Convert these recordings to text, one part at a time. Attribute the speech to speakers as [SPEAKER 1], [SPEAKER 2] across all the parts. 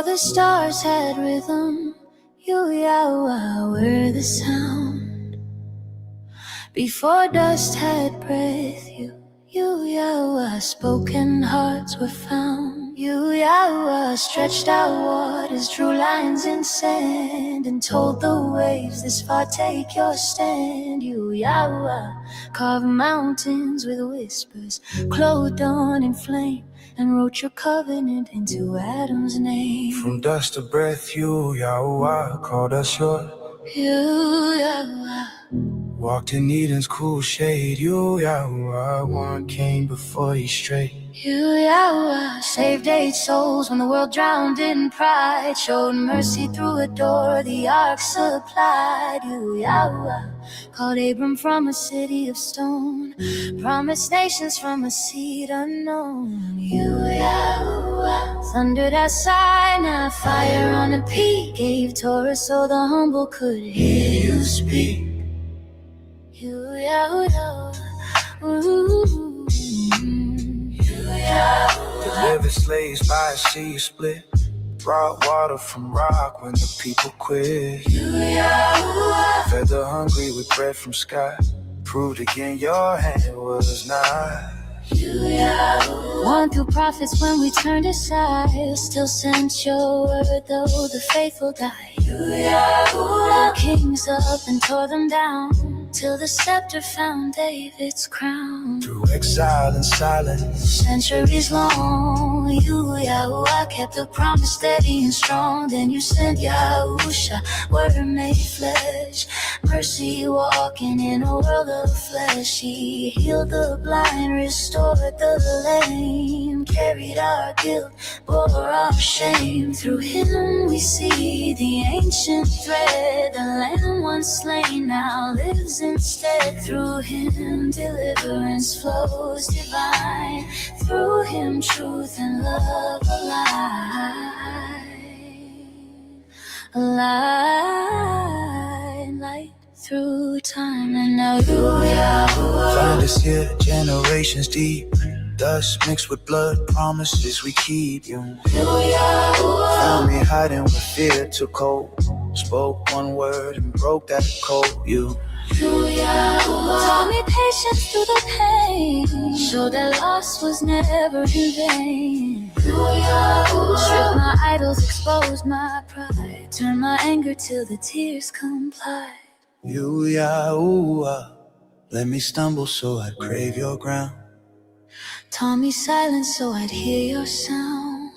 [SPEAKER 1] the stars had rhythm, you, YAHUAH, were the sound. Before dust had breath, you, YAHUAH, spoken hearts were found. You, YAHUAH, stretched out waters, drew lines in sand, and told the waves, this far take your stand. You, YAHUAH, carved mountains with whispers, clothed dawn in flame, and wrote your covenant into Adam's name.
[SPEAKER 2] From dust to breath, you, YAHUAH, called us yours.
[SPEAKER 1] You, YAHUAH,
[SPEAKER 2] Walked in Eden's cool shade, you, YAHUAH, one came before you straight.
[SPEAKER 1] you, YAHUAH, saved 8 souls when the world drowned in pride, showed mercy through a door the ark supplied. You, YAHUAH, called Abram from a city of stone, promised nations from a seed unknown. You, YAHUAH, thundered at Sinai, fire on a peak, gave Torah so the humble could hear you speak. You, YAHUAH, ooh, you, YAHUAH,
[SPEAKER 2] Delivered slaves by a sea split, brought water from rock when the people quit.
[SPEAKER 1] you, YAHUAH,
[SPEAKER 2] Fed the hungry with bread from sky, proved again your hand was nigh.
[SPEAKER 1] you, YAHUAH, won through prophets when we turned aside, still sent your word though the faithful died. You, YAHUAH, kings up and tore them down, till the scepter found David's crown.
[SPEAKER 2] Through exile and silence,
[SPEAKER 1] Centuries long, you, YAHUAH, kept the promise steady and strong. Then you sent Yahusha, word made flesh, mercy walking in a world of flesh. He healed the blind, restored the lame, carried our guilt, bore our shame. Through him we see the ancient thread, the lamb once slain now lives instead. Through him deliverance flows divine, through him truth and love align, light through time. And now you, YAHUAH,
[SPEAKER 2] find us here generations deep, dust mixed with blood, promises we keep. You,
[SPEAKER 1] YAHUAH,
[SPEAKER 2] found me hiding where fear took hold, spoke one word and broke that code. You,
[SPEAKER 1] YAHUAH, taught me patience through the pain, showed that loss was never in vain. YAHUAH, stripped my idols, exposed my pride, turned my anger till the tears complied.
[SPEAKER 2] you, YAHUAH, let me stumble so I'd crave your ground.
[SPEAKER 1] Taught me silence so I'd hear your sound.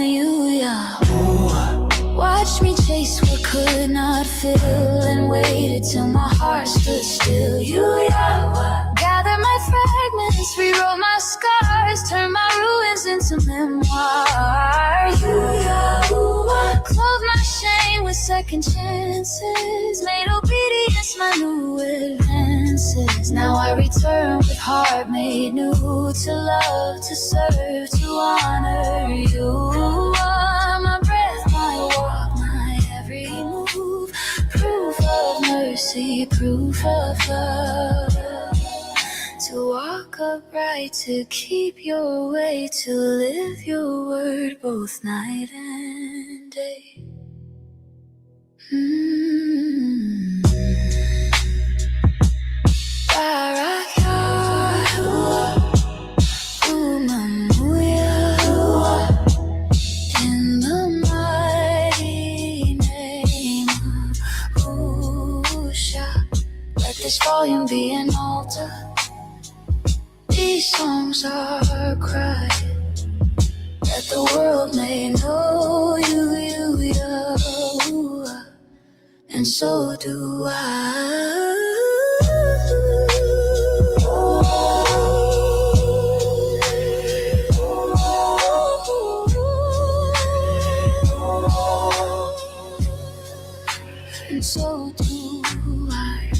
[SPEAKER 1] You, YAHUAH, watched me chase what could not fill, and waited till my heart stood still. You, YAHUAH, gathered my fragments, rewrote my scars, turned my ruins into memoir. You, YAHUAH, clothed my shame with second chances, made obedience my new advances. Now I return with heart made new, to love, to serve, to honor. You are my breath, my walk, my every move, proof of mercy, proof of love. To walk upright, to keep your way, to live your word both night and day. Barak YAHUAH, YAHUAH, in the mighty name of YAHUSHA. Let this volume be an altar, these songs are crying, that the world may know you, YAHUAH, and so do I. And so do I.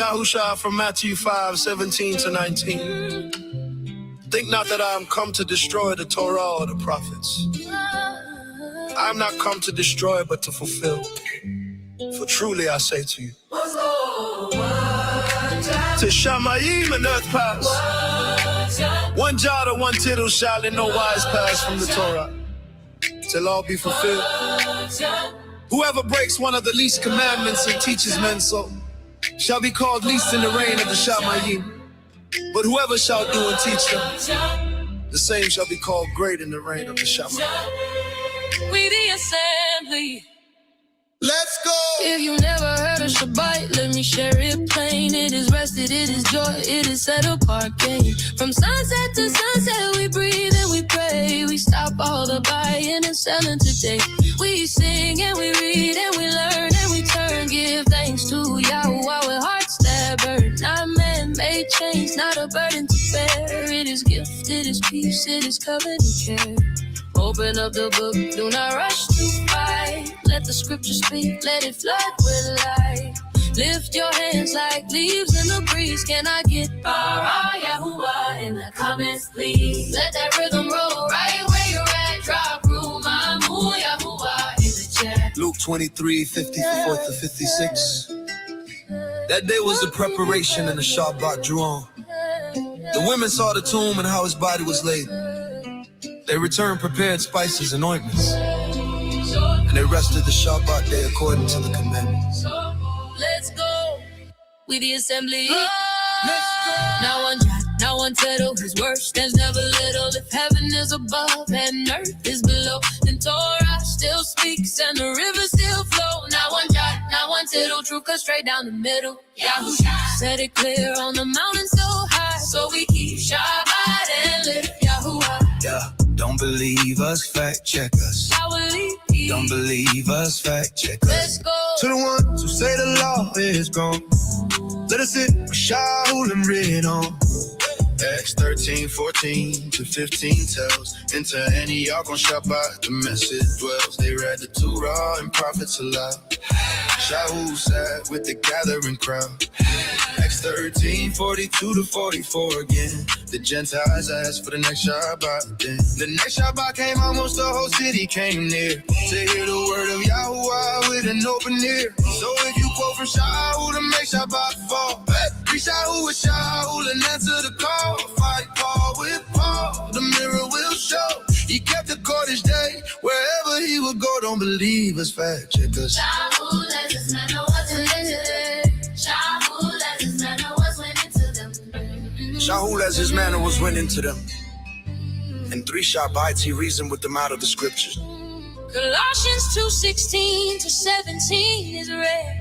[SPEAKER 2] Yahusha from Matthew 5:17-19. Think not that I am come to destroy the Torah or the prophets. I am not come to destroy, but to fulfill. For truly I say to you, to Shamayim and earth pass, one jot or one tittle shall in no wise pass from the Torah, till all be fulfilled. Whoever breaks one of the least commandments and teaches men so, shall be called least in the reign of the Shamayim. But whoever shall do and teach them, the same shall be called great in the reign of the Shamayim.
[SPEAKER 1] We the assembly.
[SPEAKER 2] Let's go!
[SPEAKER 1] If you never heard of Shabbat, let me share it plain. It is rested, it is joy, it is set apart gain. From sunset to sunset, we breathe and we pray. We stop all the buying and selling today. We sing and we read and we learn and we turn. Give thanks to YAHUAH with hearts that burn. Not man-made change, not a burden to bear. It is gift, it is peace, it is covenant care. Open up the book, do not rush to fight. Let the scripture speak, let it flood with light. Lift your hands like leaves in the breeze. Can I get YAHUAH in the comments, please? Let that rhythm roll right where you're at. Drop room, YAHUAH in the chat.
[SPEAKER 2] Luke 23:54-56. That day was the preparation and the Shabbat drew on. The women saw the tomb and how his body was laid. They returned prepared spices and ointments, and they rested the Shabbat day according to the commandments.
[SPEAKER 1] Let's go, we the assembly. Now one jot, now one tittle. His word stands never little. If heaven is above and earth is below, then Torah still speaks and the river still flow. Now one jot, now one tittle. Truth cuts straight down the middle. Yahusha said it clear on the mountain so high, so we keep Shabbat and live YAHUAH.
[SPEAKER 2] Yeah. Don't believe us, fact check us. Don't believe us, fact check us.
[SPEAKER 1] Let's go.
[SPEAKER 2] To the ones who say the law is gone, let us sit with Shalum written on. Acts 13:14-15 tells, enter Antioch on Shabbat, the message dwells. They read the Torah and prophets aloud. Shavuot sat with the gathering crowd. Acts 13:42-44 again. The Gentiles asked for the next Shabbat. Then the next Shabbat came, almost the whole city came near to hear the word of YAHUAH with an open ear. So if you quote from Shavuot to make Shabbat fall, reach out with Shaul and answer the call. Fight Paul with Paul, the mirror will show. He kept the Kodesh day, wherever he would go. Don't believe us, fact check us.
[SPEAKER 1] Shaul let us know what's into them. Shaul let us know what's went into them.
[SPEAKER 2] Shaul as his manner was went into them. In 3 Shabbats he reasoned with them out of the scriptures.
[SPEAKER 1] Colossians 2:16-17 is read.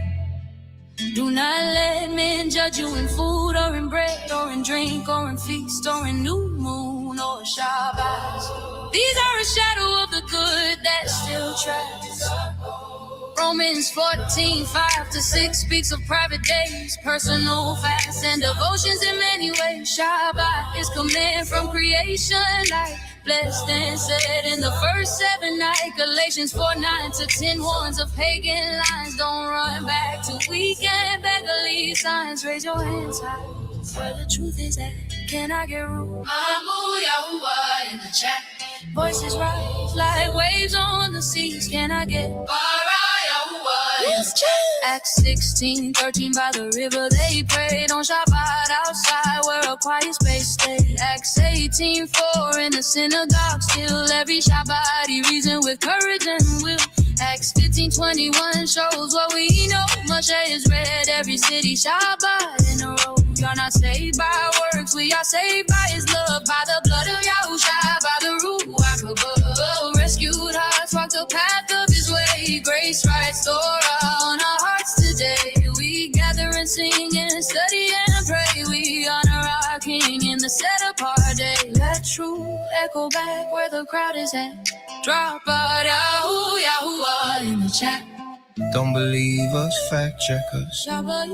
[SPEAKER 1] Do not let men judge you in food or in bread or in drink or in feast or in new moon or Shabbat. These are a shadow of the good that still tries. Romans 14:5-6 speaks of private days, personal fasts and devotions in many ways. Shabbat is command from creation, like blessed and said in the first 7 nights. Galatians 4:9-10 warns of pagan lines. Don't run back to weekend beggarly signs. Raise your hands high where the truth is at. Can I get room? YAHUAH in the chat. Voices rise like waves on the seas. Can I get YAHUAH in the chat? Acts 16:13 by the river they prayed on Shabbat outside where a quiet space stayed. Acts 18:4 in the synagogue still. Every Shabbat he reasoned with courage and will. Acts 15:21 shows what we know. Moshe is read every city Shabbat in a row. You're not saved by works, we are saved by his love. By the blood of Yahusha, by the Ruach above. Rescued hearts walk the path of his way. Grace writes Torah on our hearts today. We gather and sing and study and pray. We honor our King in the set apart day. Let truth echo back where the crowd is at. Drop out YAHUAH in the chat.
[SPEAKER 2] Don't believe us, fact check us.
[SPEAKER 1] Shabbat.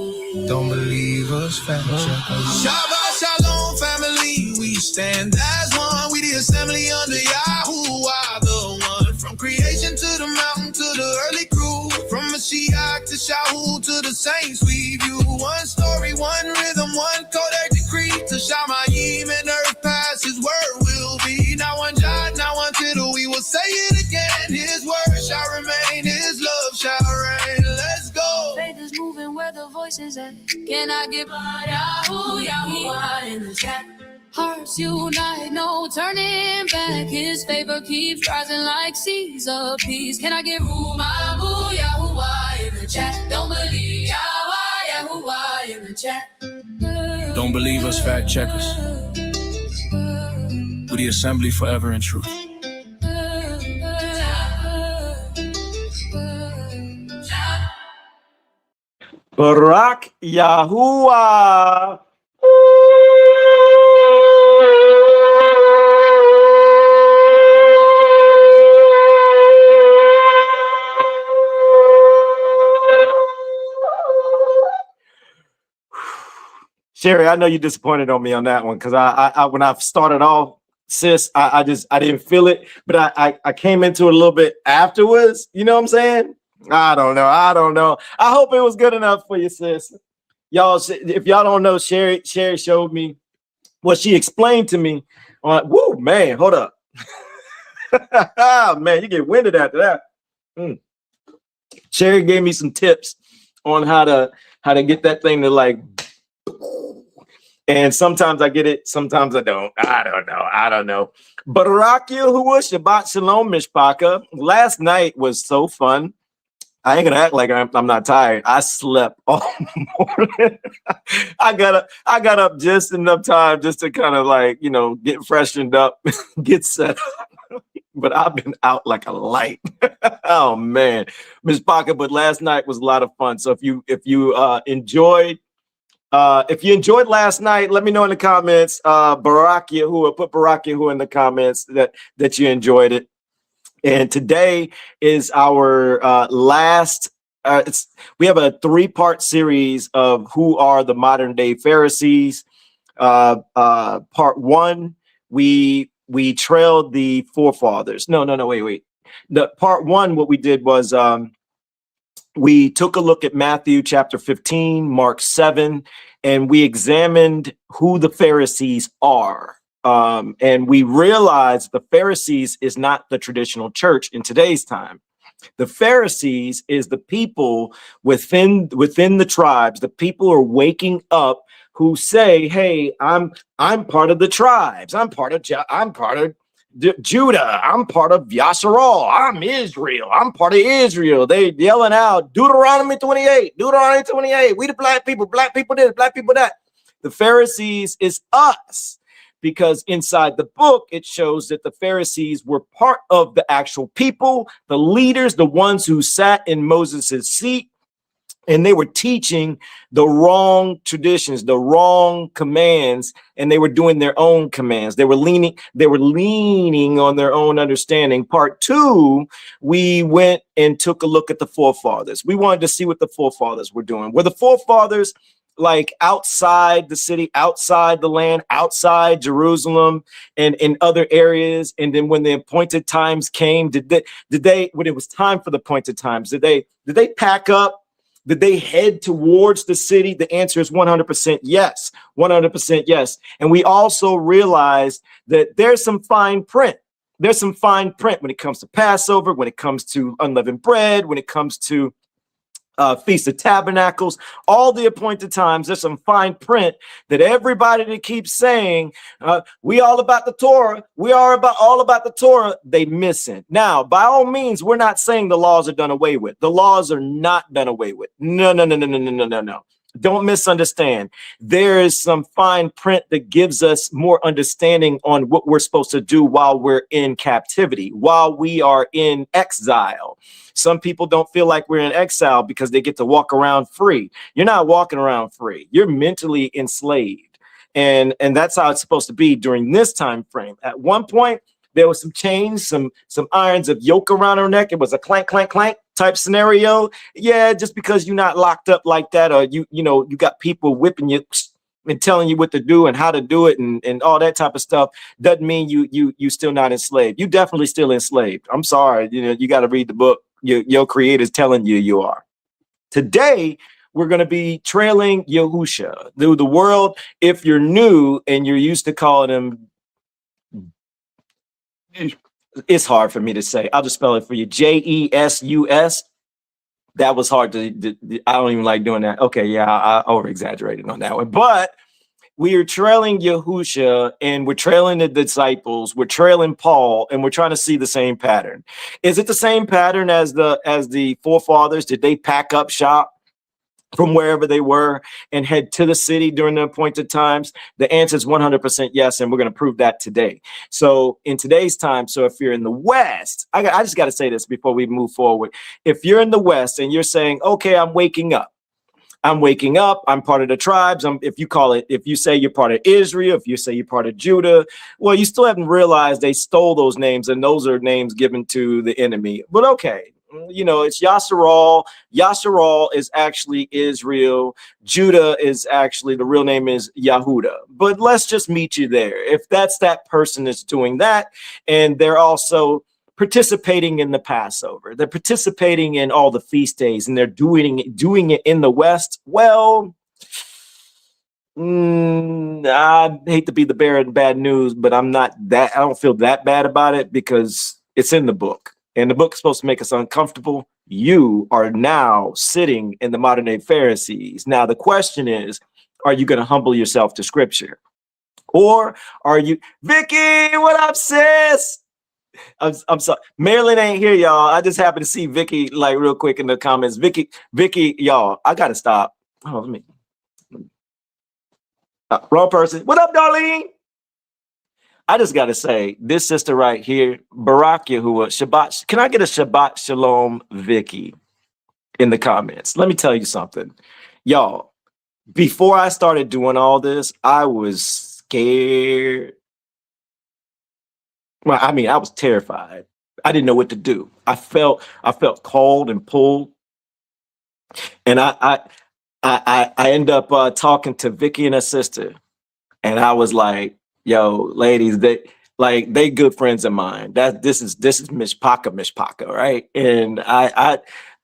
[SPEAKER 2] Don't believe us, fact check us. Shabbat Shalom family, we stand as one. We the assembly under YAHUAH, the one. From creation to the mountain to the early crew. From Myshpaka to Shavuot to the saints. We view one story, one rhythm, one Kodak decree. To Shamayim and earth pass, his word will be. Not one jot, not one tittle, we will say it again. His word shall remain, his love shall reign. Let's go.
[SPEAKER 1] Faith is moving where the voice is at. Can I get YAHUAH in the chat? Hearts unite, no turning back. His favor keeps rising like seas of peace. Can I get YAHUAH in the chat? Don't believe YAHUAH in the chat.
[SPEAKER 3] Don't believe us, fact check us. We the assembly forever in truth.
[SPEAKER 4] Barak Yahuwah. Sherry, I know you're disappointed on me on that one because I when I started off, sis, I didn't feel it, but I came into it a little bit afterwards. You know what I'm saying? I don't know. I hope it was good enough for you, sis. Y'all, if y'all don't know, Sherry showed me what she explained to me. Woo, man, hold up. Man, you get winded after that. Sherry gave me some tips on how to get that thing to like. And sometimes I get it, sometimes I don't. I don't know. Barak YAHUAH, Shabbat Shalom, Myshpaka. Last night was so fun. I ain't gonna act like I'm not tired. I slept all morning. I got up just enough time just to kind of like, you know, get freshened up, get set up. But I've been out like a light. Oh man, Myshpaka. But last night was a lot of fun. So if you enjoyed last night, let me know in the comments. Barak YAHUAH, put Barak YAHUAH in the comments that you enjoyed it. And today is our last. We have a 3-part series of who are the modern day Pharisees. Part 1, we trailed the forefathers. No, wait. The part 1, what we did was we took a look at Matthew chapter 15, Mark 7, and we examined who the Pharisees are. And we realized the Pharisees is not the traditional church in today's time. The Pharisees is the people within the tribes. The people are waking up who say, "Hey, I'm part of the tribes. I'm part of Judah. I'm part of Yasharal. I'm Israel. I'm part of Israel." They yelling out Deuteronomy 28. We the black people this, black people that. The Pharisees is us. Because inside the book, it shows that the Pharisees were part of the actual people, the leaders, the ones who sat in Moses' seat, and they were teaching the wrong traditions, the wrong commands, and they were doing their own commands. They were leaning on their own understanding. Part 2, we went and took a look at the forefathers. We wanted to see what the forefathers were doing. Were the forefathers like outside the city, outside the land, outside Jerusalem and in other areas? And then when the appointed times came, did they when it was time for the appointed times, did they pack up? Did they head towards the city? The answer is 100% yes. 100% yes. And we also realized that there's some fine print. There's some fine print when it comes to Passover, when it comes to unleavened bread, when it comes to Feast of Tabernacles, all the appointed times. There's some fine print that everybody that keeps saying, we all about the Torah, all about the Torah, they missing. Now, by all means, we're not saying the laws are done away with. The laws are not done away with. No. Don't misunderstand. There is some fine print that gives us more understanding on what we're supposed to do while we're in captivity, while we are in exile. Some people don't feel like we're in exile because they get to walk around free. You're not walking around free. You're mentally enslaved. And that's how it's supposed to be during this time frame. At one point, there was some chains, some irons of yoke around her neck. It was a clank, clank, clank type scenario. Yeah, just because you're not locked up like that, or you got people whipping you and telling you what to do and how to do it and all that type of stuff, doesn't mean you still not enslaved. You definitely still enslaved. I'm sorry. You got to read the book. Your creator's telling you are. Today, we're going to be trailing Yahusha. The world, if you're new and you're used to calling him, it's hard for me to say. I'll just spell it for you. Jesus. That was hard to I don't even like doing that. Okay, yeah, I over-exaggerated on that one. But we are trailing Yahusha, and we're trailing the disciples, we're trailing Paul, and we're trying to see the same pattern. Is it the same pattern as the forefathers? Did they pack up shop from wherever they were and head to the city during the appointed times? The answer is 100% yes, and we're going to prove that today. So in today's time, so if you're in the West, I just got to say this before we move forward. If you're in the West and you're saying, okay, I'm waking up, I'm part of the tribes. If you say you're part of Israel, if you say you're part of Judah, well, you still haven't realized they stole those names, and those are names given to the enemy. But okay, it's Yasharal. Yasharal is actually Israel. Judah is actually, the real name is Yahudah. But let's just meet you there. If that's that person that's doing that, and they're also participating in the Passover, they're participating in all the feast days, and they're doing it in the West. Well, I hate to be the bearer of bad news, but I don't feel that bad about it, because it's in the book, and the book is supposed to make us uncomfortable. You are now sitting in the modern day Pharisees. Now the question is, are you going to humble yourself to Scripture, or are you, Vicky? What up, sis? I'm sorry, Marilyn ain't here, y'all. I just happened to see Vicky like real quick in the comments. Vicky, y'all, I gotta stop. Oh, let me. Wrong person. What up, Darlene? I just gotta say, this sister right here, Barak YAHUAH, Shabbat. Can I get a Shabbat Shalom, Vicky, in the comments? Let me tell you something, y'all. Before I started doing all this, I was scared. Well, I mean, I was terrified. I didn't know what to do. I felt called and pulled, and I end up talking to Vicky and her sister, and I was like, "Yo, ladies, they good friends of mine. This is Myshpaka, right?" And I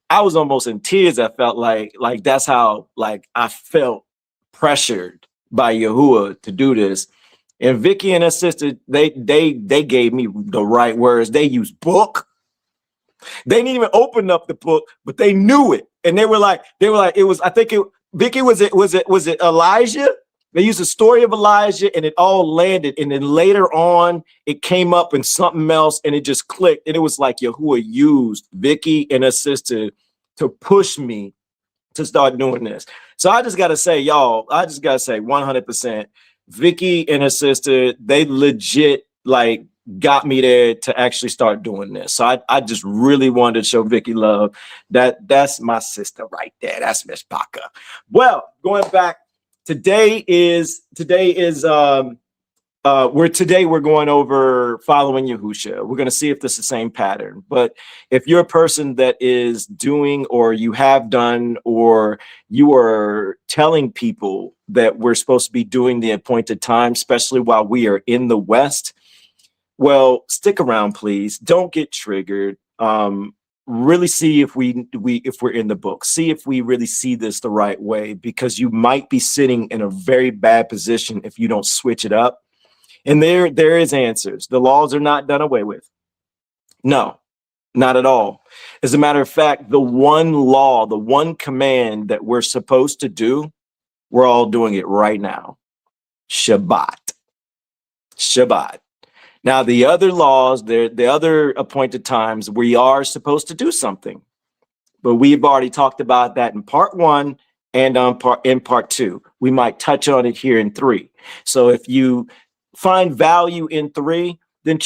[SPEAKER 4] was almost in tears. I felt like that's how I felt pressured by YAHUAH to do this. And Vicky and her sister, they gave me the right words. They used book. They didn't even open up the book, but they knew it. And they were like, it was, Vicky, was it Elijah? They used the story of Elijah, and it all landed. And then later on, it came up in something else, and it just clicked. And it was like YAHUAH used Vicky and her sister to push me to start doing this. So I just got to say, y'all, 100%. Vicky and her sister, they legit got me there to actually start doing this. So I just really wanted to show Vicky love. That's my sister right there. That's Myshpaka. Well, going back, today we're going over following Yahusha. We're going to see if this is the same pattern. But if you're a person that is doing, or you have done, or you are telling people that we're supposed to be doing the appointed time, especially while we are in the West, well, stick around, please. Don't get triggered. Really see if we're in the book. See if we really see this the right way, because you might be sitting in a very bad position if you don't switch it up. And there is answers. The laws are not done away with. No, not at all. As a matter of fact, the one law, the one command that we're supposed to do, we're all doing it right now. Shabbat. Now, the other laws, the other appointed times, we are supposed to do something. But we've already talked about that in part 1 and in part 2. We might touch on it here in 3. So if you find value in 3, then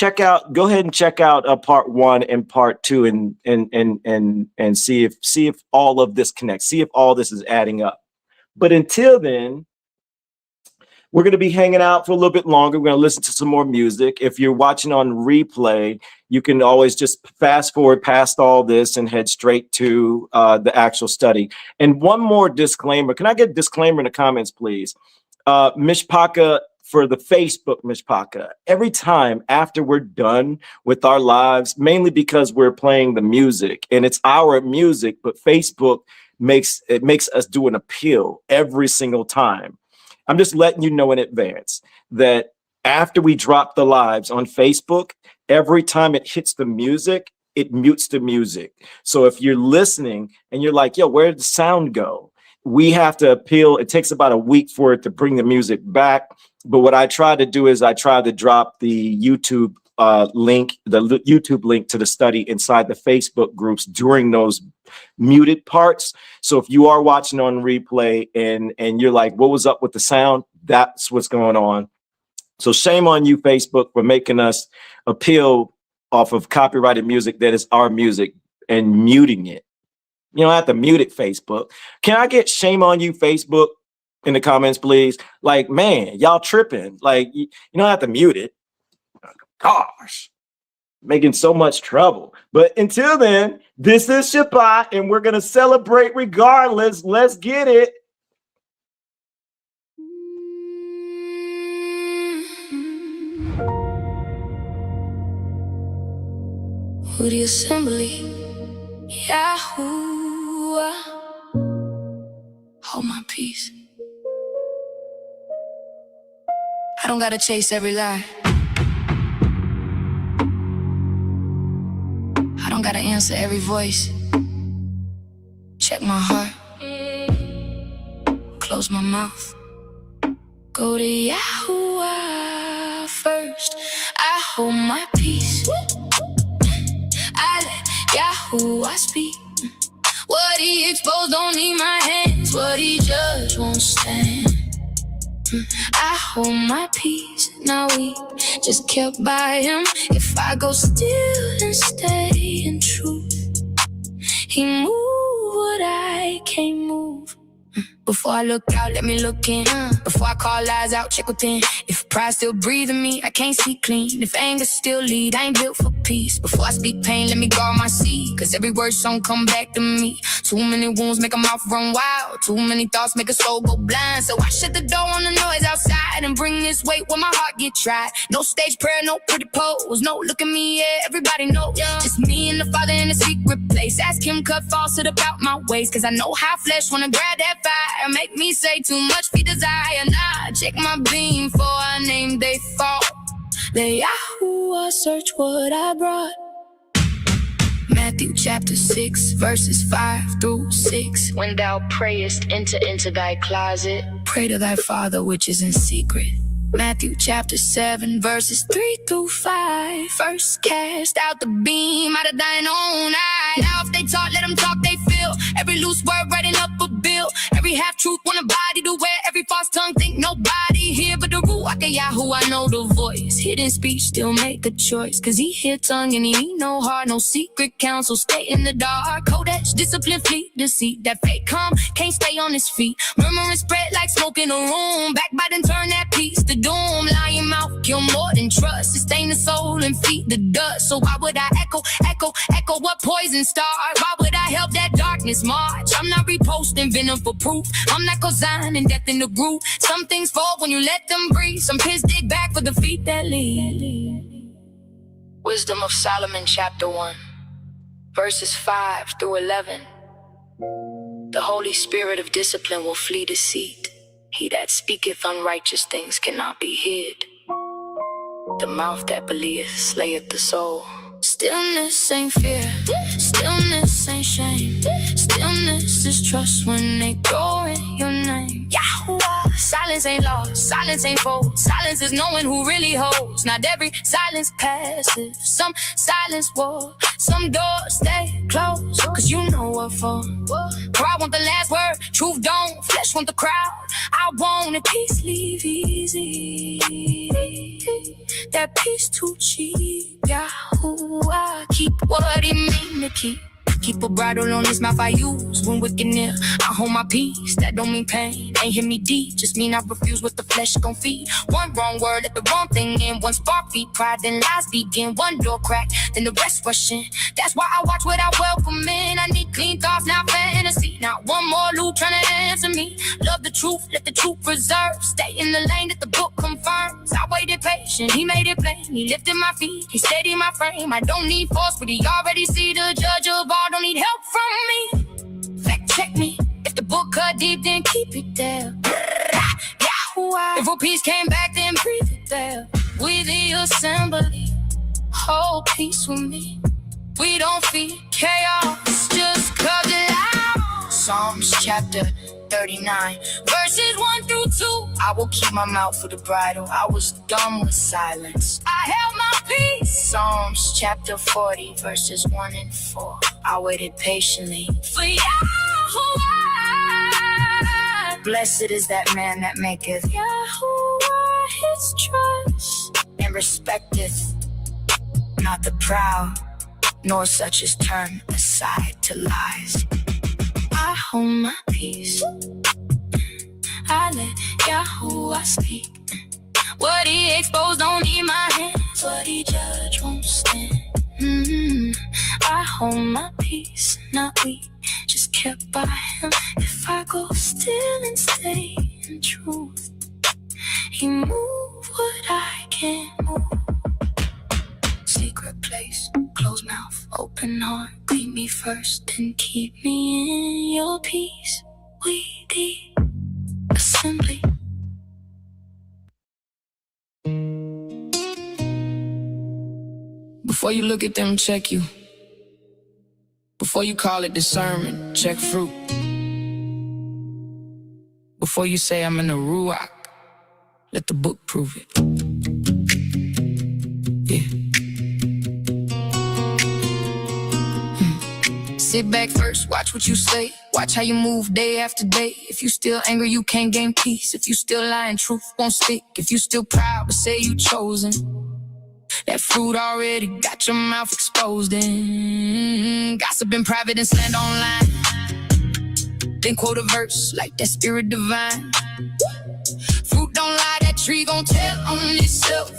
[SPEAKER 4] go ahead and check out part 1 and part 2 and see if all of this connects, see if all this is adding up. But until then, we're going to be hanging out for a little bit longer. We're going to listen to some more music. If you're watching on replay, you can always just fast forward past all this and head straight to the actual study. And one more disclaimer. Can I get a disclaimer in the comments, please? Myshpaka, for the Facebook Myshpaka, every time after we're done with our lives, mainly because we're playing the music and it's our music, but Facebook makes us do an appeal every single time. I'm just letting you know in advance that after we drop the lives on Facebook, every time it hits the music, it mutes the music. So if you're listening and you're like, yo, where did the sound go? We have to appeal. It takes about a week for it to bring the music back. But what I try to do is I try to drop the YouTube link to the study inside the Facebook groups during those muted parts. So if you are watching on replay and you're like, what was up with the sound? That's what's going on. So shame on you, Facebook, for making us appeal off of copyrighted music that is our music and muting it. You don't have to mute it, Facebook. Can I get shame on you, Facebook, in the comments, please? Like, man, y'all tripping. Like, you don't have to mute it. Gosh, making so much trouble. But until then, this is Shabbat, and we're going to celebrate regardless. Let's get it.
[SPEAKER 1] We.theassembly, YAHUAH, hold my peace. I don't gotta chase every lie. I don't gotta answer every voice. Check my heart, close my mouth. Go to YAHUAH first. I hold my peace. I let YAHUAH speak. What he exposed don't need my hands. What he judged won't stand. I hold my peace. Now we just kept by him. If I go still and stay in truth, he moved what I can't move. Before I look out, let me look in. Before I call lies out, check within. If pride still breathing me, I can't see clean. If anger still lead, I ain't built for peace. Before I speak pain, let me guard my seed. Cause every word song come back to me. Too many wounds make a mouth run wild. Too many thoughts make a soul go blind. So I shut the door on the noise outside and bring this weight where my heart get tried. No stage prayer, no pretty pose. No look at me, yeah, everybody knows. Just me and the Father in a secret place. Ask him cut falsehood about my ways. Cause I know how flesh wanna grab that fire. Make me say too much for desire. Nah, check my beam for I name they fall. The YAHUAH search what I brought. Matthew chapter 6 verses 5 through 6. When thou prayest, enter into thy closet. Pray to thy Father which is in secret. Matthew chapter 7 verses 3 through 5. First cast out the beam out of thine own eye. Now if they talk, let them talk they feel. Every loose word writing up a bill. Every half-truth want a body to wear. Every false tongue think nobody here but the Ruach of YAHUAH know the voice. Hidden speech still make a choice. Cause he hear tongue and he ain't no heart. No secret counsel, stay in the dark. Kodesh, discipline, fleet, deceit. That fake calm can't stay on his feet. Murmuring spread like smoke in a room. Backbiting turn that peace to doom. Lying mouth kill more than trust. Sustain the soul and feed the dust. So why would I echo what poison starts? Why would I help that darkness march? I'm not reposting venom for proof. I'm not cosigning death in the group. Some things fall when you let them breathe. Some pits dig back for the feet that lead. Wisdom of Solomon chapter 1 verses 5 through 11. The Holy Spirit of discipline will flee deceit. He that speaketh unrighteous things cannot be hid. The mouth that believeth slayeth the soul. Stillness ain't fear. Stillness ain't shame. Stillness is trust when they throw in your name. YAHUAH. Silence ain't lost. Silence ain't fold. Silence is knowing who really holds. Not every silence passive. Some silence war. Some doors stay closed. Cause you know what for. Pride want the last word. Truth don't. Flesh want the crowd. I want a peace leave easy. That peace too cheap. YAHUAH. Keep what he mean to keep. Keep a bridle on his mouth I use when wicked near. I hold my peace, that don't mean pain. Ain't hit me deep, just mean I refuse what the flesh gon' feed. One wrong word, let the wrong thing in. One spark feed pride, then lies begin. One door crack, then the rest rush in. That's why I watch what I welcome in. I need clean thoughts, not fantasy. Not one more loop trying to answer me. Love the truth, let the truth preserve. Stay in the lane that the book confirms. I waited patient, he made it plain. He lifted my feet, he steadied my frame. I don't need force, but he already see the judge of all. Don't need help from me. Fact check me. If the book cut deep, then keep it there. YAHUAH. If world peace came back, then breathe it there. We the assembly, hold peace with me. We don't feed chaos, just cut it out. Psalms chapter 39, verses 1 through 2. I will keep my mouth for the bridle. I was dumb with silence. I held my peace. Psalms chapter 40, verses 1 and 4. I waited patiently for YAHUAH. Blessed is that man that maketh YAHUAH his trust, and respecteth not the proud, nor such as turn aside to lies. I hold my peace. I let YAHUAH speak. What he exposed don't need my hands. What he judged won't stand. I hold my peace, not weak, just kept by him. If I go still and stay in truth, he move what I can't move. Secret place, closed mouth, open heart. Keep me first and keep me in your peace. We the assembly. Before you look at them, check you. Before you call it discernment, check fruit. Before you say I'm in the YERUSHALAYIM, let the book prove it. Yeah. Sit back first, watch what you say. Watch how you move day after day. If you still angry, you can't gain peace. If you still lying, truth won't stick. If you still proud, but say you chosen, that fruit already got your mouth exposed in. Gossip in private and sland online. Then quote a verse like that spirit divine. Fruit don't lie, that tree gon' tell on itself.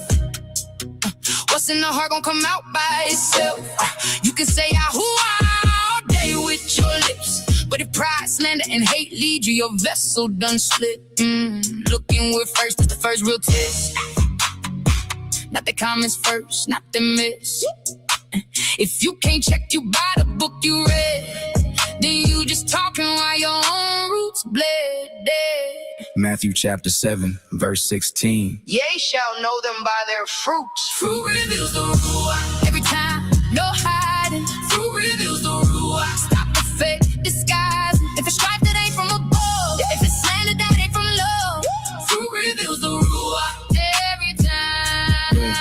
[SPEAKER 1] What's in the heart gon' come out by itself. You can say YAHUAH all day with your lips, but if pride, slander, and hate lead you, your vessel done split. Looking where first is the first real test. Not the comments first, not the myths. If you can't check you by the book you read, then you just talking while your own roots bled dead.
[SPEAKER 3] Matthew chapter 7, verse 16.
[SPEAKER 1] Ye shall know them by their fruits. Fruit reveals the YAHUAH. Every time, no hiding. Fruit reveals the YAHUAH. Stop the fake disguise. If it's strife that ain't from above, if it's slander that ain't from love, fruit reveals the YAHUAH. Every time.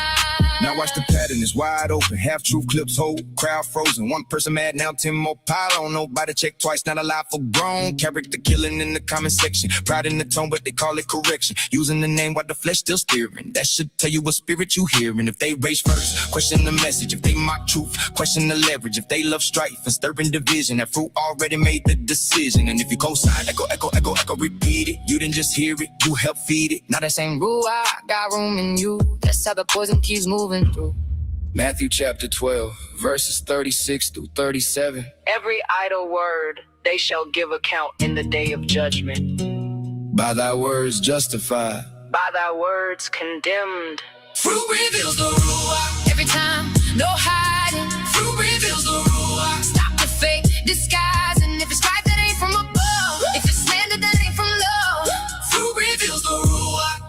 [SPEAKER 2] Now watch the pattern, it's wide open. Half truth clips hold, crowd frozen. One person mad, now 10 more pile on. Nobody check twice, not alive for grown. Character killing in the comment section. Pride in the tone, but they call it correction. Using the name while the flesh still steering. That should tell you what spirit you hearing. If they race first, question the message. If they mock truth, question the leverage. If they love strife and stirring division, that fruit already made the decision. And if you co-sign, echo, repeat it. You didn't just hear it, you help feed it. Now that same
[SPEAKER 1] YAHUAH got room in you. That's how the poison keeps moving through.
[SPEAKER 3] Matthew chapter 12, verses 36 through 37.
[SPEAKER 1] Every idle word they shall give account in the day of judgment.
[SPEAKER 3] By thy words justified,
[SPEAKER 1] By thy words condemned.
[SPEAKER 2] fruit reveals the YAHUAH.
[SPEAKER 1] Every time, no hiding.
[SPEAKER 2] Fruit reveals the YAHUAH.
[SPEAKER 1] Stop the fake disguise. And if it's strife that ain't from above, if it's slander that ain't from love,
[SPEAKER 2] Fruit reveals the YAHUAH.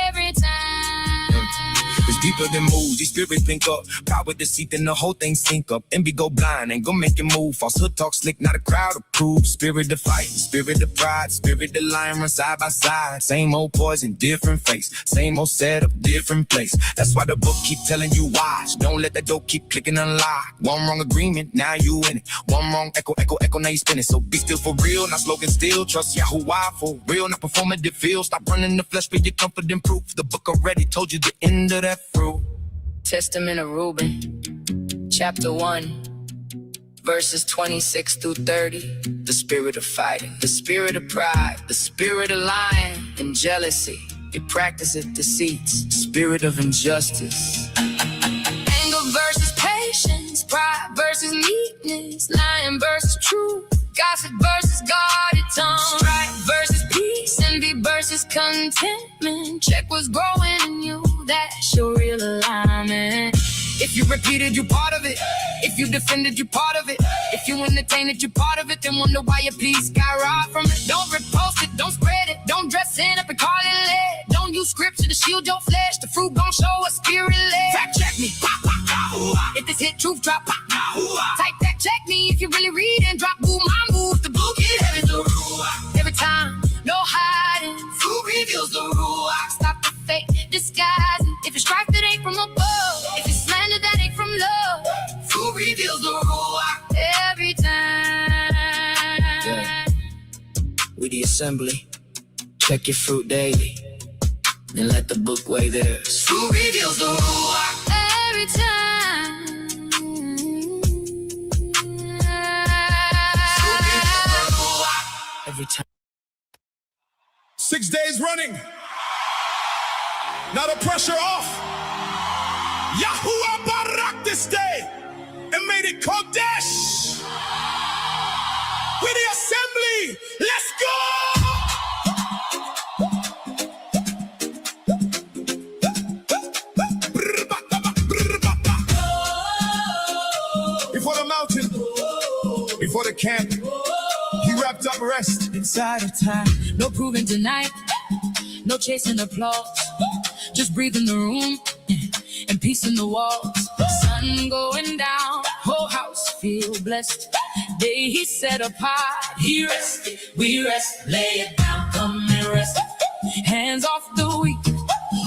[SPEAKER 1] every time.
[SPEAKER 2] It's deeper than moves, these spirits think up. Power deceit, then the whole thing sink up. Envy go blind, ain't gon' make it move. Falsehood talk slick, not a crowd approve. Spirit of fight, spirit of pride, spirit of lion run side by side. Same old poison, different face. Same old setup, different place. That's why the book keep telling you watch. Don't let that door keep clicking unlock. One wrong agreement, now you in it. One wrong echo, now you spinning. So be still for real, not slogan still. Trust YAHUAH for real, not performative feel. Stop running the flesh for your comfort and proof. The book already told you the end of that fruit.
[SPEAKER 1] Testament of Reuben, chapter 1, verses 26 through 30. The spirit of fighting, the spirit of pride, the spirit of lying and jealousy. It practiceth deceits, spirit of injustice. Anger versus patience, pride versus meekness, lying versus truth, gossip versus guarded tongue, strife versus peace, envy versus contentment. Check what's growing in you, that's your real alignment.
[SPEAKER 2] If you repeated, you part of it. If you defended, you part of it. If you entertained it, you part of it. Then wonder why your peace got robbed from it. Don't repost it, don't spread it. Don't dress it up and call it lit. Don't use scripture to shield your flesh. The fruit gon' show a spirit led. Fact check me. If this hit truth drop. Type that check me if you really read and drop. Boom, I move. The book is heavy the ruach. Every time, no hiding. Who reveals the ruach? Stop the fake disguising. If it's strife that ain't from above. If it's slander that ain't from love. Who reveals the ruach? Every time.
[SPEAKER 3] Yeah. We the assembly. Check your fruit daily. Then let the book weigh theirs.
[SPEAKER 2] Who reveals the ruach?
[SPEAKER 1] Every time.
[SPEAKER 3] Every time.
[SPEAKER 5] 6 days running. Now the pressure off. YAHUAH Barak this day and made it Kodesh. We the assembly. Let's go. Before the mountain, before the camp, he wrapped up rest.
[SPEAKER 2] Inside of time, no proving tonight, no chasing applause, just breathe in the room and peace in the walls. Sun going down, whole house feel blessed. Day he set apart, he rested, we rest. Lay it down, come and rest. Hands off the weak,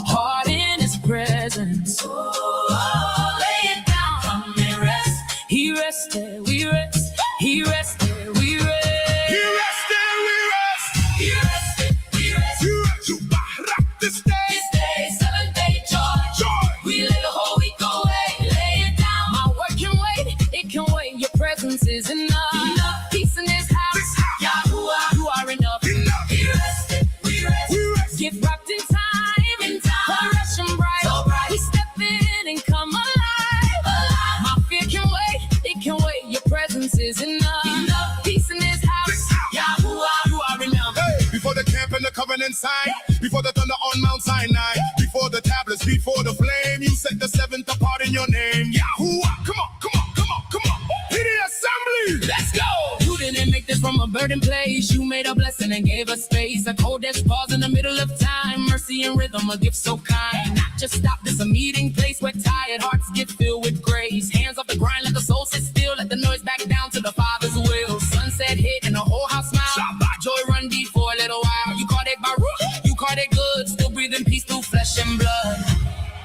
[SPEAKER 2] heart in his presence. Oh, lay it down, come and rest. He rested, we rest. He rested, we rest.
[SPEAKER 5] He rested, we rest.
[SPEAKER 2] He rested, we rest.
[SPEAKER 5] You Barak this day.
[SPEAKER 2] This day, 7th-day joy. We lay the whole week away. Lay it down. My work can wait, it can wait. Your presence is enough. Peace in this house. YAHUAH, you are enough. He rested, we rest. Get wrapped in time. Rush and bright. So bright. We step in and come alive. My fear can wait, it can wait. Your presence is enough. Peace in this house. YAHUAH, you are enough.
[SPEAKER 5] Hey, before the camp and the covenant sign, before the thunder on Mount Sinai, before the tablets, before the flame, you set the 7th apart in your name. YAHUAH, come on, come on, come on, come on. We the assembly.
[SPEAKER 2] Let's go! You didn't make this from a burden place. You made a blessing and gave us space. A Kodesh pause in the middle of time. Mercy and rhythm, a gift so kind. Not just stop, this a meeting place where tired hearts get filled with grace. Hands off the grind, let the soul sit still. Let the noise back down to the Father's will. Sunset hit and the whole house smile. Shabbat, joy run deep for a little while. You caught it by root, you caught it good. Still breathing peace through flesh and blood.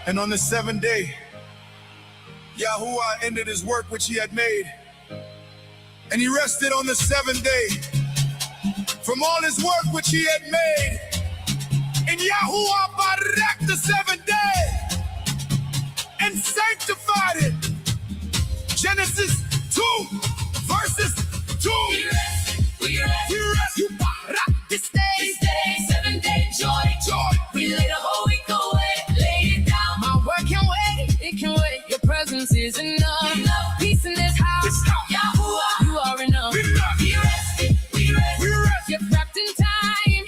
[SPEAKER 5] And on the 7th day, YAHUAH ended his work which he had made. And he rested on the 7th day from all his work which he had made. And YAHUAH Barak the 7th day and sanctified it. Genesis 2 verses 2.
[SPEAKER 2] We rest, we rest.
[SPEAKER 5] We rest.
[SPEAKER 2] You Barak this day, 7th-day joy. We lay the whole week away. Lay it down. My work can wait, it can wait. Your presence is enough. Peace in this house. YAHUAH, you are enough. We rested, we rest.
[SPEAKER 5] We rest.
[SPEAKER 2] Get wrapped in time.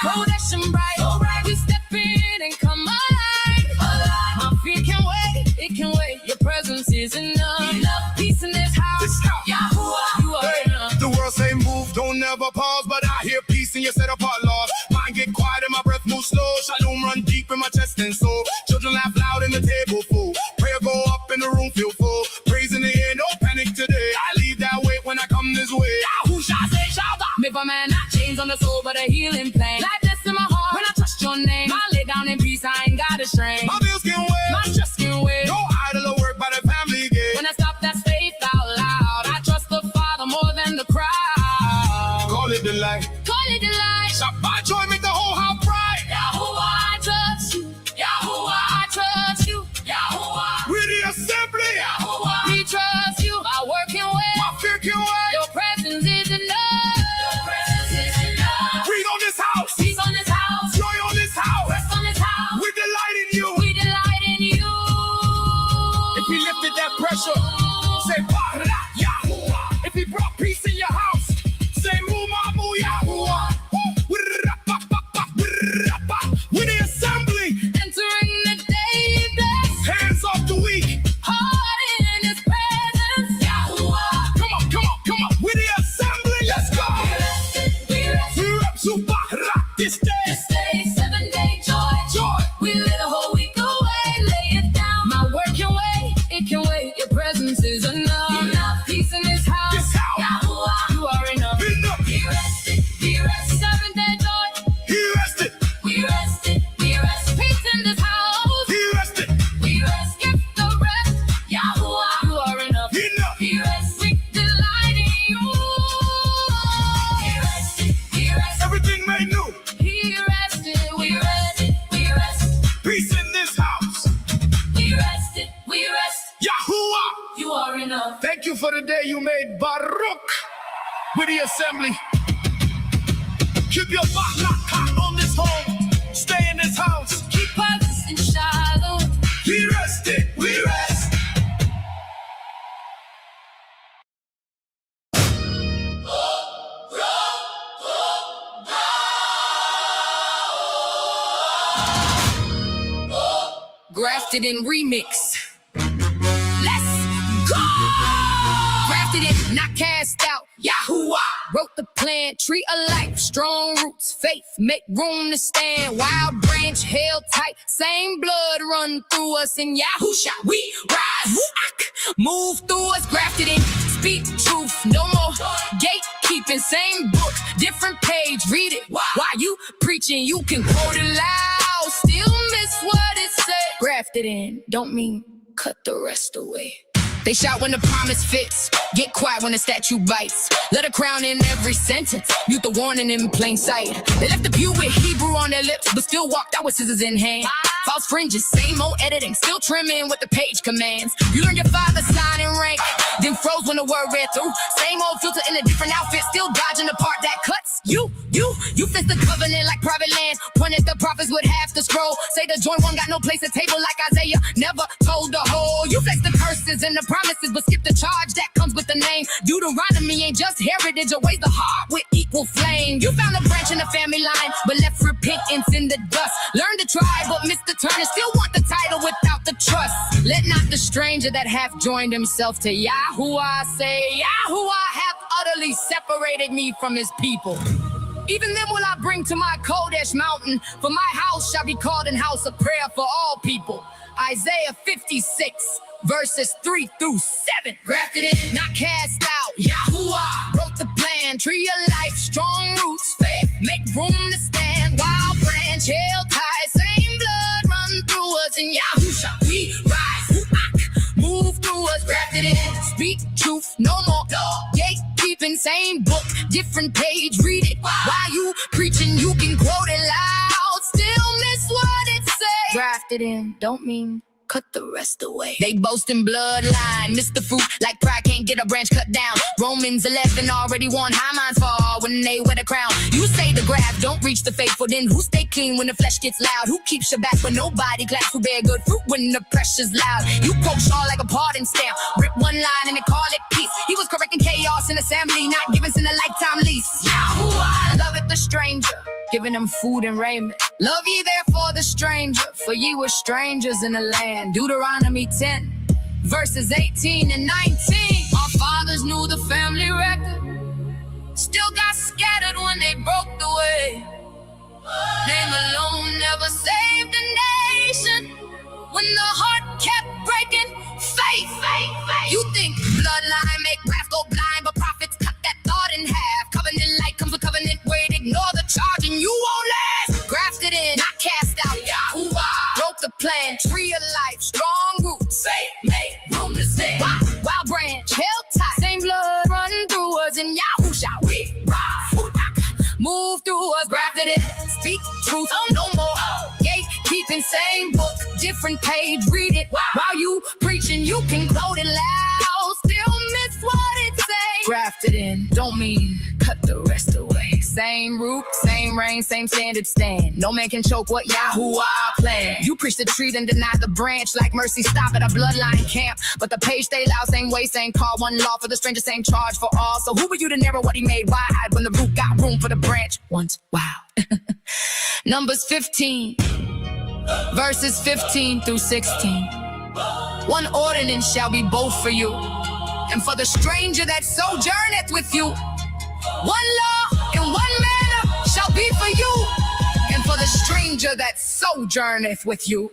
[SPEAKER 2] Kodesh and bright. So bright. We step in and come alive. My fear can wait, it can wait. Your presence is enough. Peace in this house. YAHUAH, you are enough.
[SPEAKER 5] The world say move, don't never pause, but I hear peace in your set apart laws. Mind get quiet and my breath moves slow. Shalom run deep in my chest and soul. Children laugh loud in the table full. Prayer go up in the room feel full. Praise in the air, no panic today. I leave that way when I come this way.
[SPEAKER 2] Yahusha say Shabbat. Make a man not chains on the soul, but a healing pain. Life that's in my heart when I trust your name. I lay down in peace, I ain't got a strain.
[SPEAKER 5] My bills can wait,
[SPEAKER 2] My trust can wait.
[SPEAKER 5] no idol of work by the family gate.
[SPEAKER 2] When I stop, that's faith out loud. I trust the Father more than the crowd.
[SPEAKER 5] Call it delight.
[SPEAKER 2] Call it delight.
[SPEAKER 5] Shabbat joy make the whole house bright.
[SPEAKER 2] YAHUAH, I trust you. YAHUAH, I trust you. YAHUAH,
[SPEAKER 5] We the assembly.
[SPEAKER 2] YAHUAH, we trust you. My work can wait.
[SPEAKER 5] My fear can wait.
[SPEAKER 2] Your presence is enough. Your presence is enough.
[SPEAKER 5] Breathe on this house.
[SPEAKER 2] Peace on this house.
[SPEAKER 5] Joy on this house.
[SPEAKER 2] Rest on this house.
[SPEAKER 5] We delight in you.
[SPEAKER 2] We delight
[SPEAKER 5] for the day you made, Baruch, with the assembly. Keep your back locked on this home. Stay in this house.
[SPEAKER 1] Keep us in Shalum.
[SPEAKER 5] We rested, we rest.
[SPEAKER 1] Grafted-in remix. Let's go! Grafted-in, not cast out. YAHUAH wrote the plan, tree of life, strong roots, faith, make room to stand. Wild branch held tight, same blood run through us. In Yahusha, we rise. Move through us, grafted-in, speak truth, no more gatekeeping. Same book, different page, read it. While you preaching, you can quote it loud, still miss what it said. Grafted-in don't mean cut the rest away. They shout when the promise fits, get quiet when the statue bites. Let a crown in every sentence, mute the warning in plain sight. They left the pew with Hebrew on their lips, but still walked out with scissors in hand. False fringes, same old editing, still trimming with the page commands. You learned your father's sign and rank, then froze when the word read through. Same old filter in a different outfit, still dodging the part that cuts. You fist the covenant like private land. Pointed the prophets would have to scroll. Say the joint one got no place at table like Isaiah never told the whole. You flex the curses and the promises, but skip the charge that comes with the name. Deuteronomy ain't just heritage, always the heart with equal flame. You found a branch in the family line, but left repentance in the dust. Learned to try, but missed the turn and still want the title without the trust. Let not the stranger that hath joined himself to YAHUAH say, YAHUAH hath utterly separated me from his people. Even then will I bring to my Kodesh mountain, for my house shall be called an house of prayer for all people. Isaiah 56, verses 3 through 7. Grafted-in, not cast out. YAHUAH wrote the plan, tree of life, strong roots, faith, make room to stand. Wild branch held high, same blood run through us. In Yahusha we rise. Move through us, grafted-in, speak truth, no more gatekeeping. Same book, different page, read it. While you preaching, you can quote it loud, still miss what it says. Grafted-in don't mean cut the rest away. They boast in bloodline, miss the fruit like pride can't get a branch cut down. Romans 11 already won high minds fall when they wear the crown. You say the graft don't reach the faithful, then who stay clean when the flesh gets loud? Who keeps Shabbat when nobody claps? Who bear good fruit when the pressure's loud? You quote Shaw like a pardon stamp, rip one line and they call it peace. He was correcting chaos in assembly, not giving sin a lifetime lease. YAHUAH loveth the stranger, giving them food and raiment. Love ye therefore the stranger, for ye were strangers in the land. Deuteronomy 10, verses 18 and 19. Our fathers knew the family record, still got scattered when they broke the way. Name alone never saved a nation when the heart kept breaking. Faith. You think bloodline make grass go blind, but prophets cut that thought in half. Covenant light comes with covenant weight, ignore the charge and you won't last. Grafted-in, not cast out. YAHUAH wrote the plan, tree of life, strong roots, faith, make room to stand. Wild branch held tight, same blood running through us. In Yahusha we rise. Move through us, grafted-in, speak truth, no more gatekeeping. Same book, different page, read it. While you preaching, you can quote it loud, still miss what it say. Grafted-in don't mean cut the rest away. Same root, same rain, same standard stand. No man can choke what YAHUAH planned. You preach the tree, then deny the branch. Like mercy, stop at a bloodline camp. But the page stay loud, same way, same call. One law for the stranger, same charge for all. So who were you to narrow what he made wide when the root got room for the branch once? Wow. Numbers 15, verses 15 through 16. One ordinance shall be both for you and for the stranger that sojourneth with you. One law and one manner shall be for you and for the stranger that sojourneth with you.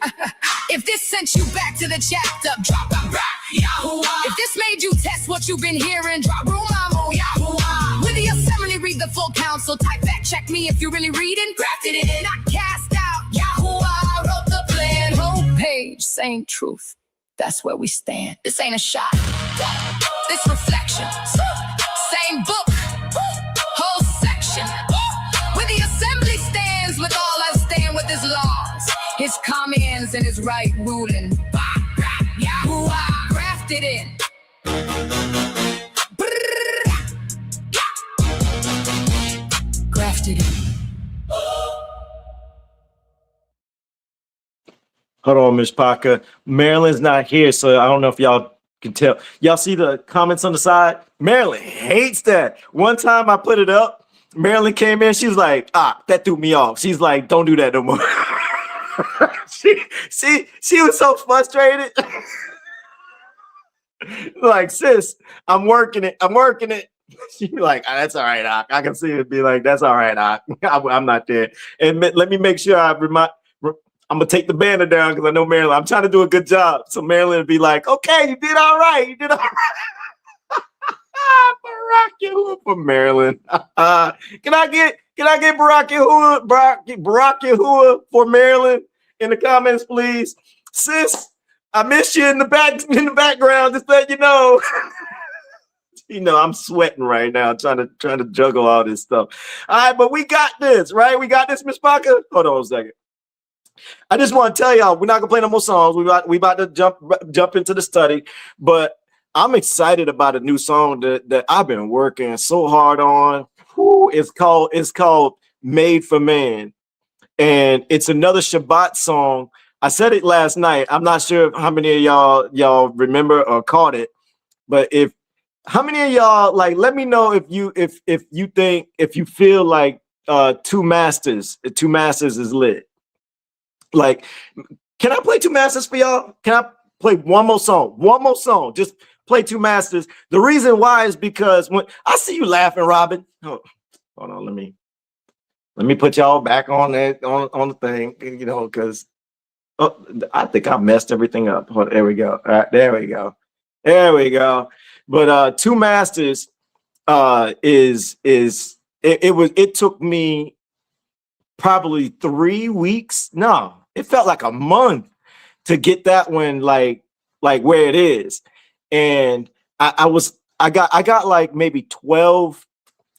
[SPEAKER 1] If this sent you back to the chapter, drop a back, YAHUAH. If this made you test what you've been hearing, drop room, I'm on YAHUAH. With the assembly, read the full counsel, type back, check me if you're really reading. Grafted-in, not cast out. YAHUAH wrote the plan. Whole page, same truth. That's where we stand. This ain't a shot. This reflection. Same book. Whole section. Where the assembly stands with all I stand with his laws, his commands, and his right ruling. YAHUAH grafted in. grafted-in.
[SPEAKER 4] Hold on, Myshpaka. Marilyn's not here, so I don't know if y'all can tell. Y'all see the comments on the side? Marilyn hates that. One time I put it up, Marilyn came in, she was like, that threw me off. She's like, don't do that no more. she was so frustrated. Like, sis, I'm working it. She like, that's all right, Doc. I can see it be like, that's all right, Doc. I'm not there. And let me make sure I'm gonna take the banner down because I know Marilyn. I'm trying to do a good job. So Marilyn would be like, okay, you did all right. You did all right. Barack Yahuwah for Marilyn. Can I get Barack Yahuwah for Marilyn in the comments, please? Sis, I miss you in the background, just let you know. You know, I'm sweating right now, trying to juggle all this stuff. All right, but we got this, right? We got this, Myshpaka. Hold on a second. I just want to tell y'all, we're not gonna play no more songs. We about to jump into the study, but I'm excited about a new song that I've been working so hard on. It's called "Made for Man," and it's another Shabbat song. I said it last night. I'm not sure how many of y'all remember or caught it, but how many of y'all, like, let me know if you feel like Two Masters is lit. Like, can I play Two Masters for y'all? Can I play one more song? Just play Two Masters. The reason why is because when I see you laughing, Robin. Oh, hold on, let me put y'all back on that on the thing, you know, because I think I messed everything up. There we go. All right, there we go. But Two Masters it took me probably 3 weeks. No, it felt like a month to get that one like where it is. And I got like maybe 12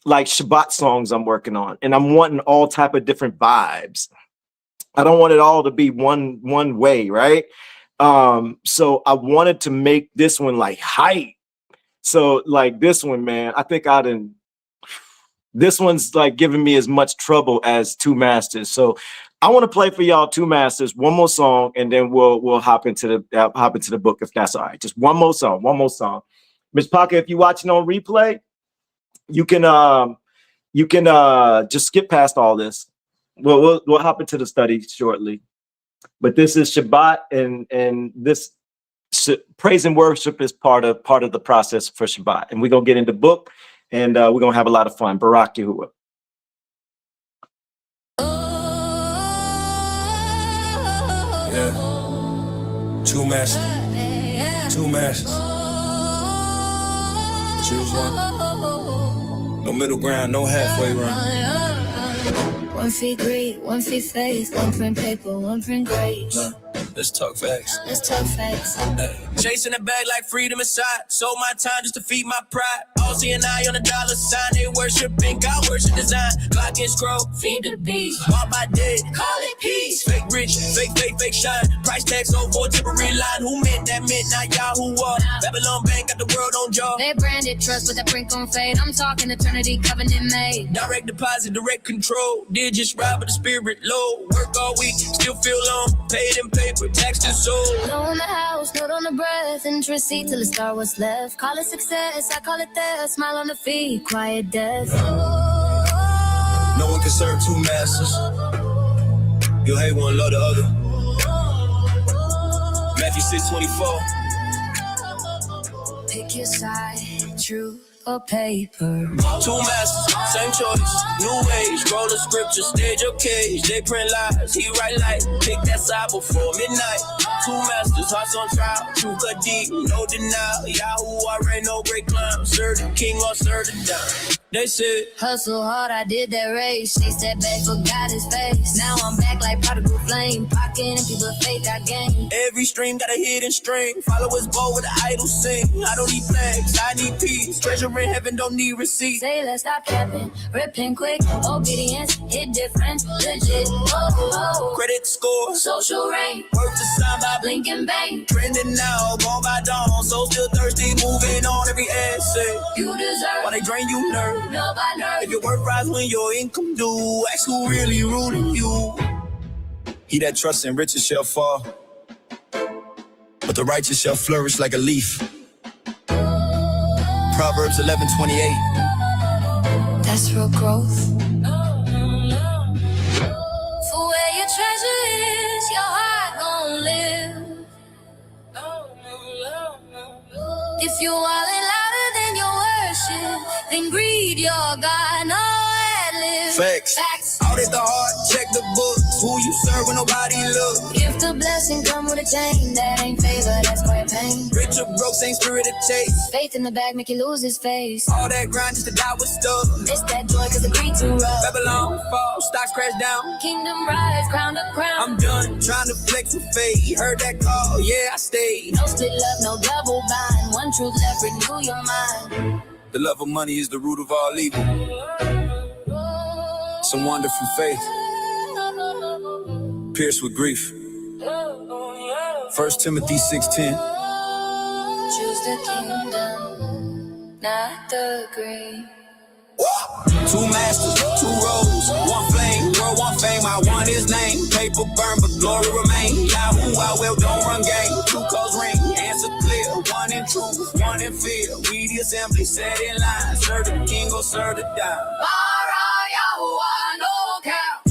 [SPEAKER 4] like Shabbat songs I'm working on, and I'm wanting all type of different vibes. I don't want it all to be one way, right? So I wanted to make this one like hype. So like this one, man, I think this one's like giving me as much trouble as Two Masters. So I want to play for y'all Two Masters, one more song, and then we'll hop into the book if that's all right. Just one more song. Myshpaka, if you're watching on replay, you can just skip past all this. We'll hop into the study shortly. But this is Shabbat, and this praise and worship is part of the process for Shabbat. And we're gonna get into book, and we're gonna have a lot of fun. Barak Yahuwah.
[SPEAKER 6] Yeah. Two masters. Choose one. No middle ground, no halfway round.
[SPEAKER 1] 1 feet greed, 1 feet faith, 1 print paper, 1 print grades.
[SPEAKER 6] Let's talk facts.
[SPEAKER 1] Hey.
[SPEAKER 3] Chasing the bag like freedom inside. Sold my time just to feed my pride. All seeing eye on the dollar sign. They worshiping God, worship design. Clock and scroll,
[SPEAKER 1] Feed the beast,
[SPEAKER 3] walk by day.
[SPEAKER 1] call it peace.
[SPEAKER 3] Fake rich, fake shine. Price tag so for a temporary line. Who meant that meant not YAHUAH. Babylon Bank got the world on jaw.
[SPEAKER 1] They branded trust with a print on fade. I'm talking eternity, covenant made.
[SPEAKER 3] Direct deposit, direct control. Did just ride but the spirit low. Work all week, still feel long. Paid in paper, tax to soul.
[SPEAKER 1] No on the house, note on the breath, interest receipt till the star what's left. Call it success, I call it death. Smile on the feet, quiet death.
[SPEAKER 6] No one can serve two masters. You hate one, love the other. Matthew 6:24.
[SPEAKER 1] Pick your side, truth or paper.
[SPEAKER 3] Two masters, same choice, new age. Roll the scripture, stage your cage. They print lies, he write light. Pick that side before midnight. Two masters, hearts on trial. True cut deep, no denial. YAHUAH reign, no break climb. Serve the king or serve the dime. They said,
[SPEAKER 1] hustle hard, I did that race. They stepped back, forgot his face. Now I'm back like prodigal flame. Pocket and people faith I gain.
[SPEAKER 3] every stream got a hidden string. Followers bold with the idol sing. I don't need flags, I need peace. Treasure in heaven, don't need receipts.
[SPEAKER 1] Say let's stop capping, ripping quick. Obedience, hit different, legit. Oh.
[SPEAKER 3] Credit score,
[SPEAKER 1] Social rank,
[SPEAKER 3] worth the sign by blink.
[SPEAKER 1] blink and bang.
[SPEAKER 3] Trending now, gone by dawn. So still thirsty, moving on every essay.
[SPEAKER 1] You deserve
[SPEAKER 3] Why they drain you nerve? If your work rise when your income do, ask who really ruling you.
[SPEAKER 6] He that trusts in riches shall fall, but the righteous shall flourish like a leaf. Proverbs 11:28.
[SPEAKER 1] That's real growth. For where your treasure is, your heart gon' live. If you wallet louder than your worship, then greed your God, no ad-lib.
[SPEAKER 6] Facts.
[SPEAKER 3] Audit the heart, check the books. Who you serve when nobody look?
[SPEAKER 1] If the blessing come with a chain, that ain't favor, that's quite pain.
[SPEAKER 3] Rich or broke, same spirit of chase.
[SPEAKER 1] Faith in the bag make you lose his face.
[SPEAKER 3] All that grind just to die with stuff.
[SPEAKER 1] Miss that joy cause the greed too rough.
[SPEAKER 3] Babylon fall, stocks crash down.
[SPEAKER 1] Kingdom rise, crown to crown.
[SPEAKER 3] I'm done trying to flex with faith. Heard that call, yeah, I stayed.
[SPEAKER 1] No split love, no double bind. One truth left, renew your mind.
[SPEAKER 6] The love of money is the root of all evil. Some wander from faith, pierced with grief. 1 Timothy 6:10.
[SPEAKER 1] Choose the kingdom, not the greed.
[SPEAKER 3] Two masters, two roads, one flame, world, one fame. I want his name. Paper burn, but glory remain. YAHUAH, well, don't run game. Two codes ring, answer clear. One in truth, one in fear. We the assembly, set in line. Serve the king or serve the dime.
[SPEAKER 1] YAHUAH, no count.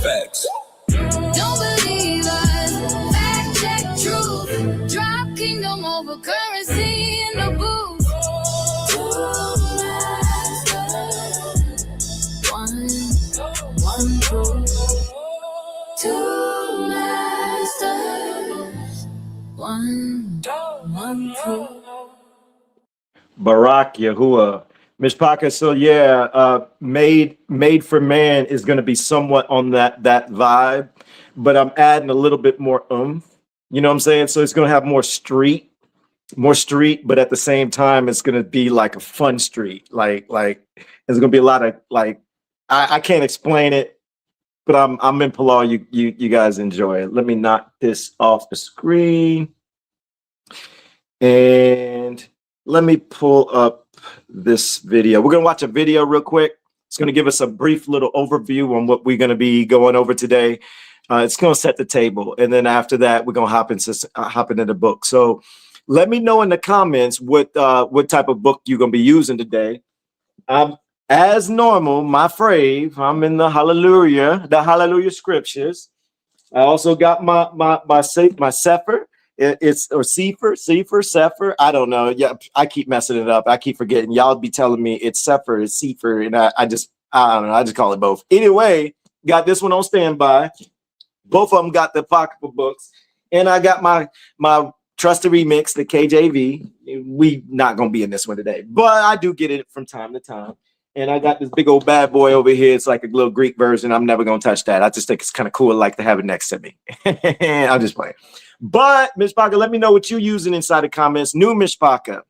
[SPEAKER 6] Facts.
[SPEAKER 1] Don't believe us, fact check truth. Drop kingdom over currency in the booth. One truth. Two masters. One truth.
[SPEAKER 4] Barak Yahuwah. Myshpaka, so yeah, made for man is going to be somewhat on that vibe, but I'm adding a little bit more you know what I'm saying? So it's going to have more street, but at the same time, it's going to be like a fun street. Like there's going to be a lot of like, I can't explain it, but I'm in Palau. You guys enjoy it. Let me knock this off the screen. And let me pull up this video. We're going to watch a video real quick. It's going to give us a brief little overview on what we're going to be going over today. It's going to set the table. And then after that, we're going to hop into the book. So let me know in the comments what type of book you're going to be using today. As normal, my fave, I'm in the Hallelujah scriptures. I also got my Sefer. It's or Sefer. I don't know. Yeah, I keep messing it up. I keep forgetting. Y'all be telling me it's Sefer, it's Sefer, and I don't know. I just call it both. Anyway, got this one on standby. Both of them got the apocryphal books, and I got my trusted remix, the KJV. We not gonna be in this one today, but I do get it from time to time. And I got this big old bad boy over here. It's like a little Greek version. I'm never going to touch that. I just think it's kind of cool. I like to have it next to me. I'm just playing. But Myshpaka, let me know what you're using inside the comments. New Myshpaka,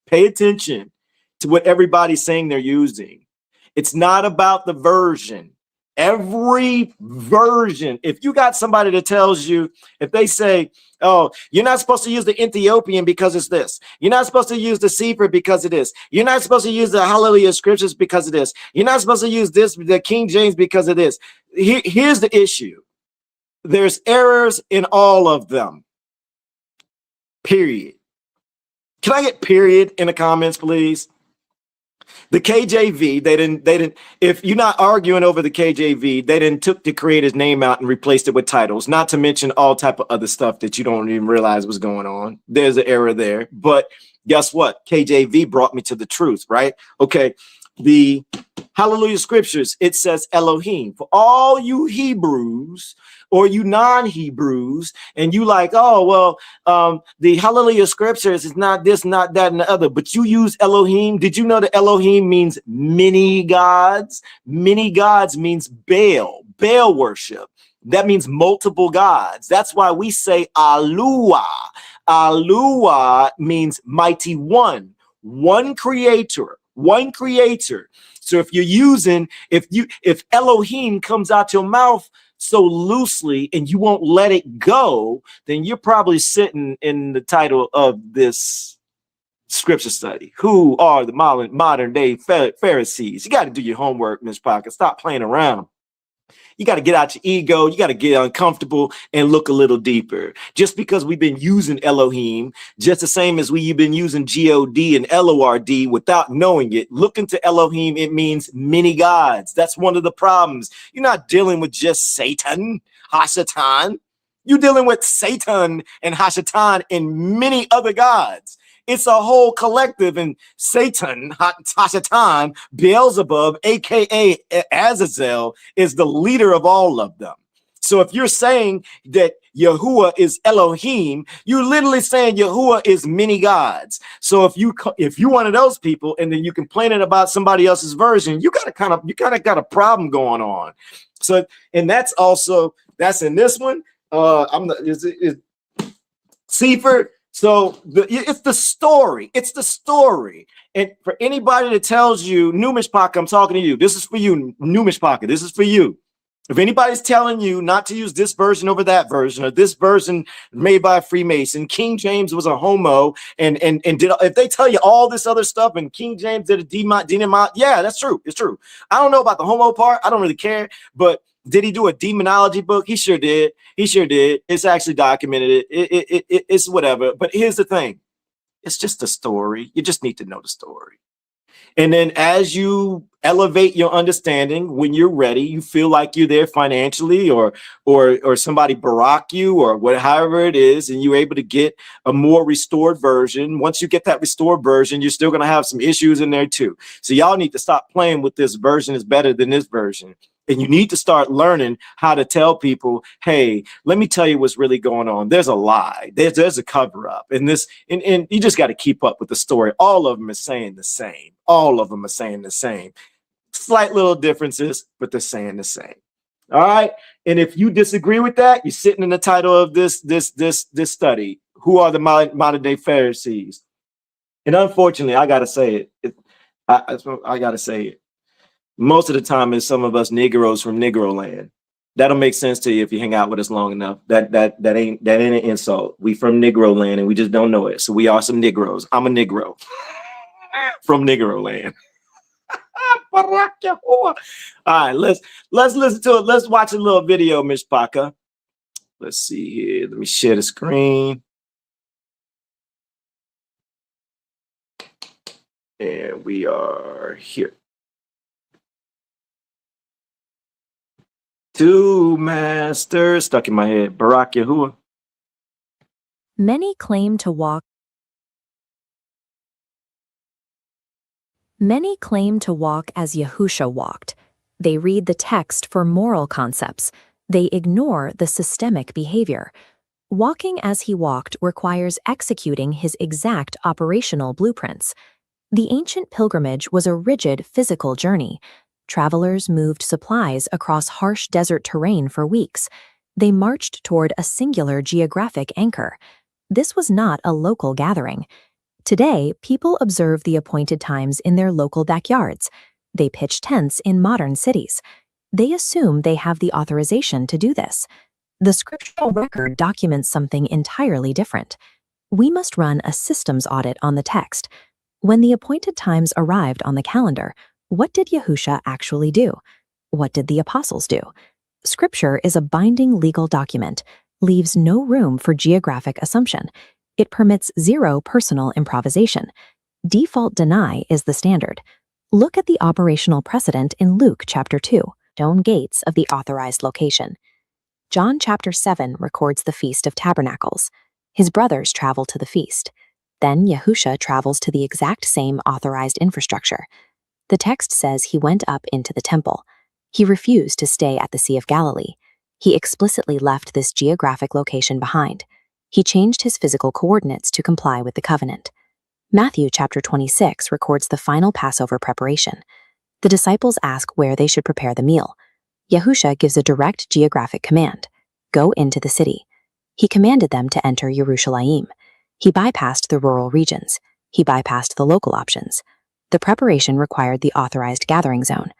[SPEAKER 4] pay attention to what everybody's saying they're using. It's not about the version. Every version. If you got somebody that tells you, if they say, oh, you're not supposed to use the Ethiopian because it's this. You're not supposed to use the Sefer because it is. You're not supposed to use the Hallelujah scriptures because of this. You're not supposed to use this, the King James because of this. Here's the issue. There's errors in all of them. Period. Can I get period in the comments, please? The KJV, they didn't, if you're not arguing over the KJV, they didn't took the creator's name out and replaced it with titles, not to mention all type of other stuff that you don't even realize was going on. There's an error there. But guess what? KJV brought me to the truth, right? Okay. The Hallelujah scriptures, it says Elohim. For all you Hebrews or you non-Hebrews, and you like, oh, well, the Hallelujah scriptures is not this, not that, and the other, but you use Elohim. Did you know that Elohim means many gods? Many gods means Baal worship. That means multiple gods. That's why we say YAHUAH. YAHUAH means mighty one creator. One creator. So if you're using, if Elohim comes out your mouth so loosely and you won't let it go, then you're probably sitting in the title of this Scripture study. Who are the modern day Pharisees? You got to do your homework, Myshpaka. Stop playing around. You got to get out your ego. You got to get uncomfortable and look a little deeper. Just because we've been using Elohim, just the same as you've been using God and LORD without knowing it, look into Elohim, it means many gods. That's one of the problems. You're not dealing with just Satan, Hashatan. You're dealing with Satan and Hashatan and many other gods. It's a whole collective, and Satan, Hashatan, Beelzebub, aka Azazel, is the leader of all of them. So if you're saying that YAHUAH is Elohim, you're literally saying YAHUAH is many gods. So if you one of those people, and then you complaining about somebody else's version, you kind of got a problem going on. So, and that's in this one. Seifert. So it's the story. It's the story. And for anybody that tells you, new Myshpaka, I'm talking to you. This is for you, new Myshpaka. This is for you. If anybody's telling you not to use this version over that version, or this version made by a Freemason, King James was a homo, and if they tell you all this other stuff, and King James did a demon, yeah, that's true. It's true. I don't know about the homo part. I don't really care, but did he do a demonology book? He sure did. He sure did. It's actually documented. It's whatever. But here's the thing. It's just a story. You just need to know the story. And then as you elevate your understanding, when you're ready, you feel like you're there financially, or somebody barack you, or however it is, and you're able to get a more restored version. Once you get that restored version, you're still going to have some issues in there too. So y'all need to stop playing with this version is better than this version. And you need to start learning how to tell people, hey, let me tell you what's really going on. There's a lie. There's a cover up. And you just got to keep up with the story. All of them are saying the same. All of them are saying the same. Slight little differences, but they're saying the same. All right. And if you disagree with that, you're sitting in the title of this study. Who are the modern day Pharisees? And unfortunately, I got to say it. I got to say it. Most of the time, it's some of us Negroes from Negro land. That'll make sense to you if you hang out with us long enough. That ain't an insult. We from Negro land and we just don't know it. So we are some Negroes. I'm a Negro from Negro land. All right, let's listen to it. Let's watch a little video, Myshpaka. Let's see here. Let me share the screen. And we are here. Two masters stuck in my head. Barak Yahuwah.
[SPEAKER 7] Many claim to walk as Yahusha walked. They read the text for moral concepts. They ignore the systemic behavior. Walking as he walked requires executing his exact operational blueprints. The ancient pilgrimage was a rigid physical journey. Travelers moved supplies across harsh desert terrain for weeks. They marched toward a singular geographic anchor. This was not a local gathering. Today, people observe the appointed times in their local backyards. They pitch tents in modern cities. They assume they have the authorization to do this. The scriptural record documents something entirely different. We must run a systems audit on the text. When the appointed times arrived on the calendar, what did Yahusha actually do? What did the apostles do? Scripture is a binding legal document, leaves no room for geographic assumption. It permits zero personal improvisation. Default deny is the standard. Look at the operational precedent in Luke chapter 2, stone gates of the authorized location. John chapter 7 records the Feast of Tabernacles. His brothers travel to the feast. Then Yahusha travels to the exact same authorized infrastructure. The text says he went up into the temple. He refused to stay at the Sea of Galilee. He explicitly left this geographic location behind. He changed his physical coordinates to comply with the covenant. Matthew chapter 26 records the final Passover preparation. The disciples ask where they should prepare the meal. Yahusha gives a direct geographic command: go into the city. He commanded them to enter YERUSHALAYIM. He bypassed the rural regions. He bypassed the local options. The preparation required the authorized gathering zone.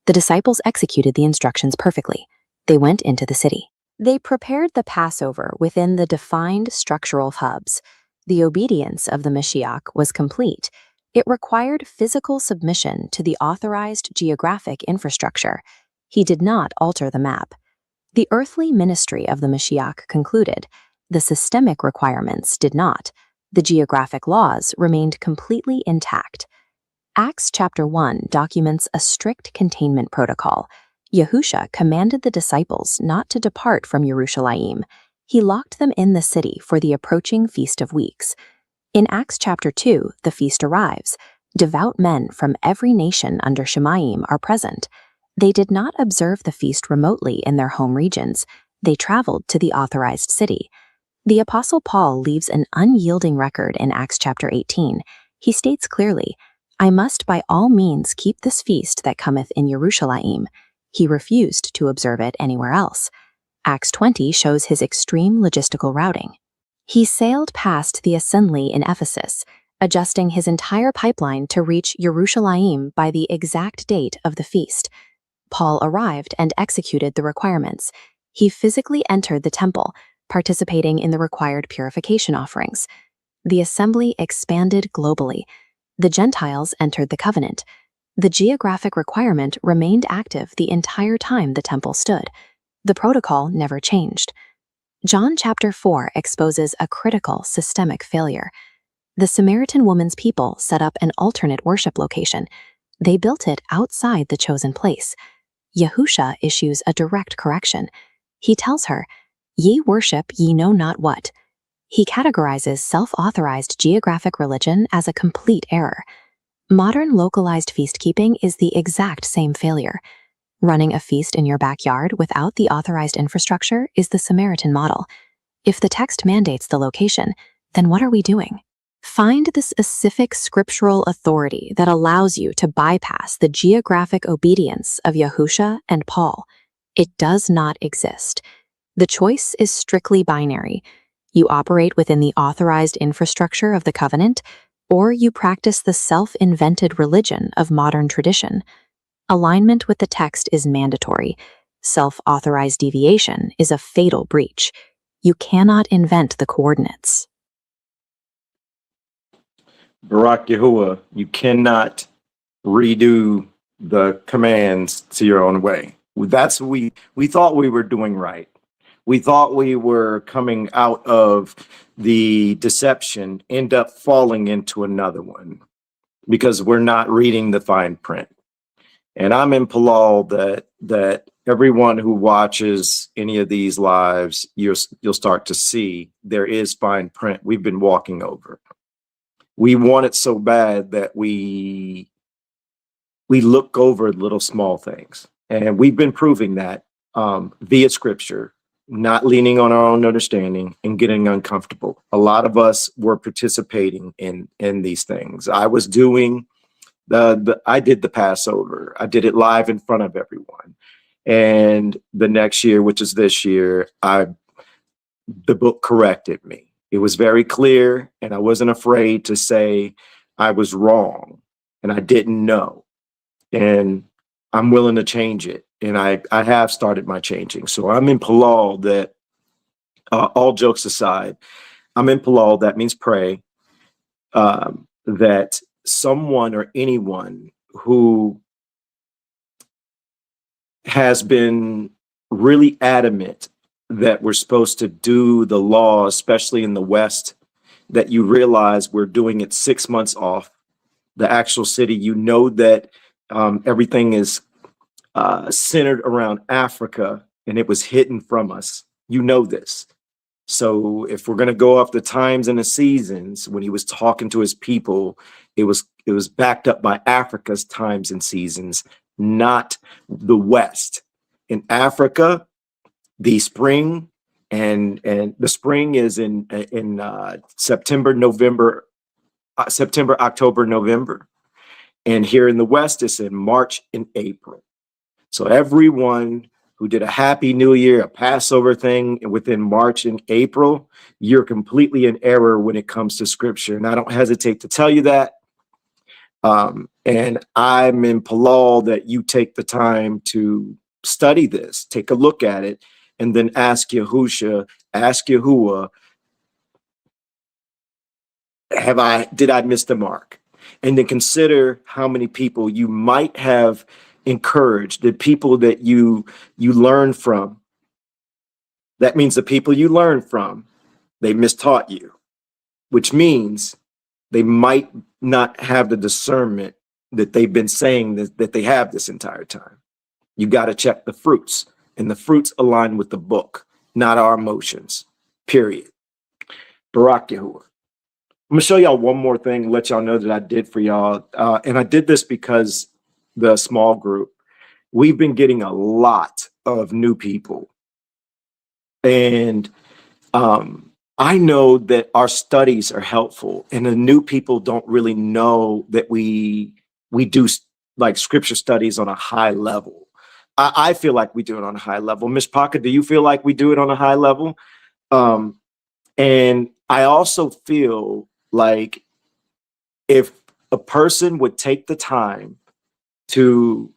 [SPEAKER 7] The disciples executed the instructions perfectly. They went into the city. They prepared the Passover within the defined structural hubs. The obedience of the Mashiach was complete. It required physical submission to the authorized geographic infrastructure. He did not alter the map. The earthly ministry of the Mashiach concluded. The systemic requirements did not. The geographic laws remained completely intact. Acts chapter 1 documents a strict containment protocol. Yahusha commanded the disciples not to depart from YERUSHALAYIM. He locked them in the city for the approaching Feast of Weeks. In Acts chapter 2, the feast arrives. Devout men from every nation under Shemayim are present. They did not observe the feast remotely in their home regions. They traveled to the authorized city. The Apostle Paul leaves an unyielding record in Acts chapter 18. He states clearly, "I must by all means keep this feast that cometh in YERUSHALAYIM." He refused to observe it anywhere else. Acts 20 shows his extreme logistical routing. He sailed past the assembly in Ephesus, adjusting his entire pipeline to reach YERUSHALAYIM by the exact date of the feast. Paul arrived and executed the requirements. He physically entered the temple, participating in the required purification offerings. The assembly expanded globally. The Gentiles entered the covenant. The geographic requirement remained active the entire time the temple stood. The protocol never changed. John chapter 4 exposes a critical systemic failure. The Samaritan woman's people set up an alternate worship location. They built it outside the chosen place. Yahusha issues a direct correction. He tells her, "Ye worship ye know not what." He categorizes self-authorized geographic religion as a complete error. Modern localized feast-keeping is the exact same failure. Running a feast in your backyard without the authorized infrastructure is the Samaritan model. If the text mandates the location, then what are we doing? Find the specific scriptural authority that allows you to bypass the geographic obedience of Yahusha and Paul. It does not exist. The choice is strictly binary. You operate within the authorized infrastructure of the covenant, or you practice the self-invented religion of modern tradition. Alignment with the text is mandatory. Self-authorized deviation is a fatal breach. You cannot invent the coordinates.
[SPEAKER 4] Barak Yahuwah, you cannot redo the commands to your own way. That's we thought we were doing right. We thought we were coming out of the deception, end up falling into another one because we're not reading the fine print. And I'm in Palal that everyone who watches any of these lives, you'll start to see there is fine print we've been walking over. We want it so bad that we look over little small things. And we've been proving that via scripture, not leaning on our own understanding and getting uncomfortable. A lot of us were participating in these things. I was doing I did the Passover. I did it live in front of everyone. And the next year, which is this year, the book corrected me. It was very clear, and I wasn't afraid to say I was wrong and I didn't know. And I'm willing to change it. And I have started my changing. So I'm in Palal that, all jokes aside, I'm in Palal, that means pray, that someone or anyone who has been really adamant that we're supposed to do the law, especially in the West, that you realize we're doing it 6 months off the actual city. You know that everything is centered around Africa and it was hidden from us. You know this. So if we're going to go off the times and the seasons, when he was talking to his people, it was backed up by Africa's times and seasons, not the West. In Africa, the spring and the spring is in September, October, November. And here in the West, it's in March and April. So everyone who did a Happy New Year, a Passover thing within March and April, you're completely in error when it comes to scripture. And I don't hesitate to tell you that. And I'm in Palal that you take the time to study this, take a look at it, and then ask Yahusha, ask Yahuwah, did I miss the mark? And then consider how many people you might have encouraged, the people that you learn from. That means the people you learn from, they mistaught you, which means they might not have the discernment that they've been saying that they have this entire time. You got to check the fruits, and the fruits align with the book, not our emotions, period. Barak Yahuwah. I'm gonna show y'all one more thing, let y'all know that I did for y'all. And I did this because the small group, we've been getting a lot of new people. And I know that our studies are helpful, and the new people don't really know that we do like scripture studies on a high level. I feel like we do it on a high level. Myshpaka, do you feel like we do it on a high level? And I also feel like if a person would take the time to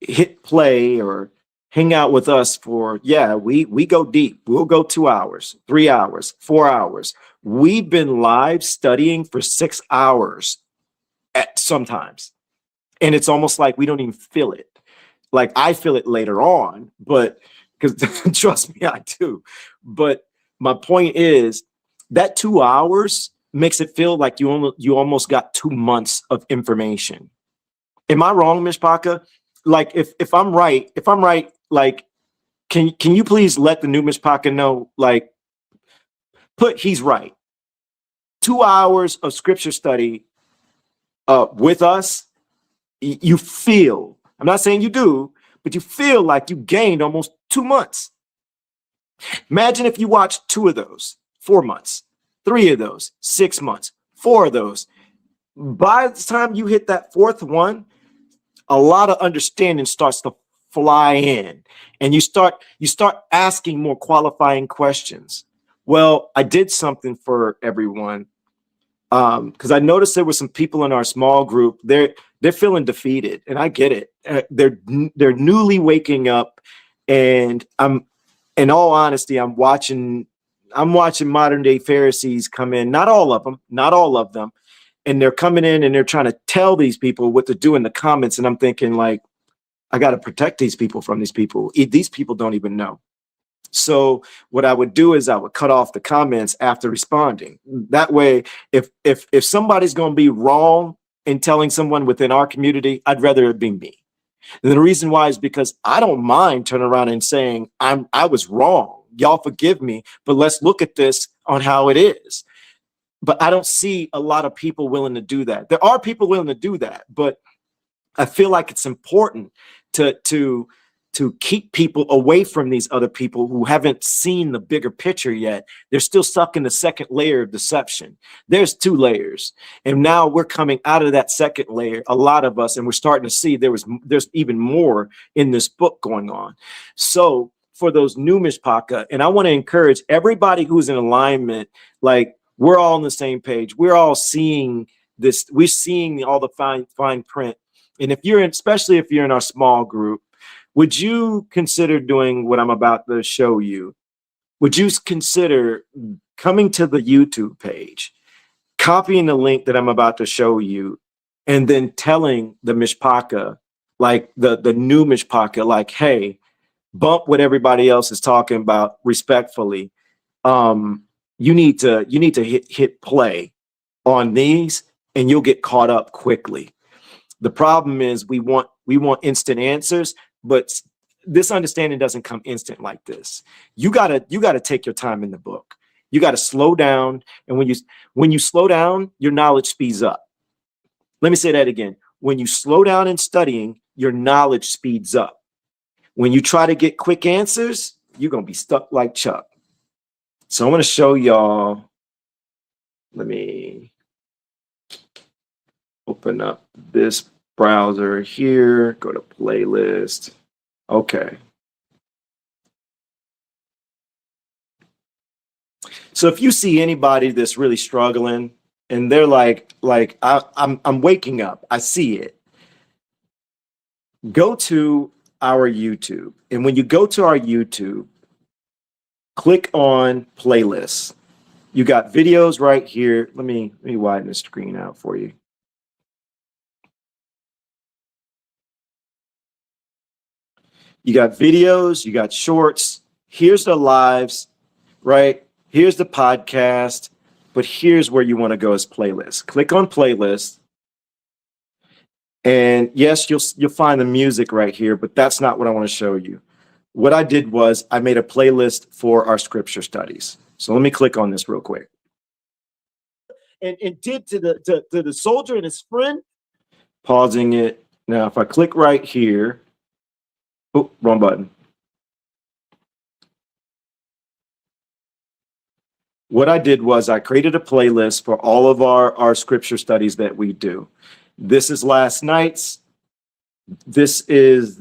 [SPEAKER 4] hit play or hang out with us for, we go deep. We'll go 2 hours, 3 hours, 4 hours. We've been live studying for 6 hours at sometimes. And it's almost like we don't even feel it. Like I feel it later on, but because trust me, I do. But my point is that 2 hours makes it feel like you almost got 2 months of information. Am I wrong, Myshpaka? Like if I'm right, like can you please let the new Myshpaka know, like he's right. 2 hours of scripture study with us, you feel, I'm not saying you do, but you feel like you gained almost 2 months. Imagine if you watched 2 of those, 4 months, 3 of those, 6 months, 4 of those. By the time you hit that 4th one, a lot of understanding starts to fly in, and you start asking more qualifying questions. Well, I did something for everyone because I noticed there were some people in our small group. They're feeling defeated, and I get it. They're newly waking up, and in all honesty, I'm watching modern day Pharisees come in. Not all of them. And they're coming in and they're trying to tell these people what to do in the comments. And I'm thinking, like, I got to protect these people from these people. These people don't even know. So what I would do is I would cut off the comments after responding. That way, if somebody's going to be wrong in telling someone within our community, I'd rather it be me. And the reason why is because I don't mind turning around and saying, I was wrong. Y'all forgive me, but let's look at this on how it is. But I don't see a lot of people willing to do that. There are people willing to do that, but I feel like it's important to keep people away from these other people who haven't seen the bigger picture yet. They're still stuck in the second layer of deception. There's 2 layers. And now we're coming out of that second layer, a lot of us, and we're starting to see there's even more in this book going on. So for those new Myshpaka, and I want to encourage everybody who's in alignment, like, we're all on the same page. We're all seeing this. We're seeing all the fine print. And especially if you're in our small group, would you consider doing what I'm about to show you? Would you consider coming to the YouTube page, copying the link that I'm about to show you, and then telling the Myshpaka, like the new Myshpaka, like, hey, bump what everybody else is talking about respectfully. You need to hit play on these, and you'll get caught up quickly. The problem is we want instant answers, but this understanding doesn't come instant like this. You gotta take your time in the book. You gotta slow down, and when you slow down, your knowledge speeds up. Let me say that again. When you slow down in studying, your knowledge speeds up. When you try to get quick answers, you're gonna be stuck like Chuck. So I'm going to show y'all. Let me open up this browser here. Go to playlist. Okay. So if you see anybody that's really struggling and they're like I'm waking up, I see it. Go to our YouTube. And when you go to our YouTube, click on playlists. You got videos right here. Let me widen the screen out for you. You got videos, you got shorts. Here's the lives, right? Here's the podcast, but here's where you want to go as playlist. Click on playlist. And yes, you'll find the music right here, but that's not what I want to show you. What I did was I made a playlist for our scripture studies. So let me click on this real quick. And did to the soldier and his friend, pausing it. Now, if I click right here, oh, wrong button. What I did was I created a playlist for all of our scripture studies that we do. This is last night's. This is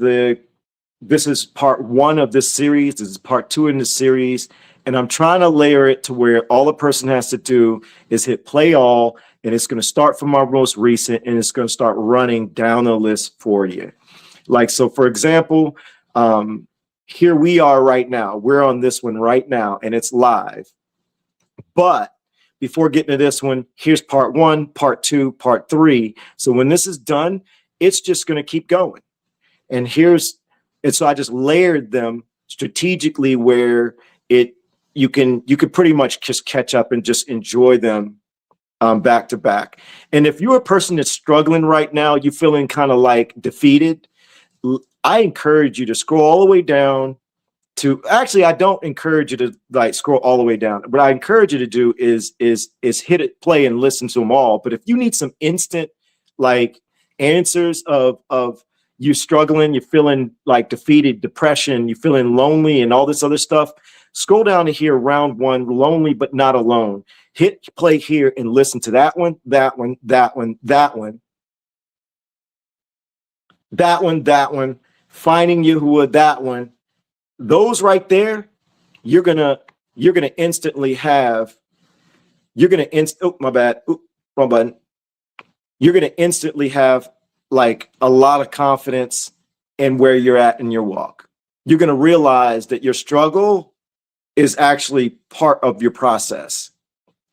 [SPEAKER 4] part 1 of this series. This is part 2 in the series. And I'm trying to layer it to where all a person has to do is hit play all, and it's going to start from our most recent, and it's going to start running down the list for you. Like, so for example, here we are right now. We're on this one right now, and it's live. But before getting to this one, here's part 1, part 2, part 3. So when this is done, it's just going to keep going. And so I just layered them strategically where you can pretty much just catch up and just enjoy them back to back. And if you're a person that's struggling right now, you're feeling kind of like defeated, I encourage you to scroll all the way down to, actually, I don't encourage you to like scroll all the way down. What I encourage you to do is hit it, play, and listen to them all. But if you need some instant like answers of you struggling, you're feeling like defeated, depression, you're feeling lonely and all this other stuff, scroll down to here, round 1, lonely but not alone. Hit play here and listen to that one, that one, that one, that one, that one, that one, finding YAHUAH, that one. Those right there, you're gonna instantly have. Oh, my bad. Oop, wrong button. You're gonna instantly have like a lot of confidence in where you're at in your walk. You're gonna realize that your struggle is actually part of your process,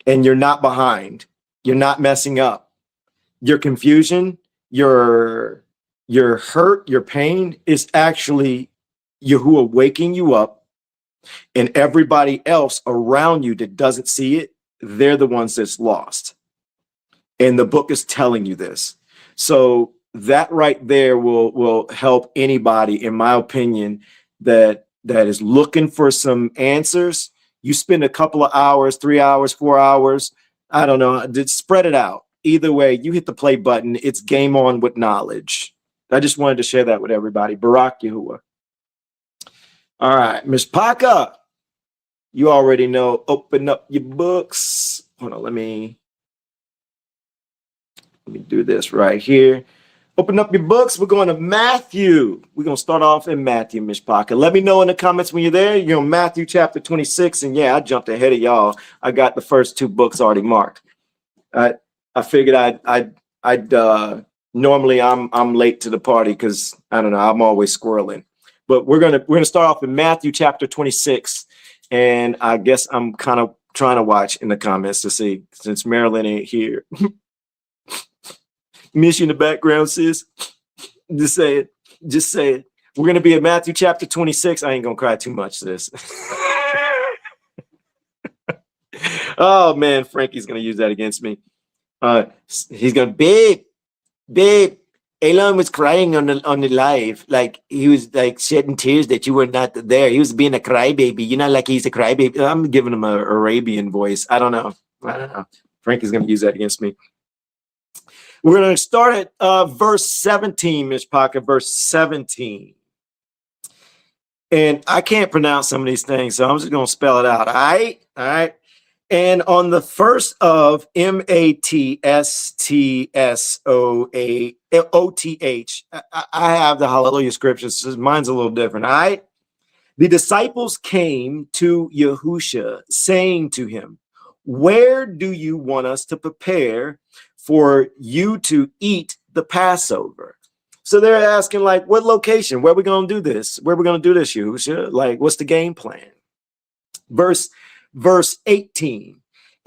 [SPEAKER 4] and you're not behind. You're not messing up. Your confusion, your hurt, your pain is actually YAHUAH waking you up, and everybody else around you that doesn't see it, they're the ones that's lost. And the book is telling you this. So that right there will help anybody, in my opinion, that is looking for some answers. You spend a couple of hours, 3 hours, 4 hours, I don't know, spread it out. Either way, you hit the play button, it's game on with knowledge. I just wanted to share that with everybody. Barak YAHUAH. All right, Myshpaka, you already know, open up your books. Hold on, let me do this right here. Open up your books. We're going to Matthew. We're going to start off in Matthew, Myshpaka. Let me know in the comments when you're there. You're on Matthew chapter 26. And yeah, I jumped ahead of y'all. I got the first 2 books already marked. I figured I'd normally I'm late to the party because I don't know, I'm always squirreling. But we're gonna start off in Matthew chapter 26. And I guess I'm kind of trying to watch in the comments to see, since Marilyn ain't here. Miss you in the background, sis. Just say it. Just say it. We're going to be at Matthew chapter 26. I ain't going to cry too much, sis. Oh, man. Frankie's going to use that against me. He's going, babe, Elon was crying on the live. Like, he was, like, shedding tears that you were not there. He was being a crybaby. You know, like he's a crybaby. I'm giving him an Arabian voice. I don't know. Frankie's going to use that against me. We're going to start at verse 17, Myshpaka, verse 17. And I can't pronounce some of these things, so I'm just going to spell it out. All right. And on the first of MATSTSOAOTH, I have the Hallelujah scriptures. So mine's a little different. All right. The disciples came to Yahusha, saying to him, "Where do you want us to prepare for you to eat the Passover?" So they're asking, like, what location? Where are we going to do this? Where are we going to do this, Yahusha? Like, what's the game plan? Verse 18.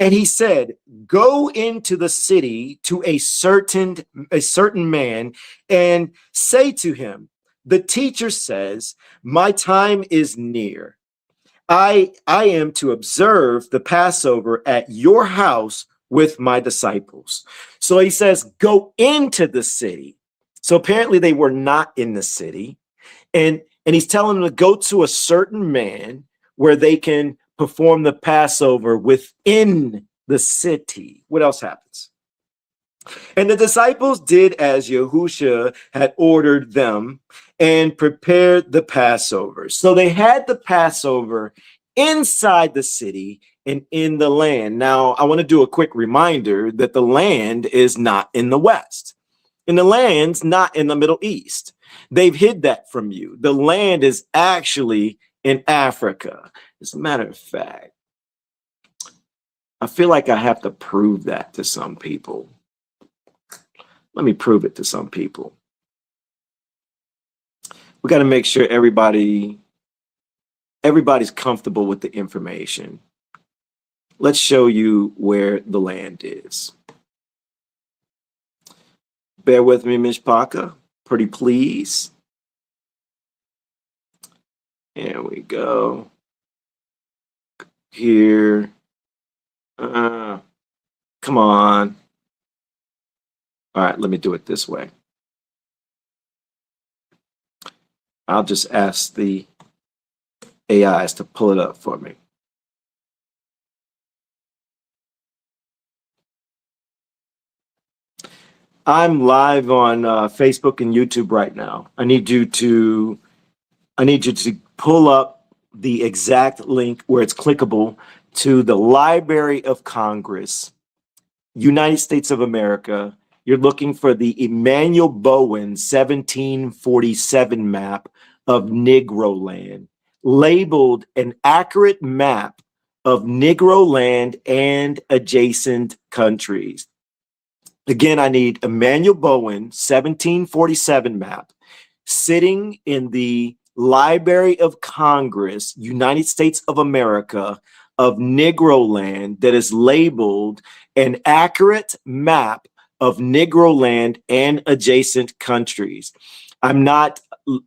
[SPEAKER 4] And he said, go into the city to a certain man and say to him, the teacher says, my time is near. I am to observe the Passover at your house with my disciples. So he says, go into the city. So apparently they were not in the city. And he's telling them to go to a certain man where they can perform the Passover within the city. What else happens? And the disciples did as Yahusha had ordered them and prepared the Passover. So they had the Passover inside the city and in the land. Now, I want to do a quick reminder that the land is not in the West, and the land's not in the Middle East. They've hid that from you. The land is actually in Africa. As a matter of fact, I feel like I have to prove that to some people. Let me prove it to some people. We got to make sure everybody's comfortable with the information. Let's show you where the land is. Bear with me, Myshpaka. Pretty please. There we go. Here. Come on. All right, let me do it this way. I'll just ask the AIs to pull it up for me. I'm live on Facebook and YouTube right now. I need you to pull up the exact link where it's clickable to the Library of Congress, United States of America. You're looking for the Emanuel Bowen 1747 map of Negro land, labeled an accurate map of Negro land and adjacent countries. Again, I need Emanuel Bowen 1747 map sitting in the Library of Congress, United States of America, of Negro land that is labeled an accurate map of Negro land and adjacent countries. I'm not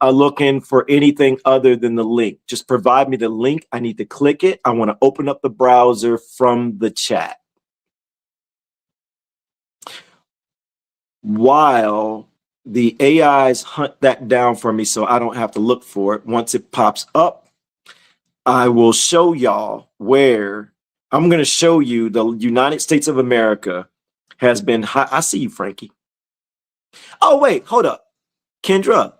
[SPEAKER 4] looking for anything other than the link. Just provide me the link. I need to click it. I want to open up the browser from the chat. While the AIs hunt that down for me so I don't have to look for it, once it pops up, I will show y'all where I'm going to show you the United States of America has been. I see you, Frankie. Oh, wait, hold up. Kendra,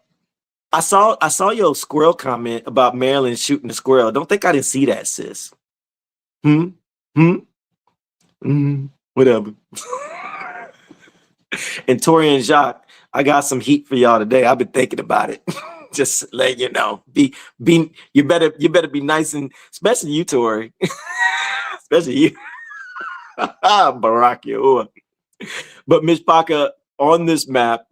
[SPEAKER 4] I saw your squirrel comment about Maryland shooting the squirrel. Don't think I didn't see that, sis. Whatever. And Tori and Jacques, I got some heat for y'all today. I've been thinking about it. Just let you know. You better be nice, and especially you, Tori. Especially you. Barack YAHUAH. But Myshpaka, on this map,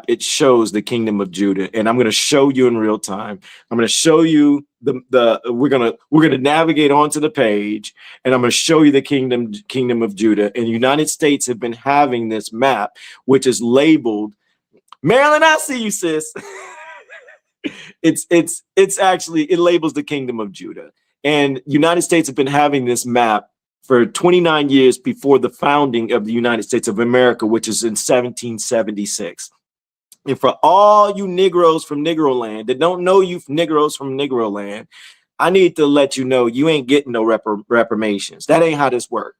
[SPEAKER 4] it shows the kingdom of Judah, and I'm going to show you in real time. I'm going to show you we're going to navigate onto the page, and I'm going to show you the kingdom of Judah. And the United States have been having this map, which is labeled Maryland. I see you, sis. It's actually, it labels the kingdom of Judah, and United States have been having this map for 29 years before the founding of the United States of America, which is in 1776. And for all you Negroes from Negro land that don't know you Negroes from Negro land, I need to let you know you ain't getting no reparations. That ain't how this works.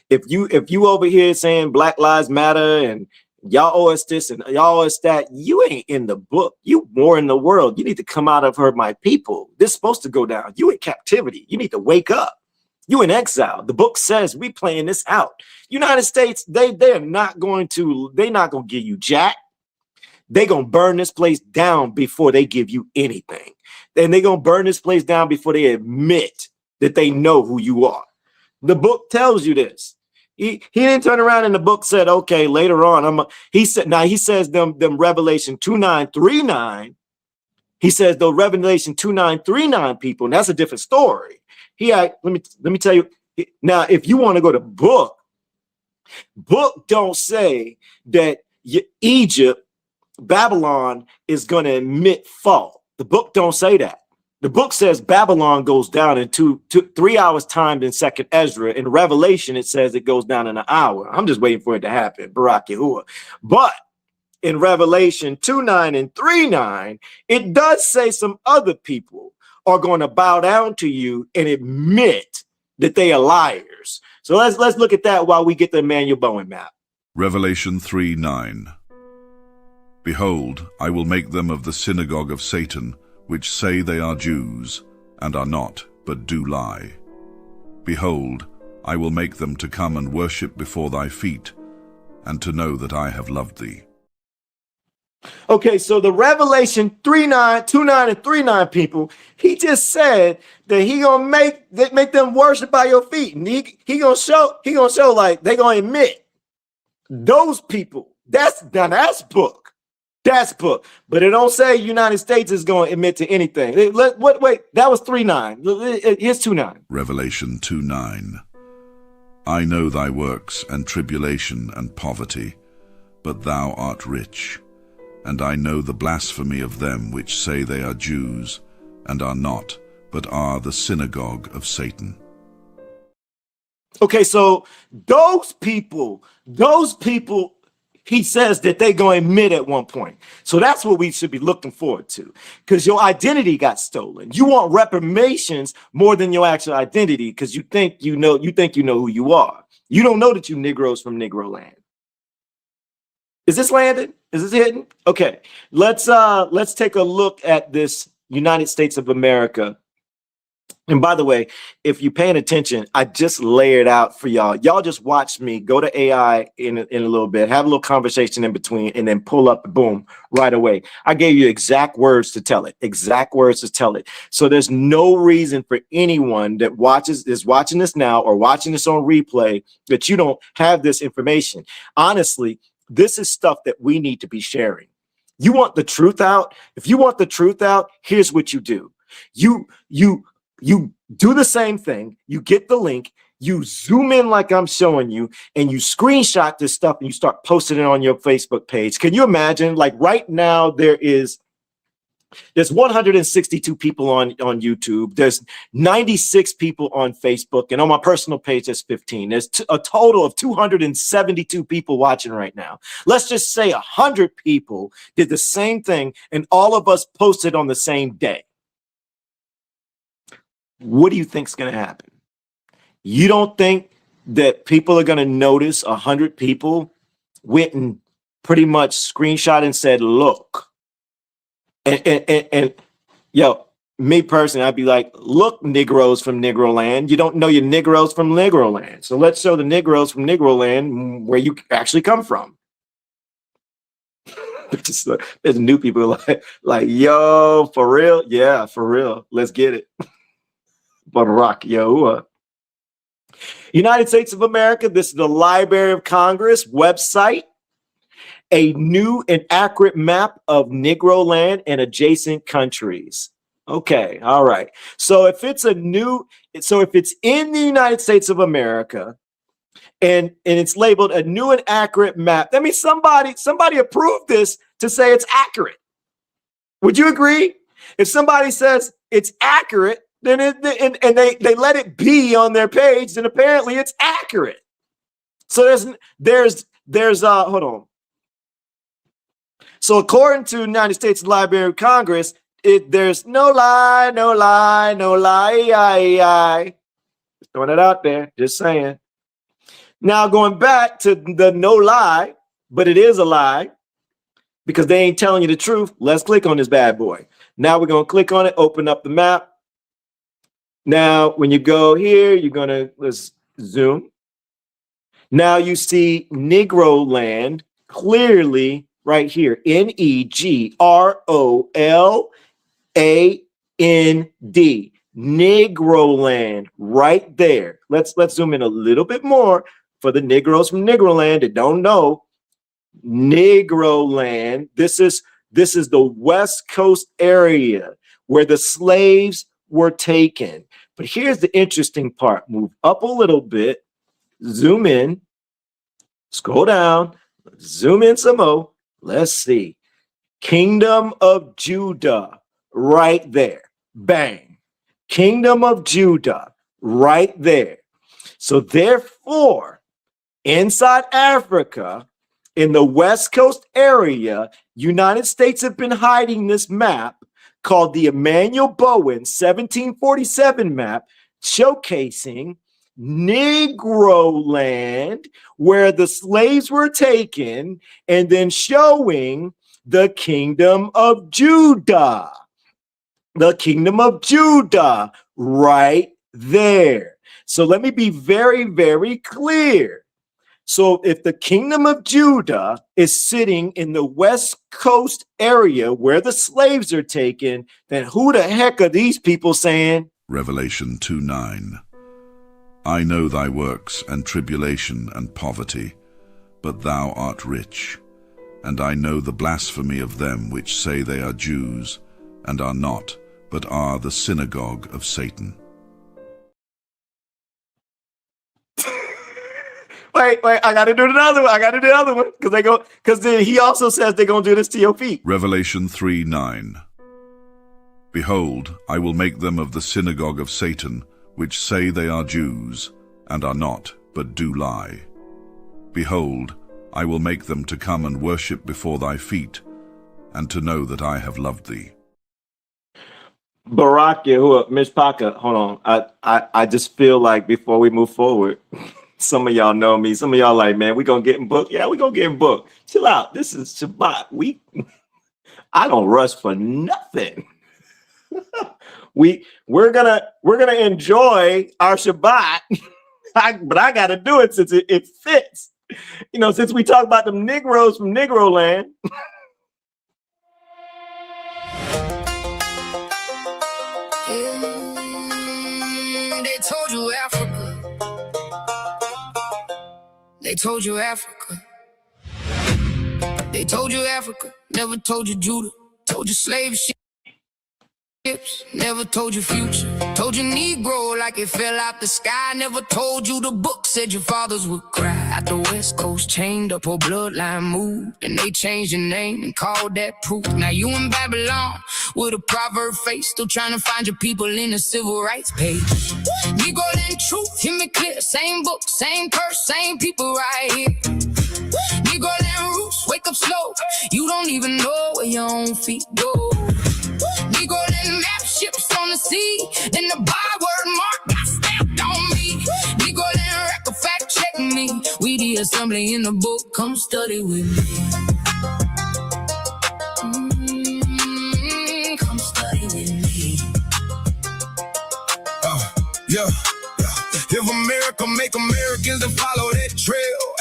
[SPEAKER 4] If you over here saying Black Lives Matter and y'all owe us this and y'all owe us that, you ain't in the book. You more in the world. You need to come out of her, my people. This is supposed to go down. You in captivity. You need to wake up. You in exile. The book says we playing this out. United States, they're not going to give you jack. They're going to burn this place down before they give you anything. And they're going to burn this place down before they admit that they know who you are. The book tells you this. He didn't turn around and the book said, okay, later on, he says them Revelation 2939. He says the Revelation 2939 people, and that's a different story. Let me tell you, Now, if you want to go to book don't say that Egypt, Babylon is going to admit fault. The book don't say that. The book says Babylon goes down in 3 hours time in second Ezra. In Revelation, it says it goes down in an hour. I'm just waiting for it to happen. Barak Yahuwah. But in Revelation 2:9 and 3:9, it does say some other people are going to bow down to you and admit that they are liars. So let's look at that while we get the Emmanuel Bowen map.
[SPEAKER 8] Revelation 3:9. Behold, I will make them of the synagogue of Satan, which say they are Jews, and are not, but do lie. Behold, I will make them to come and worship before thy feet, and to know that I have loved thee.
[SPEAKER 4] Okay, so the Revelation 3:9, 2:9 and 3:9 people, he just said that he gonna make them worship by your feet, and he gonna show like they gonna admit those people. That's book. That's book, but it don't say United States is going to admit to anything. Wait, that was 3:9. Here's 2:9.
[SPEAKER 8] Revelation 2:9. I know thy works and tribulation and poverty, but thou art rich. And I know the blasphemy of them which say they are Jews, and are not, but are the synagogue of Satan.
[SPEAKER 4] Okay, so those people, he says that they're going to admit at one point. So that's what we should be looking forward to, because your identity got stolen. You want reformations more than your actual identity, because you think you know who you are. You don't know that you Negroes from Negro land. Is this landed? Is this hitting? Okay, let's take a look at this United States of America. And by the way, if you're paying attention, I just layered out for y'all. Y'all just watch me go to AI in a little bit, have a little conversation in between, and then pull up, boom, right away. I gave you exact words to tell it, So there's no reason for anyone that is watching this now or watching this on replay that you don't have this information. Honestly, this is stuff that we need to be sharing. You want the truth out? If you want the truth out, here's what you do. You do the same thing. You get the link, you zoom in like I'm showing you, and you screenshot this stuff and you start posting it on your Facebook page. Can you imagine? Like right now, there's 162 people on YouTube. There's 96 people on Facebook, and on my personal page, there's 15. There's a total of 272 people watching right now. Let's just say 100 people did the same thing, and all of us posted on the same day. What do you think is going to happen? You don't think that people are going to notice 100 people went and pretty much screenshot and said, look, and yo, me personally, I'd be like, look, Negroes from Negro land, you don't know your Negroes from Negro land. So let's show the Negroes from Negro land where you actually come from. There's new people like, yo, for real? Yeah, for real. Let's get it. Barak YAHUAH. United States of America, this is the Library of Congress website. A new and accurate map of Negro land and adjacent countries. Okay, all right. So if it's in the United States of America and it's labeled a new and accurate map, that means somebody approved this to say it's accurate. Would you agree? If somebody says it's accurate, then they let it be on their page, then apparently it's accurate. So there's hold on. So according to United States Library of Congress, there's no lie. Just throwing it out there, just saying. Now going back to the no lie, but it is a lie because they ain't telling you the truth. Let's click on this bad boy. Now we're going to click on it, open up the map. Now, when you go here, let's zoom. Now you see Negro land clearly right here. Negroland. Negro land right there. Let's zoom in a little bit more for the Negroes from Negro land that don't know. Negro land. This is the West Coast area where the slaves were taken. But here's the interesting part. Move up a little bit, zoom in, scroll down, zoom in some more. Let's see. Kingdom of Judah, right there. Bang. Kingdom of Judah, right there. So therefore, inside Africa, in the West Coast area, United States have been hiding this map called the Emmanuel Bowen 1747 map, showcasing Negro land where the slaves were taken, and then showing the kingdom of Judah. The kingdom of Judah right there. So let me be very, very clear. So if the kingdom of Judah is sitting in the West Coast area where the slaves are taken, then who the heck are these people saying?
[SPEAKER 8] Revelation 2:9. I know thy works and tribulation and poverty, but thou art rich. And I know the blasphemy of them which say they are Jews, and are not, but are the synagogue of Satan.
[SPEAKER 4] Wait, I gotta do another one. Because he also says they're gonna do this to your feet.
[SPEAKER 8] Revelation 3:9. Behold, I will make them of the synagogue of Satan, which say they are Jews, and are not, but do lie. Behold, I will make them to come and worship before thy feet, and to know that I have loved thee.
[SPEAKER 4] Barak YAHUAH, Myshpaka, hold on. I just feel like before we move forward, some of y'all know me. Some of y'all like, man, we gonna get in book. Yeah, we gonna get in book. Chill out. This is Shabbat. I don't rush for nothing. We're gonna enjoy our Shabbat, but I gotta do it since it fits. You know, since we talk about them Negroes from Negro land.
[SPEAKER 1] They told you Africa. They told you Africa. They told you Africa. Never told you Judah. Told you slave ships. Never told you future. Told you Negro like it fell out the sky. Never told you the book said your fathers would cry. At the West Coast chained up, whole bloodline moved, and they changed your name and called that proof. Now you in Babylon with a proverb face, still trying to find your people in the civil rights page. Negro and truth, hear me clear. Same book, same curse, same people right here. Negro and roots, wake up slow. You don't even know where your own feet go. Negro and map ships on the sea, then the byword mark got stamped on me. Negro and record fact check me. We the assembly in the book, come study with me. Come study with me.
[SPEAKER 5] Yeah. If America make Americans to follow that trail,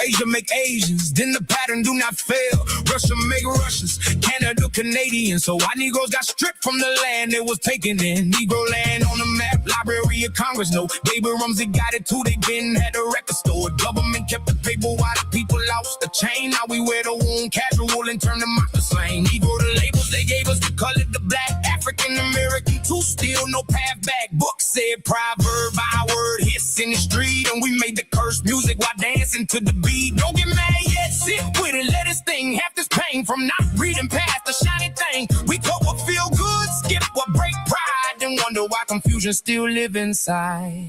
[SPEAKER 5] Asia make Asians, then the pattern do not fail. Russia make Russians, Canada Canadians. So why Negroes got stripped from the land they was taken in? Negro land on the map, Library of Congress know. Baby Rumsey got it too, they been had a record store. Government kept the paper while the people lost the chain. Now we wear the wound casual and turn them out the slang. Negro the labels they gave us, we call it the black. African American too, still no path back. Book said proverb by word hits in the street, and we made the cursed music while dancing to the beat. Don't get mad yet, sit with it, let it sting. Half this pain from not reading past the shiny thing. We go what feel good, skip what break pride, and wonder why confusion still live inside.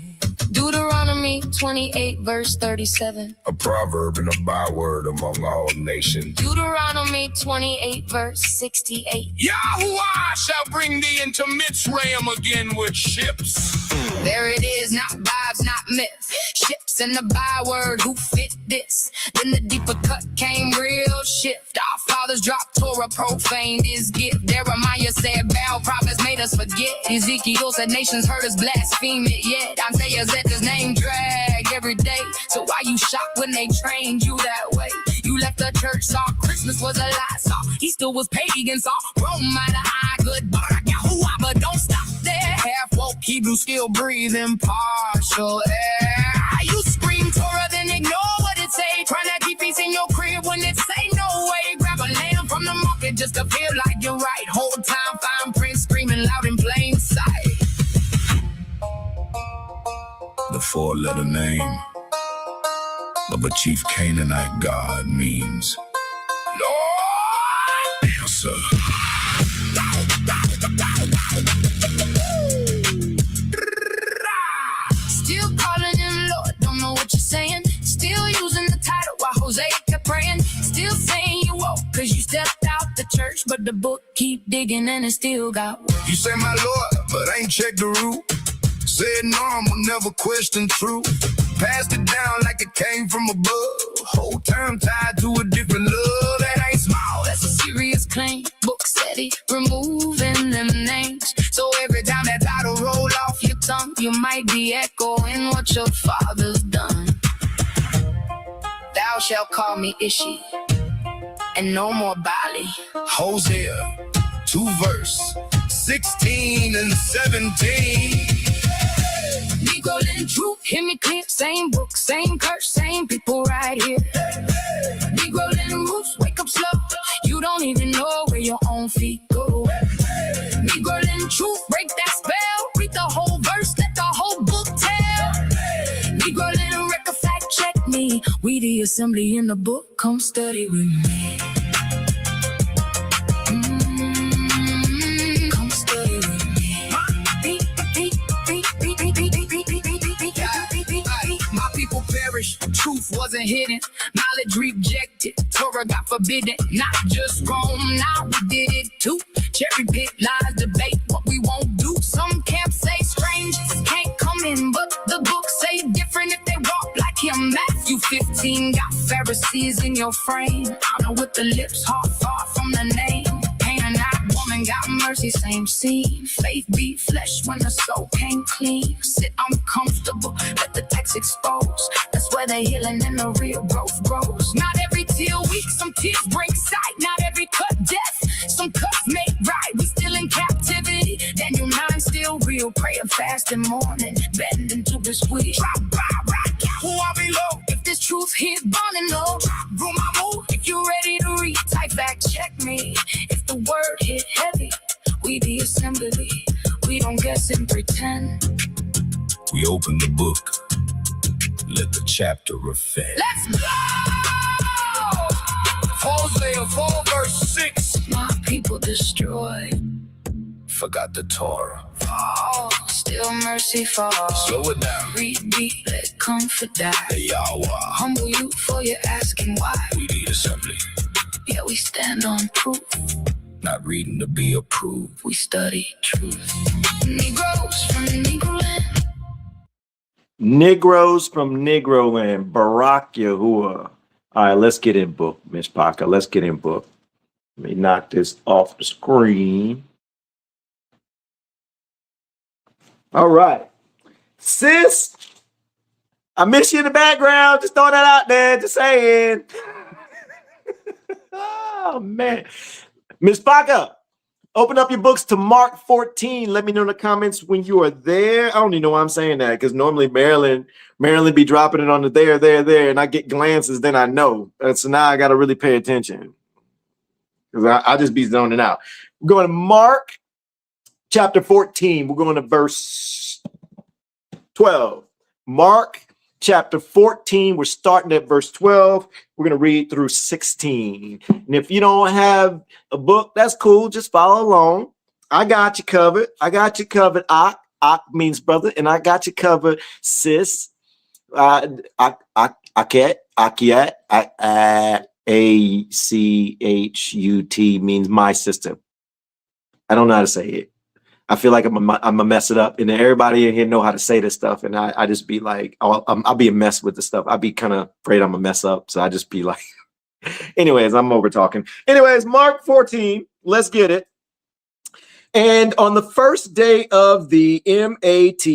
[SPEAKER 1] Deuteronomy 28 verse 37.
[SPEAKER 5] A proverb and a byword among all nations.
[SPEAKER 1] Deuteronomy 28 verse 68.
[SPEAKER 5] YAHUAH shall bring thee into Mitzrayim again with ships.
[SPEAKER 1] There it is, not vibes, not myth. Ships and the byword, who fit this? Then the deeper cut came, real shift. Our fathers dropped Torah, profaned his gift. Jeremiah said Baal prophets made us forget. Ezekiel said nations heard us blaspheme it yet. Isaiah said his name dragged every day. So why you shocked when they trained you that way? You left the church, saw Christmas was a lie, saw Easter was pagan, saw Rome might have eye good, but I got YAHUAH, but don't stop there. Half woke Hebrew still breathing partial air. You scream Torah, then ignore what it say. Trying to keep peace in your crib when it say no way. Grab a lamb from the market just to feel like you're right. Whole time fine print screaming loud in plain sight.
[SPEAKER 6] four-letter name of a chief Canaanite god means Lord answer.
[SPEAKER 1] Still calling him Lord, don't know what you're saying. Still using the title while Jose kept praying. Still saying you woke cause you stepped out the church, but the book keep digging and it still got work.
[SPEAKER 5] You say my Lord, but ain't checked the root. Said normal, never question truth. Passed it down like it came from above. Whole term tied to a different love. That ain't small,
[SPEAKER 1] That's a serious claim. Book steady, removing them names. So every time that title roll off your tongue, you might be echoing what your father's done. Thou shalt call me Ishi, and no more Bali.
[SPEAKER 5] Hosea 2 verse 16 and 17.
[SPEAKER 1] Negro in truth, hear me clear. Same book, same curse, same people right here. Negro in roots, wake up slow. You don't even know where your own feet go. Negro in truth, break that spell. Read the whole verse, let the whole book tell. Negro in record, fact check me. We the assembly in the book, come study with me. Come study with me.
[SPEAKER 5] My people perish, truth wasn't hidden, knowledge rejected, Torah got forbidden. Not just Rome, now we did it too. Cherry pick lies, debate what we won't do. Some camps say strangers can't come in, but the book say different if they walk like him. Matthew 15 got Pharisees in your frame. Honor with the lips, heart far from the name. Canaanite woman got mercy, same scene. Faith beat flesh when the soul came clean. Sit uncomfortable, let the text expose. That's where the healing and the real growth grows. Not every tear weak, some tears bring sight. Not every cut death, some cuts make right. We still in captivity, Daniel 9 still real. Prayer, fast and morning, bend into the squeeze. YAHUAH below, if this truth hit burning low. Room I move, if you ready to read, type back, check me. If the word hit heavy, we the assembly. We don't guess and pretend.
[SPEAKER 6] We open the book, let the chapter reflect.
[SPEAKER 1] Let's go!
[SPEAKER 5] Hosea 4 verse 6.
[SPEAKER 1] My people destroyed.
[SPEAKER 6] Forgot the Torah.
[SPEAKER 1] Fall, still mercy fall.
[SPEAKER 6] Slow it down.
[SPEAKER 1] Read deep, let comfort die.
[SPEAKER 6] The YAHUAH,
[SPEAKER 1] Humble you for your asking why.
[SPEAKER 6] we the assembly.
[SPEAKER 1] Yeah, we stand on proof.
[SPEAKER 6] Not reading to be approved.
[SPEAKER 1] We study truth. Negroes from Negro land.
[SPEAKER 4] Negroes from Negro land. Barak Yahuwah. All right, let's get in book, Myshpaka. Let's get in book. Let me knock this off the screen. All right. Sis, I miss you in the background. Just throw that out there. Just saying. Oh, man. Myshpaka, open up your books to Mark 14. Let me know in the comments when you are there. I don't even know why I'm saying that, because normally Maryland be dropping it on the there, and I get glances, then I know. So now I got to really pay attention, because I just be zoning out. We're going to Mark chapter 14. We're going to verse 12. Mark chapter 14. We're starting at verse 12. We're going to read through 16. And if you don't have a book, that's cool. Just follow along. I got you covered. I got you covered. Ak means brother, and I got you covered, sis. Akiat, ACHUT means my sister. I don't know how to say it. I feel like I'm a mess it up, and everybody in here know how to say this stuff, and I just be like, I'll be a mess with the stuff. I'll be kind of afraid I'm a mess up, so I just be like, anyways, I'm over talking. Anyways, Mark 14, let's get it. And on the first day of the MATSTSOTH,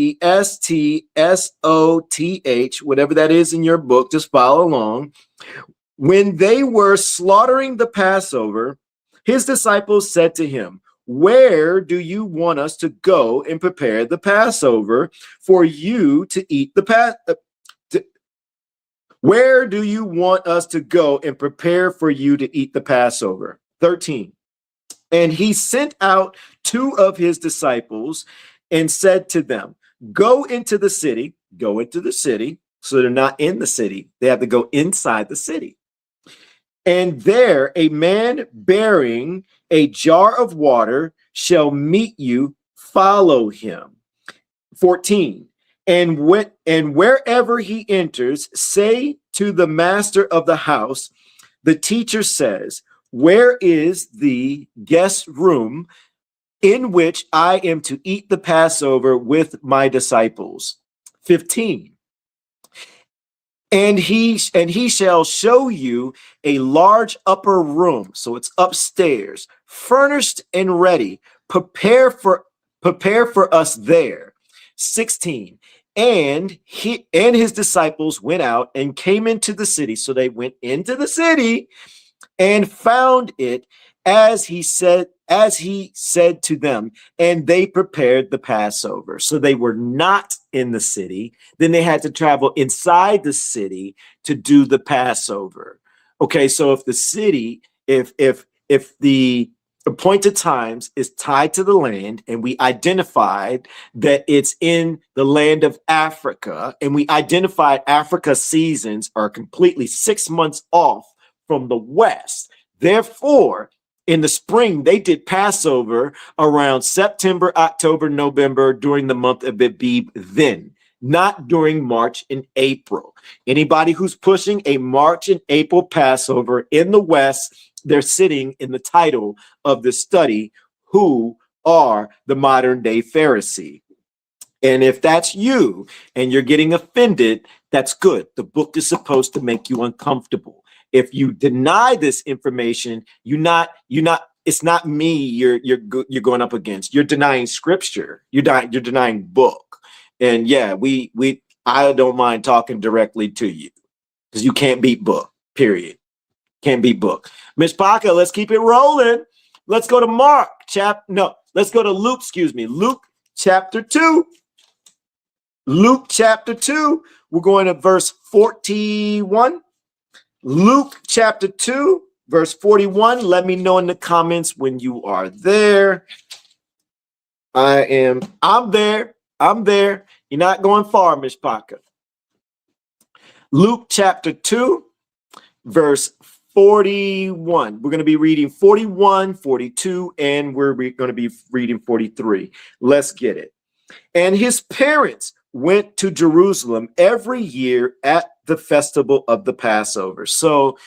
[SPEAKER 4] whatever that is in your book, just follow along. When they were slaughtering the Passover, his disciples said to him, "Where do you want us to go and prepare the Passover for you to eat the Where do you want us to go and prepare for you to eat the Passover?" 13. And he sent out 2 of his disciples and said to them, Go into the city. Go into the city. So they're not in the city. They have to go inside the city. And there a man bearing a jar of water shall meet you. Follow him. 14. And wherever he enters, say to the master of the house, the teacher says, where is the guest room in which I am to eat the Passover with my disciples? 15. And he shall show you a large upper room. So it's upstairs, furnished and ready. Prepare for us there. 16. And his disciples went out and came into the city. So they went into the city and found it as he said to them, and they prepared the Passover. So they were not in the city. Then they had to travel inside the city to do the Passover. Okay, so if the city, if the appointed times is tied to the land, and we identified that it's in the land of Africa, and we identified Africa's seasons are completely 6 months off from the West. Therefore, in the spring, they did Passover around September, October, November, during the month of Abib then, not during March and April. Anybody who's pushing a March and April Passover in the West, they're sitting in the title of the study, who are the modern day Pharisee. And if that's you and you're getting offended, that's good. The book is supposed to make you uncomfortable. If you deny this information, it's not me you're going up against. You're denying scripture. You're denying book. And yeah, I don't mind talking directly to you because you can't beat book, period. Can't beat book. Myshpaka, let's keep it rolling. Let's go to let's go to Luke, Luke chapter 2. Luke chapter 2, we're going to verse 41. Luke chapter 2, verse 41. Let me know in the comments when you are there. I'm there. You're not going far, Myshpaka. Luke chapter 2, verse 41. We're going to be reading 41, 42, and we're going to be reading 43. Let's get it. And his parents went to Jerusalem every year at the festival of the Passover. So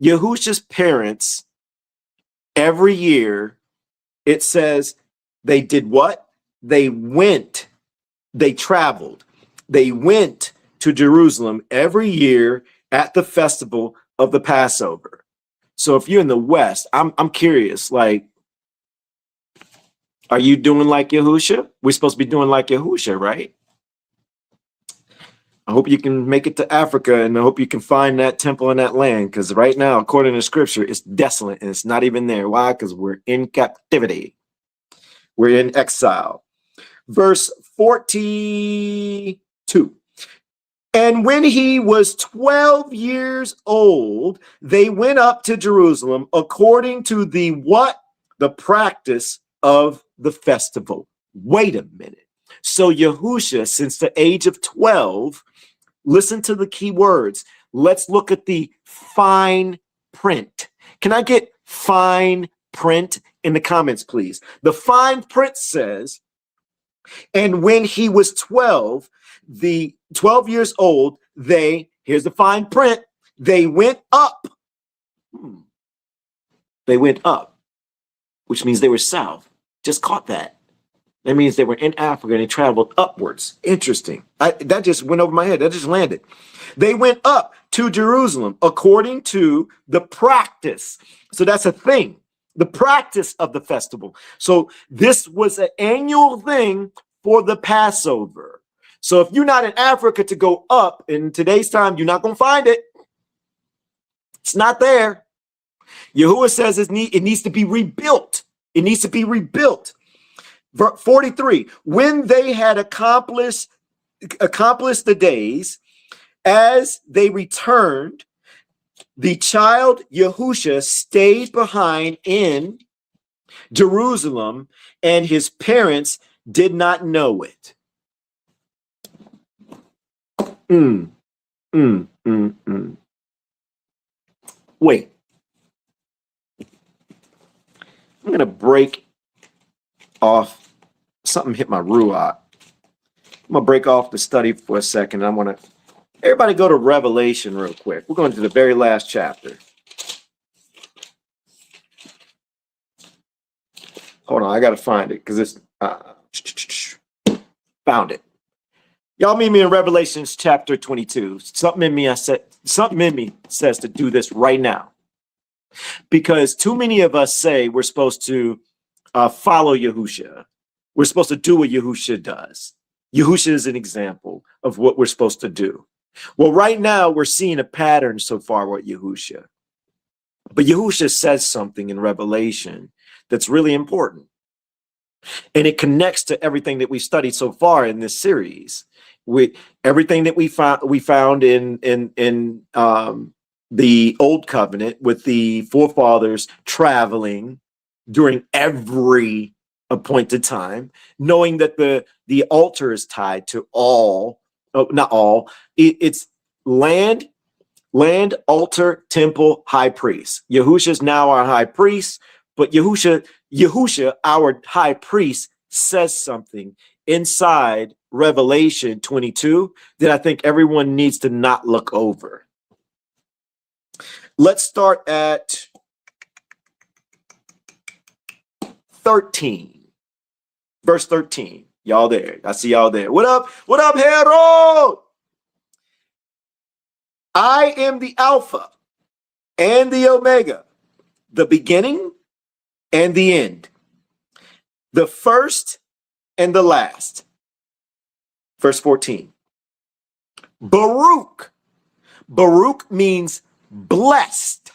[SPEAKER 4] Yahusha's parents, every year, it says they did what? They traveled. They went to Jerusalem every year at the festival of the Passover. So if you're in the West, I'm curious, like, are you doing like Yahusha? We're supposed to be doing like Yahusha, right? I hope you can make it to Africa, and I hope you can find that temple in that land, because right now, according to scripture, it's desolate and it's not even there. Why? Because we're in captivity. We're in exile. Verse 42. And when he was 12 years old, they went up to Jerusalem according to the what? The practice of the festival. Wait a minute. So Yahusha, since the age of 12, listen to the key words. Let's look at the fine print. Can I get fine print in the comments, please? The fine print says, and when he was 12 years old, here's the fine print, they went up. They went up, which means they were south. Just caught that. That means they were in Africa and they traveled upwards. Interesting. That just went over my head. That just landed. They went up to Jerusalem according to the practice. So that's a thing. The practice of the festival. So this was an annual thing for the Passover. So if you're not in Africa to go up in today's time, you're not going to find it. It's not there. Yahuwah says it needs to be rebuilt. It needs to be rebuilt. 43, when they had accomplished the days, as they returned, the child Yahusha stayed behind in Jerusalem, and his parents did not know it. Mm, mm, mm, mm. Wait, I'm going to break off. Something hit my ruach. I'm going to break off the study for a second. I want to, everybody go to Revelation real quick. We're going to the very last chapter. Hold on, I got to find it because it's, found it. Y'all meet me in Revelations chapter 22. Something in me says to do this right now. Because too many of us say we're supposed to follow Yahusha. We're supposed to do what Yahusha does. Yahusha is an example of what we're supposed to do. Well, right now we're seeing a pattern so far with Yahusha. But Yahusha says something in Revelation that's really important. And it connects to everything that we studied so far in this series. Everything that we found in the Old Covenant with the forefathers traveling during every appointed time, knowing that the altar is tied to all, not all, it's land, altar, temple, high priest. Yahusha is now our high priest, but Yahusha, our high priest, says something inside Revelation 22 that I think everyone needs to not look over. Let's start at 13. Verse 13. Y'all there. I see y'all there. What up? What up, Harold? I am the Alpha and the Omega, the beginning and the end, the first and the last. Verse 14. Baruch. Baruch means blessed.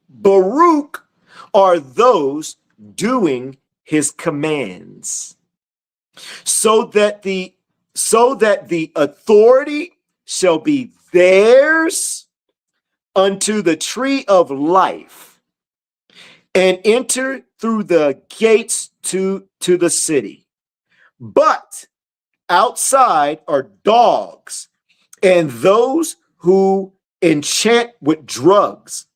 [SPEAKER 4] Baruch are those doing his commands, so that the authority shall be theirs unto the tree of life, and enter through the gates to the city. But outside are dogs and those who enchant with drugs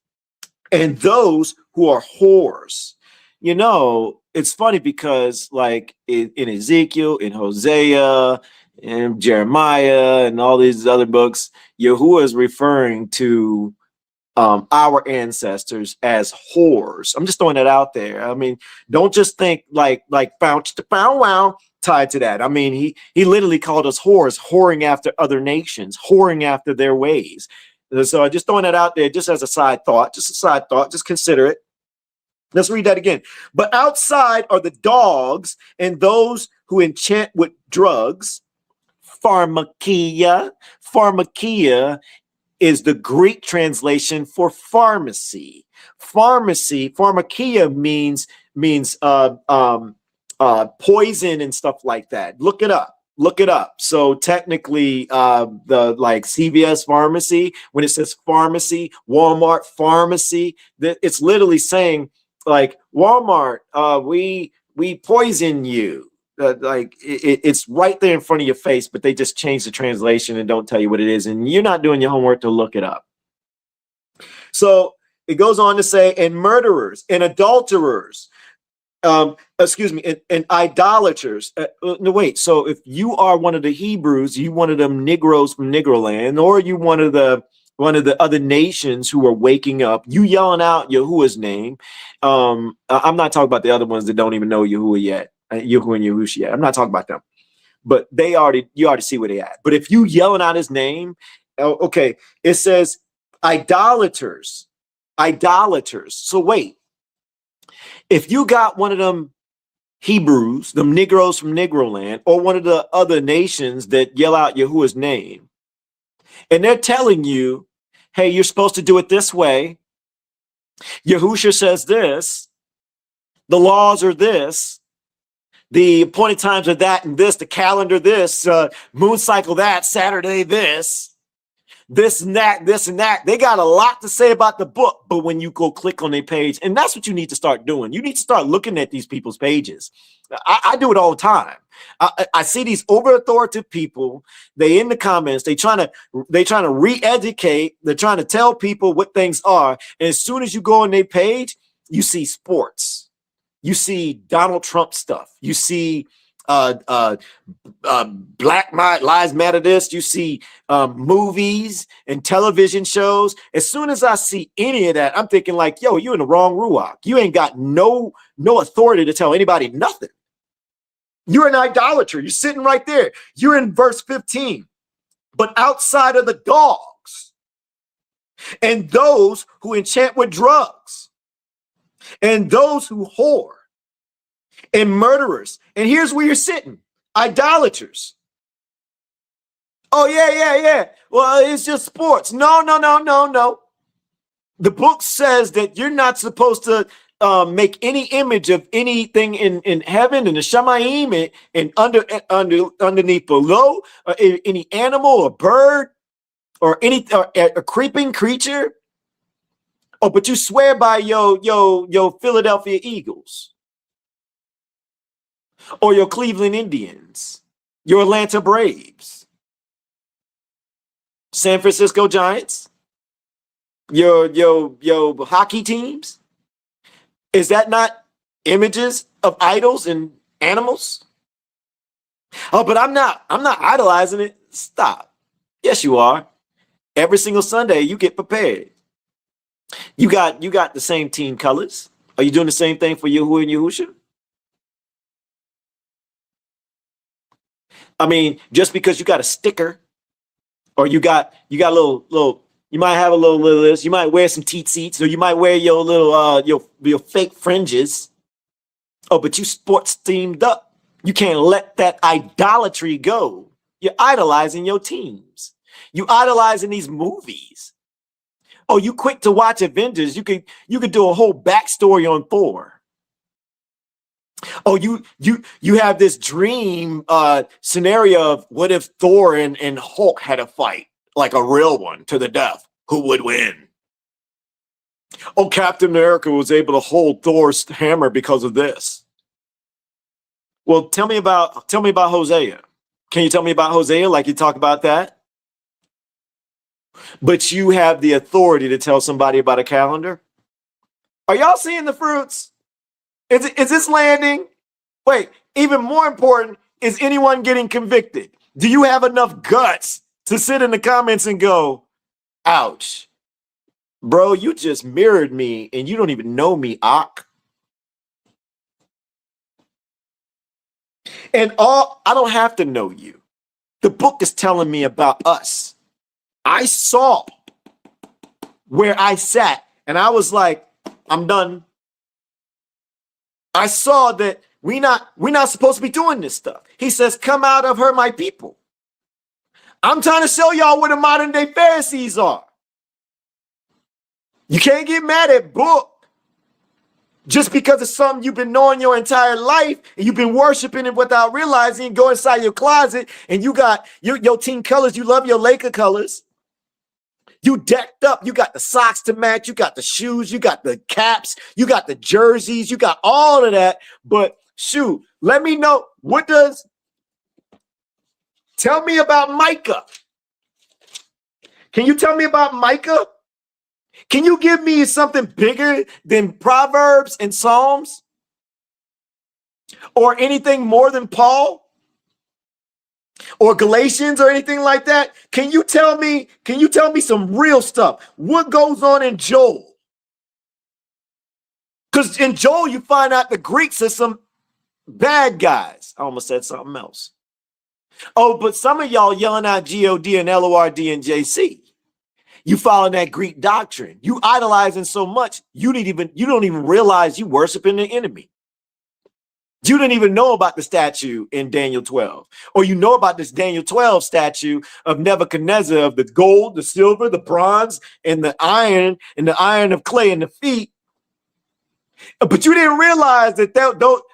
[SPEAKER 4] and those who are whores. You know, it's funny because like in Ezekiel, in Hosea, and Jeremiah, and all these other books, YAHUAH is referring to our ancestors as whores. I'm just throwing that out there. I mean, don't just think like bounce to pow wow tied to that. I mean, he literally called us whores, whoring after other nations, whoring after their ways. So I just throwing that out there just as a side thought, just consider it. Let's read that again. But outside are the dogs and those who enchant with drugs. Pharmakia. Pharmakia is the Greek translation for pharmacy. Pharmakia means poison and stuff like that. Look it up. So technically, the like CVS pharmacy, when it says pharmacy, Walmart pharmacy, it's literally saying like Walmart, we poison you. It's right there in front of your face, but they just change the translation and don't tell you what it is, and you're not doing your homework to look it up. So it goes on to say, and murderers and adulterers, and idolaters. No, wait. So if you are one of the Hebrews, you one of them Negroes from Negro land, or you one of the other nations who are waking up, you yelling out Yahuwah's name. I'm not talking about the other ones that don't even know Yahuwah yet. Yahuwah and Yahusha. I'm not talking about them, but you already see where they at. But if you yelling out his name, okay, it says idolaters. So wait, if you got one of them Hebrews, them Negroes from Negro land, or one of the other nations that yell out Yahuwah's name, and they're telling you, hey, you're supposed to do it this way. Yahusha says this. The laws are this. The appointed times are that and this, the calendar this, moon cycle that, Saturday this. this and that, this and that. They got a lot to say about the book, but when you go click on their page, and that's what you need to start doing. You need to start looking at these people's pages. I do it all the time. I see these over-authoritative people. They in the comments. They trying to re-educate. They're trying to tell people what things are. And as soon as you go on their page, you see sports. You see Donald Trump stuff. You see Black Lives Matter this. You see movies and television shows. As soon as I see any of that, I'm thinking like, yo, you in the wrong ruach. You ain't got no authority to tell anybody nothing. You're an idolater. You're sitting right there. You're in verse 15. But outside of the dogs and those who enchant with drugs and those who whore and murderers. And here's where you're sitting. Idolaters. Oh, yeah. Well, it's just sports. No. The book says that you're not supposed to make any image of anything in heaven and the Shamayim and underneath below, any animal or bird or a creeping creature. Oh, but you swear by your Philadelphia Eagles or your Cleveland Indians, your Atlanta Braves, San Francisco Giants, your hockey teams. Is that not images of idols and animals? Oh, but I'm not idolizing it. Stop. Yes, you are. Every single Sunday you get prepared. You got the same team colors. Are you doing the same thing for YAHUAH and YAHUSHA? I mean, just because you got a sticker or you got a little you might have a little of this. You might wear some teat-seats, or you might wear your little your fake fringes. Oh, but you sports themed up. You can't let that idolatry go. You're idolizing your teams. You idolizing these movies. Oh, you quick to watch Avengers. You could do a whole backstory on Thor. Oh, you have this dream scenario of what if Thor and Hulk had a fight? Like a real one to the death. Who would win? Oh, Captain America was able to hold Thor's hammer because of this. Well, tell me about Hosea. Can you tell me about Hosea like you talk about that? But you have the authority to tell somebody about a calendar? Are y'all seeing the fruits? Is this landing? Wait, even more important, is anyone getting convicted? Do you have enough guts to sit in the comments and go, ouch, bro, you just mirrored me and you don't even know me, Ak. And I don't have to know you. The book is telling me about us. I saw where I sat and I was like, I'm done. I saw that we're not supposed to be doing this stuff. He says, come out of her, my people. I'm trying to show y'all what the modern day Pharisees are. You can't get mad at book just because it's something you've been knowing your entire life and you've been worshiping it without realizing. Go inside your closet and you got your team colors. You love your Laker colors. You decked up. You got the socks to match. You got the shoes. You got the caps. You got the jerseys. You got all of that. But shoot, let me know tell me about Micah. Can you tell me about Micah? Can you give me something bigger than Proverbs and Psalms? Or anything more than Paul? Or Galatians or anything like that? Can you tell me some real stuff? What goes on in Joel? Because in Joel, you find out the Greeks are some bad guys. I almost said something else. Oh, but some of y'all yelling out G-O-D and L-O-R-D and J-C. You following that Greek doctrine. You idolizing so much, you don't even realize you worshiping the enemy. You didn't even know about the statue in Daniel 12. Or you know about this Daniel 12 statue of Nebuchadnezzar of the gold, the silver, the bronze, and the iron of clay in the feet. But you didn't realize that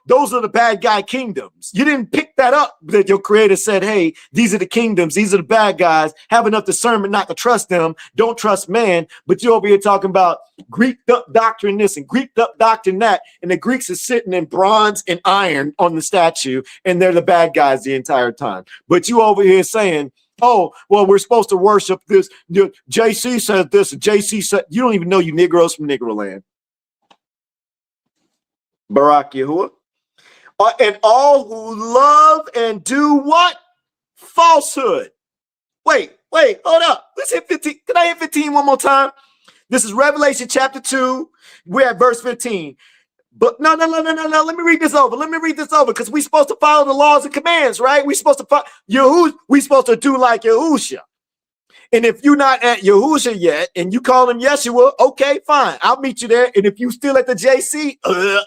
[SPEAKER 4] those are the bad guy kingdoms. You didn't pick that up, that your creator said, hey, these are the kingdoms. These are the bad guys. Have enough discernment not to trust them. Don't trust man. But you're over here talking about Greeked up doctrine this and Greeked up doctrine that. And the Greeks are sitting in bronze and iron on the statue, and they're the bad guys the entire time. But you over here saying, oh, well, we're supposed to worship this. JC said this. And JC said, you don't even know you Negroes from Negro land. Barak YAHUAH. And all who love and do what? Falsehood. Wait, hold up. Let's hit 15. Can I hit 15 one more time? This is Revelation chapter 2. We're at verse 15. But no. Let me read this over. Because we're supposed to follow the laws and commands, right? We're supposed to follow we're supposed to do like Yahusha. And if you're not at Yahusha yet and you call him Yeshua, okay, fine. I'll meet you there. And if you still at the JC,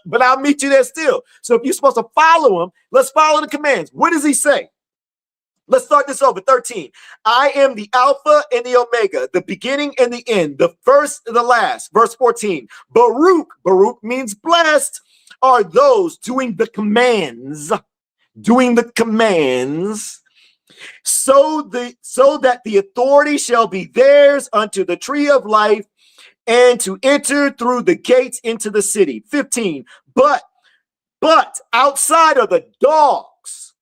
[SPEAKER 4] but I'll meet you there still. So if you're supposed to follow him, let's follow the commands. What does he say? Let's start this over. 13. I am the Alpha and the Omega, the beginning and the end, the first and the last. Verse 14. Baruch means blessed are those doing the commands. So that the authority shall be theirs unto the tree of life and to enter through the gates into the city. 15. But outside of the dogs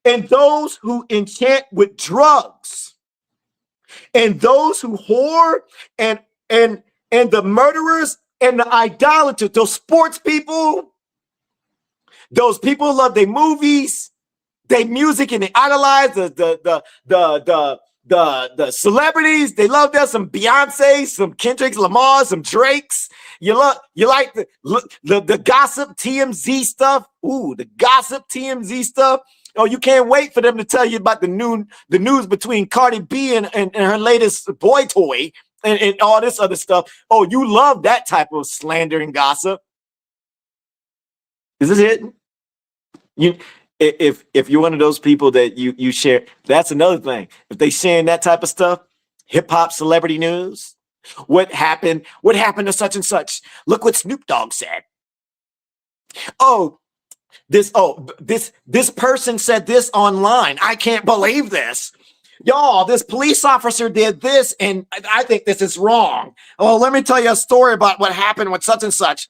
[SPEAKER 4] and those who enchant with drugs and those who whore and the murderers and the idolaters, those sports people, those people who love their movies, they music, and they idolize the celebrities. They love that, some Beyonce, some Kendrick Lamar, some Drakes. You like the gossip TMZ stuff. Ooh, the gossip TMZ stuff. Oh, you can't wait for them to tell you about the news between Cardi B and her latest boy toy and all this other stuff. Oh, you love that type of slander and gossip. Is this hitting? If you're one of those people that you share, that's another thing. If they sharing that type of stuff, hip hop celebrity news, what happened to such and such? Look what Snoop Dogg said. This person said this online. I can't believe this. Y'all, this police officer did this, and I think this is wrong. Oh, let me tell you a story about what happened with such and such.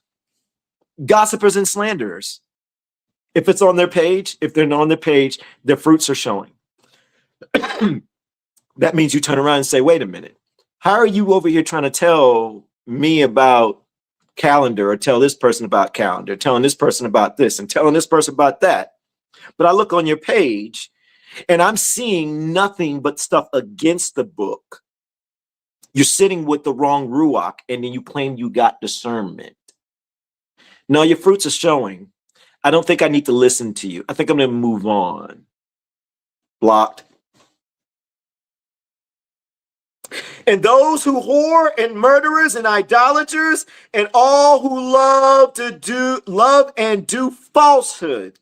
[SPEAKER 4] Gossipers and slanderers. If it's on their page, if they're not on their page, their fruits are showing. That means you turn around and say, wait a minute. How are you over here trying to tell me about calendar, or tell this person about calendar, telling this person about this and telling this person about that? But I look on your page and I'm seeing nothing but stuff against the book. You're sitting with the wrong ruach, and then you claim you got discernment. No, your fruits are showing. I don't think I need to listen to you. I think I'm going to move on. Blocked. And those who whore and murderers and idolaters and all who love and do falsehood.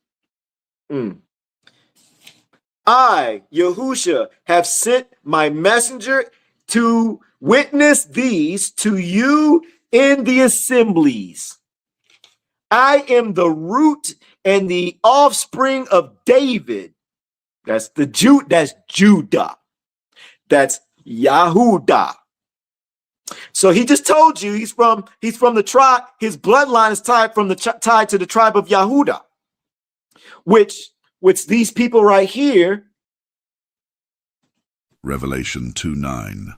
[SPEAKER 4] I, Yahusha, have sent my messenger to witness these to you in the assemblies. I am the root and the offspring of David. That's that's Judah. That's Yahudah. So he just told you he's from the tribe. His bloodline is tied to the tribe of Yahudah, which these people right here.
[SPEAKER 8] Revelation 2:9.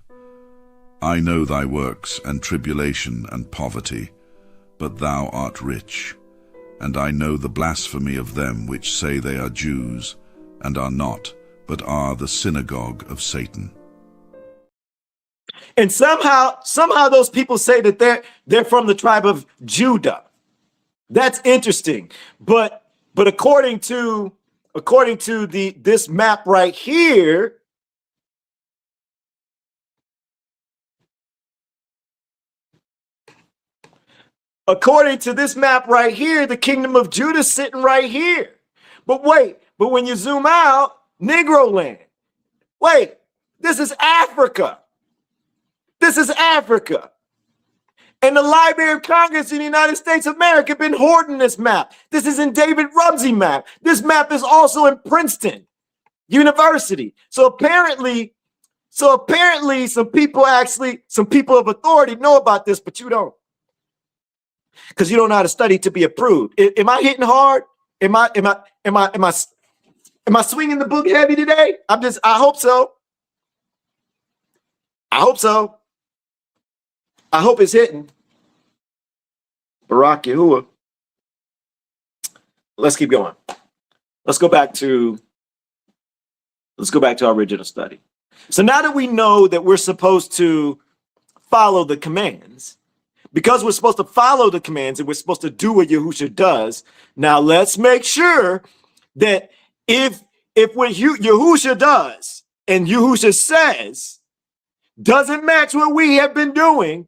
[SPEAKER 8] I know thy works and tribulation and poverty, but thou art rich. And I know the blasphemy of them which say they are Jews, and are not, but are the synagogue of Satan.
[SPEAKER 4] And somehow those people say that they're from the tribe of Judah. That's interesting. But according to this map right here, the kingdom of Judah is sitting right here. But when you zoom out, Negro land. Wait, this is Africa. And the Library of Congress in the United States of America been hoarding this map. This is in David Rumsey map. This map is also in Princeton University. So apparently some people of authority know about this, but you don't. Because you don't know how to study to be approved. Am I hitting hard? Am I swinging the book heavy today? I hope so. I hope so. I hope it's hitting. Barak YAHUAH. Let's keep going. Let's go back to our original study. So now that we know that we're supposed to follow the commands, because we're supposed to follow the commands and we're supposed to do what Yahusha does, now let's make sure that if what Yahusha does and Yahusha says doesn't match what we have been doing,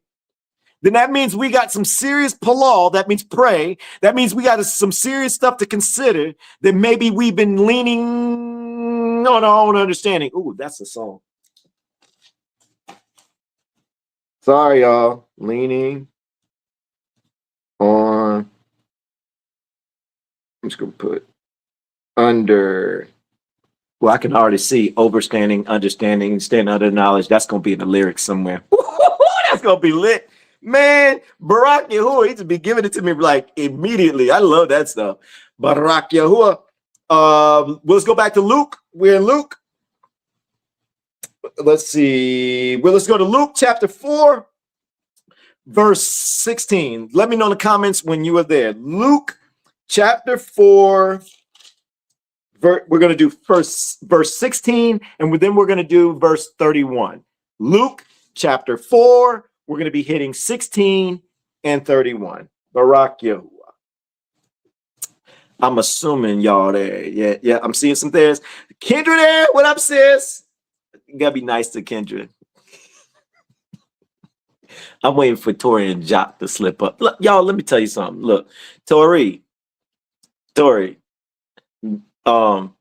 [SPEAKER 4] then that means we got some serious palal. That means pray. That means we got some serious stuff to consider, that maybe we've been leaning on our own understanding. Ooh, that's a song. Sorry, y'all. Leaning on. I'm just going to put under. Well, I can already see overstanding, understanding, standing under knowledge. That's going to be in the lyrics somewhere. That's going to be lit. Man, Barak YAHUAH, he to be giving it to me like immediately. I love that stuff. Barak YAHUAH. Let's go back to Luke. We're in Luke. Let's see. Well, let's go to Luke chapter 4, verse 16. Let me know in the comments when you are there. Luke chapter 4. We're going to do first verse 16, and then we're going to do verse 31. Luke chapter 4. We're going to be hitting 16 and 31. Barak YAHUAH. I'm assuming y'all there. Yeah, I'm seeing some things. Kendra there, what up, sis? You gotta be nice to Kendra. I'm waiting for Tori and Jock to slip up. Look, y'all, let me tell you something. Look, Tori. No, I'm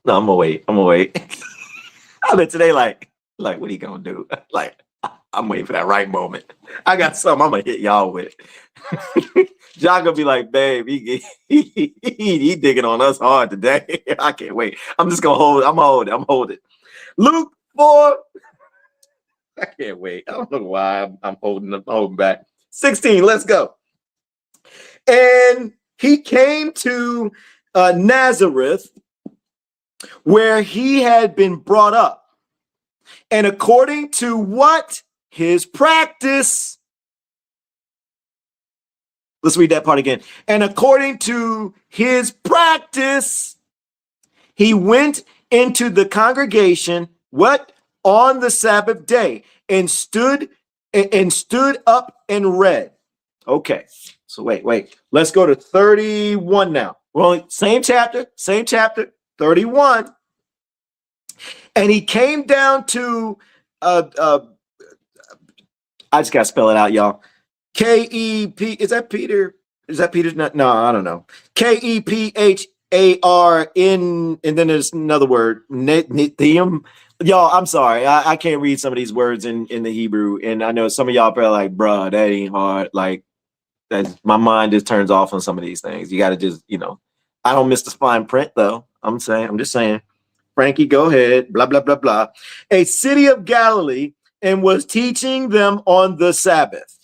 [SPEAKER 4] gonna wait. I bet today, like, what are you gonna do? Like, I'm waiting for that right moment. I got something I'm gonna hit y'all with. Jock gonna be like, babe, he digging on us hard today. I can't wait. I'm just gonna hold. I'm holding. Luke 4. I can't wait. I don't know why I'm holding back. 16. Let's go. And he came to Nazareth, where he had been brought up, and according to what his practice. Let's read that part again. And according to his practice, he went into the congregation, what? On the Sabbath day, and stood up and read. Okay. So wait. Let's go to 31 now. We're only same chapter, 31. And he came down to I just gotta spell it out, y'all. K-E-P, is that Peter? Is that Peter's? No, I don't know. K-E-P-H-A-R-N, and then there's another word, Nithium. Y'all, I'm sorry. I can't read some of these words in the Hebrew. And I know some of y'all probably like, bruh, that ain't hard. Like, my mind just turns off on some of these things. You gotta just, I don't miss the fine print though. I'm just saying. Frankie, go ahead. Blah, blah, blah, blah. A city of Galilee, and was teaching them on the Sabbath.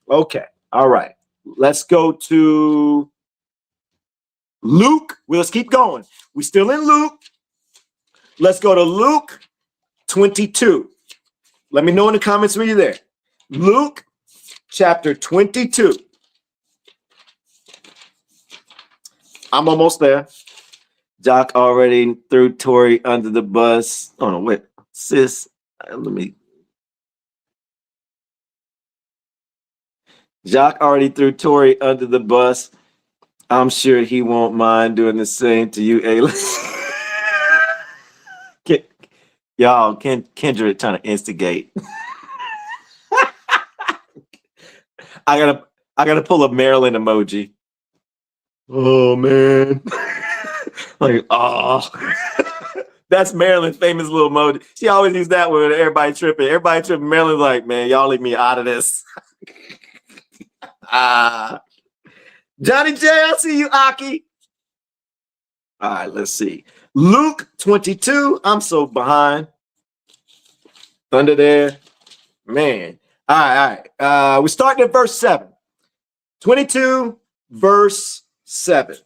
[SPEAKER 4] Okay. All right. Let's go to Luke. Well, let's keep going. We're still in Luke. Let's go to Luke 22. Let me know in the comments when you're there. Luke chapter 22. I'm almost there. Jock already threw Tori under the bus. Oh, no, wait. Sis, Jock already threw Tori under the bus. I'm sure he won't mind doing the same to you, Ayla. Y'all, Kendra trying to instigate. I gotta pull a Maryland emoji. Oh man. Like, oh. That's Maryland's famous little emoji. She always uses that one when everybody tripping. Everybody tripping. Maryland's like, man, y'all leave me out of this. Johnny J, I see you, Aki. All right, let's see. Luke 22. I'm so behind. Thunder there. Man. All right. We're starting at verse 7. 22, verse 7.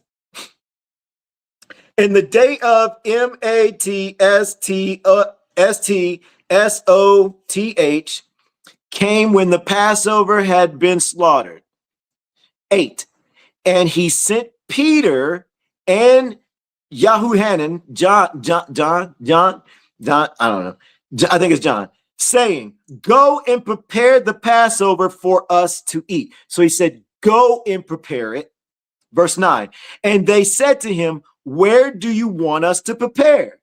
[SPEAKER 4] In the day of Mattsotth came when the Passover had been slaughtered. 8. And he sent Peter and Yahuhanan, John, I don't know. I think it's John, saying, go and prepare the Passover for us to eat. So he said, go and prepare it. Verse 9. And they said to him, where do you want us to prepare?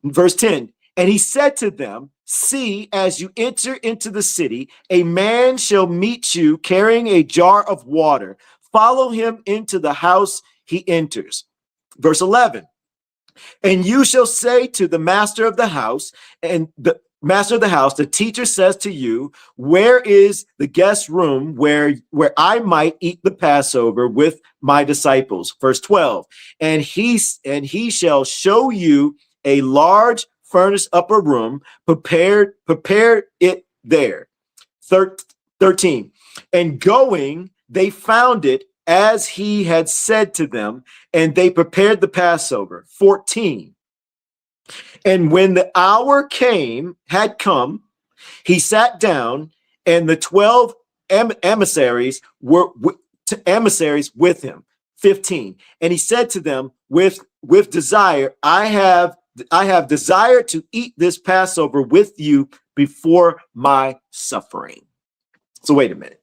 [SPEAKER 4] Verse 10. And he said to them, see, as you enter into the city, a man shall meet you carrying a jar of water. Follow him into the house he enters. Verse 11. And you shall say to the master of the house, and the master of the house, the teacher says to you, where is the guest room where I might eat the Passover with my disciples? Verse 12. And he shall show you a large furnished upper room, prepare it there. 13. And going, they found it as he had said to them, and they prepared the Passover. 14. And when the hour had come, he sat down, and the 12 emissaries were emissaries with him. 15. And he said to them, with desire, I have desired to eat this Passover with you before my suffering. So wait a minute.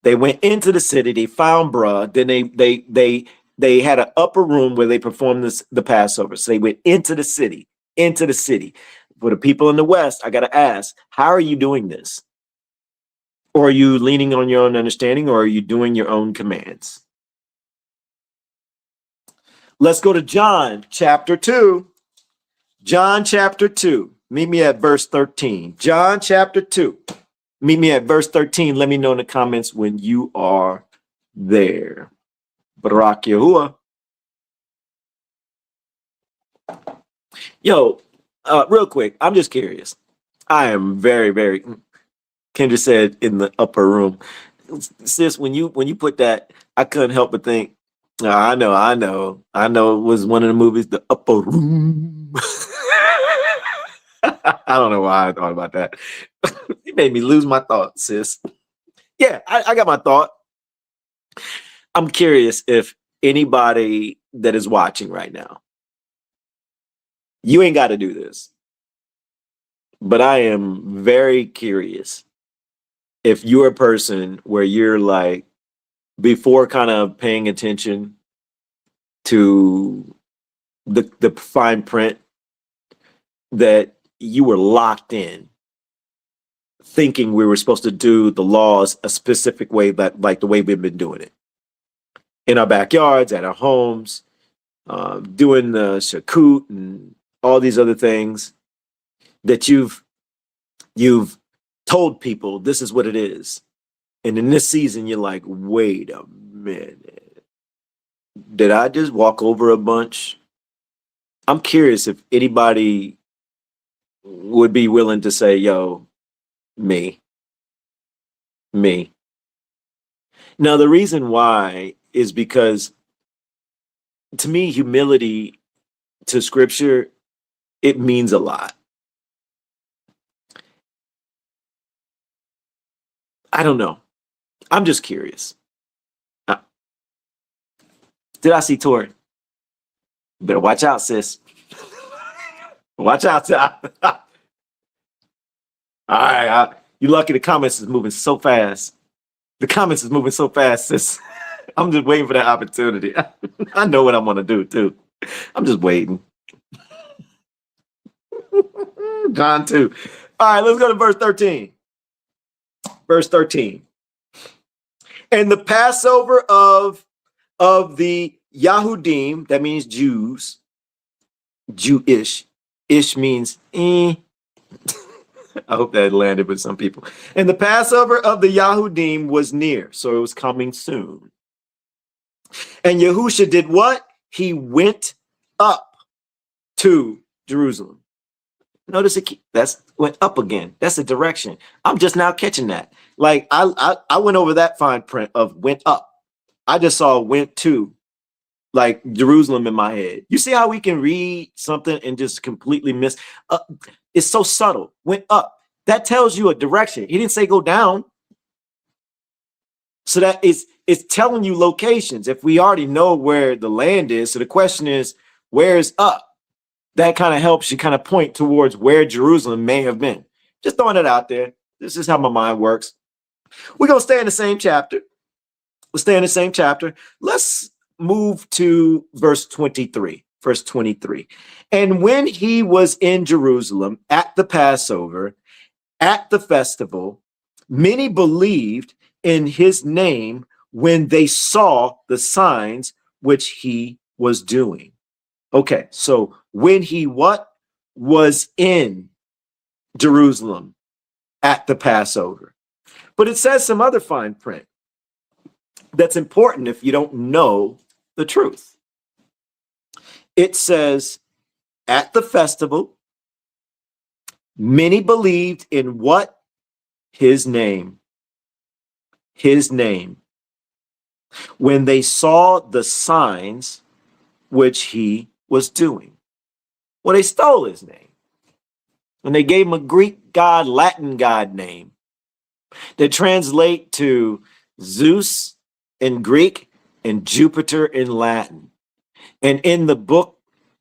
[SPEAKER 4] They went into the city, they found bruh, then they had an upper room where they performed the Passover. So they went into the city. For the people in the West, I got to ask, how are you doing this? Or are you leaning on your own understanding, or are you doing your own commands? Let's go to John chapter 2. John chapter 2. Meet me at verse 13. John chapter 2. Meet me at verse 13. Let me know in the comments when you are there. Barak YAHUAH. Yo, real quick, I'm just curious. I am very, Kendra said in the upper room. Sis, when you put that, I couldn't help but think, I know it was one of the movies, The Upper Room. I don't know why I thought about that. You made me lose my thought, sis. Yeah, I got my thought. I'm curious if anybody that is watching right now, you ain't got to do this, but I am very curious if you're a person where you're like, before kind of paying attention to the fine print, that you were locked in thinking we were supposed to do the laws a specific way, that like the way we've been doing it in our backyards, at our homes, doing the Shavuot and all these other things that you've told people this is what it is. And in this season, you're like, wait a minute. Did I just walk over a bunch? I'm curious if anybody would be willing to say, yo, me. Now, the reason why is because, to me, humility to Scripture, it means a lot. I don't know. I'm just curious. Did I see Tori? Better watch out, sis. Watch out. All right. You lucky the comments is moving so fast. The comments is moving so fast, sis. I'm just waiting for that opportunity. I know what I'm going to do, too. I'm just waiting. John 2. All right, let's go to verse 13. Verse 13. And the Passover of the Yahudim, that means Jews, Jewish. Ish means I I hope that landed with some people. And the Passover of the Yahudim was near, so it was coming soon. And Yahusha did what? He went up to Jerusalem. Notice that's went up again. That's the direction. I'm just now catching that. Like I went over that fine print of went up. I just saw went to, like Jerusalem in my head. You see how we can read something and just completely miss? It's so subtle. Went up. That tells you a direction. He didn't say go down. So that it's telling you locations. If we already know where the land is, so the question is, where is up? That kind of helps you kind of point towards where Jerusalem may have been. Just throwing it out there. This is how my mind works. We're going to stay in the same chapter. We'll stay in the same chapter. Let's move to verse 23. Verse 23. And when he was in Jerusalem at the Passover, at the festival, many believed in his name when they saw the signs which he was doing. Okay, so when he was in Jerusalem at the Passover. But it says some other fine print that's important if you don't know the truth. It says at the festival, many believed in what? His name. His name. When they saw the signs which he was doing. Well, they stole his name. And they gave him a Greek god, Latin god name that translate to Zeus in Greek and Jupiter in Latin. And in the book,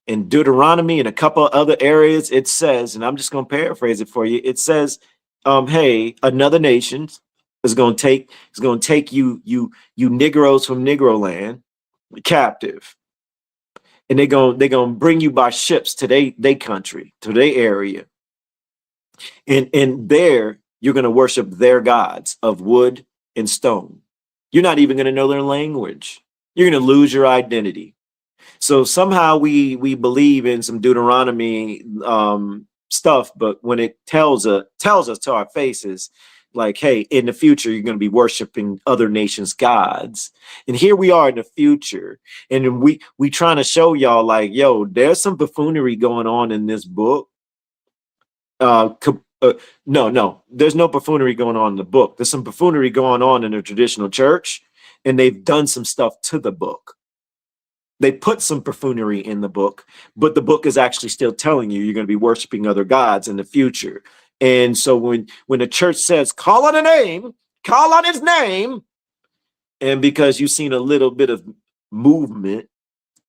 [SPEAKER 4] in Deuteronomy and a couple of other areas, it says, and I'm just going to paraphrase it for you. It says, hey, another nation is going to take you Negroes from Negro land captive. And they're gonna bring you by ships to their country, to their area. And there you're gonna worship their gods of wood and stone. You're not even gonna know their language. You're gonna lose your identity. So somehow we believe in some Deuteronomy stuff, but when it tells us to our faces, like, hey, in the future, you're going to be worshiping other nations' gods. And here we are in the future. And we trying to show y'all like, yo, there's some buffoonery going on in this book. No, there's no buffoonery going on in the book. There's some buffoonery going on in the traditional church. And they've done some stuff to the book. They put some buffoonery in the book, but the book is actually still telling you you're going to be worshiping other gods in the future. And so when the church says, call on a name, call on his name, and because you've seen a little bit of movement,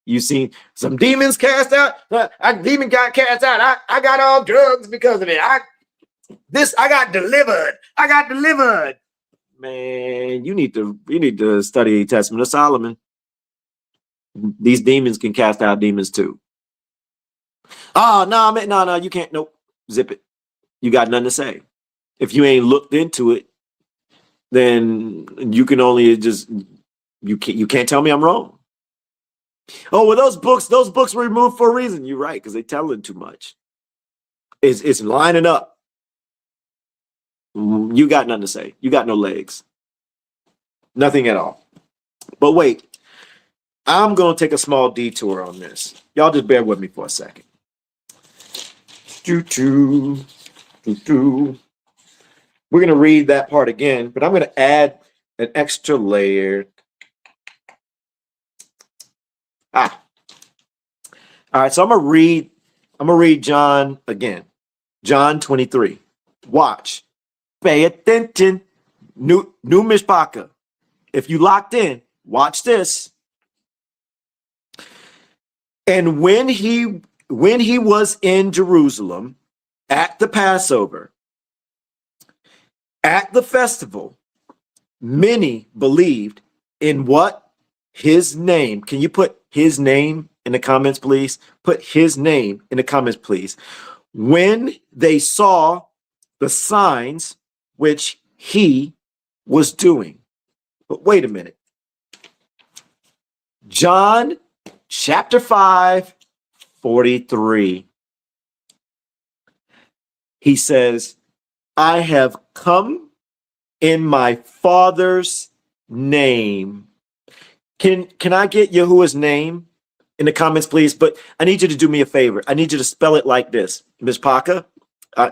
[SPEAKER 4] you've seen some demons cast out, a demon got cast out, I got all drugs because of it, I got delivered. Man, you need to study Testament of Solomon. These demons can cast out demons too. Oh, no, you can't. Nope. Zip it. You got nothing to say. If you ain't looked into it, then you can only you can't tell me I'm wrong. Oh, well, those books were removed for a reason. You're right, because they telling too much. It's lining up. You got nothing to say. You got no legs. Nothing at all. But wait. I'm going to take a small detour on this. Y'all just bear with me for a second. We're going to read that part again, but I'm going to add an extra layer. All right, so I'm going to read John again. John 23. Watch. Pay attention. New Myshpaka. If you locked in, watch this. And when he was in Jerusalem at the Passover, at the festival, many believed in what? His name. Can you put his name in the comments, please? Put his name in the comments, please. When they saw the signs which he was doing. But wait a minute. John chapter 5, 43. He says, I have come in my Father's name. Can I get Yahuwah's name in the comments, please? But I need you to do me a favor. I need you to spell it like this. Myshpaka,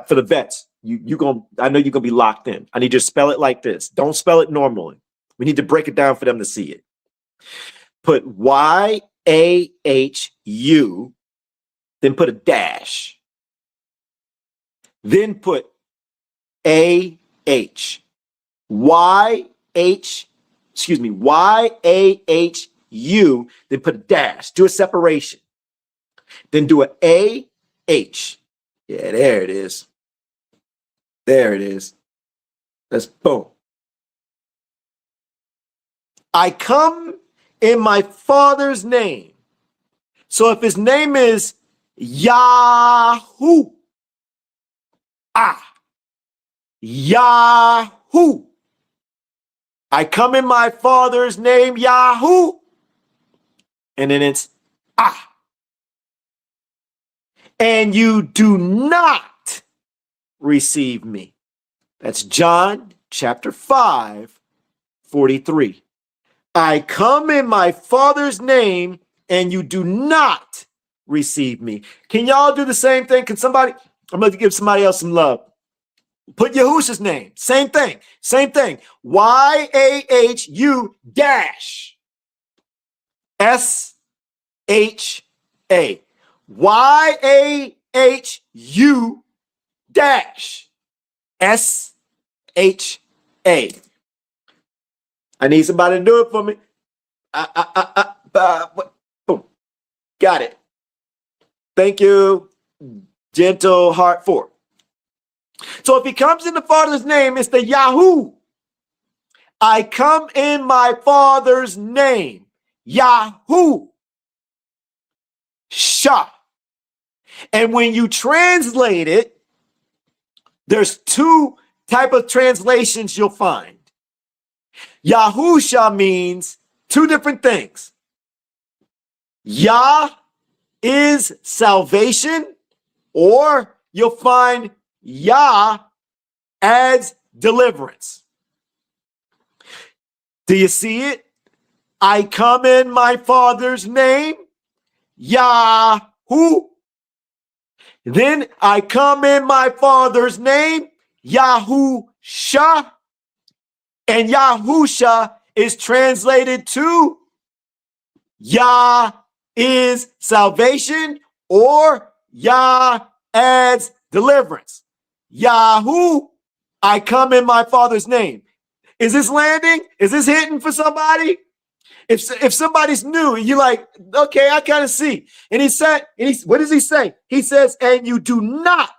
[SPEAKER 4] for the vets, I know you're gonna be locked in. I need you to spell it like this. Don't spell it normally. We need to break it down for them to see it. Put YAHU, then put a dash. Then put YAHU, then put a dash. Do a separation. Then do an AH. Yeah, there it is. There it is. That's boom. I come in my Father's name. So if his name is YAHUAH, YAHU. I come in my Father's name, Yahu. And then it's and you do not receive me. That's John chapter 5, 43. I come in my Father's name and you do not receive me. Can y'all do the same thing? Can somebody, I'm going to give somebody else some love. Put Yahusha's name. Same thing. Same thing. YAHU dash SHA. YAHU dash SHA. I need somebody to do it for me. Boom. Got it. Thank you, Gentle Heart 4. So if he comes in the Father's name, it's the Yahu. I come in my Father's name. Yahu. Shah. And when you translate it, there's two type of translations you'll find. Yahusha means two different things. Yah is salvation, or you'll find Yah adds deliverance. Do you see it? I come in my Father's name, Yahu. Then I come in my Father's name, Yahusha. And Yahusha is translated to Yah is salvation, or Yah adds deliverance. Yahu, I come in my Father's name. Is this landing? Is this hitting for somebody? If somebody's new and you're like, okay, I kind of see. And he said, what does he say? He says, and you do not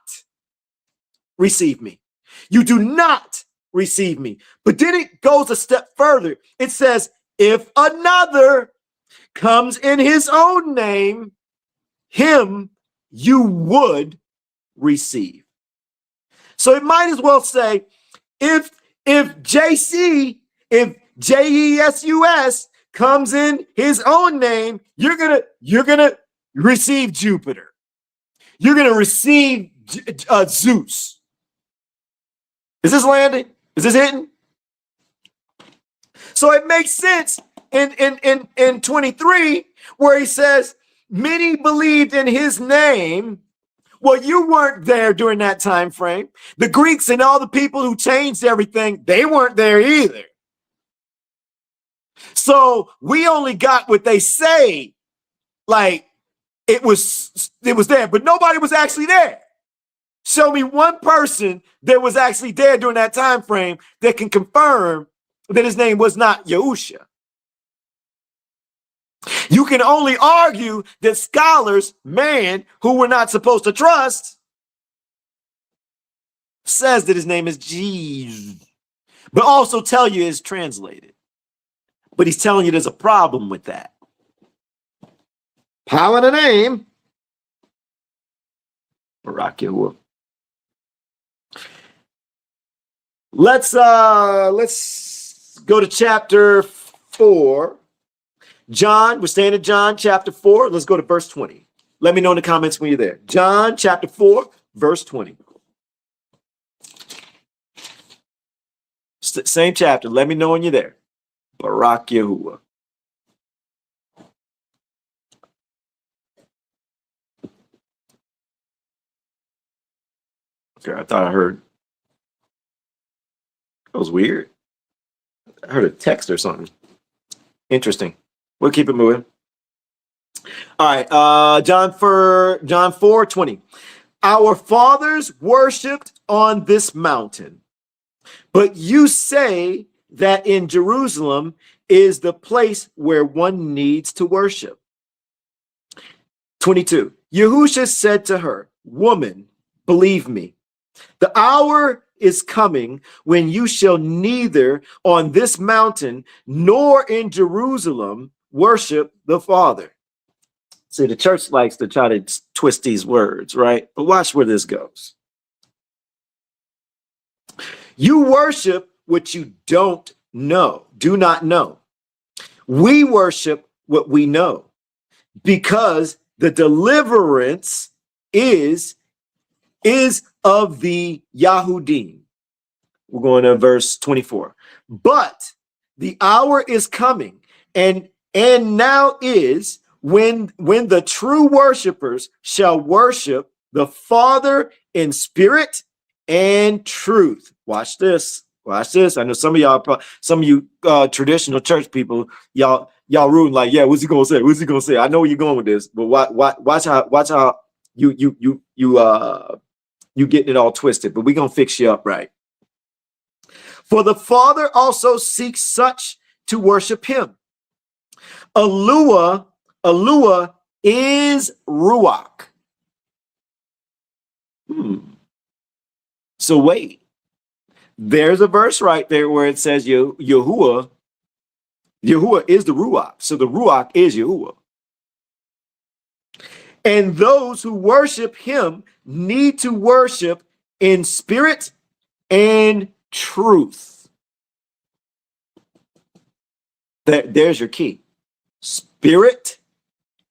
[SPEAKER 4] receive me. You do not receive me. But then it goes a step further. It says, if another comes in his own name, him you would receive. So it might as well say, if JC, if JESUS comes in his own name, you're gonna receive Jupiter. You're gonna receive Zeus. Is this landing? Is this hitting? So it makes sense in 23 where he says, many believed in his name. Well, you weren't there during that time frame. The Greeks and all the people who changed everything, they weren't there either. So we only got what they say, like it was there, but nobody was actually there. Show me one person that was actually there during that time frame that can confirm that his name was not Yahusha. You can only argue that scholars, man, who we're not supposed to trust, says that his name is Jesus, but also tell you it's translated. But he's telling you there's a problem with that. Power in the name. Barak Yahuwah. Let's go to chapter 4. John, we're staying in John chapter 4. Let's go to verse 20. Let me know in the comments when you're there. John chapter 4, verse 20. Same chapter. Let me know when you're there. Barak YAHUAH. Okay, I thought I heard. That was weird. I heard a text or something. Interesting. We'll keep it moving. All right. John 4:20. Our fathers worshipped on this mountain, but you say that in Jerusalem is the place where one needs to worship. 22. Yahusha said to her, woman, believe me, the hour is coming when you shall neither on this mountain nor in Jerusalem worship the Father. See, the church likes to try to twist these words, right? But watch where this goes. You worship what you do not know. We worship what we know, because the deliverance is of the Yahudim. We're going to verse 24. But the hour is coming, and now is when the true worshipers shall worship the Father in spirit and truth. Watch this. Watch this. I know some of you traditional church people, y'all rooting like, yeah, what's he gonna say? What's he gonna say? I know where you're going with this, but watch how you getting it all twisted. But we're gonna fix you up right. For the Father also seeks such to worship him. YAHUAH is Ruach. So wait, there's a verse right there where it says YAHUAH is the Ruach. So the Ruach is YAHUAH. And those who worship him need to worship in spirit and truth. There's your key. Spirit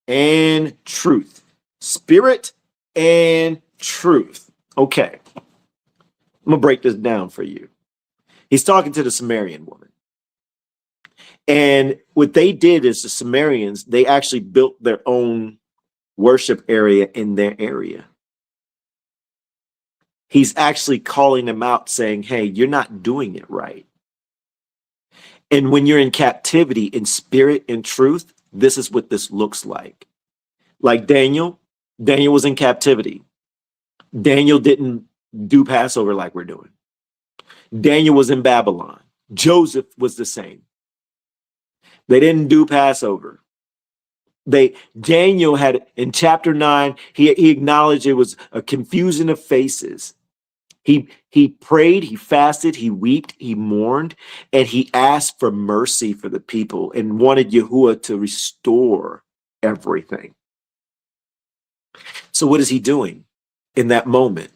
[SPEAKER 4] and truth. Spirit and truth. Okay. I'm going to break this down for you. He's talking to the Sumerian woman. And what they did is the Sumerians, they actually built their own worship area in their area. He's actually calling them out saying, hey, you're not doing it right. And when you're in captivity in spirit and truth, this is what this looks like. Like Daniel was in captivity. Daniel didn't do Passover like we're doing. Daniel was in Babylon. Joseph was the same. They didn't do Passover. Daniel had, in chapter 9, he acknowledged it was a confusion of faces. He prayed, he fasted, he wept, he mourned, and he asked for mercy for the people and wanted YAHUAH to restore everything. So what is he doing in that moment?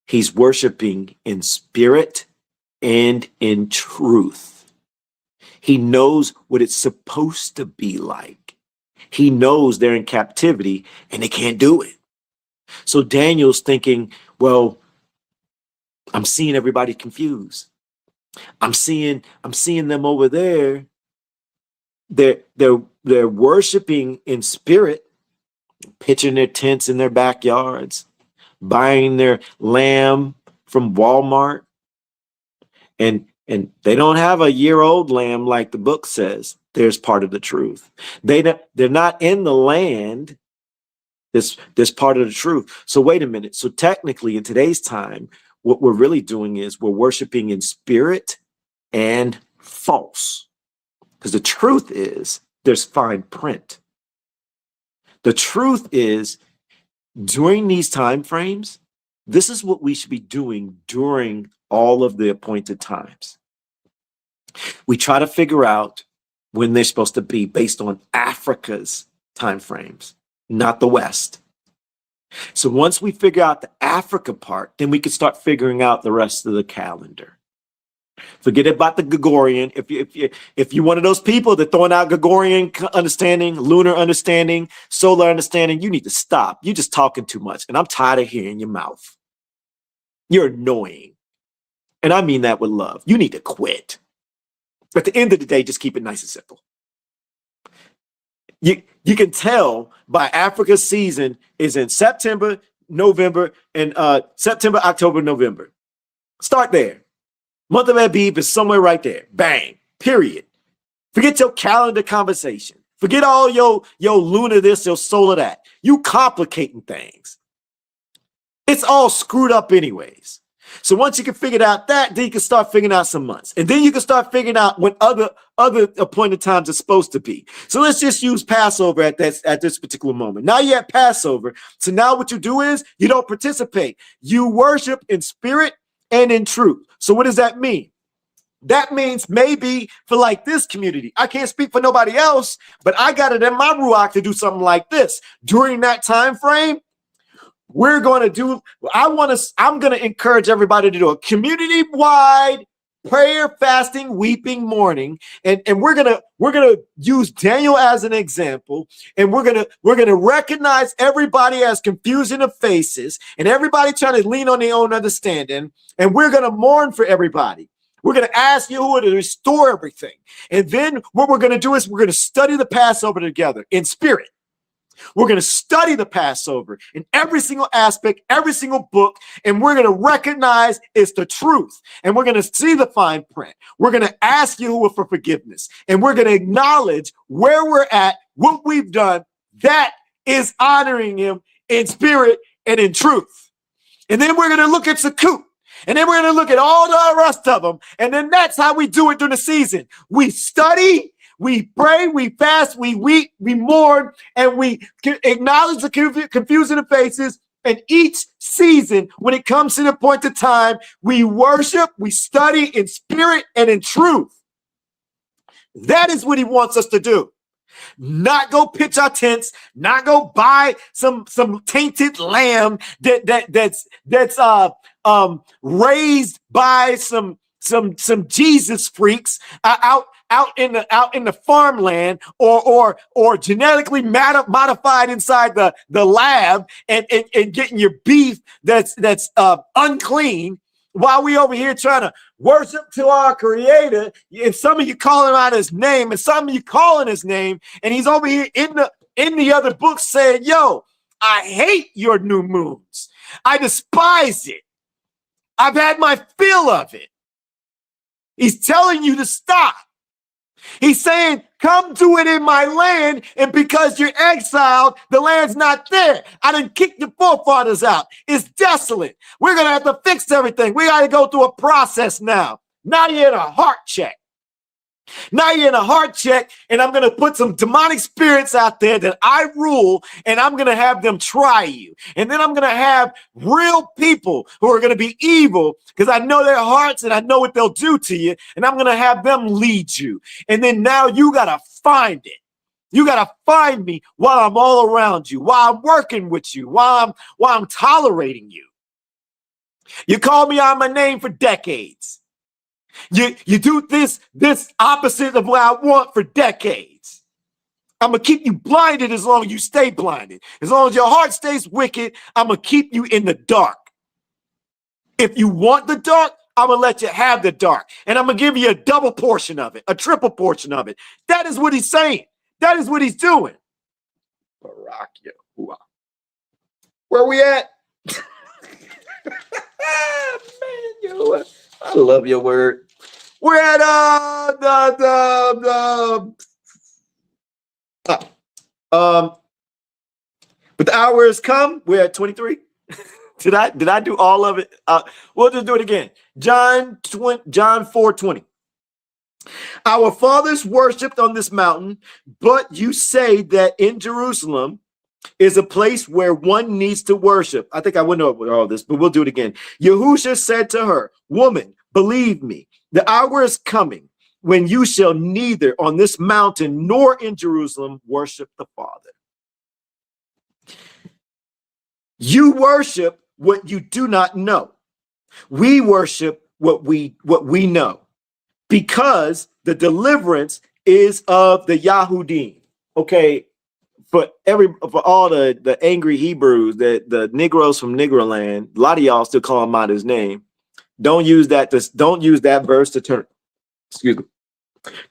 [SPEAKER 4] He's worshiping in spirit and in truth. He knows what it's supposed to be like. He knows they're in captivity and they can't do it. So Daniel's thinking, well, I'm seeing everybody confused. I'm seeing them over there. They're worshiping in spirit, pitching their tents in their backyards, buying their lamb from Walmart, and they don't have a year-old lamb like the book says. There's part of the truth. They're not in the land. There's part of the truth. So wait a minute. So technically, in today's time, what we're really doing is we're worshiping in spirit and false. Because the truth is there's fine print. The truth is during these time frames, this is what we should be doing during all of the appointed times. We try to figure out when they're supposed to be based on Africa's time frames, not the West. So once we figure out the Africa part, then we can start figuring out the rest of the calendar. Forget about the Gregorian. If you're one of those people that throwing out Gregorian understanding, lunar understanding, solar understanding, you need to stop. You're just talking too much, and I'm tired of hearing your mouth. You're annoying. And I mean that with love. You need to quit. At the end of the day, just keep it nice and simple. You can tell by Africa's season is in September, November, and September, October, November. Start there. Month of Abib is somewhere right there. Bang. Period. Forget your calendar conversation. Forget all your lunar this, your solar that. You complicating things. It's all screwed up anyways. So once you can figure out that, then you can start figuring out some months. And then you can start figuring out when other appointed times are supposed to be. So let's just use Passover at this particular moment. Now you're at Passover. So now what you do is you don't participate. You worship in spirit and in truth. So what does that mean? That means maybe for like this community, I can't speak for nobody else, but I got it in my ruach to do something like this. During that time frame, we're going to do, I'm going to encourage everybody to do a community-wide prayer, fasting, weeping, mourning. And we're going to use Daniel as an example. And we're going to recognize everybody as confusion of faces and everybody trying to lean on their own understanding. And we're going to mourn for everybody. We're going to ask YAHUAH to restore everything. And then what we're going to do is we're going to study the Passover together in spirit. We're going to study the Passover in every single aspect, every single book, and we're going to recognize it's the truth. And we're going to see the fine print. We're going to ask YAHUAH for forgiveness. And we're going to acknowledge where we're at, what we've done. That is honoring him in spirit and in truth. And then we're going to look at Sukkot. And then we're going to look at all the rest of them. And then that's how we do it during the season. We study. We pray, we fast, we weep, we mourn, and we acknowledge the confusion of faces. And each season, when it comes to the point of time, we worship, we study in spirit and in truth. That is what he wants us to do. Not go pitch our tents, not go buy some tainted lamb that's raised by some Jesus freaks out in the farmland or genetically modified inside the lab and getting your beef that's unclean while we over here trying to worship to our creator. And some of you calling out his name and some of you calling his name, and he's over here in the other book saying, yo, I hate your new moons. I despise it. I've had my fill of it. He's telling you to stop. He's saying, come do it in my land, and because you're exiled, the land's not there. I done kicked your forefathers out. It's desolate. We're going to have to fix everything. We got to go through a process now. Now you're in a heart check. Now you're in a heart check, and I'm going to put some demonic spirits out there that I rule, and I'm going to have them try you. And then I'm going to have real people who are going to be evil because I know their hearts and I know what they'll do to you, and I'm going to have them lead you. And then now you got to find it. You got to find me while I'm all around you, while I'm working with you, while I'm tolerating you. You call me on my name for decades. You do this opposite of what I want for decades. I'm going to keep you blinded as long as you stay blinded. As long as your heart stays wicked, I'm going to keep you in the dark. If you want the dark, I'm going to let you have the dark. And I'm going to give you a double portion of it, a triple portion of it. That is what he's saying. That is what he's doing. Barak Yahuwah. Where we at? Man, Yahuwah. I love your word. We're at but the hour has come. We're at 23. Did I do all of it? We'll just do it again. John 4:20. Our fathers worshipped on this mountain, but you say that in Jerusalem is a place where one needs to worship. I think I went over all this, but we'll do it again. Yahusha said to her, woman, believe me, the hour is coming when you shall neither on this mountain nor in Jerusalem worship the Father. You worship what you do not know. We worship what we know, because the deliverance is of the Yahudim. Okay, for all the angry Hebrews, the Negroes from Negroland, a lot of y'all still call him out his name. Don't use that verse to turn, excuse me.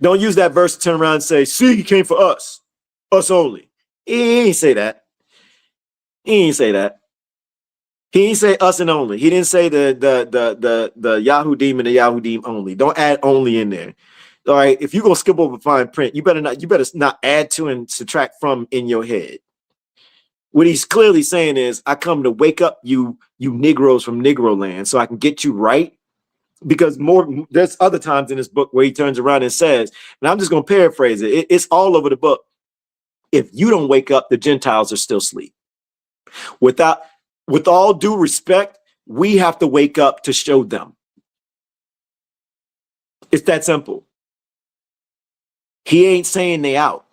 [SPEAKER 4] Don't use that verse to turn around and say, see, he came for us only. He ain't say that. He ain't say that. He didn't say us and only. He didn't say the Yahudim and the Yahudim only. Don't add only in there. All right. If you're gonna skip over fine print, you better not add to and subtract from in your head. What he's clearly saying is, I come to wake up you Negroes from Negro land so I can get you right. Because there's other times in this book where he turns around and says, and I'm just gonna paraphrase it. It's all over the book. If you don't wake up, the Gentiles are still asleep. With all due respect, we have to wake up to show them. It's that simple. He ain't saying they out.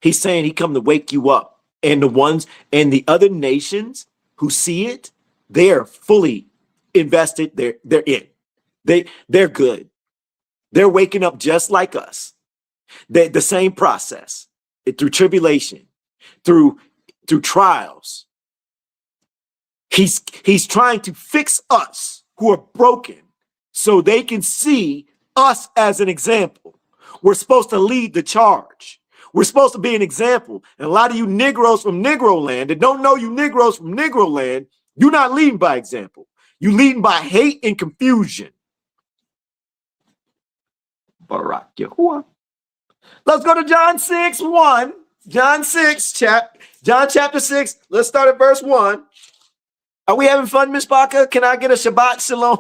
[SPEAKER 4] He's saying he come to wake you up. And the other nations who see it, they're fully invested. They're in. They're good. They're waking up just like us. The same process. Through tribulation, through trials. He's trying to fix us who are broken so they can see us as an example. We're supposed to lead the charge. We're supposed to be an example. And a lot of you Negroes from Negro land that don't know you Negroes from Negro land, you're not leading by example. You're leading by hate and confusion. Barak YAHUAH. Let's go to John 6:1. John chapter 6. Let's start at verse 1. Are we having fun, Myshpaka? Can I get a Shabbat Shalom?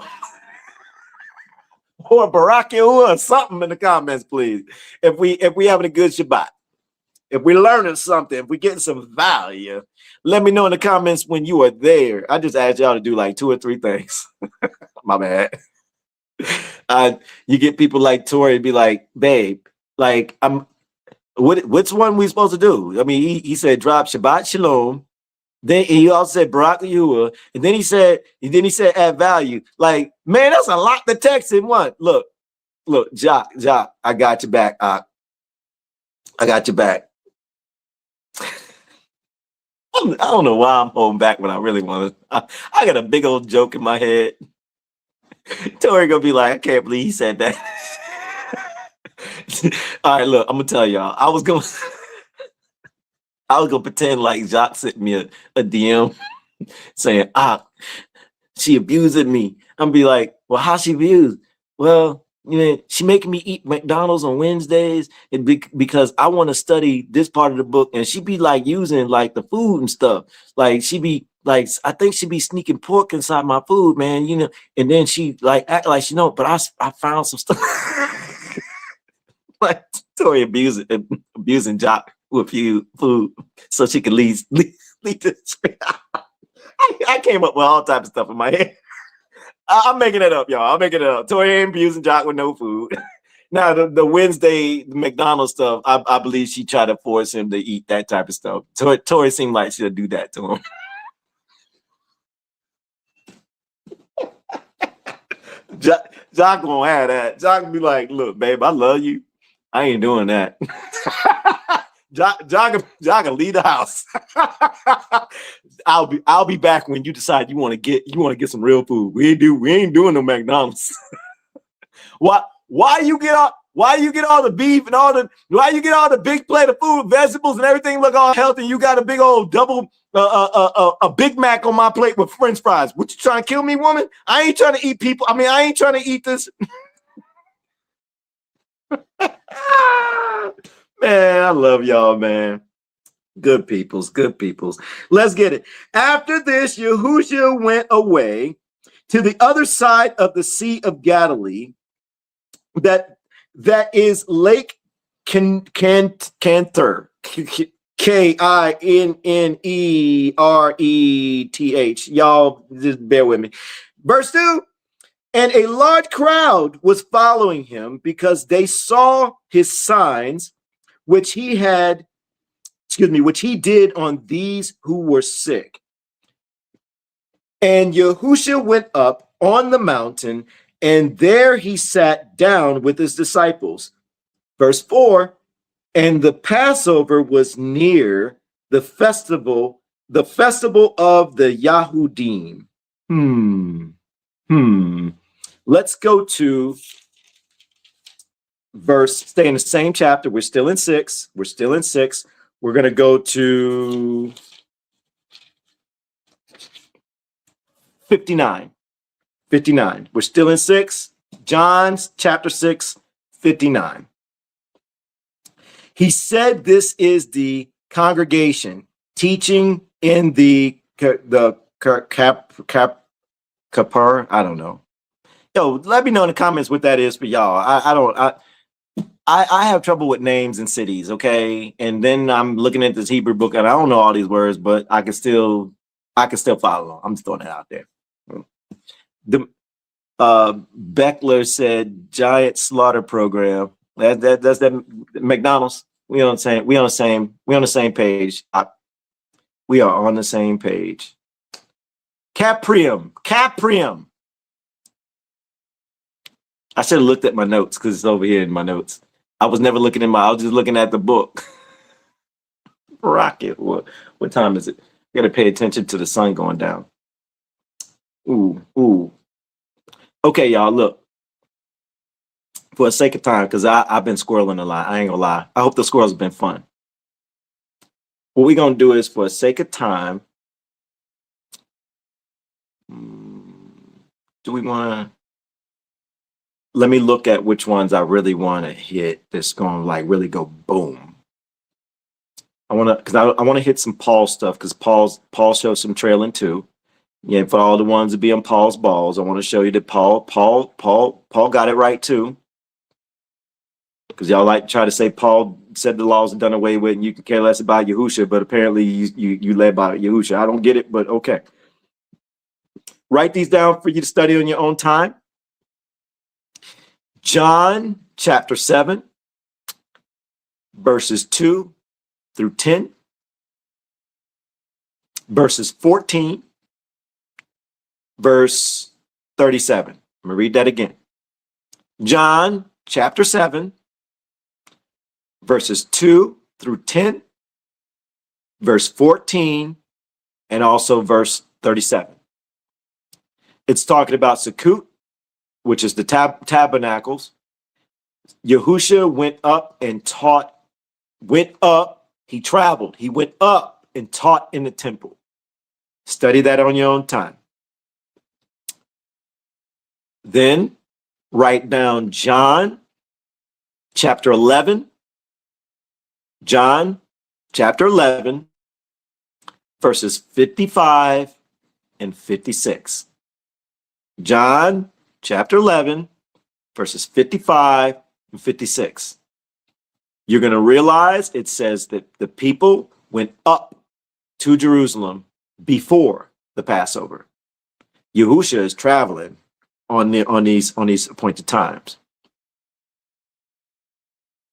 [SPEAKER 4] Or Barak YAHUAH or something in the comments, please. If we having a good Shabbat. If we're learning something, if we're getting some value, let me know in the comments when you are there. I just asked y'all to do like 2 or 3 things. My bad. You get people like Tori be like, babe, like which one we supposed to do? I mean, he said drop Shabbat Shalom. Then he also said Barak YAHUAH, and then he said add value. Like, man, that's a lot to text in one. Look, Jock, I got your back. I got your back. I don't know why I'm holding back when I really want to. I got a big old joke in my head. Tori gonna be like, I can't believe he said that. All right, look, I'm gonna tell y'all. I was gonna pretend like Jacques sent me a DM saying, she abusing me. I'm gonna be like, well, how she abused? Well, you know, she making me eat McDonald's on Wednesdays because I want to study this part of the book, and she be like using like the food and stuff. Like she be like, I think she be sneaking pork inside my food, man. You know, and then she like act like she know, but I found some stuff. Like Tori abusing Jock with food so she can leave this. I came up with all types of stuff in my head. I'm making it up, y'all. I'm making it up. Tori ain't abusing Jock with no food. Now, the Wednesday McDonald's stuff, I believe she tried to force him to eat that type of stuff. Tori seemed like she'll do that to him. Jock won't have that. Jock will be like, look, babe, I love you. I ain't doing that. Jock can leave the house. I'll be back when you decide you want to get some real food. We ain't doing no McDonald's. Why you get all the beef and why you get all the big plate of food, vegetables and everything look all healthy? You got a big old double a Big Mac on my plate with French fries. What, you trying to kill me, woman? I ain't trying to eat people. I mean, I ain't trying to eat this. Man, I love y'all, man. Good peoples. Let's get it. After this, Yahusha went away to the other side of the Sea of Galilee, that is Lake Kinnereth, Kinnereth. Y'all just bear with me. Verse 2. And a large crowd was following him because they saw his signs, which he did on these who were sick. And Yahusha went up on the mountain, and there he sat down with his disciples. Verse 4, and the Passover was near, the festival of the Yahudim. Let's go to stay in the same chapter. We're still in 6. We're going to go to 59. We're still in 6. John's chapter 6, 59. He said, this is the congregation teaching in the kapar. I don't know. Yo, let me know in the comments what that is for y'all. I have trouble with names and cities, okay? And then I'm looking at this Hebrew book and I don't know all these words, but I can still follow along. I'm just throwing it out there. The Beckler said giant slaughter program. That's that McDonald's. We on the same page. We are on the same page. Caprium. I should have looked at my notes because it's over here in my notes. I was never looking I was just looking at the book. Rocket. What time is it? You gotta pay attention to the sun going down. Ooh. Okay, y'all, look. For the sake of time, because I've been squirreling a lot. I ain't gonna lie. I hope the squirrels have been fun. What we're gonna do is, for the sake of time, do we wanna let me look at which ones I really want to hit that's gonna like really go boom. I want to hit some Paul stuff because Paul shows some trailing too. Yeah, for all the ones that be on Paul's balls, I want to show you that Paul got it right too. Because y'all like to try to say Paul said the laws are done away with and you can care less about Yahusha, but apparently you led by Yahusha. I don't get it, but okay. Write these down for you to study on your own time. John chapter 7, verses 2 through 10, verses 14, verse 37. I'm going to read that again. John chapter 7, verses 2 through 10, verse 14, and also verse 37. It's talking about Sukkot, which is the tabernacles. Yahusha went up and taught, he traveled, he went up and taught in the temple. Study that on your own time. Then write down John chapter 11, verses 55 and 56. John chapter 11, verses 55 and 56. You're going to realize it says that the people went up to Jerusalem before the Passover. Yahusha is traveling on these appointed times.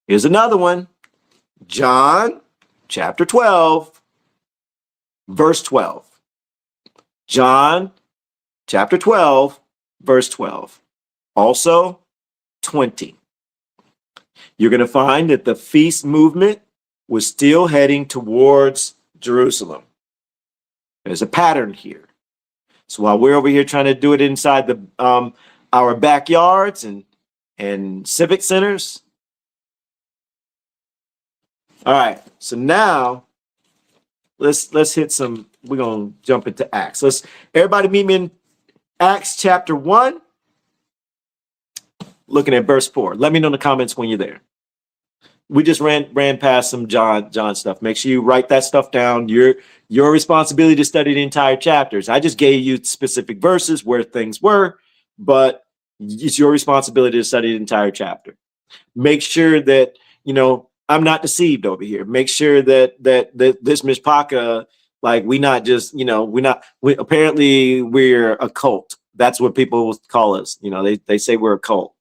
[SPEAKER 4] Here's another one. John chapter 12, verse 12. John chapter 12, verse 12. Also 20. You're going to find that the feast movement was still heading towards Jerusalem. There's a pattern here. So while we're over here trying to do it inside the our backyards and civic centers. All right. So now let's hit some. We're gonna jump into Acts. Everybody meet me in Acts chapter 1. Looking at verse 4. Let me know in the comments when you're there. We just ran past some John stuff. Make sure you write that stuff down. Your responsibility to study the entire chapters. I just gave you specific verses where things were, but it's your responsibility to study the entire chapter. Make sure that, I'm not deceived over here. Make sure that this Myshpaka, like we not just, apparently we're a cult. That's what people call us. They say we're a cult.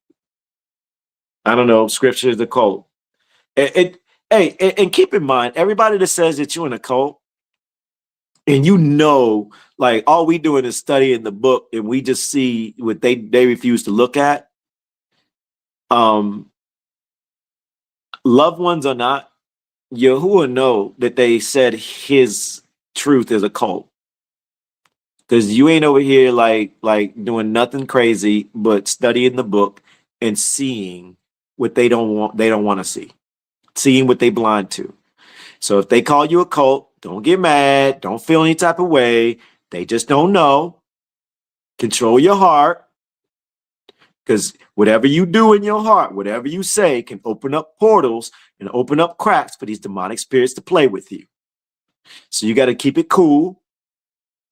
[SPEAKER 4] I don't know. Scripture is a cult. And keep in mind, everybody that says that you're in a cult, and like all we doing is studying the book, and we just see what they refuse to look at. Loved ones or not, Yahuwah know that they said his truth is a cult. Because you ain't over here like doing nothing crazy but studying the book and seeing what they don't want to see, seeing what they blind to. So if they call you a cult, don't get mad, don't feel any type of way. They just don't know. Control your heart, because whatever you do in your heart, whatever you say, can open up portals and open up cracks for these demonic spirits to play with you. So you got to keep it cool.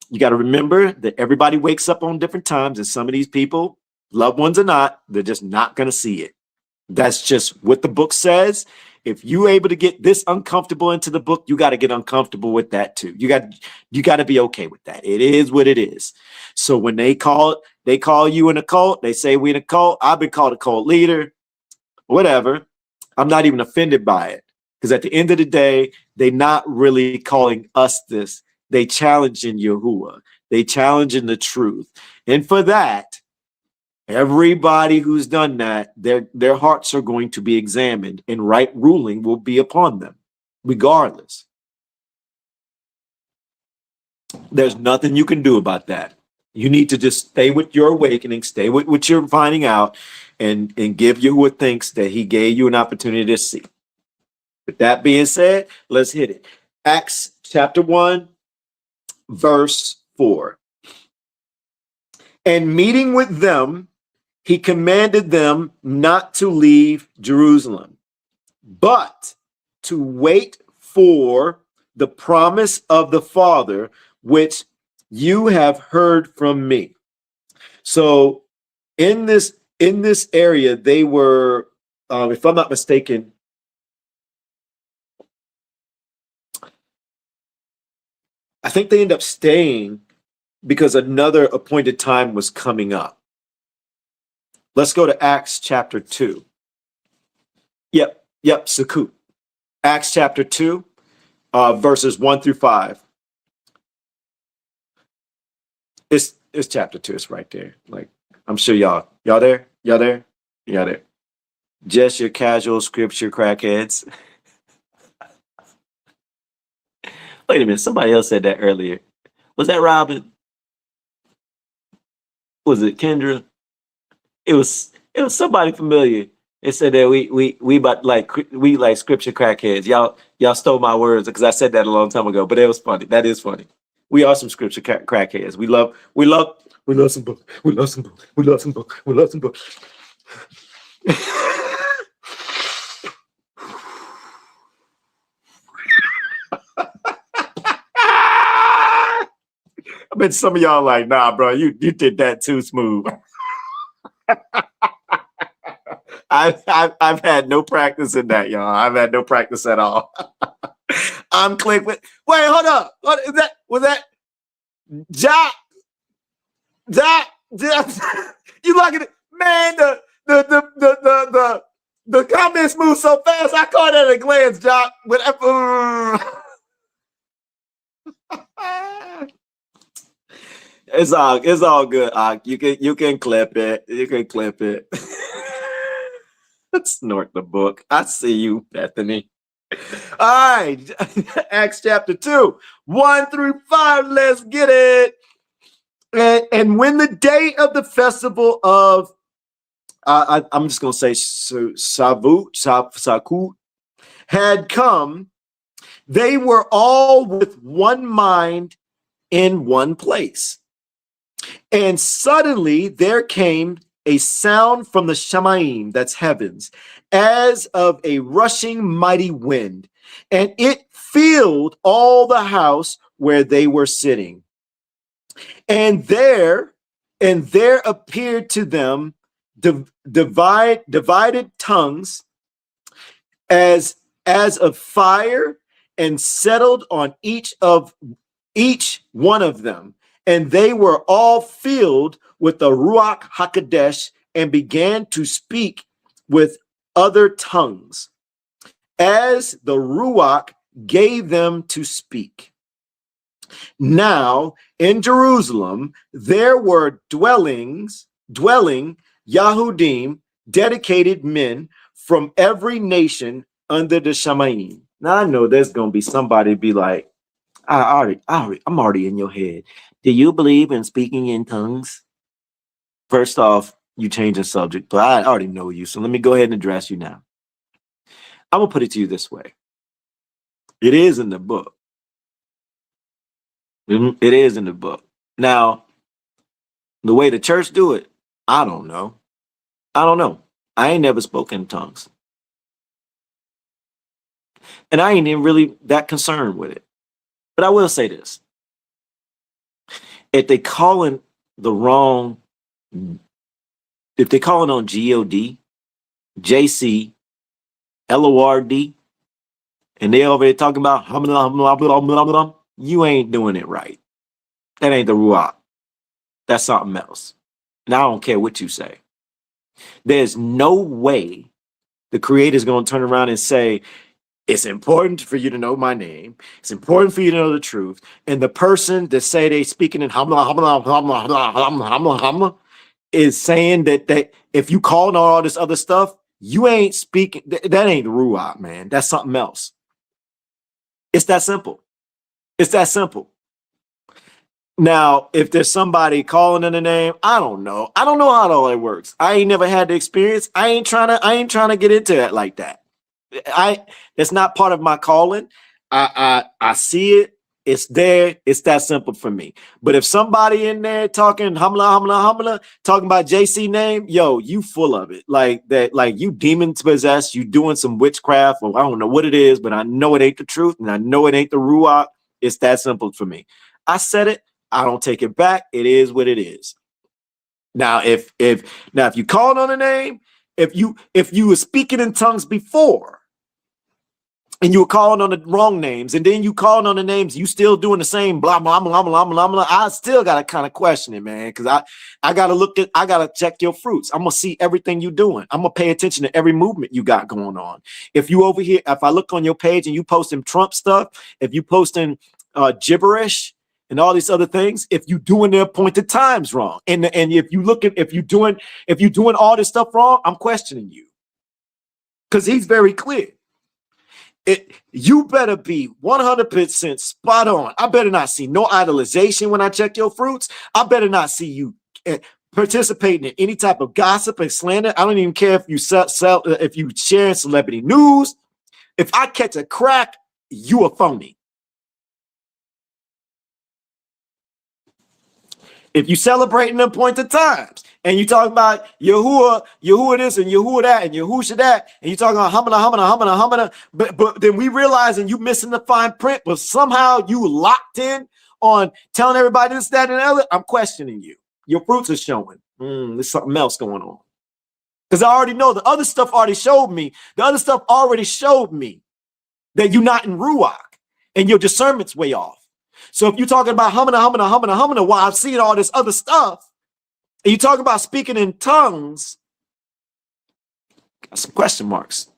[SPEAKER 4] You got to remember that everybody wakes up on different times, and some of these people, loved ones or not, they're just not going to see it. That's just what the book says. If you're able to get this uncomfortable into the book, you got to get uncomfortable with that too. You got to be okay with that. It is what it is. So when they call you in a cult, they say we in a cult. I've been called a cult leader, whatever. I'm not even offended by it, because at the end of the day, they're not really calling us this. They challenging YAHUAH. They challenging the truth. And for that, everybody who's done that, their hearts are going to be examined, and right ruling will be upon them, regardless. There's nothing you can do about that. You need to just stay with your awakening, stay with what you're finding out, and give YAHUAH thanks that he gave you an opportunity to see. With that being said, let's hit it. Acts chapter 1. Verse 4. And meeting with them, he commanded them not to leave Jerusalem, but to wait for the promise of the Father, which you have heard from me. So in this area, they were, if I'm not mistaken, I think they end up staying because another appointed time was coming up. Let's go to Acts chapter 2. Yep, Sukkot. Acts chapter 2, verses 1 through 5. It's chapter 2. It's right there. Like, I'm sure y'all there? Y'all there? Y'all there? Just your casual scripture crackheads. Wait a minute, somebody else said that earlier. Was that Robin? Was it Kendra? It was somebody familiar. It said that we like scripture crackheads. Y'all stole my words because I said that a long time ago, but it was funny. That is funny. We are some scripture crackheads. We love some books. We love some books. We love some books. We love some books. I bet some of y'all like, nah, bro, you did that too smooth. I've had no practice in that, y'all. I've had no practice at all. I'm click with. Wait, hold up. What is that? Was that Jock? You like it, man? The comments move so fast. I caught it at a glance, Jock. It's all good. You can clip it. You can clip it. Snort the book. I see you, Bethany. All right, Acts chapter 2, 1 through 5. Let's get it. And when the day of the festival of, I'm just gonna say Shavuot had come, they were all with one mind in one place. And suddenly there came a sound from the Shamayim, that's heavens, as of a rushing mighty wind, and it filled all the house where they were sitting. And there appeared to them divided tongues as of fire, and settled on each one of them. And they were all filled with the Ruach HaKodesh, and began to speak with other tongues, as the Ruach gave them to speak. Now in Jerusalem there were dwelling Yahudim, dedicated men from every nation under the Shamayim. Now I know there's gonna be somebody be like, I'm already in your head. Do you believe in speaking in tongues? First off, you change the subject, but I already know you, so let me go ahead and address you now. I'm going to put it to you this way. It is in the book. It is in the book. Now, the way the church do it, I don't know. I don't know. I ain't never spoken in tongues. And I ain't even really that concerned with it. But I will say this. If they calling the wrong, if they calling on G-O-D, J-C, L-O-R-D, and they over there talking about you ain't doing it right. That ain't the Ruach. That's something else. And I don't care what you say. There's no way the Creator is going to turn around and say, it's important for you to know my name. It's important for you to know the truth. And the person that say they speaking in is saying that if you calling on all this other stuff, you ain't speaking. That ain't the Ruach, man. That's something else. It's that simple. It's that simple. Now, if there's somebody calling in the name, I don't know. I don't know how all that works. I ain't never had the experience. I ain't trying to get into that like that. That's not part of my calling. I see it. It's there. It's that simple for me. But if somebody in there talking hamla, talking about JC name, yo, you full of it. Like that, like you demon possessed, you doing some witchcraft, or I don't know what it is, but I know it ain't the truth, and I know it ain't the Ruach. It's that simple for me. I said it. I don't take it back. It is what it is. Now, if you called on a name, if you were speaking in tongues before, and you were calling on the wrong names, and then you calling on the names, you still doing the same blah blah blah blah blah blah. I still gotta kind of question it, man, because I gotta check your fruits. I'm gonna see everything you doing. I'm gonna pay attention to every movement you got going on. If you over here, if I look on your page and you posting Trump stuff, if you posting gibberish and all these other things, if you doing the appointed times wrong, and if you doing all this stuff wrong, I'm questioning you, because he's very clear. You better be 100% spot on. I better not see no idolization when I check your fruits. I better not see you participating in any type of gossip and slander. I don't even care if you if you sharing celebrity news. If I catch a crack, you a phony. If you celebrating the appointed times and you talking about Yahuwah this and Yahuwah that and Yahusha that, and you talking about hamana, but then we realizing you missing the fine print, but somehow you locked in on telling everybody this, that, and the other, I'm questioning you. Your fruits are showing. There's something else going on. Because I already know the other stuff already showed me. The other stuff already showed me that you're not in Ruach and your discernment's way off. So if you're talking about hamana, while I've seen all this other stuff, and you talk about speaking in tongues, got some question marks.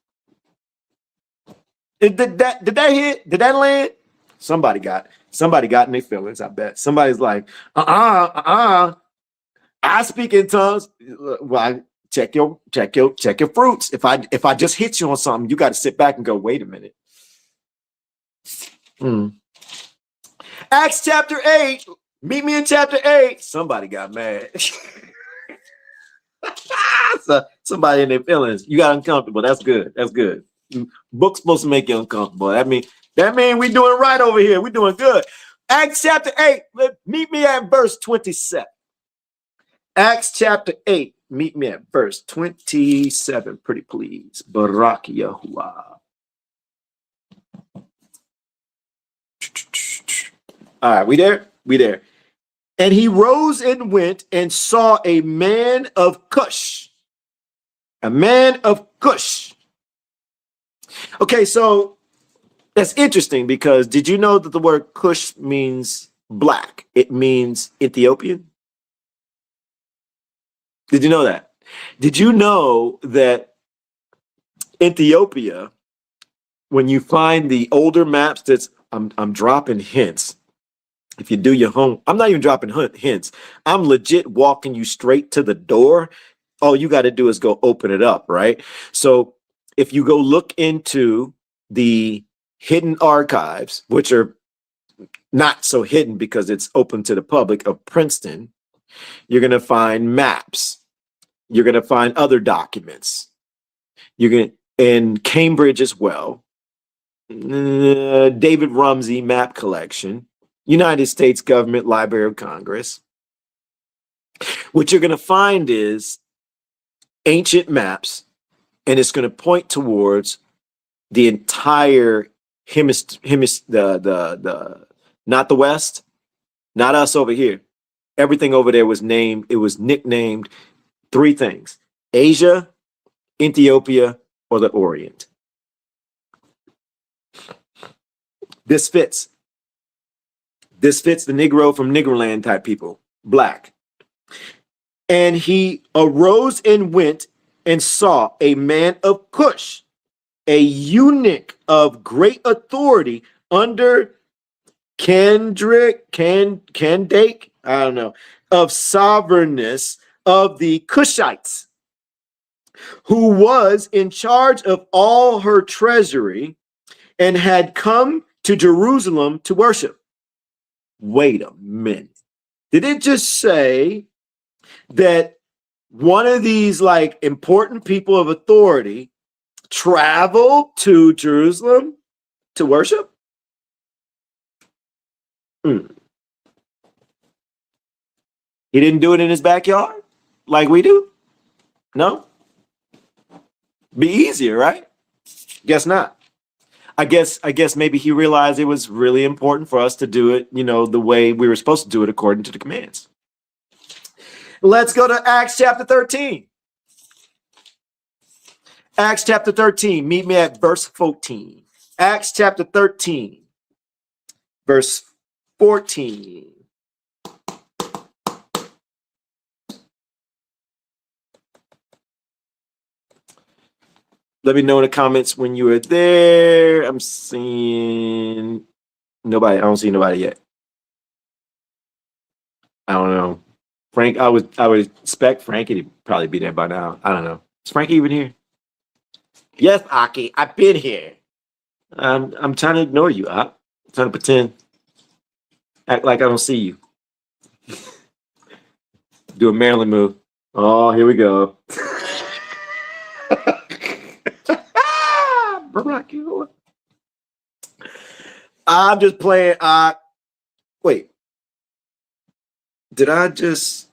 [SPEAKER 4] Did that hit? Did that land? Somebody got in their feelings, I bet. Somebody's like, I speak in tongues. Well, check your fruits. If I just hit you on something, you got to sit back and go, wait a minute. Acts chapter 8. Meet me in chapter 8. Somebody got mad. Somebody in their feelings. You got uncomfortable. That's good. That's good. Book's supposed to make you uncomfortable. That mean we doing right over here. We doing good. Acts chapter 8. Meet me at verse 27. Acts chapter 8. Meet me at verse 27. Pretty please. Barak Yahuwah. All right, we there? We there. And he rose and went and saw a man of Cush. A man of Cush. Okay, so that's interesting, because did you know that the word Cush means black? It means Ethiopian. Did you know that? Did you know that Ethiopia, when you find the older maps, I'm dropping hints. If you do your home, I'm not even dropping hints. I'm legit walking you straight to the door. All you got to do is go open it up, right? So if you go look into the hidden archives, which are not so hidden because it's open to the public, of Princeton, you're going to find maps. You're going to find other documents. You're going to, in Cambridge as well, David Rumsey map collection, United States Government Library of Congress. What you're going to find is ancient maps, and it's going to point towards the entire not the West, not us over here. Everything over there was named, it was nicknamed 3 things: Asia, Ethiopia, or the Orient. This fits. This fits the Negro from Negroland type people, black. And he arose and went and saw a man of Cush, a eunuch of great authority under Candake, I don't know, of sovereignness of the Cushites, who was in charge of all her treasury and had come to Jerusalem to worship. Wait a minute. Did it just say that one of these like important people of authority traveled to Jerusalem to worship? He didn't do it in his backyard like we do? No? Be easier, right? Guess not. I guess maybe he realized it was really important for us to do it, the way we were supposed to do it according to the commands. Let's go to Acts chapter 13. Acts chapter 13. Meet me at verse 14. Acts chapter 13, verse 14. Let me know in the comments when you are there. I'm seeing nobody. I don't see nobody yet. I don't know. Frank, I would expect Frankie to probably be there by now. I don't know. Is Frankie even here? Yes, Aki, I've been here. I'm trying to ignore you. I'm trying to pretend, act like I don't see you. Do a Maryland move. Oh, here we go. I'm just playing. Wait. Did I just?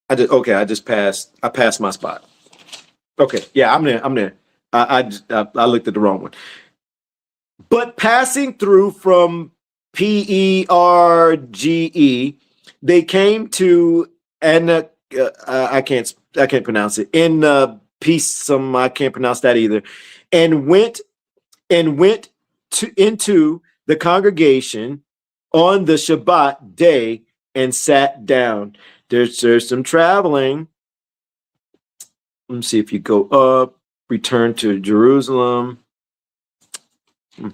[SPEAKER 4] I passed my spot. Okay. Yeah, I'm there. I looked at the wrong one. But passing through from Perge, they came to I can't pronounce it. In peace, I can't pronounce that either. And went into the congregation on the Shabbat day and sat down. There's some traveling. Let me see if you go up, return to Jerusalem. All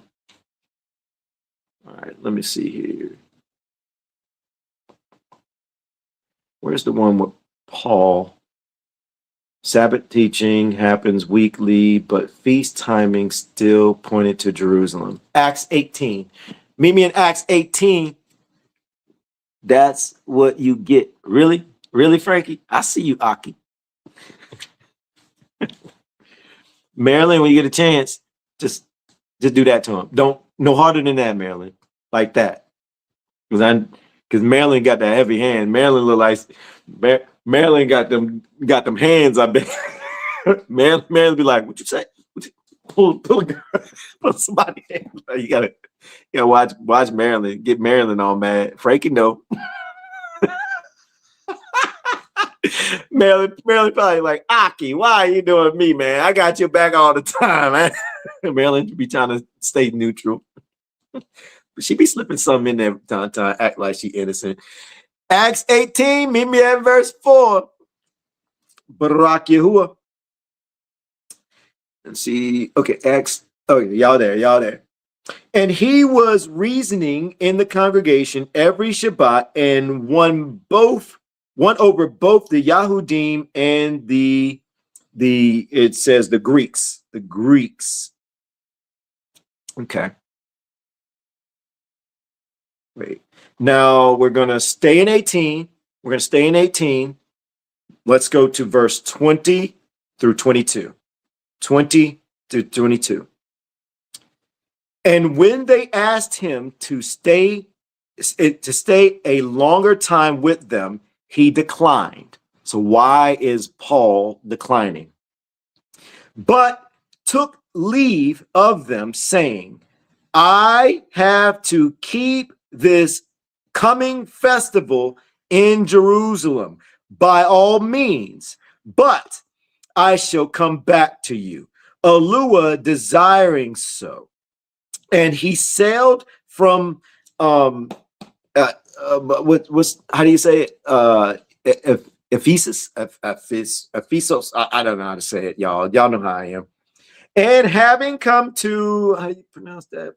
[SPEAKER 4] right, let me see here. Where's the one with Paul? Sabbath teaching happens weekly, but feast timing still pointed to Jerusalem. Acts 18. Meet me in Acts 18. That's what you get. Really? Really, Frankie? I see you, Aki. Maryland, when you get a chance, just do that to him. Don't, no harder than that, Maryland. Like that. Because Maryland got that heavy hand. Maryland look like Maryland got them hands, I bet. Maryland be like, what you say? Pull somebody in. You gotta watch Maryland. Get Maryland all mad. Frankie, no. Maryland probably like, Aki, why are you doing me, man? I got your back all the time, man. Maryland be trying to stay neutral. But she be slipping something in there time to act like she innocent. Acts 18, meet me at verse 4. Barak YAHUAH. And see, okay, Acts, okay, y'all there. And he was reasoning in the congregation every Shabbat and won over both the Yahudim and the it says the Greeks. Okay. Wait. Now we're going to stay in 18. We're going to stay in 18. Let's go to verse 20 through 22. 20 through 22. And when they asked him to stay a longer time with them, he declined. So why is Paul declining? But took leave of them, saying, I have to keep this coming festival in Jerusalem by all means, but I shall come back to you, YAHUAH desiring so. And he sailed from what's how do you say it? Ephesus, Ephesus. I don't know how to say it, y'all. Y'all know how I am. And having come to, how do you pronounce that?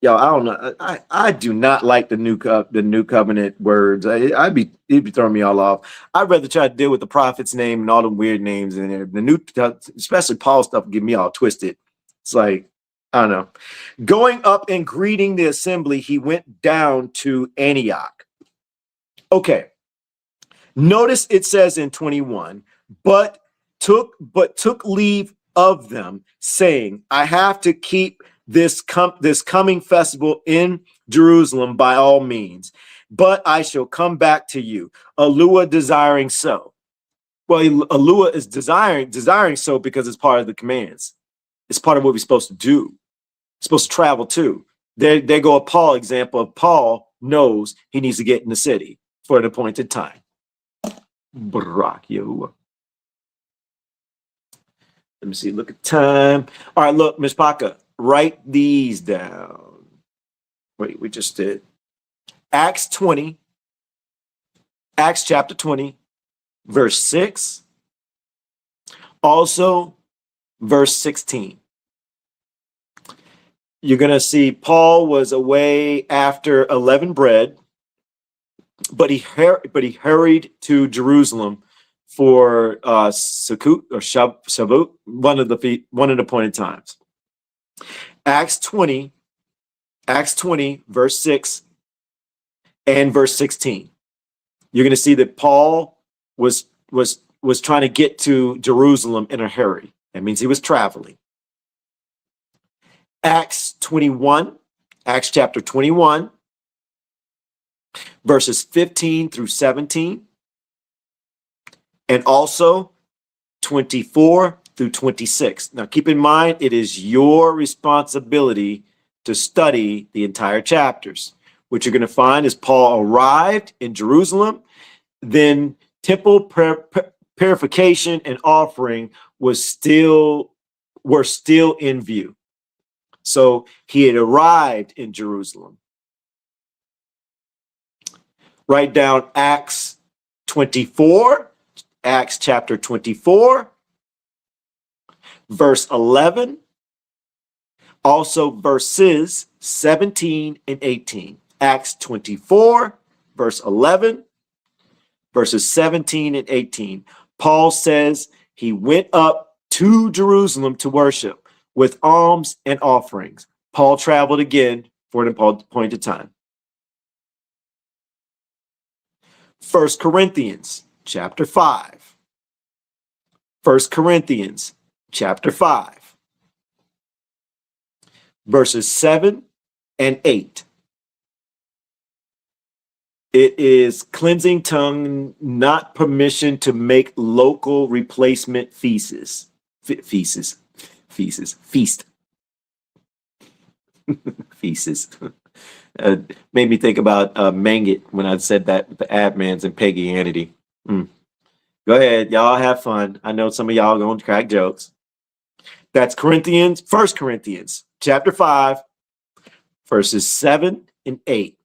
[SPEAKER 4] Y'all, I don't know. I do not like the new covenant words. It'd be throwing me all off. I'd rather try to deal with the prophet's name and all the weird names in there. The new, especially Paul stuff, get me all twisted. It's like, I don't know. Going up and greeting the assembly, he went down to Antioch. Okay. Notice it says in 21, but took leave of them, saying, I have to keep this coming festival in Jerusalem by all means, but I shall come back to you, YAHUAH desiring so. Well, YAHUAH is desiring so because it's part of the commands. It's part of what we're supposed to do. Supposed to travel to. There go a Paul example of Paul knows he needs to get in the city for an appointed time. Barak YAHUAH. Let me see. Look at time. All right, look, Myshpaka, write these down. Wait, we just did Acts chapter 20, verse 6. Also, verse 16. You're going to see Paul was away after 11 bread, but he hurried to Jerusalem for Sukkot or Shavuot, one of the appointed times. Acts 20, verse 6 and verse 16. You're going to see that Paul was trying to get to Jerusalem in a hurry. That means he was traveling. Acts chapter 21, verses 15 through 17, and also 24 through 26. Now, keep in mind, it is your responsibility to study the entire chapters. What you're going to find is Paul arrived in Jerusalem, then temple purification and offering were still in view. So he had arrived in Jerusalem. Write down Acts chapter 24, verse 11, also verses 17 and 18. Acts 24, verse 11, verses 17 and 18. Paul says he went up to Jerusalem to worship with alms and offerings. Paul traveled again for an appointed time. 1 Corinthians chapter 5. 1 Corinthians chapter 5. Verses 7 and 8. It is cleansing tongue, not permission to make local replacement feasts. Feast. Made me think about Mangit when I said that with the Admans and Paganity. Go ahead, y'all have fun. I know some of y'all going to crack jokes. That's 1 Corinthians chapter 5, verses 7 and 8.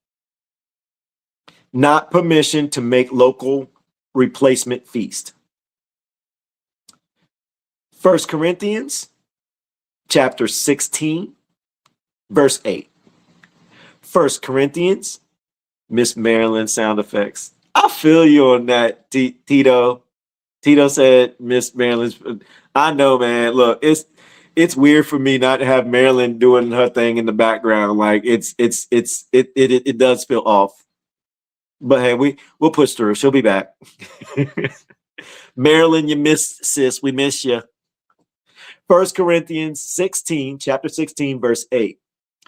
[SPEAKER 4] Not permission to make local replacement feast. 1 Corinthians chapter 16, verse 8. 1 Corinthians, Miss Marilyn sound effects. I feel you on that, Tito. Tito said Miss Marilyn's. I know, man. Look, it's weird for me not to have Marilyn doing her thing in the background. Like it does feel off. But hey, we'll push through. She'll be back. Marilyn, you missed, sis. We miss you. 1 Corinthians 16, chapter 16, verse 8.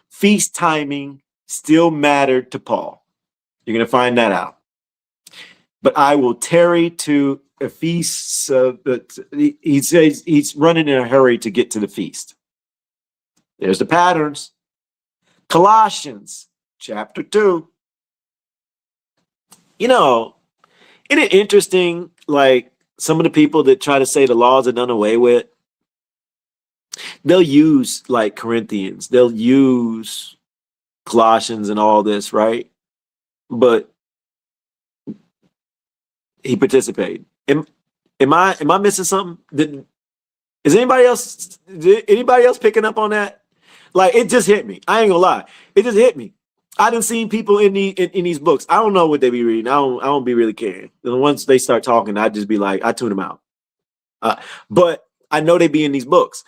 [SPEAKER 4] Feast timing still mattered to Paul. You're going to find that out. But I will tarry to a feast. He says he's running in a hurry to get to the feast. There's the patterns. Colossians chapter 2. You know, isn't it interesting, like some of the people that try to say the laws are done away with, they'll use like Corinthians, they'll use Colossians and all this, right? But he participated. Am I missing something? Is anybody else picking up on that? Like, it just hit me. I ain't gonna lie. It just hit me. I done seen people in these books. I don't know what they be reading. I don't be really caring. And once they start talking, I just be like, I tune them out. But I know they be in these books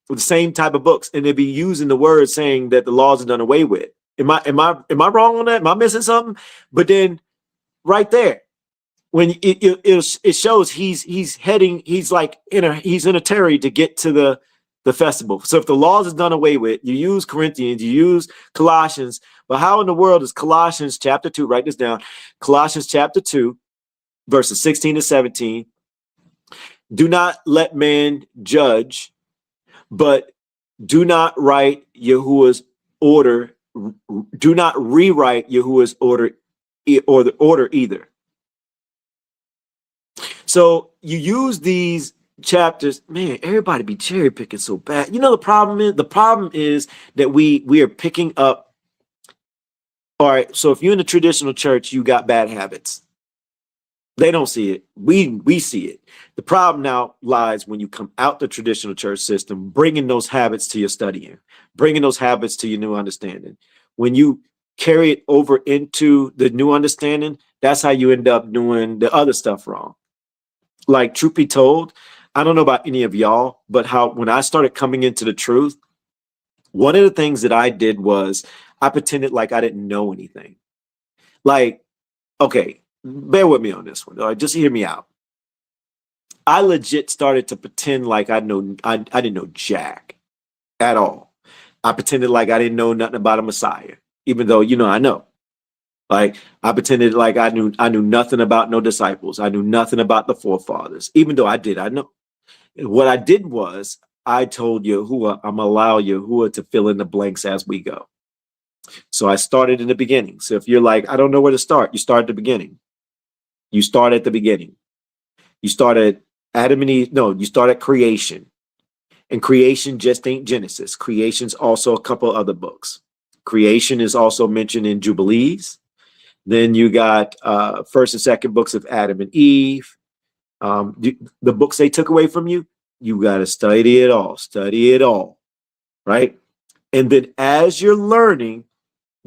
[SPEAKER 4] with the same type of books, and they be using the words saying that the laws are done away with. Am I wrong on that? Am I missing something? But then right there, when it shows he's in a tarry to get to the festival. So if the laws is done away with, you use Corinthians, you use Colossians, but how in the world is Colossians chapter 2, write this down, Colossians chapter 2, verses 16 to 17, do not let man judge, but do not write Yahuwah's order, do not rewrite Yahuwah's order or the order either. So you use these chapters, man, everybody be cherry picking so bad. You know, the problem is that we are picking up. All right, so if you're in the traditional church, you got bad habits. They don't see it. We see it. The problem now lies when you come out the traditional church system, bringing those habits to your studying, bringing those habits to your new understanding. When you carry it over into the new understanding, that's how you end up doing the other stuff wrong. Like, truth be told, I don't know about any of y'all, but how when I started coming into the truth, one of the things that I did was I pretended like I didn't know anything. Like, okay, bear with me on this one. All right, just hear me out. I legit started to pretend like I didn't know jack at all. I pretended like I didn't know nothing about a Messiah, even though, you know, I know. Like, I pretended like I knew nothing about no disciples. I knew nothing about the forefathers, even though I know. And what I did was I told Yahuwah, I'm gonna allow Yahuwah to fill in the blanks as we go. So I started in the beginning. So if you're like, I don't know where to start, you start at the beginning. You start at the beginning. You start at Adam and Eve. No, you start at creation. And creation just ain't Genesis. Creation's also a couple other books. Creation is also mentioned in Jubilees. Then you got first and second books of Adam and Eve. The books they took away from you, you got to study it all, right? And then as you're learning,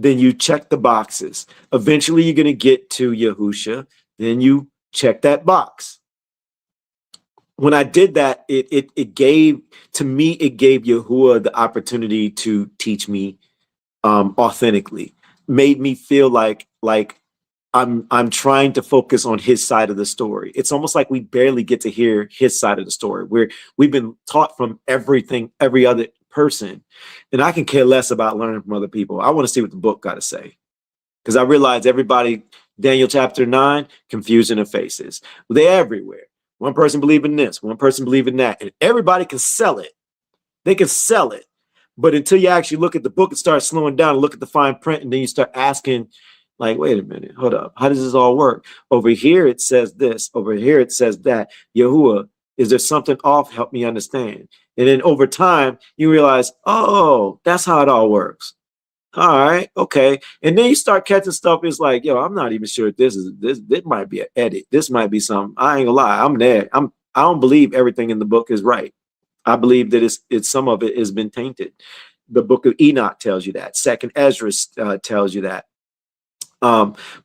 [SPEAKER 4] then you check the boxes. Eventually, you're going to get to Yahusha. Then you check that box. When I did that, it gave Yahuwah the opportunity to teach me authentically. Made me feel like I'm trying to focus on his side of the story. It's almost like we barely get to hear his side of the story. We've been taught from every other person, and I can care less about learning from other people. I want to see what the book got to say, because I realize everybody, Daniel chapter 9, confusing their faces. They're everywhere. One person believing this, one person believing that, and everybody can sell it. They can sell it, but until you actually look at the book and start slowing down and look at the fine print, and then you start asking, like, wait a minute, hold up, how does this all work? Over here it says this, over here it says that. Yahuwah, is there something off? Help me understand. And then over time, you realize, oh, that's how it all works. All right, okay. And then you start catching stuff. It's like, yo, I'm not even sure if this might be an edit. This might be something. I ain't gonna lie. I'm there. I don't believe everything in the book is right. I believe that it's some of it has been tainted. The book of Enoch tells you that. Second Ezra tells you that.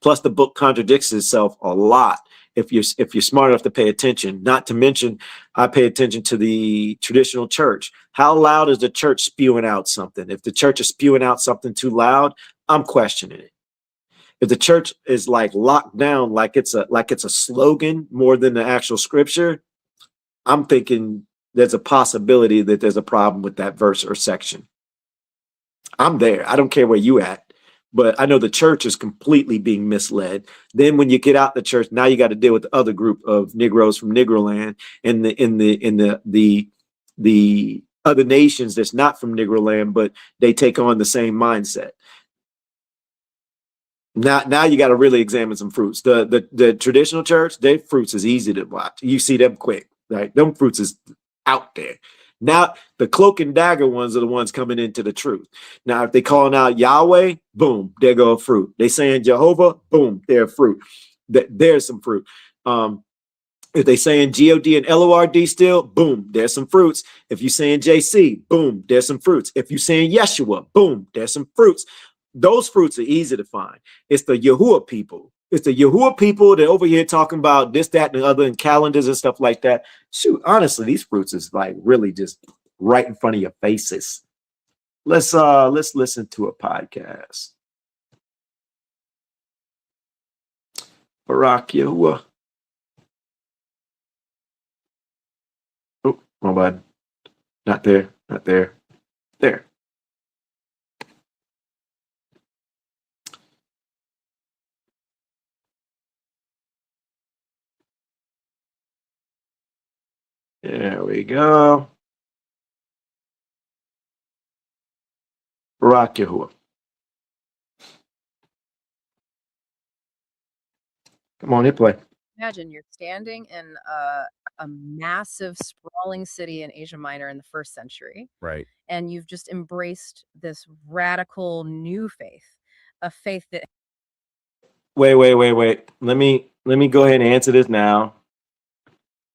[SPEAKER 4] Plus the book contradicts itself a lot. if you're smart enough to pay attention. Not to mention, I pay attention to the traditional church. How loud is the church spewing out something? If the church is spewing out something too loud, I'm questioning it. If the church is like locked down, like it's a slogan more than the actual scripture, I'm thinking there's a possibility that there's a problem with that verse or section. I'm there. I don't care where you at. But I know the church is completely being misled. Then when you get out the church, now you got to deal with the other group of Negroes from Negro land and the other nations that's not from Negro land, but they take on the same mindset. Now you got to really examine some fruits. The traditional church, their fruits is easy to watch. You see them quick, right? Them fruits is out there. Now, the cloak and dagger ones are the ones coming into the truth. Now, if they calling out Yahweh, boom, there go a fruit. They saying Jehovah, boom, they're fruit. There's some fruit. If they saying G-O-D and L-O-R-D still, boom, there's some fruits. If you saying J-C, boom, there's some fruits. If you saying Yeshua, boom, there's some fruits. Those fruits are easy to find. It's the YAHUAH people. It's the YAHUAH people that over here talking about this, that, and the other, and calendars and stuff like that. Shoot, honestly, these fruits is like really just right in front of your faces. Let's listen to a podcast. Barak YAHUAH. Oh, my bad. Not there. Not there. There. There we go. Barak YAHUAH. Come on, hit play.
[SPEAKER 9] Imagine you're standing in a massive sprawling city in Asia Minor in the 1st century.
[SPEAKER 10] Right.
[SPEAKER 9] And you've just embraced this radical new faith, a faith that
[SPEAKER 4] Wait. Let me go ahead and answer this now.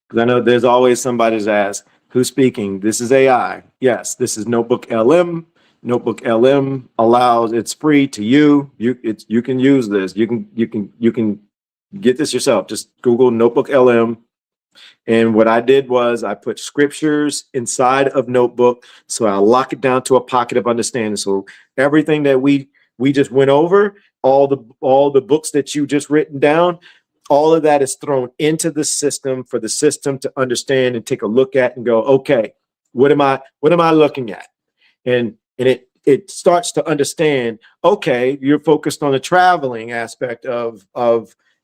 [SPEAKER 4] Because I know there's always somebody's asked, who's speaking? This is AI. Yes, this is Notebook LM. Notebook LM allows, it's free to you. You can use this. You can get this yourself. Just Google Notebook LM. And what I did was I put scriptures inside of Notebook. So I lock it down to a pocket of understanding. So everything that we just went over, all the books that you just written down, all of that is thrown into the system for the system to understand and take a look at and go, okay, what am I looking at? And it starts to understand, okay, you're focused on the traveling aspect of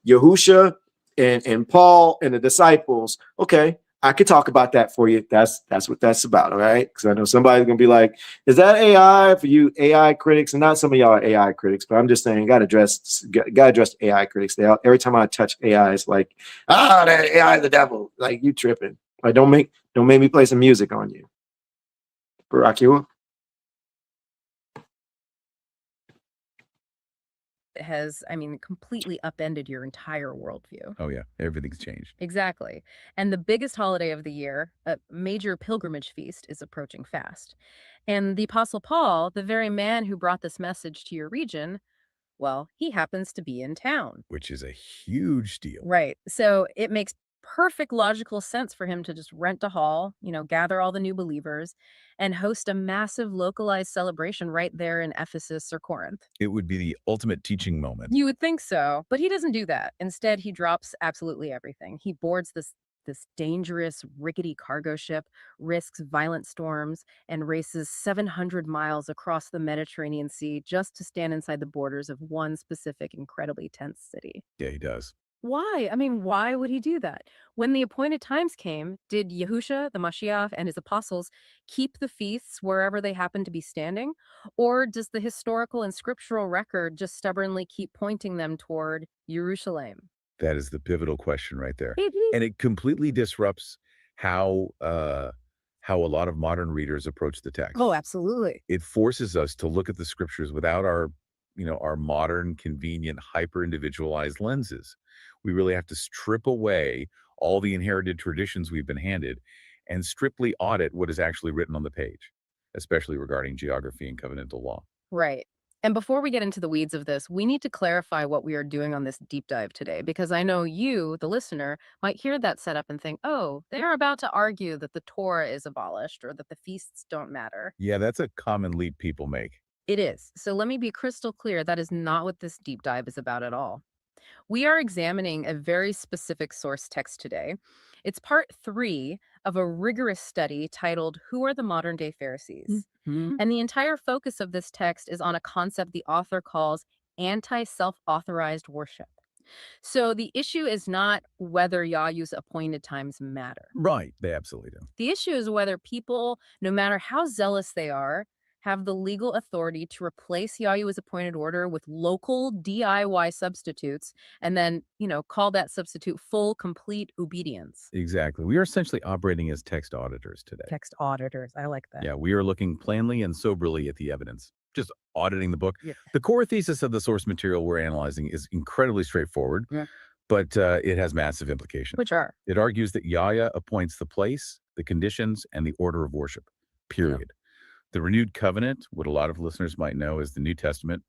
[SPEAKER 4] Yahusha and Paul and the disciples. Okay, I could talk about that for you. That's what that's about, all right? Because I know somebody's gonna be like, is that AI for you AI critics? And not some of y'all are AI critics, but I'm just saying, gotta address AI critics. Every time I touch AI, it's like, that AI is the devil. Like, you tripping. Like, don't make me play some music on you. Barak YAHUAH.
[SPEAKER 9] has, completely upended your entire worldview.
[SPEAKER 10] Oh, yeah. Everything's changed.
[SPEAKER 9] Exactly. And the biggest holiday of the year, a major pilgrimage feast, is approaching fast. And the Apostle Paul, the very man who brought this message to your region, well, he happens to be in town.
[SPEAKER 10] Which is a huge deal.
[SPEAKER 9] Right. So it makes perfect logical sense for him to just rent a hall, gather all the new believers and host a massive localized celebration right there in Ephesus or Corinth.
[SPEAKER 10] It would be the ultimate teaching moment.
[SPEAKER 9] You would think so, but he doesn't do that. Instead, he drops absolutely everything. He boards this dangerous, rickety cargo ship, risks violent storms, and races 700 miles across the Mediterranean Sea just to stand inside the borders of one specific, incredibly tense city.
[SPEAKER 10] Yeah, he does.
[SPEAKER 9] Why? Why would he do that? When the appointed times came, did Yahusha, the Mashiach, and his apostles keep the feasts wherever they happened to be standing? Or does the historical and scriptural record just stubbornly keep pointing them toward YERUSHALAYIM?
[SPEAKER 10] That is the pivotal question right there.
[SPEAKER 9] It is.
[SPEAKER 10] And it completely disrupts how a lot of modern readers approach the text.
[SPEAKER 9] Oh, absolutely.
[SPEAKER 10] It forces us to look at the scriptures without our modern, convenient, hyper-individualized lenses. We really have to strip away all the inherited traditions we've been handed and strictly audit what is actually written on the page, especially regarding geography and covenantal law.
[SPEAKER 9] Right. And before we get into the weeds of this, we need to clarify what we are doing on this deep dive today, because I know you, the listener, might hear that setup and think, oh, they're about to argue that the Torah is abolished or that the feasts don't matter.
[SPEAKER 10] Yeah, that's a common leap people make.
[SPEAKER 9] It is. So let me be crystal clear. That is not what this deep dive is about at all. We are examining a very specific source text today. It's part 3 of a rigorous study titled, Who Are the Modern Day Pharisees? And the entire focus of this text is on a concept the author calls anti-self-authorized worship. So the issue is not whether Yahu's appointed times matter.
[SPEAKER 10] Right, they absolutely do.
[SPEAKER 9] The issue is whether people, no matter how zealous they are, have the legal authority to replace Yahu's appointed order with local DIY substitutes and then, call that substitute full, complete obedience.
[SPEAKER 10] Exactly. We are essentially operating as text auditors today.
[SPEAKER 9] Text auditors. I like that.
[SPEAKER 10] Yeah, we are looking plainly and soberly at the evidence, just auditing the book.
[SPEAKER 9] Yeah.
[SPEAKER 10] The core thesis of the source material we're analyzing is incredibly straightforward,
[SPEAKER 9] Yeah.
[SPEAKER 10] but it has massive implications.
[SPEAKER 9] Which are?
[SPEAKER 10] It argues that YAHUAH appoints the place, the conditions, and the order of worship, period. The renewed covenant, what a lot of listeners might know as the New Testament,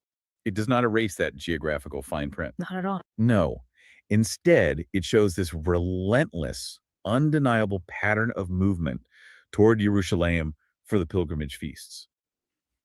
[SPEAKER 10] it does not erase that geographical fine print.
[SPEAKER 9] Not at all.
[SPEAKER 10] No. Instead, it shows this relentless, undeniable pattern of movement toward YERUSHALAYIM for the pilgrimage feasts.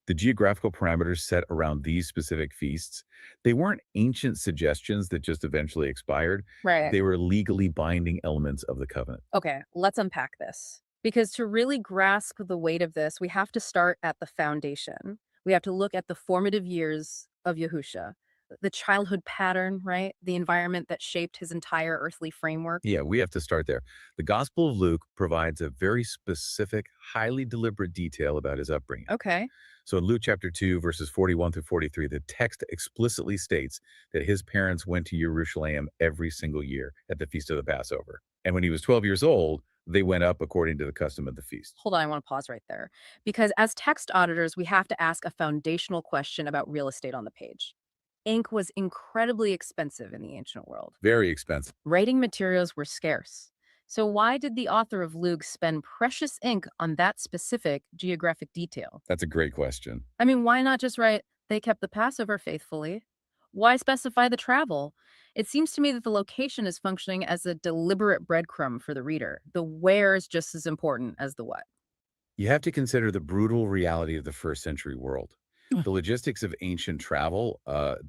[SPEAKER 10] The geographical parameters set around these specific feasts, they weren't ancient suggestions that just eventually expired.
[SPEAKER 9] Right.
[SPEAKER 10] They were legally binding elements of the covenant.
[SPEAKER 9] Okay, let's unpack this. Because to really grasp the weight of this, we have to start at the foundation. We have to look at the formative years of Yahusha, the childhood pattern, right? The environment that shaped his entire earthly framework.
[SPEAKER 10] Yeah, we have to start there. The Gospel of Luke provides a very specific, highly deliberate detail about his upbringing.
[SPEAKER 9] Okay.
[SPEAKER 10] So in Luke chapter 2, verses 41 through 43, the text explicitly states that his parents went to Jerusalem every single year at the Feast of the Passover. And when he was 12 years old, they went up according to the custom of the feast.
[SPEAKER 9] Hold on, I want to pause right there. Because as text auditors, we have to ask a foundational question about real estate on the page. Ink was incredibly expensive in the ancient world.
[SPEAKER 10] Very expensive.
[SPEAKER 9] Writing materials were scarce. So why did the author of Luke spend precious ink on that specific geographic detail?
[SPEAKER 10] That's a great question.
[SPEAKER 9] I mean, why not just write, they kept the Passover faithfully? Why specify the travel? It seems to me that the location is functioning as a deliberate breadcrumb for the reader. The where is just as important as the what.
[SPEAKER 10] You have to consider the brutal reality of the first century world. The logistics of ancient travel,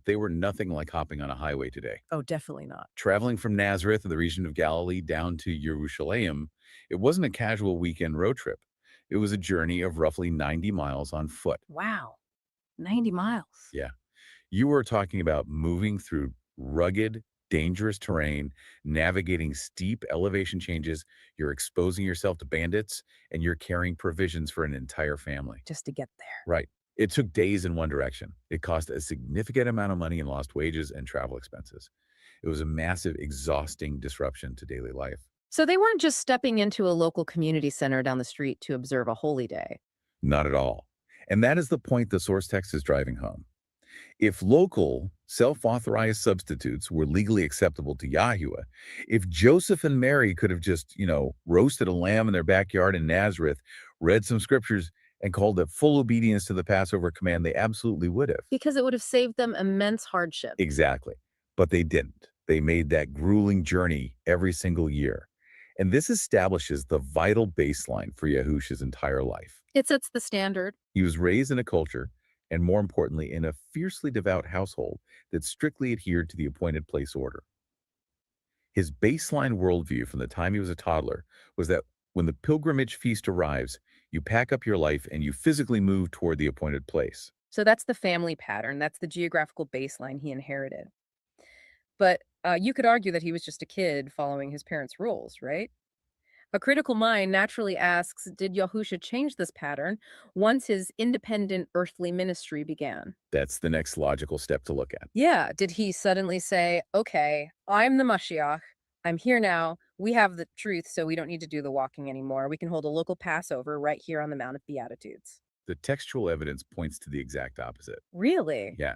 [SPEAKER 10] they were nothing like hopping on a highway today.
[SPEAKER 9] Oh, definitely not.
[SPEAKER 10] Traveling from Nazareth, the region of Galilee, down to Yerushalayim, it wasn't a casual weekend road trip. It was a journey of roughly 90 miles on foot.
[SPEAKER 9] Wow. 90 miles.
[SPEAKER 10] Yeah. You were talking about moving through rugged, dangerous terrain, navigating steep elevation changes. You're exposing yourself to bandits, and you're carrying provisions for an entire family.
[SPEAKER 9] Just to get there.
[SPEAKER 10] Right. It took days in one direction. It cost a significant amount of money in lost wages and travel expenses. It was a massive, exhausting disruption to daily life.
[SPEAKER 9] So they weren't just stepping into a local community center down the street to observe a holy day.
[SPEAKER 10] Not at all. And that is the point the source text is driving home. If local, self-authorized substitutes were legally acceptable to YAHUAH, if Joseph and Mary could have just, roasted a lamb in their backyard in Nazareth, read some scriptures, and called it full obedience to the Passover command, they absolutely would have.
[SPEAKER 9] Because it would have saved them immense hardship.
[SPEAKER 10] Exactly. But they didn't. They made that grueling journey every single year. And this establishes the vital baseline for Yahusha's entire life.
[SPEAKER 9] It sets the standard.
[SPEAKER 10] He was raised in a culture, and more importantly, in a fiercely devout household that strictly adhered to the appointed place order. His baseline worldview from the time he was a toddler was that when the pilgrimage feast arrives, you pack up your life and you physically move toward the appointed place.
[SPEAKER 9] So that's the family pattern. That's the geographical baseline he inherited. But you could argue that he was just a kid following his parents' rules, right? A critical mind naturally asks, did Yahusha change this pattern once his independent earthly ministry began?
[SPEAKER 10] That's the next logical step to look at.
[SPEAKER 9] Yeah. Did he suddenly say, okay, I'm the Mashiach. I'm here now. We have the truth, so we don't need to do the walking anymore. We can hold a local Passover right here on the Mount of Beatitudes.
[SPEAKER 10] The textual evidence points to the exact opposite.
[SPEAKER 9] Really?
[SPEAKER 10] Yeah.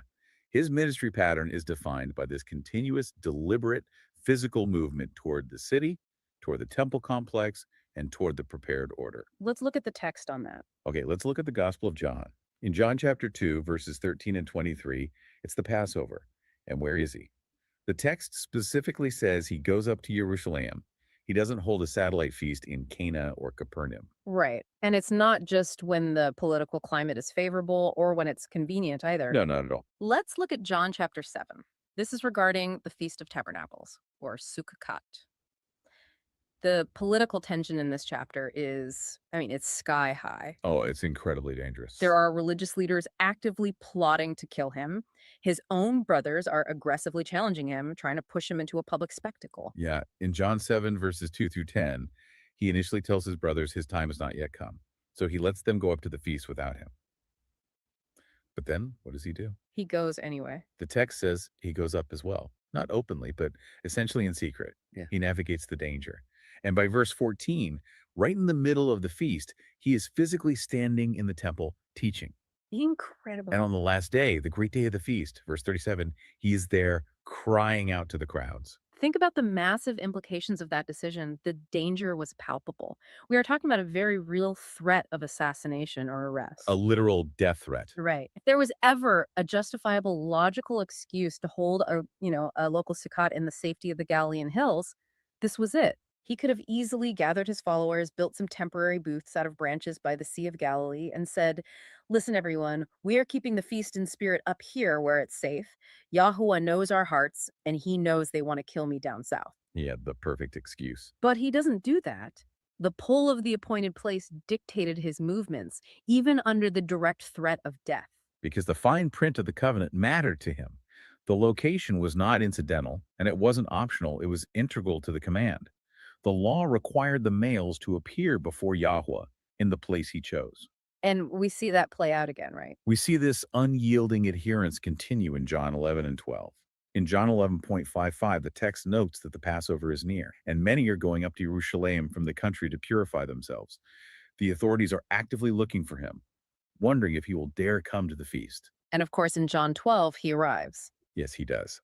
[SPEAKER 10] His ministry pattern is defined by this continuous, deliberate, physical movement toward the city, toward the temple complex, and toward the prepared order.
[SPEAKER 9] Let's look at the text on that.
[SPEAKER 10] Okay, let's look at the Gospel of John. In John chapter 2, verses 13 and 23, it's the Passover. And where is he? The text specifically says he goes up to Yerushalayim. He doesn't hold a satellite feast in Cana or Capernaum.
[SPEAKER 9] Right. And it's not just when the political climate is favorable or when it's convenient either.
[SPEAKER 10] No, not at all.
[SPEAKER 9] Let's look at John chapter 7. This is regarding the Feast of Tabernacles, or Sukkot. The political tension in this chapter is, it's sky high.
[SPEAKER 10] Oh, it's incredibly dangerous.
[SPEAKER 9] There are religious leaders actively plotting to kill him. His own brothers are aggressively challenging him, trying to push him into a public spectacle.
[SPEAKER 10] Yeah. In John 7, verses 2 through 10, he initially tells his brothers his time has not yet come. So he lets them go up to the feast without him. But then what does he do?
[SPEAKER 9] He goes anyway.
[SPEAKER 10] The text says he goes up as well. Not openly, but essentially in secret.
[SPEAKER 4] Yeah.
[SPEAKER 10] He navigates the danger. And by verse 14, right in the middle of the feast, he is physically standing in the temple teaching.
[SPEAKER 9] Incredible.
[SPEAKER 10] And on the last day, the great day of the feast, verse 37, he is there crying out to the crowds.
[SPEAKER 9] Think about the massive implications of that decision. The danger was palpable. We are talking about a very real threat of assassination or arrest.
[SPEAKER 10] A literal death threat.
[SPEAKER 9] Right. If there was ever a justifiable, logical excuse to hold a local Sukkot in the safety of the Galilean hills, this was it. He could have easily gathered his followers, built some temporary booths out of branches by the Sea of Galilee, and said, "Listen, everyone, we are keeping the feast in spirit up here where it's safe. YAHUAH knows our hearts, and he knows they want to kill me down south."
[SPEAKER 10] Yeah, the perfect excuse.
[SPEAKER 9] But he doesn't do that. The pull of the appointed place dictated his movements, even under the direct threat of death.
[SPEAKER 10] Because the fine print of the covenant mattered to him. The location was not incidental, and it wasn't optional. It was integral to the command. The law required the males to appear before YAHUAH in the place he chose.
[SPEAKER 9] And we see that play out again, right?
[SPEAKER 10] We see this unyielding adherence continue in John 11 and 12. In John 11.55, the text notes that the Passover is near, and many are going up to YERUSHALAYIM from the country to purify themselves. The authorities are actively looking for him, wondering if he will dare come to the feast.
[SPEAKER 9] And of course, in John 12, he arrives.
[SPEAKER 10] Yes, he does.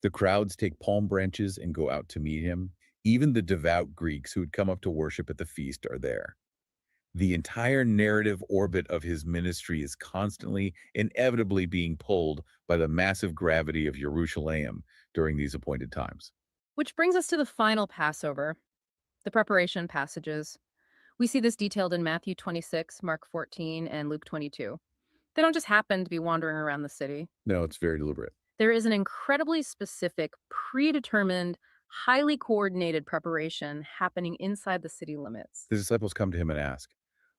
[SPEAKER 10] The crowds take palm branches and go out to meet him. Even the devout Greeks who had come up to worship at the feast are there. The entire narrative orbit of his ministry is constantly, inevitably being pulled by the massive gravity of Yerushalayim during these appointed times.
[SPEAKER 9] Which brings us to the final Passover, the preparation passages. We see this detailed in Matthew 26, Mark 14, and Luke 22. They don't just happen to be wandering around the city.
[SPEAKER 10] No, it's very deliberate.
[SPEAKER 9] There is an incredibly specific, predetermined, highly coordinated preparation happening inside the city limits.
[SPEAKER 10] The disciples come to him and ask,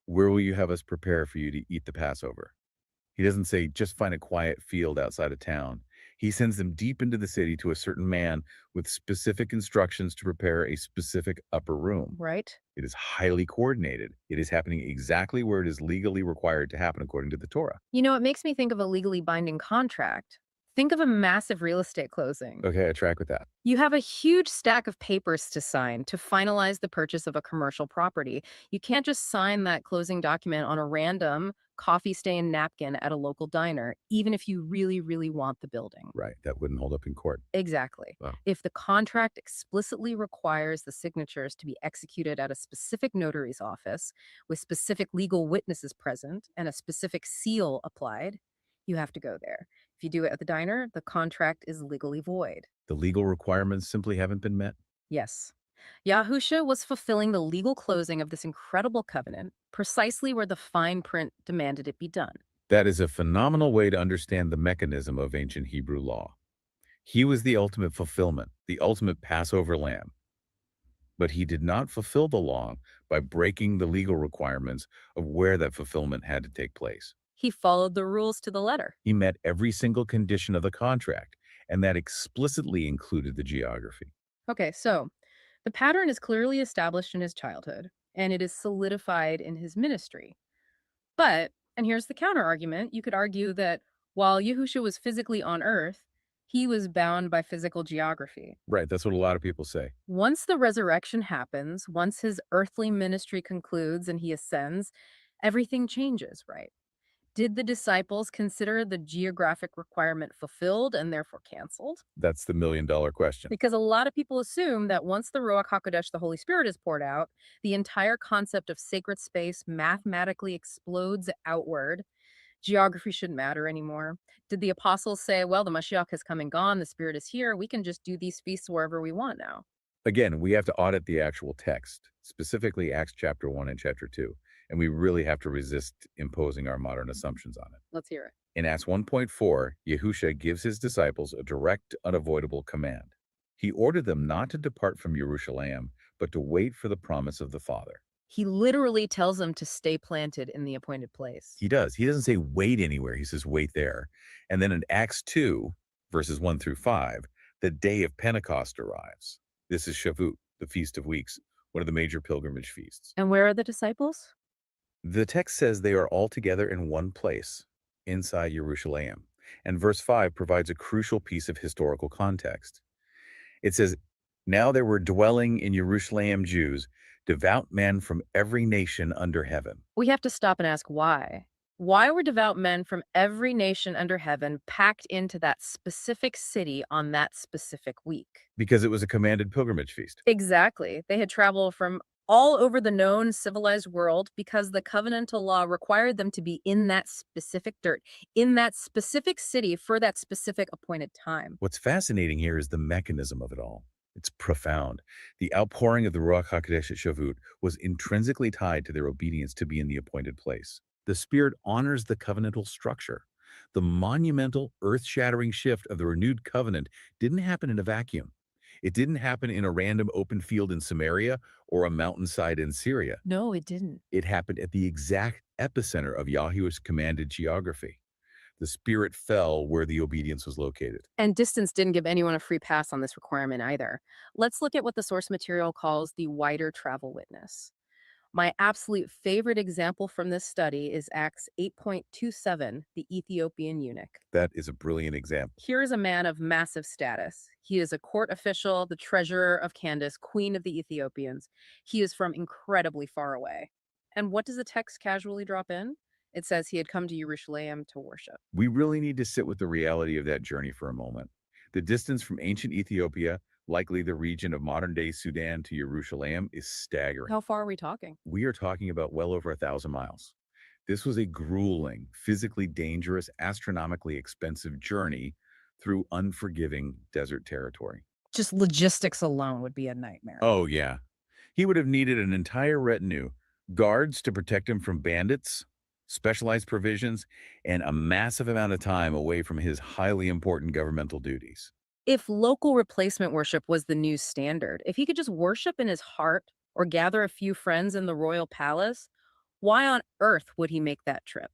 [SPEAKER 10] "Where will you have us prepare for you to eat the Passover?" He doesn't say, "Just find a quiet field outside of town." He sends them deep into the city to a certain man with specific instructions to prepare a specific upper room.
[SPEAKER 9] Right?
[SPEAKER 10] It is highly coordinated. It is happening exactly where it is legally required to happen according to the Torah.
[SPEAKER 9] It makes me think of a legally binding contract. Think of a massive real estate closing.
[SPEAKER 10] Okay, I track with that.
[SPEAKER 9] You have a huge stack of papers to sign to finalize the purchase of a commercial property. You can't just sign that closing document on a random coffee stain napkin at a local diner, even if you really, really want the building.
[SPEAKER 10] Right, that wouldn't hold up in court.
[SPEAKER 9] Exactly.
[SPEAKER 10] Wow.
[SPEAKER 9] If the contract explicitly requires the signatures to be executed at a specific notary's office with specific legal witnesses present and a specific seal applied, you have to go there. If you do it at the diner, the contract is legally void.
[SPEAKER 10] The legal requirements simply haven't been met.
[SPEAKER 9] Yes. Yahusha was fulfilling the legal closing of this incredible covenant precisely where the fine print demanded it be done.
[SPEAKER 10] That is a phenomenal way to understand the mechanism of ancient Hebrew law. He was the ultimate fulfillment, the ultimate Passover lamb. But he did not fulfill the law by breaking the legal requirements of where that fulfillment had to take place.
[SPEAKER 9] He followed the rules to the letter.
[SPEAKER 10] He met every single condition of the contract, and that explicitly included the geography.
[SPEAKER 9] Okay, so the pattern is clearly established in his childhood, and it is solidified in his ministry. But, and here's the counter argument, you could argue that while Yahusha was physically on earth, he was bound by physical geography.
[SPEAKER 10] Right, that's what a lot of people say.
[SPEAKER 9] Once the resurrection happens, once his earthly ministry concludes and he ascends, everything changes, right? Did the disciples consider the geographic requirement fulfilled and therefore canceled?
[SPEAKER 10] That's the million-dollar question.
[SPEAKER 9] Because a lot of people assume that once the Ruach HaKodesh, the Holy Spirit, is poured out, the entire concept of sacred space mathematically explodes outward, Geography shouldn't matter anymore. Did the apostles say, well, the Mashiach has come and gone, the Spirit is here, we can just do these feasts wherever we want now?
[SPEAKER 10] Again, we have to audit the actual text, specifically Acts chapter 1 and chapter 2, and we really have to resist imposing our modern assumptions on it.
[SPEAKER 9] Let's hear it.
[SPEAKER 10] In Acts 1.4, Yahusha gives his disciples a direct, unavoidable command. He ordered them not to depart from YERUSHALAYIM, but to wait for the promise of the Father.
[SPEAKER 9] He literally tells them to stay planted in the appointed place.
[SPEAKER 10] He does. He doesn't say wait anywhere. He says wait there. And then in Acts 2, verses 1 through 5, the day of Pentecost arrives. This is Shavuot, the Feast of Weeks, one of the major pilgrimage feasts.
[SPEAKER 9] And where are the disciples?
[SPEAKER 10] The text says they are all together in one place, inside YERUSHALAYIM. And verse 5 provides a crucial piece of historical context. It says, now there were dwelling in YERUSHALAYIM Jews, devout men from every nation under heaven.
[SPEAKER 9] We have to stop and ask why. Why were devout men from every nation under heaven packed into that specific city on that specific week?
[SPEAKER 10] Because it was a commanded pilgrimage feast.
[SPEAKER 9] Exactly. They had traveled from all over the known civilized world because the covenantal law required them to be in that specific dirt, in that specific city for that specific appointed time.
[SPEAKER 10] What's fascinating here is the mechanism of it all. It's profound. The outpouring of the Ruach HaKodesh at Shavuot was intrinsically tied to their obedience to be in the appointed place. The Spirit honors the covenantal structure. The monumental, earth-shattering shift of the renewed covenant didn't happen in a vacuum. It didn't happen in a random open field in Samaria or a mountainside in Syria.
[SPEAKER 9] No, it didn't.
[SPEAKER 10] It happened at the exact epicenter of Yahuwah's commanded geography. The Spirit fell where the obedience was located.
[SPEAKER 9] And distance didn't give anyone a free pass on this requirement either. Let's look at what the source material calls the wider travel witness. My absolute favorite example from this study is Acts 8.27, the Ethiopian eunuch.
[SPEAKER 10] That is a brilliant example.
[SPEAKER 9] Here is a man of massive status. He is a court official, the treasurer of Candace, queen of the Ethiopians. He is from incredibly far away. And what does the text casually drop in? It says he had come to YERUSHALAYIM to worship.
[SPEAKER 10] We really need to sit with the reality of that journey for a moment. The distance from ancient Ethiopia, likely the region of modern-day Sudan, to YERUSHALAYIM is staggering.
[SPEAKER 9] How far are we talking?
[SPEAKER 10] We are talking about well over 1,000 miles. This was a grueling, physically dangerous, astronomically expensive journey through unforgiving desert territory.
[SPEAKER 9] Just logistics alone would be a nightmare.
[SPEAKER 10] Oh, yeah. He would have needed an entire retinue, guards to protect him from bandits, specialized provisions, and a massive amount of time away from his highly important governmental duties.
[SPEAKER 9] If local replacement worship was the new standard, if he could just worship in his heart or gather a few friends in the royal palace, why on earth would he make that trip?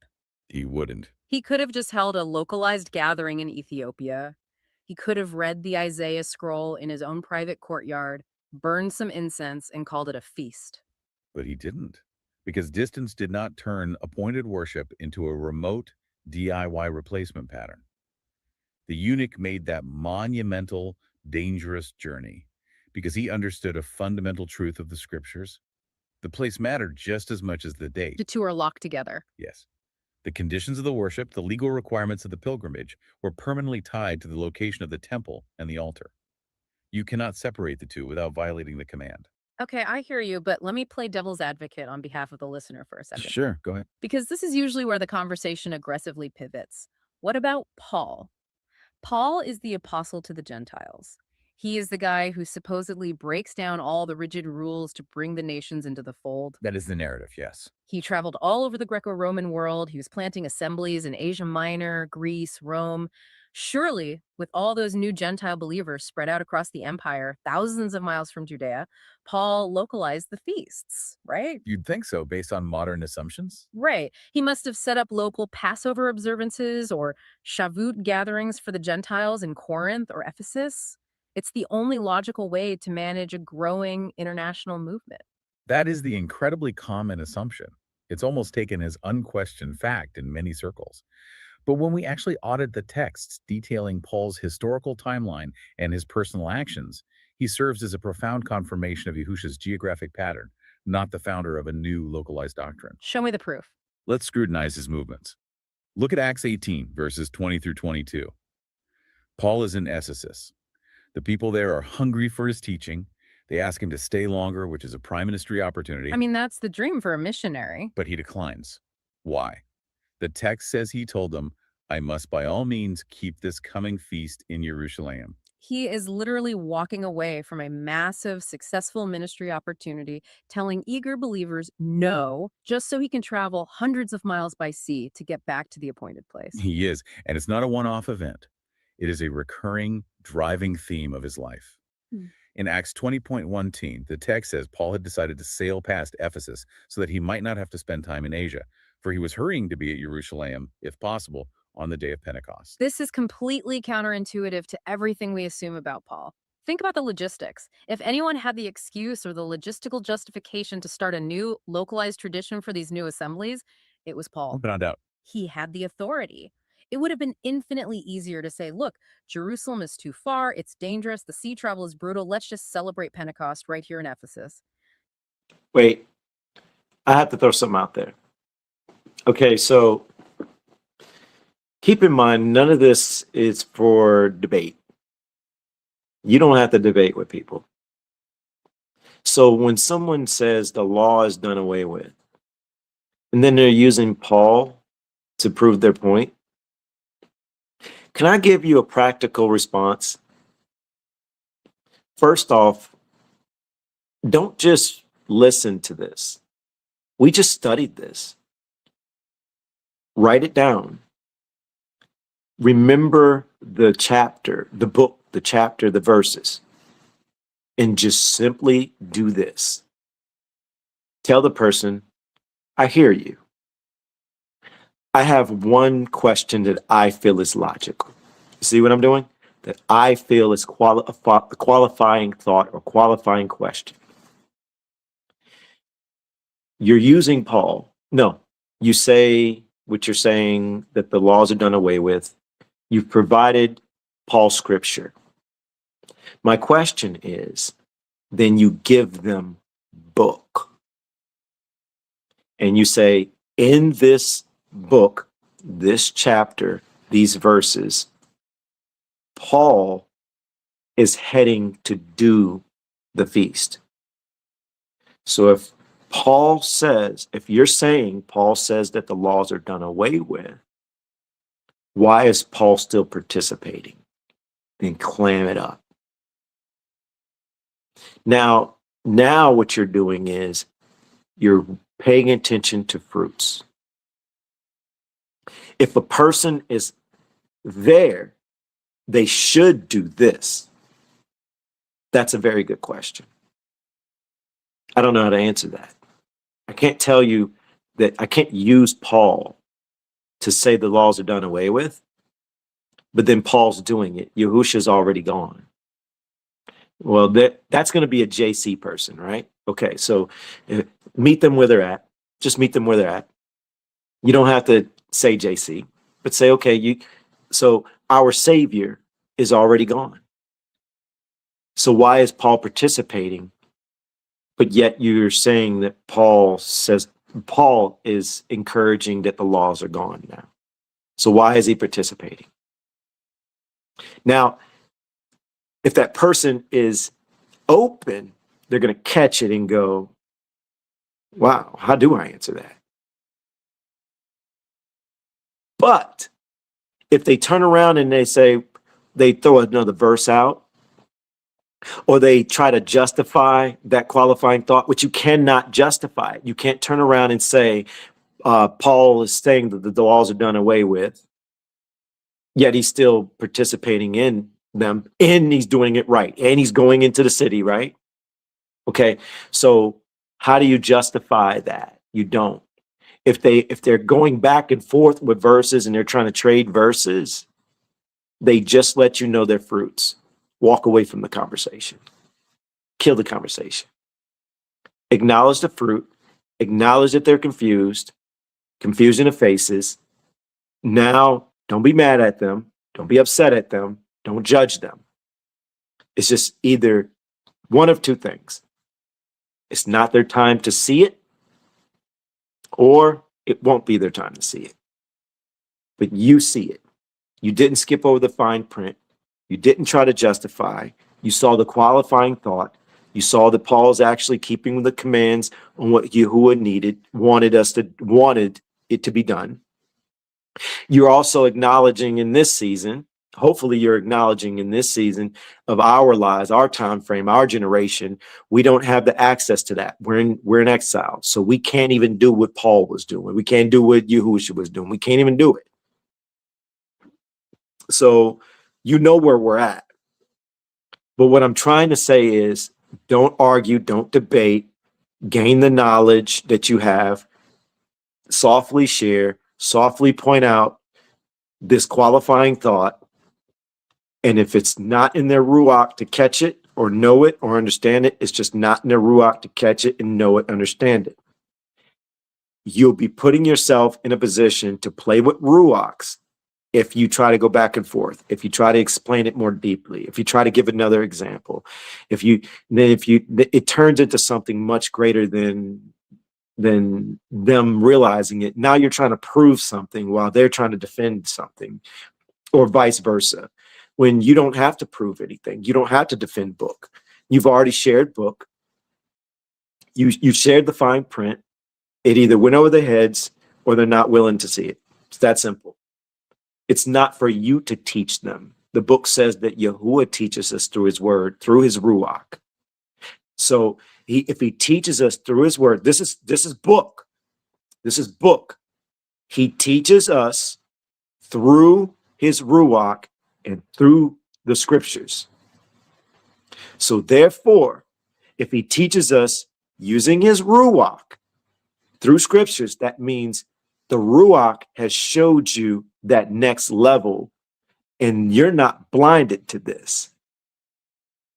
[SPEAKER 10] He wouldn't.
[SPEAKER 9] He could have just held a localized gathering in Ethiopia. He could have read the Isaiah scroll in his own private courtyard, burned some incense, and called it a feast.
[SPEAKER 10] But he didn't, because distance did not turn appointed worship into a remote DIY replacement pattern. The eunuch made that monumental, dangerous journey because he understood a fundamental truth of the scriptures. The place mattered just as much as the date.
[SPEAKER 9] The two are locked together.
[SPEAKER 10] Yes. The conditions of the worship, the legal requirements of the pilgrimage, were permanently tied to the location of the temple and the altar. You cannot separate the two without violating the command.
[SPEAKER 9] Okay, I hear you, but let me play devil's advocate on behalf of the listener for a second.
[SPEAKER 10] Sure, go ahead.
[SPEAKER 9] Because this is usually where the conversation aggressively pivots. What about Paul? Paul is the apostle to the Gentiles. He is the guy who supposedly breaks down all the rigid rules to bring the nations into the fold.
[SPEAKER 10] That is the narrative, yes.
[SPEAKER 9] He traveled all over the Greco-Roman world. He was planting assemblies in Asia Minor, Greece, Rome. Surely, with all those new Gentile believers spread out across the empire, thousands of miles from Judea, Paul localized the feasts, right?
[SPEAKER 10] You'd think so, based on modern assumptions.
[SPEAKER 9] Right. He must have set up local Passover observances or Shavuot gatherings for the Gentiles in Corinth or Ephesus. It's the only logical way to manage a growing international movement.
[SPEAKER 10] That is the incredibly common assumption. It's almost taken as unquestioned fact in many circles. But when we actually audit the texts detailing Paul's historical timeline and his personal actions, he serves as a profound confirmation of Yahusha's geographic pattern, not the founder of a new localized doctrine.
[SPEAKER 9] Show me the proof.
[SPEAKER 10] Let's scrutinize his movements. Look at Acts 18, verses 20 through 22. Paul is in Ephesus. The people there are hungry for his teaching. They ask him to stay longer, which is a prime ministry opportunity.
[SPEAKER 9] I mean, that's the dream for a missionary.
[SPEAKER 10] But he declines. Why? The text says he told them, I must by all means keep this coming feast in YERUSHALAYIM.
[SPEAKER 9] He is literally walking away from a massive, successful ministry opportunity, telling eager believers no, just so he can travel hundreds of miles by sea to get back to the appointed place.
[SPEAKER 10] He is, and it's not a one-off event. It is a recurring, driving theme of his life. In Acts 20.1, the text says Paul had decided to sail past Ephesus so that he might not have to spend time in Asia, for he was hurrying to be at YERUSHALAYIM, if possible, on the day of Pentecost.
[SPEAKER 9] This is completely counterintuitive to everything we assume about Paul. Think about the logistics. If anyone had the excuse or the logistical justification to start a new, localized tradition for these new assemblies, it was Paul.
[SPEAKER 10] Without doubt.
[SPEAKER 9] He had the authority. It would have been infinitely easier to say, look, Jerusalem is too far, it's dangerous, the sea travel is brutal, let's just celebrate Pentecost right here in Ephesus.
[SPEAKER 4] Wait, I have to throw something out there. Okay, so keep in mind, none of this is for debate. You don't have to debate with people. So when someone says the law is done away with, and then they're using Paul to prove their point, can I give you a practical response? First off, don't just listen to this. We just studied this. Write it down. Remember the chapter, the book, the chapter, the verses, and just simply do this. Tell the person, I hear you. I have one question that I feel is logical. See what I'm doing? That I feel is a qualifying thought or qualifying question. You're using Paul. No, you say what you're saying, that the laws are done away with. You've provided Paul's scripture. My question is, then you give them book. And you say, in this book, this chapter, these verses, Paul is heading to do the feast. So if Paul says, if you're saying Paul says that the laws are done away with, why is Paul still participating? Then clam it up. Now what you're doing is you're paying attention to fruits. If a person is there, they should do this. That's a very good question. I don't know how to answer that. I can't tell you that I can't use Paul to say the laws are done away with, but then Paul's doing it. Yahusha's already gone. Well, that's going to be a JC person, right? Okay, so meet them where they're at. Just meet them where they're at. You don't have to say JC, but say, okay, so our Savior is already gone. So why is Paul participating? But yet you're saying that Paul is encouraging that the laws are gone now. So why is he participating? Now, if that person is open, they're going to catch it and go, wow, how do I answer that? But if they turn around and they throw another verse out, or they try to justify that qualifying thought, which you cannot justify. You can't turn around and say, Paul is saying that the laws are done away with, yet he's still participating in them, and he's doing it right, and he's going into the city, right? Okay, so how do you justify that? You don't. If they're going back and forth with verses and they're trying to trade verses, they just let you know their fruits. Walk away from the conversation. Kill the conversation. Acknowledge the fruit. Acknowledge that they're confused. Confusion of faces. Now, don't be mad at them. Don't be upset at them. Don't judge them. It's just either one of two things. It's not their time to see it, or it won't be their time to see it. But you see it. You didn't skip over the fine print. You didn't try to justify. You saw the qualifying thought. You saw that Paul's actually keeping the commands on what YAHUAH wanted it to be done. You're also acknowledging in this season, hopefully you're acknowledging in this season of our lives, our time frame, our generation, we don't have the access to that. We're in exile. So we can't even do what Paul was doing. We can't do what Yahusha was doing. We can't even do it. So you know where we're at. But what I'm trying to say is don't argue, don't debate, gain the knowledge that you have, softly share, softly point out this qualifying thought. And if it's not in their ruach to catch it or know it or understand it, it's just not in their ruach to catch it and know it, understand it. You'll be putting yourself in a position to play with ruachs if you try to go back and forth, if you try to explain it more deeply, if you try to give another example, it turns into something much greater than them realizing it. Now you're trying to prove something while they're trying to defend something, or vice versa. When you don't have to prove anything, you don't have to defend book. You've already shared book. You shared the fine print. It either went over their heads or they're not willing to see it. It's that simple. It's not for you to teach them. The book says that YAHUAH teaches us through his word, through his ruach. So if he teaches us through his word, this is book. This is book. He teaches us through his ruach and through the scriptures. So therefore, if he teaches us using his ruach through scriptures, that means the ruach has showed you that next level and you're not blinded to this.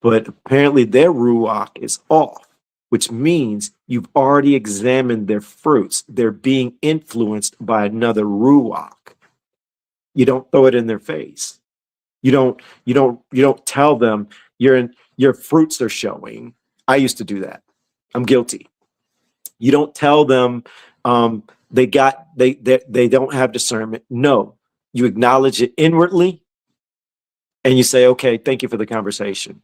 [SPEAKER 4] But apparently their ruach is off, which means you've already examined their fruits. They're being influenced by another ruach. You don't throw it in their face. You don't tell them your fruits are showing. I used to do that. I'm guilty. You don't tell them they don't have discernment. No, you acknowledge it inwardly and you say, okay, thank you for the conversation.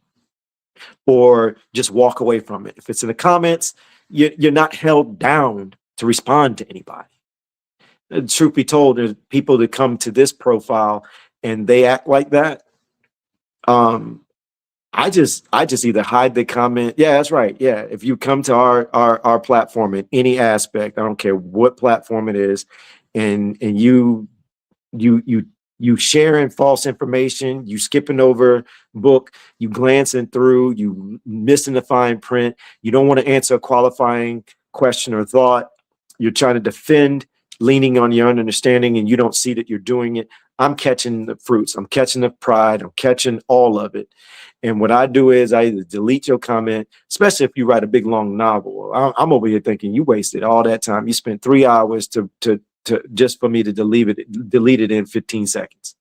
[SPEAKER 4] Or just walk away from it. If it's in the comments, you're not held down to respond to anybody. Truth be told, there's people that come to this profile and they act like that. I just either hide the comment. Yeah, that's right. Yeah, if you come to our platform in any aspect, I don't care what platform it is, and you sharing false information, you skipping over book, you glancing through, you missing the fine print, you don't want to answer a qualifying question or thought, you're trying to defend, leaning on your own understanding, and you don't see that you're doing it. I'm catching the fruits. I'm catching the pride. I'm catching all of it. And what I do is I either delete your comment, especially if you write a big, long novel. I'm over here thinking you wasted all that time. You spent 3 hours to just for me to delete it in 15 seconds.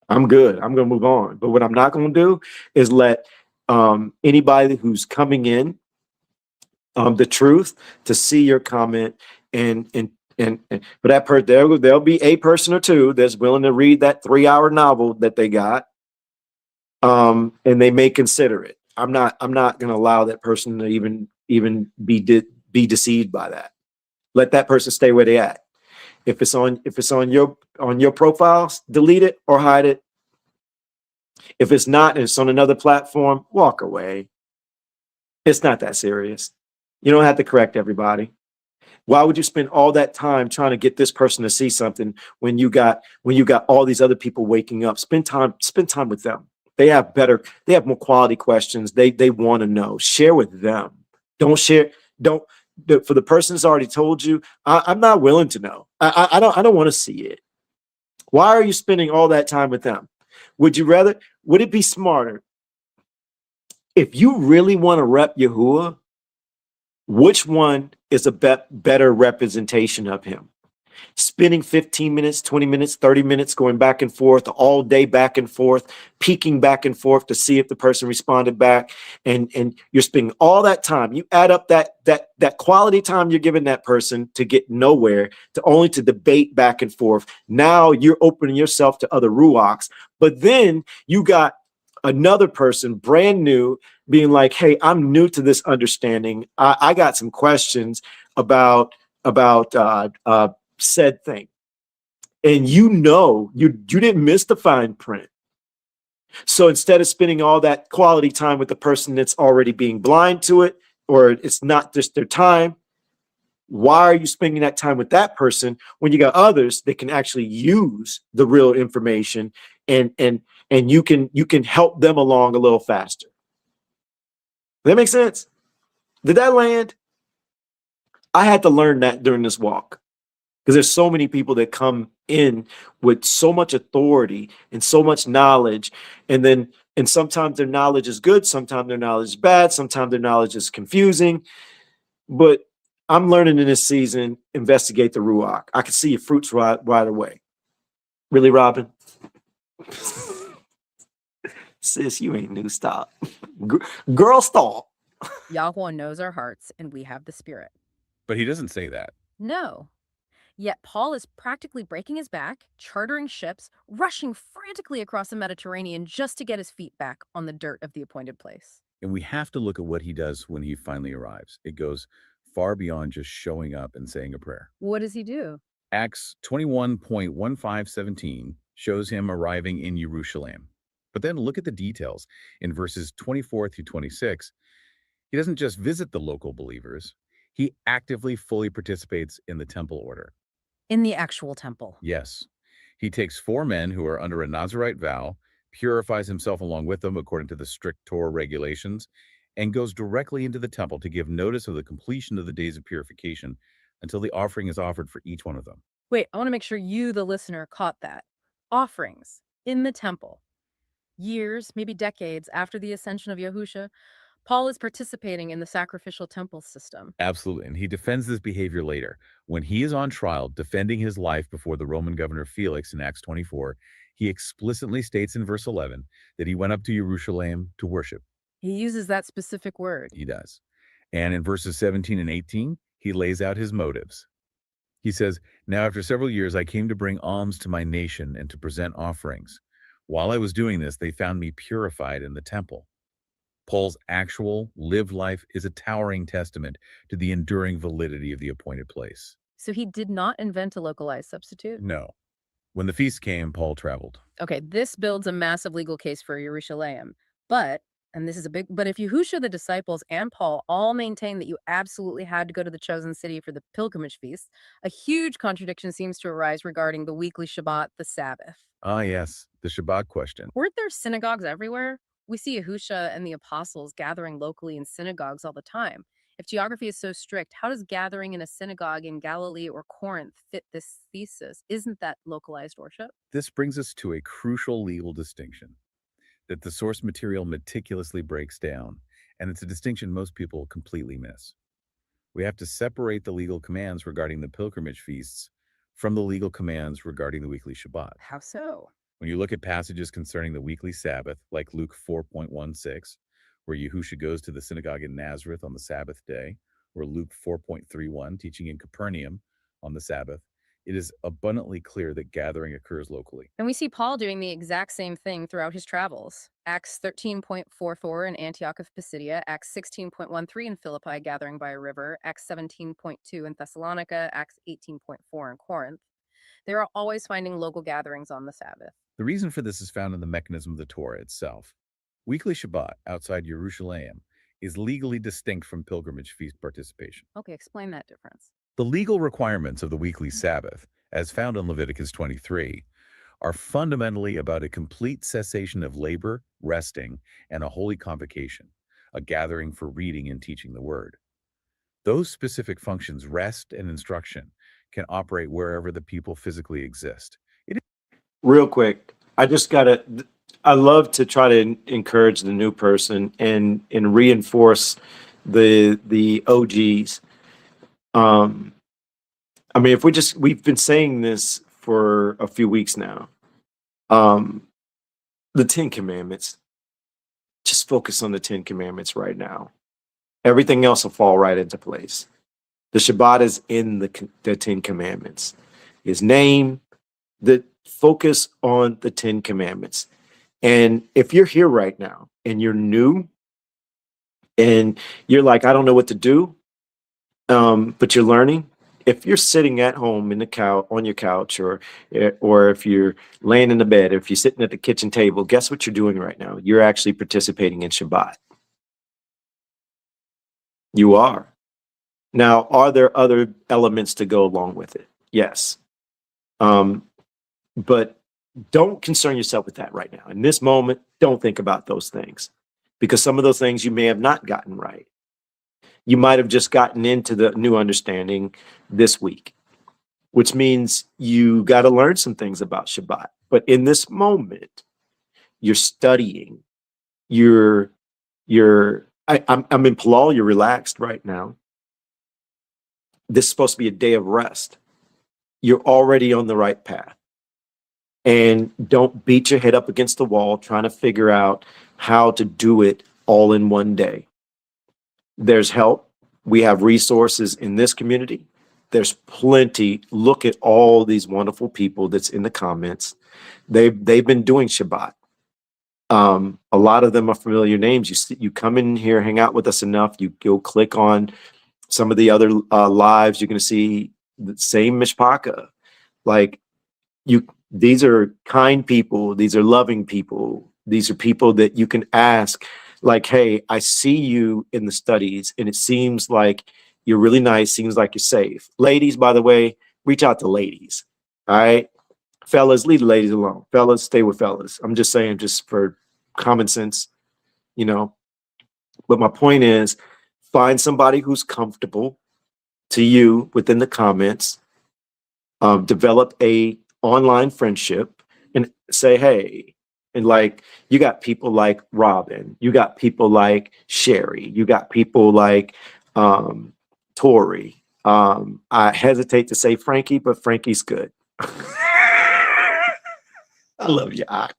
[SPEAKER 4] I'm good. I'm going to move on. But what I'm not going to do is let anybody who's coming in the truth to see your comment and for that person, there'll be a person or two that's willing to read that 3-hour novel that they got. And they may consider it. I'm not going to allow that person to even be deceived by that. Let that person stay where they at. If it's on your profiles, delete it or hide it. If it's not, and it's on another platform, walk away. It's not that serious. You don't have to correct everybody. Why would you spend all that time trying to get this person to see something when you got all these other people waking up? Spend time with them. They have more quality questions. They want to know. Share with them. For the person that's already told you, I'm not willing to know. I don't want to see it. Why are you spending all that time with them? Would it be smarter if you really want to rep YAHUAH? Which one is a better representation of him? Spending 15 minutes, 20 minutes, 30 minutes going back and forth, all day back and forth, peeking back and forth to see if the person responded back, and you're spending all that time. You add up that quality time you're giving that person to get nowhere, to debate back and forth. Now you're opening yourself to other ruachs, but then you got another person brand new being like, hey, I'm new to this understanding. I got some questions about said thing. and you didn't miss the fine print. So instead of spending all that quality time with the person that's already being blind to it, or it's not just their time, why are you spending that time with that person when you got others that can actually use the real information, and you can help them along a little faster? Does that make sense? Did that land? I had to learn that during this walk, because there's so many people that come in with so much authority and so much knowledge, and sometimes their knowledge is good, sometimes their knowledge is bad, sometimes their knowledge is confusing. But I'm learning in this season, investigate the Ruach. I can see your fruits right away. Really, Robin? Sis, you ain't new. Stop. Girl, stop.
[SPEAKER 9] YAHUAH knows our hearts, and we have the Spirit.
[SPEAKER 10] But he doesn't say that.
[SPEAKER 9] No. Yet Paul is practically breaking his back, chartering ships, rushing frantically across the Mediterranean just to get his feet back on the dirt of the appointed place.
[SPEAKER 10] And we have to look at what he does when he finally arrives. It goes far beyond just showing up and saying a prayer.
[SPEAKER 9] What does he do?
[SPEAKER 10] Acts 21.1517 shows him arriving in YERUSHALAYIM. But then look at the details. In verses 24 through 26, he doesn't just visit the local believers. He actively, fully participates in the temple order.
[SPEAKER 9] In the actual temple.
[SPEAKER 10] Yes. He takes 4 men who are under a Nazirite vow, purifies himself along with them according to the strict Torah regulations, and goes directly into the temple to give notice of the completion of the days of purification until the offering is offered for each one of them.
[SPEAKER 9] Wait, I want to make sure you, the listener, caught that. Offerings in the temple. Years, maybe decades after the ascension of Yahusha, Paul is participating in the sacrificial temple system.
[SPEAKER 10] Absolutely. And he defends this behavior later. When he is on trial, defending his life before the Roman governor Felix in Acts 24, he explicitly states in verse 11 that he went up to YERUSHALAYIM to worship.
[SPEAKER 9] He uses that specific word.
[SPEAKER 10] He does. And in verses 17 and 18, he lays out his motives. He says, "Now after several years, I came to bring alms to my nation and to present offerings. While I was doing this, they found me purified in the temple." Paul's actual lived life is a towering testament to the enduring validity of the appointed place.
[SPEAKER 9] So he did not invent a localized substitute?
[SPEAKER 10] No. When the feast came, Paul traveled.
[SPEAKER 9] Okay, this builds a massive legal case for YERUSHALAYIM. But if Yahusha, the disciples, and Paul all maintain that you absolutely had to go to the chosen city for the pilgrimage feast, a huge contradiction seems to arise regarding the weekly Shabbat, the Sabbath.
[SPEAKER 10] Ah, yes, the Shabbat question.
[SPEAKER 9] Weren't there synagogues everywhere? We see Yahusha and the apostles gathering locally in synagogues all the time. If geography is so strict, how does gathering in a synagogue in Galilee or Corinth fit this thesis? Isn't that localized worship?
[SPEAKER 10] This brings us to a crucial legal distinction that the source material meticulously breaks down, and it's a distinction most people completely miss. We have to separate the legal commands regarding the pilgrimage feasts from the legal commands regarding the weekly Shabbat.
[SPEAKER 9] How so?
[SPEAKER 10] When you look at passages concerning the weekly Sabbath, like Luke 4.16, where Yahusha goes to the synagogue in Nazareth on the Sabbath day, or Luke 4.31, teaching in Capernaum on the Sabbath, it is abundantly clear that gathering occurs locally.
[SPEAKER 9] And we see Paul doing the exact same thing throughout his travels. Acts 13.44 in Antioch of Pisidia, Acts 16.13 in Philippi, gathering by a river, Acts 17.2 in Thessalonica, Acts 18.4 in Corinth. They are always finding local gatherings on the Sabbath.
[SPEAKER 10] The reason for this is found in the mechanism of the Torah itself. Weekly Shabbat outside YERUSHALAYIM is legally distinct from pilgrimage feast participation.
[SPEAKER 9] Okay, explain that difference.
[SPEAKER 10] The legal requirements of the weekly Sabbath, as found in Leviticus 23, are fundamentally about a complete cessation of labor, resting, and a holy convocation, a gathering for reading and teaching the word. Those specific functions, rest and instruction, can operate wherever the people physically exist.
[SPEAKER 4] Real quick, I love to try to encourage the new person and reinforce the OGs. I mean, we've been saying this for a few weeks now. The 10 Commandments, just focus on the 10 Commandments right now. Everything else will fall right into place. The Shabbat is in the 10 Commandments. His name, focus on the 10 Commandments. And if you're here right now and you're new and you're like, I don't know what to do, but you're learning, If you're sitting at home in the couch on your couch, or if you're laying in the bed, if you're sitting at the kitchen table, guess what you're doing right now? You're actually participating in Shabbat. You are. Now, are there other elements to go along with it? Yes. But don't concern yourself with that right now. In this moment, don't think about those things, because some of those things you may have not gotten right. You might have just gotten into the new understanding this week, which means you got to learn some things about Shabbat. But in this moment, you're studying. I'm in Palal, you're relaxed right now. This is supposed to be a day of rest. You're already on the right path. And don't beat your head up against the wall trying to figure out how to do it all in one day. There's help. We have resources in this community. There's plenty. Look at all these wonderful people that's in the comments. They've been doing Shabbat. A lot of them are familiar names. You come in here, hang out with us enough. You go click on some of the other lives. You're going to see the same Myshpaka. Like these are kind people. These are loving people. These are people that you can ask, like, hey, I see you in the studies, and it seems like you're really nice. Seems like you're safe. Ladies, by the way, reach out to ladies. All right. Fellas, leave the ladies alone. Fellas, stay with fellas. I'm just saying, just for common sense, But my point is, find somebody who's comfortable to you within the comments. Develop a online friendship and say, hey, and like, you got people like Robin, you got people like Sherry, you got people like Tori. I hesitate to say Frankie, but Frankie's good. I love Yach.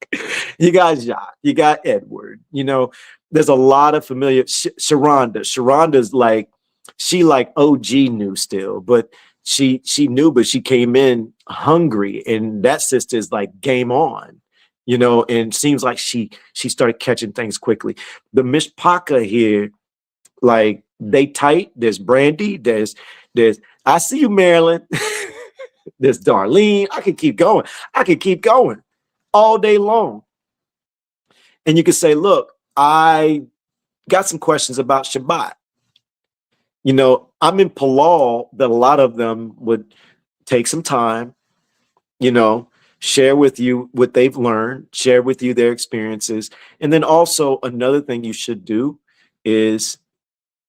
[SPEAKER 4] You got Yach. You got Edward. There's a lot of familiar. Sharonda. Sharonda's like, she like OG knew still, but she knew, but she came in hungry, and that sister is like game on, and seems like she started catching things quickly. The Myshpaka here, like, they tight. There's Brandy. There's I see you, Marilyn. There's Darlene. I could keep going all day long. And you can say, look, I got some questions about Shabbat. I'm in Palal that a lot of them would take some time, share with you what they've learned, share with you their experiences. And then also another thing you should do is,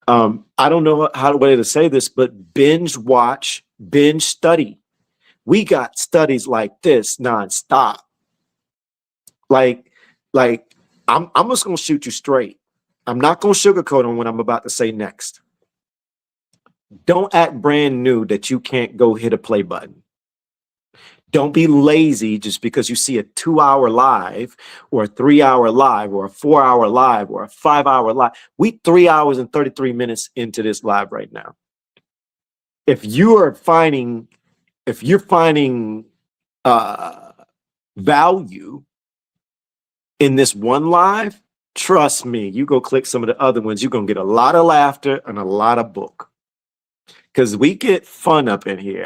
[SPEAKER 4] I don't know way to say this, but binge watch, binge study. We got studies like this nonstop. Like I'm just going to shoot you straight. I'm not going to sugarcoat on what I'm about to say next. Don't act brand new that you can't go hit a play button. Don't be lazy just because you see a 2-hour live or a 3-hour live or a 4-hour live or a 5-hour live. We 3 hours and 33 minutes into this live right now. If you're finding value in this one live, trust me, you go click some of the other ones, you're going to get a lot of laughter and a lot of book. Because we get fun up in here.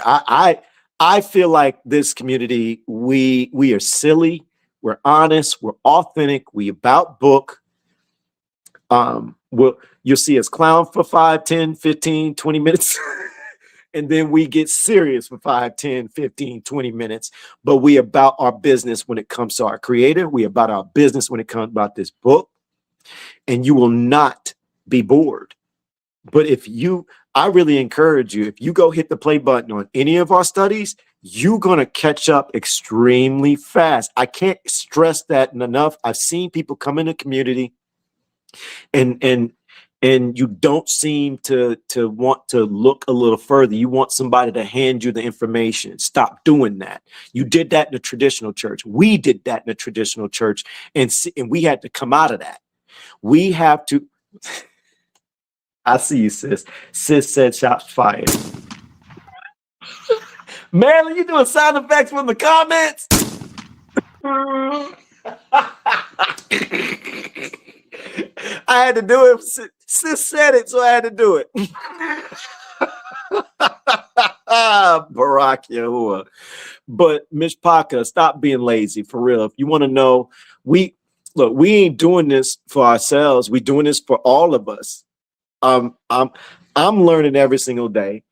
[SPEAKER 4] I feel like this community, we are silly, we're honest, we're authentic, we about book. You'll see us clown for 5, 10, 15, 20 minutes. And then we get serious for 5, 10, 15, 20 minutes. But we about our business when it comes to our creator. We about our business when it comes about this book. And you will not be bored. But I really encourage you, if you go hit the play button on any of our studies, you're going to catch up extremely fast. I can't stress that enough. I've seen people come in the community and you don't seem to want to look a little further. You want somebody to hand you the information. Stop doing that. You did that in the traditional church. We did that in the traditional church, and we had to come out of that. We have to... I see you, sis. Sis said shots fired. Marilyn, you doing sound effects from the comments? I had to do it. Sis said it, so I had to do it. Barak Yahuwah. But Myshpaka, stop being lazy for real. If you want to know, we ain't doing this for ourselves. We're doing this for all of us. I'm learning every single day.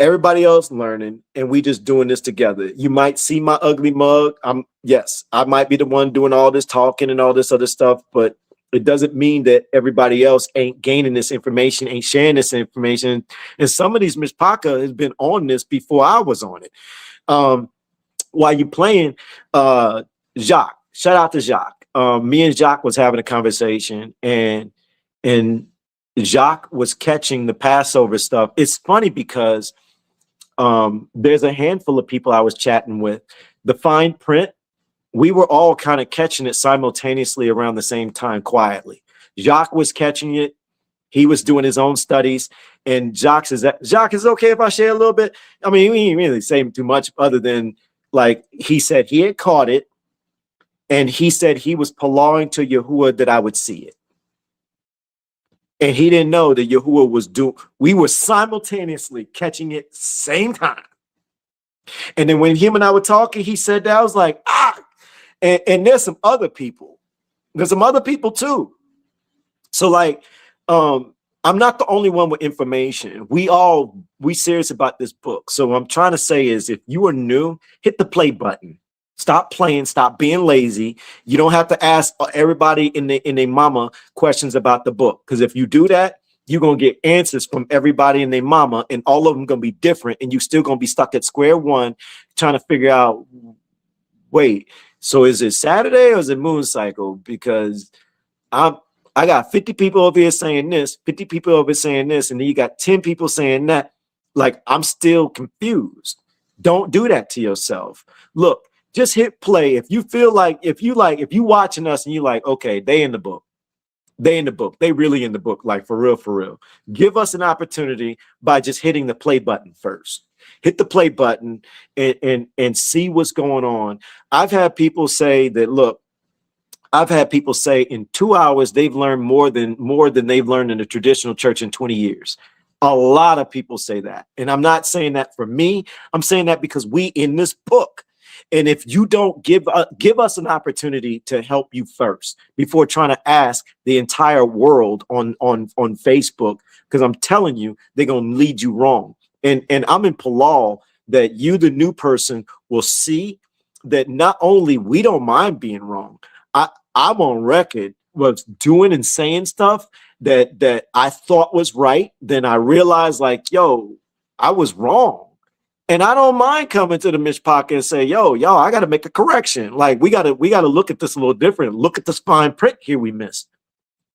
[SPEAKER 4] Everybody else learning, and we just doing this together. You might see my ugly mug. Yes, I might be the one doing all this talking and all this other stuff, but it doesn't mean that everybody else ain't gaining this information, ain't sharing this information. And some of these Myshpaka has been on this before I was on it. While you playing, Jacques, shout out to Jacques. Me and Jacques was having a conversation, and Jacques was catching the Passover stuff. It's funny because there's a handful of people I was chatting with. The fine print, we were all kind of catching it simultaneously around the same time quietly. Jacques was catching it. He was doing his own studies. And Jacques, is it okay if I share a little bit? I mean, we didn't really say too much other than, like, he said he had caught it. And he said he was prolonging to Yahuwah that I would see it. And he didn't know that Yahuwah was we were simultaneously catching it same time. And then when him and I were talking, he said that. I was like, and there's some other people. There's some other people too. So like, I'm not the only one with information. We serious about this book. So what I'm trying to say is, if you are new, hit the play button. Stop playing. Stop being lazy. You don't have to ask everybody in their mama questions about the book, because if you do that, you're gonna get answers from everybody in their mama, and all of them gonna be different, and you still gonna be stuck at square one trying to figure out. Wait, so is it Saturday or is it moon cycle? Because I got 50 people over here saying this, 50 people over here saying this, and then you got 10 people saying that. Like, I'm still confused. Don't do that to yourself. Look. Just hit play. If you feel like, if you watching us and you like, okay, they in the book. They really in the book, like for real. Give us an opportunity by just hitting the play button first. Hit the play button and see what's going on. I've had people say that, look, in 2 hours, they've learned more than they've learned in the traditional church in 20 years. A lot of people say that. And I'm not saying that for me. I'm saying that because we in this book. And if you don't give us an opportunity to help you first before trying to ask the entire world on Facebook, because I'm telling you, they're going to lead you wrong. And I'm in Palal that you, the new person, will see that not only we don't mind being wrong. I'm on record was doing and saying stuff that I thought was right. Then I realized, like, yo, I was wrong. And I don't mind coming to the Myshpaka and say, yo, I got to make a correction. Like, we got to look at this a little different. Look at this fine print here we missed.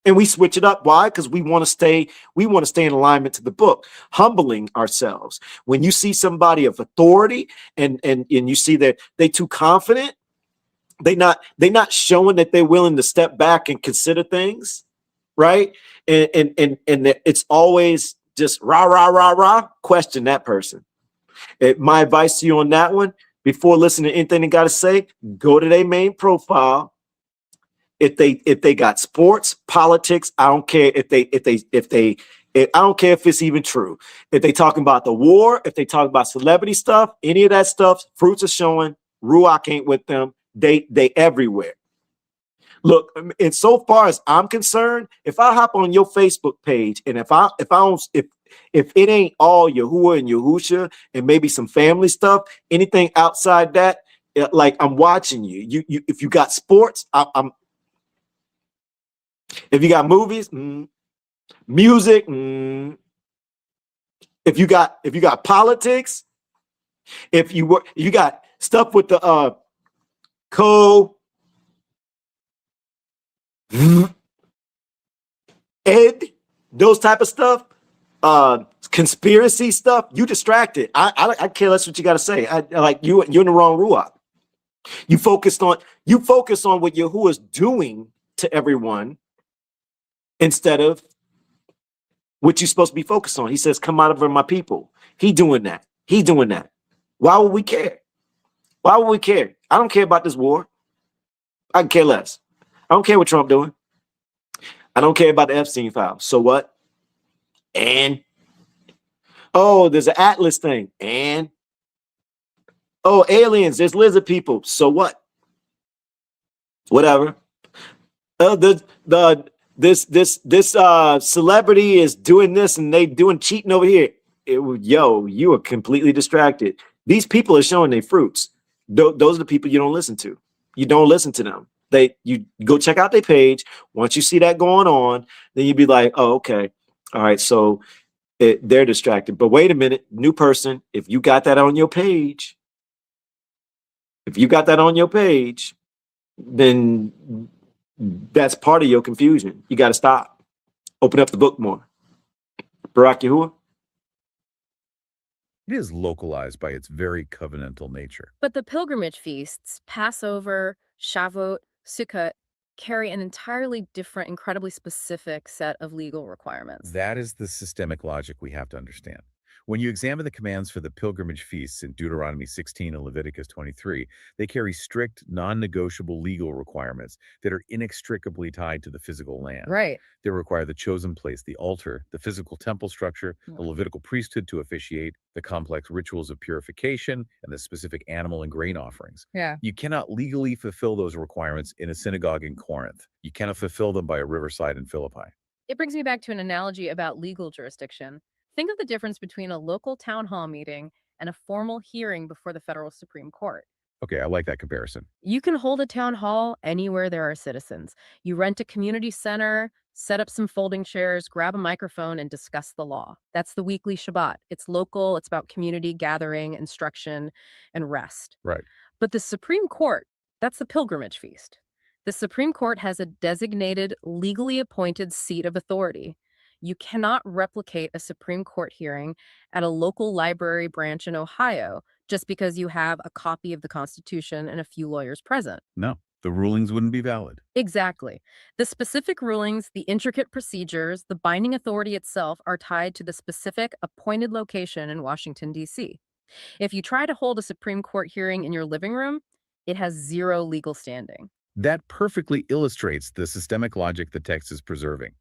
[SPEAKER 4] And we switch it up. Why? Because we want to stay in alignment to the book, humbling ourselves. When you see somebody of authority and you see that they too confident, they not showing that they're willing to step back and consider things, right? And it's always just rah, question that person. My advice to you on that one, before listening to anything they got to say, go to their main profile. If they got sports, politics, I don't care I don't care if it's even true. If they talking about the war, if they talk about celebrity stuff, any of that stuff, fruits are showing. Ruach ain't with them. They everywhere. Look, and so far as I'm concerned, if I hop on your Facebook page and if it ain't all Yahuwah and Yahusha and maybe some family stuff, anything outside that, like, I'm watching you. You if you got sports, I'm. If you got movies, music, if you got politics, if you got stuff with the ed, those type of stuff, conspiracy stuff, you distracted. I care less what you got to say. You're in the wrong ruach. You focus on what Yahuwah is doing to everyone instead of what you're supposed to be focused on. He says, come out of my people. He doing that. Why would we care? I don't care about this war. I can care less. I don't care what Trump doing. I don't care about the Epstein file. So what? And there's an Atlas thing. And Oh, aliens, there's lizard people. So what? Whatever. This celebrity is doing this and they doing cheating over here. Yo, you are completely distracted. These people are showing their fruits. Those are the people you don't listen to. You don't listen to them. You go check out their page. Once you see that going on, then you'd be like, oh, okay. All right. So they're distracted. But wait a minute, new person. If you got that on your page, then that's part of your confusion. You got to stop. Open up the book more. Barak YAHUAH.
[SPEAKER 10] It is localized by its very covenantal nature.
[SPEAKER 9] But the pilgrimage feasts, Passover, Shavuot, Sukkot, carry an entirely different, incredibly specific set of legal requirements.
[SPEAKER 10] That is the systemic logic we have to understand. When you examine the commands for the pilgrimage feasts in Deuteronomy 16 and Leviticus 23, they carry strict, non-negotiable legal requirements that are inextricably tied to the physical land.
[SPEAKER 9] Right.
[SPEAKER 10] They require the chosen place, the altar, the physical temple structure, the Levitical priesthood to officiate, the complex rituals of purification, and the specific animal and grain offerings.
[SPEAKER 9] Yeah.
[SPEAKER 10] You cannot legally fulfill those requirements in a synagogue in Corinth. You cannot fulfill them by a riverside in Philippi.
[SPEAKER 9] It brings me back to an analogy about legal jurisdiction. Think of the difference between a local town hall meeting and a formal hearing before the federal Supreme Court.
[SPEAKER 10] Okay, I like that comparison.
[SPEAKER 9] You can hold a town hall anywhere there are citizens. You rent a community center, set up some folding chairs, grab a microphone, and discuss the law. That's the weekly Shabbat. It's local, it's about community gathering, instruction, and rest.
[SPEAKER 10] Right.
[SPEAKER 9] But the Supreme Court, that's the pilgrimage feast. The Supreme Court has a designated, legally appointed seat of authority. You cannot replicate a Supreme Court hearing at a local library branch in Ohio just because you have a copy of the Constitution and a few lawyers present.
[SPEAKER 10] No, the rulings wouldn't be valid.
[SPEAKER 9] Exactly. The specific rulings, the intricate procedures, the binding authority itself are tied to the specific appointed location in Washington, D.C. If you try to hold a Supreme Court hearing in your living room, it has zero legal standing.
[SPEAKER 10] That perfectly illustrates the systemic logic the text is preserving.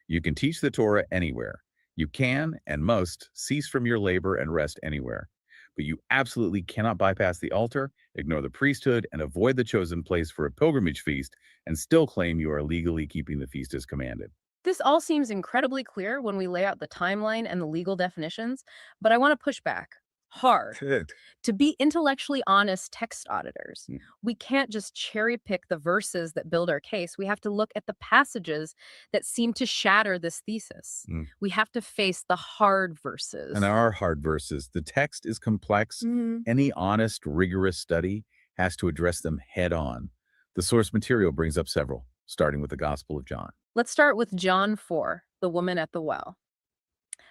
[SPEAKER 10] You can teach the Torah anywhere. You can, and must, cease from your labor and rest anywhere. But you absolutely cannot bypass the altar, ignore the priesthood, and avoid the chosen place for a pilgrimage feast, and still claim you are legally keeping the feast as commanded.
[SPEAKER 9] This all seems incredibly clear when we lay out the timeline and the legal definitions, but I want to push back hard. To be intellectually honest text auditors, we can't just cherry pick the verses that build our case. We have to look at the passages that seem to shatter this thesis. We have to face the hard verses.
[SPEAKER 10] And there are hard verses. The text is complex. Any honest, rigorous study has to address them head on. The source material brings up several, starting with the Gospel of John.
[SPEAKER 9] Let's start with John 4, the woman at the well.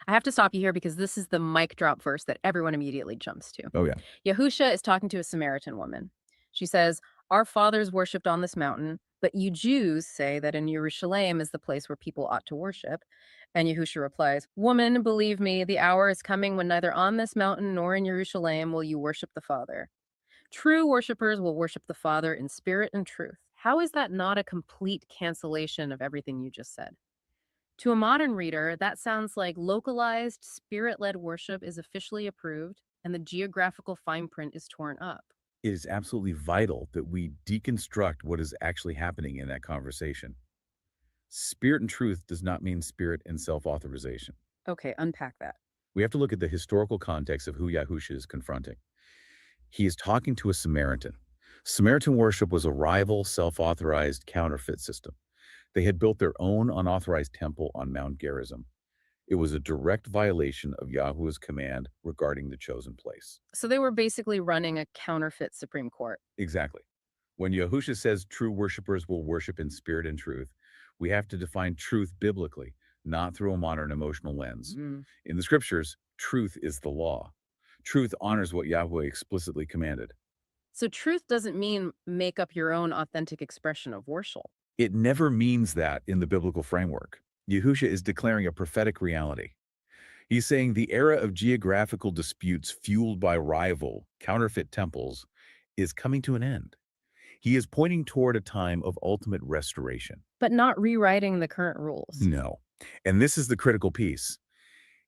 [SPEAKER 9] I have to stop you here because this is the mic drop verse that everyone immediately jumps to.
[SPEAKER 10] Oh, yeah.
[SPEAKER 9] Yahusha is talking to a Samaritan woman. She says, "Our fathers worshipped on this mountain, but you Jews say that in YERUSHALAYIM is the place where people ought to worship." And Yahusha replies, "Woman, believe me, the hour is coming when neither on this mountain nor in YERUSHALAYIM will you worship the Father. True worshipers will worship the Father in spirit and truth." How is that not a complete cancellation of everything you just said? To a modern reader, that sounds like localized, spirit-led worship is officially approved, and the geographical fine print is torn up.
[SPEAKER 10] It is absolutely vital that we deconstruct what is actually happening in that conversation. Spirit and truth does not mean spirit and self-authorization.
[SPEAKER 9] Okay, unpack that.
[SPEAKER 10] We have to look at the historical context of who Yahusha is confronting. He is talking to a Samaritan. Samaritan worship was a rival, self-authorized counterfeit system. They had built their own unauthorized temple on Mount Gerizim. It was a direct violation of Yahuwah's command regarding the chosen place.
[SPEAKER 9] So they were basically running a counterfeit Supreme Court.
[SPEAKER 10] Exactly. When Yahusha says true worshipers will worship in spirit and truth, we have to define truth biblically, not through a modern emotional lens. In the scriptures, truth is the law. Truth honors what Yahuwah explicitly commanded.
[SPEAKER 9] So truth doesn't mean make up your own authentic expression of worship.
[SPEAKER 10] It never means that in the biblical framework. Yahusha is declaring a prophetic reality. He's saying the era of geographical disputes fueled by rival, counterfeit temples is coming to an end. He is pointing toward a time of ultimate restoration.
[SPEAKER 9] But not rewriting the current rules.
[SPEAKER 10] No. And this is the critical piece.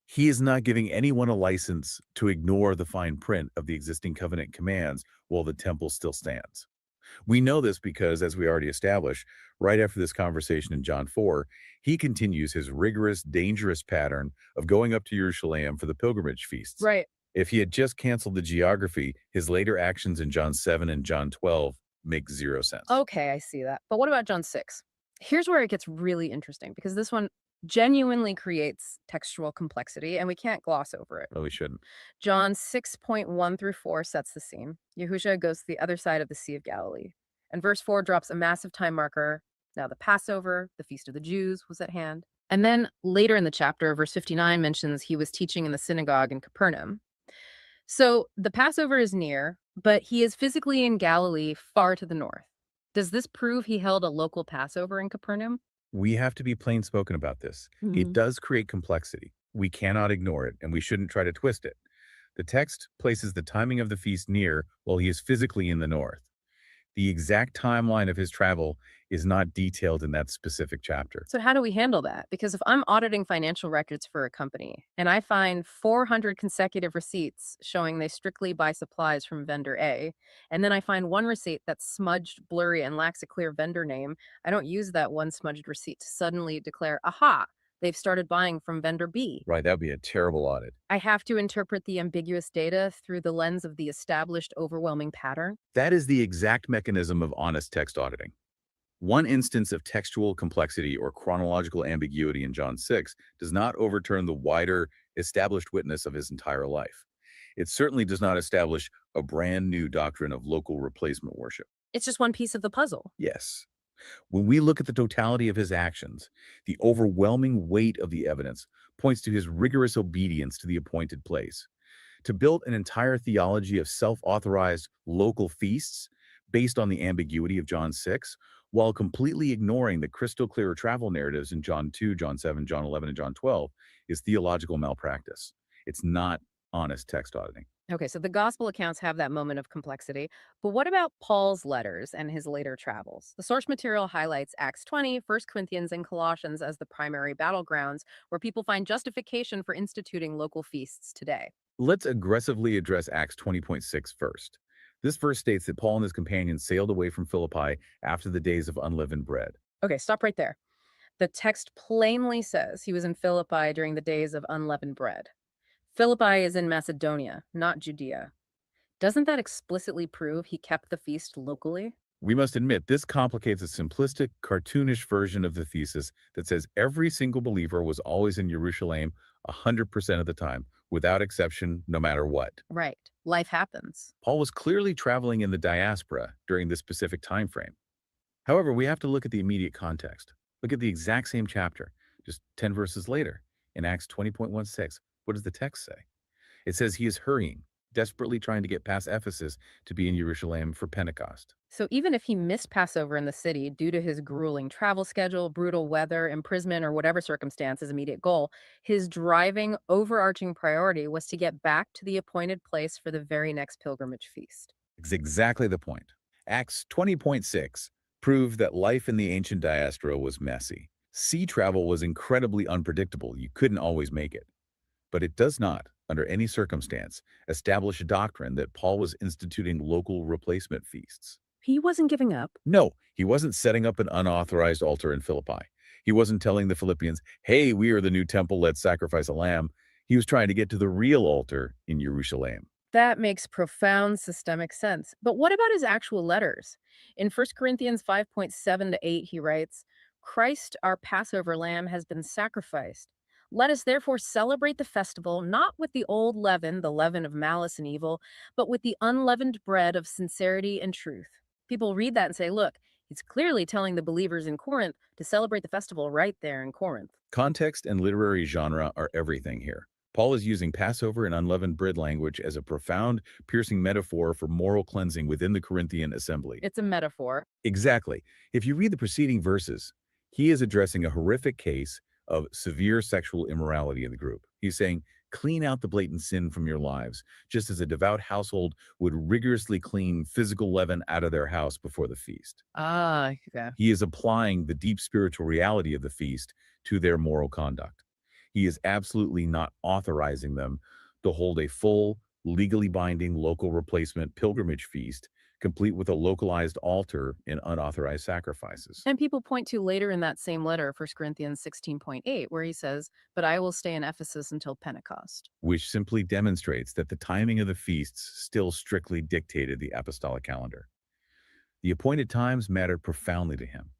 [SPEAKER 10] He is not giving anyone a license to ignore the fine print of the existing covenant commands while the temple still stands. We know this because, as we already established, right after this conversation in John 4, he continues his rigorous, dangerous pattern of going up to Jerusalem for the pilgrimage feasts.
[SPEAKER 9] Right.
[SPEAKER 10] If he had just canceled the geography, his later actions in John 7 and John 12 make zero sense.
[SPEAKER 9] Okay, I see that. But what about John 6? Here's where it gets really interesting because this one genuinely creates textual complexity and we can't gloss over it.
[SPEAKER 10] No, we shouldn't.
[SPEAKER 9] John 6.1 through 4 sets the scene. Yahusha goes to the other side of the Sea of Galilee. And verse 4 drops a massive time marker. Now the Passover, the Feast of the Jews, was at hand. And then later in the chapter, verse 59 mentions he was teaching in the synagogue in Capernaum. So the Passover is near, but he is physically in Galilee far to the north. Does this prove he held a local Passover in Capernaum?
[SPEAKER 10] We have to be plain spoken about this. It does create complexity. We cannot ignore it, and we shouldn't try to twist it. The text places the timing of the feast near while he is physically in the north. The exact timeline of his travel is not detailed in that specific chapter.
[SPEAKER 9] So how do we handle that? Because if I'm auditing financial records for a company and I find 400 consecutive receipts showing they strictly buy supplies from vendor A, and then I find one receipt that's smudged, blurry, and lacks a clear vendor name, I don't use that one smudged receipt to suddenly declare, aha, they've started buying from vendor B.
[SPEAKER 10] Right, that would be a terrible audit.
[SPEAKER 9] I have to interpret the ambiguous data through the lens of the established overwhelming pattern.
[SPEAKER 10] That is the exact mechanism of honest text auditing. One instance of textual complexity or chronological ambiguity in John 6 does not overturn the wider established witness of his entire life. It certainly does not establish a brand new doctrine of local replacement worship.
[SPEAKER 9] It's just one piece of the puzzle.
[SPEAKER 10] Yes. When we look at the totality of his actions, the overwhelming weight of the evidence points to his rigorous obedience to the appointed place. To build an entire theology of self-authorized local feasts based on the ambiguity of John 6, while completely ignoring the crystal clear travel narratives in John 2, John 7, John 11, and John 12, is theological malpractice. It's not honest text auditing.
[SPEAKER 9] Okay, so the gospel accounts have that moment of complexity, but what about Paul's letters and his later travels? The source material highlights Acts 20, 1 Corinthians, and Colossians as the primary battlegrounds where people find justification for instituting local feasts today.
[SPEAKER 10] Let's aggressively address Acts 20.6 first. This verse states that Paul and his companions sailed away from Philippi after the days of unleavened bread.
[SPEAKER 9] Okay, stop right there. The text plainly says he was in Philippi during the days of unleavened bread. Philippi is in Macedonia, not Judea. Doesn't that explicitly prove he kept the feast locally?
[SPEAKER 10] We must admit, this complicates a simplistic, cartoonish version of the thesis that says every single believer was always in Jerusalem 100% of the time, without exception, no matter what.
[SPEAKER 9] Right. Life happens.
[SPEAKER 10] Paul was clearly traveling in the diaspora during this specific time frame. However, we have to look at the immediate context. Look at the exact same chapter, just 10 verses later, in Acts 20.16. What does the text say? It says he is hurrying, desperately trying to get past Ephesus to be in Jerusalem for Pentecost.
[SPEAKER 9] So even if he missed Passover in the city due to his grueling travel schedule, brutal weather, imprisonment, or whatever circumstance his immediate goal, his driving, overarching priority was to get back to the appointed place for the very next pilgrimage feast.
[SPEAKER 10] It's exactly the point. Acts 20.6 proved that life in the ancient diaspora was messy. Sea travel was incredibly unpredictable. You couldn't always make it. But it does not, under any circumstance, establish a doctrine that Paul was instituting local replacement feasts.
[SPEAKER 9] He wasn't giving up.
[SPEAKER 10] No, he wasn't setting up an unauthorized altar in Philippi. He wasn't telling the Philippians, hey, we are the new temple, let's sacrifice a lamb. He was trying to get to the real altar in Jerusalem.
[SPEAKER 9] That makes profound systemic sense. But what about his actual letters? In 1 Corinthians 5.7-8, he writes, Christ, our Passover lamb, has been sacrificed. Let us therefore celebrate the festival, not with the old leaven, the leaven of malice and evil, but with the unleavened bread of sincerity and truth. People read that and say, look, he's clearly telling the believers in Corinth to celebrate the festival right there in Corinth.
[SPEAKER 10] Context and literary genre are everything here. Paul is using Passover and unleavened bread language as a profound, piercing metaphor for moral cleansing within the Corinthian assembly.
[SPEAKER 9] It's a metaphor.
[SPEAKER 10] Exactly. If you read the preceding verses, he is addressing a horrific case of severe sexual immorality in the group. He's saying, clean out the blatant sin from your lives, just as a devout household would rigorously clean physical leaven out of their house before the feast.
[SPEAKER 9] Okay.
[SPEAKER 10] He is applying the deep spiritual reality of the feast to their moral conduct. He is absolutely not authorizing them to hold a full, legally binding local replacement pilgrimage feast, complete with a localized altar and unauthorized sacrifices.
[SPEAKER 9] And people point to later in that same letter, 1 Corinthians 16:8, where he says, "But I will stay in Ephesus until Pentecost."
[SPEAKER 10] Which simply demonstrates that the timing of the feasts still strictly dictated the apostolic calendar. The appointed times mattered profoundly to him.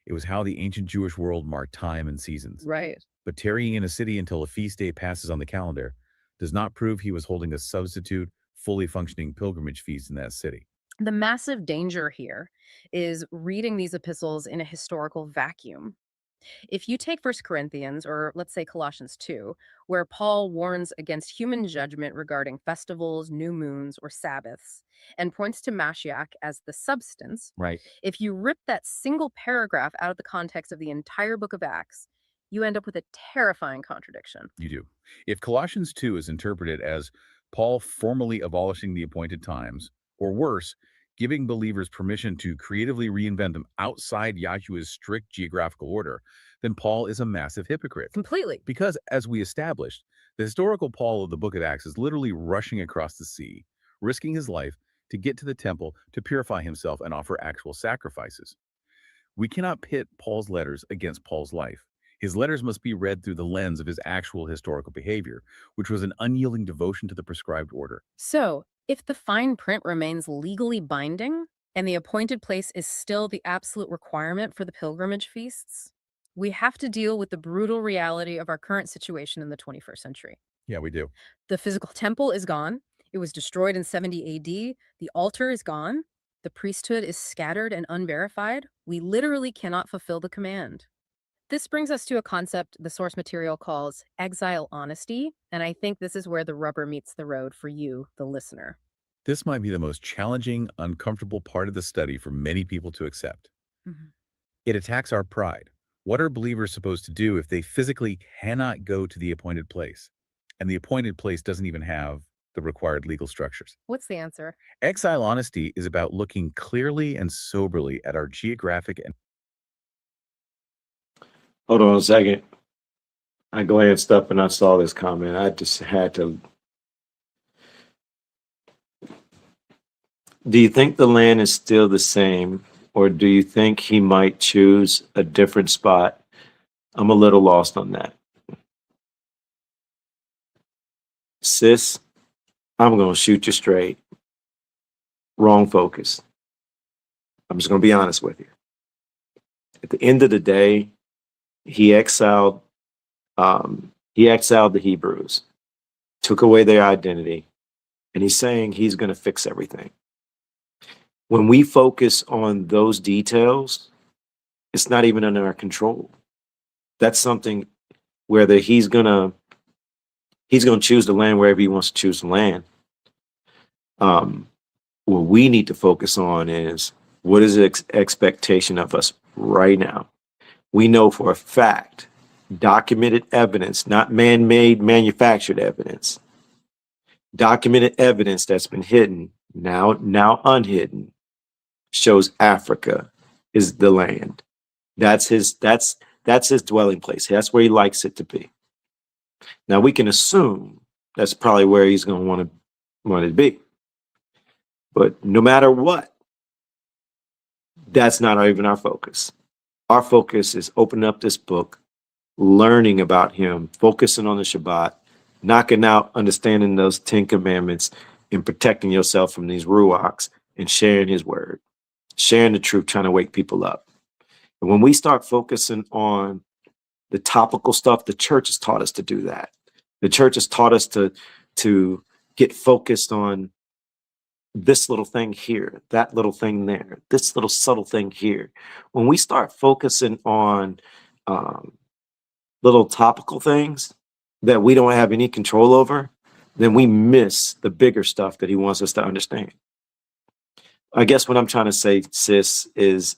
[SPEAKER 10] It was how the ancient Jewish world marked time and seasons.
[SPEAKER 9] Right.
[SPEAKER 10] But tarrying in a city until a feast day passes on the calendar does not prove he was holding a substitute, fully functioning pilgrimage feast in that city.
[SPEAKER 9] The massive danger here is reading these epistles in a historical vacuum. If you take 1 Corinthians, or let's say Colossians 2, where Paul warns against human judgment regarding festivals, new moons, or Sabbaths, and points to Mashiach as the substance,
[SPEAKER 10] Right.
[SPEAKER 9] if you rip that single paragraph out of the context of the entire book of Acts, you end up with a terrifying contradiction.
[SPEAKER 10] You do. If Colossians 2 is interpreted as Paul formally abolishing the appointed times, or worse, giving believers permission to creatively reinvent them outside Yahuwah's strict geographical order, then Paul is a massive hypocrite.
[SPEAKER 9] Completely.
[SPEAKER 10] Because, as we established, the historical Paul of the book of Acts is literally rushing across the sea, risking his life to get to the temple to purify himself and offer actual sacrifices. We cannot pit Paul's letters against Paul's life. His letters must be read through the lens of his actual historical behavior, which was an unyielding devotion to the prescribed order.
[SPEAKER 9] So, if the fine print remains legally binding and the appointed place is still the absolute requirement for the pilgrimage feasts, we have to deal with the brutal reality of our current situation in the 21st century.
[SPEAKER 10] Yeah, we do.
[SPEAKER 9] The physical temple is gone. It was destroyed in 70 AD. The altar is gone. The priesthood is scattered and unverified. We literally cannot fulfill the command. This brings us to a concept the source material calls exile honesty, and I think this is where the rubber meets the road for you, the listener.
[SPEAKER 10] This might be the most challenging, uncomfortable part of the study for many people to accept. It attacks our pride. What are believers supposed to do if they physically cannot go to the appointed place? And the appointed place doesn't even have the required legal structures.
[SPEAKER 9] What's the answer?
[SPEAKER 10] Exile honesty is about looking clearly and soberly at our geographic and
[SPEAKER 4] Hold on a second. I glanced up and I saw this comment. I just had to. Do you think the land is still the same, or do you think he might choose a different spot? I'm a little lost on that. Sis, I'm going to shoot you straight. Wrong focus. I'm just going to be honest with you. At the end of the day, he exiled the Hebrews, took away their identity, and he's saying he's going to fix everything. When we focus on those details, it's not even under our control. That's something whether he's gonna choose the land wherever he wants to choose the land. What we need to focus on is what is the expectation of us right now. We know for a fact, documented evidence, not man-made, manufactured evidence, documented evidence that's been hidden, now unhidden, shows Africa is the land. That's his dwelling place. That's where he likes it to be. Now we can assume that's probably where he's going to want it to be. But no matter what, that's not even our focus. Our focus is opening up this book, learning about him, focusing on the Shabbat, knocking out, understanding those 10 commandments, and protecting yourself from these ruachs, and sharing his word, sharing the truth, trying to wake people up. And when we start focusing on the topical stuff, the church has taught us to do that. The church has taught us to get focused on this little thing here, that little thing there, this little subtle thing here. When we start focusing on little topical things that we don't have any control over, then we miss the bigger stuff that he wants us to understand. I guess what I'm trying to say, sis, is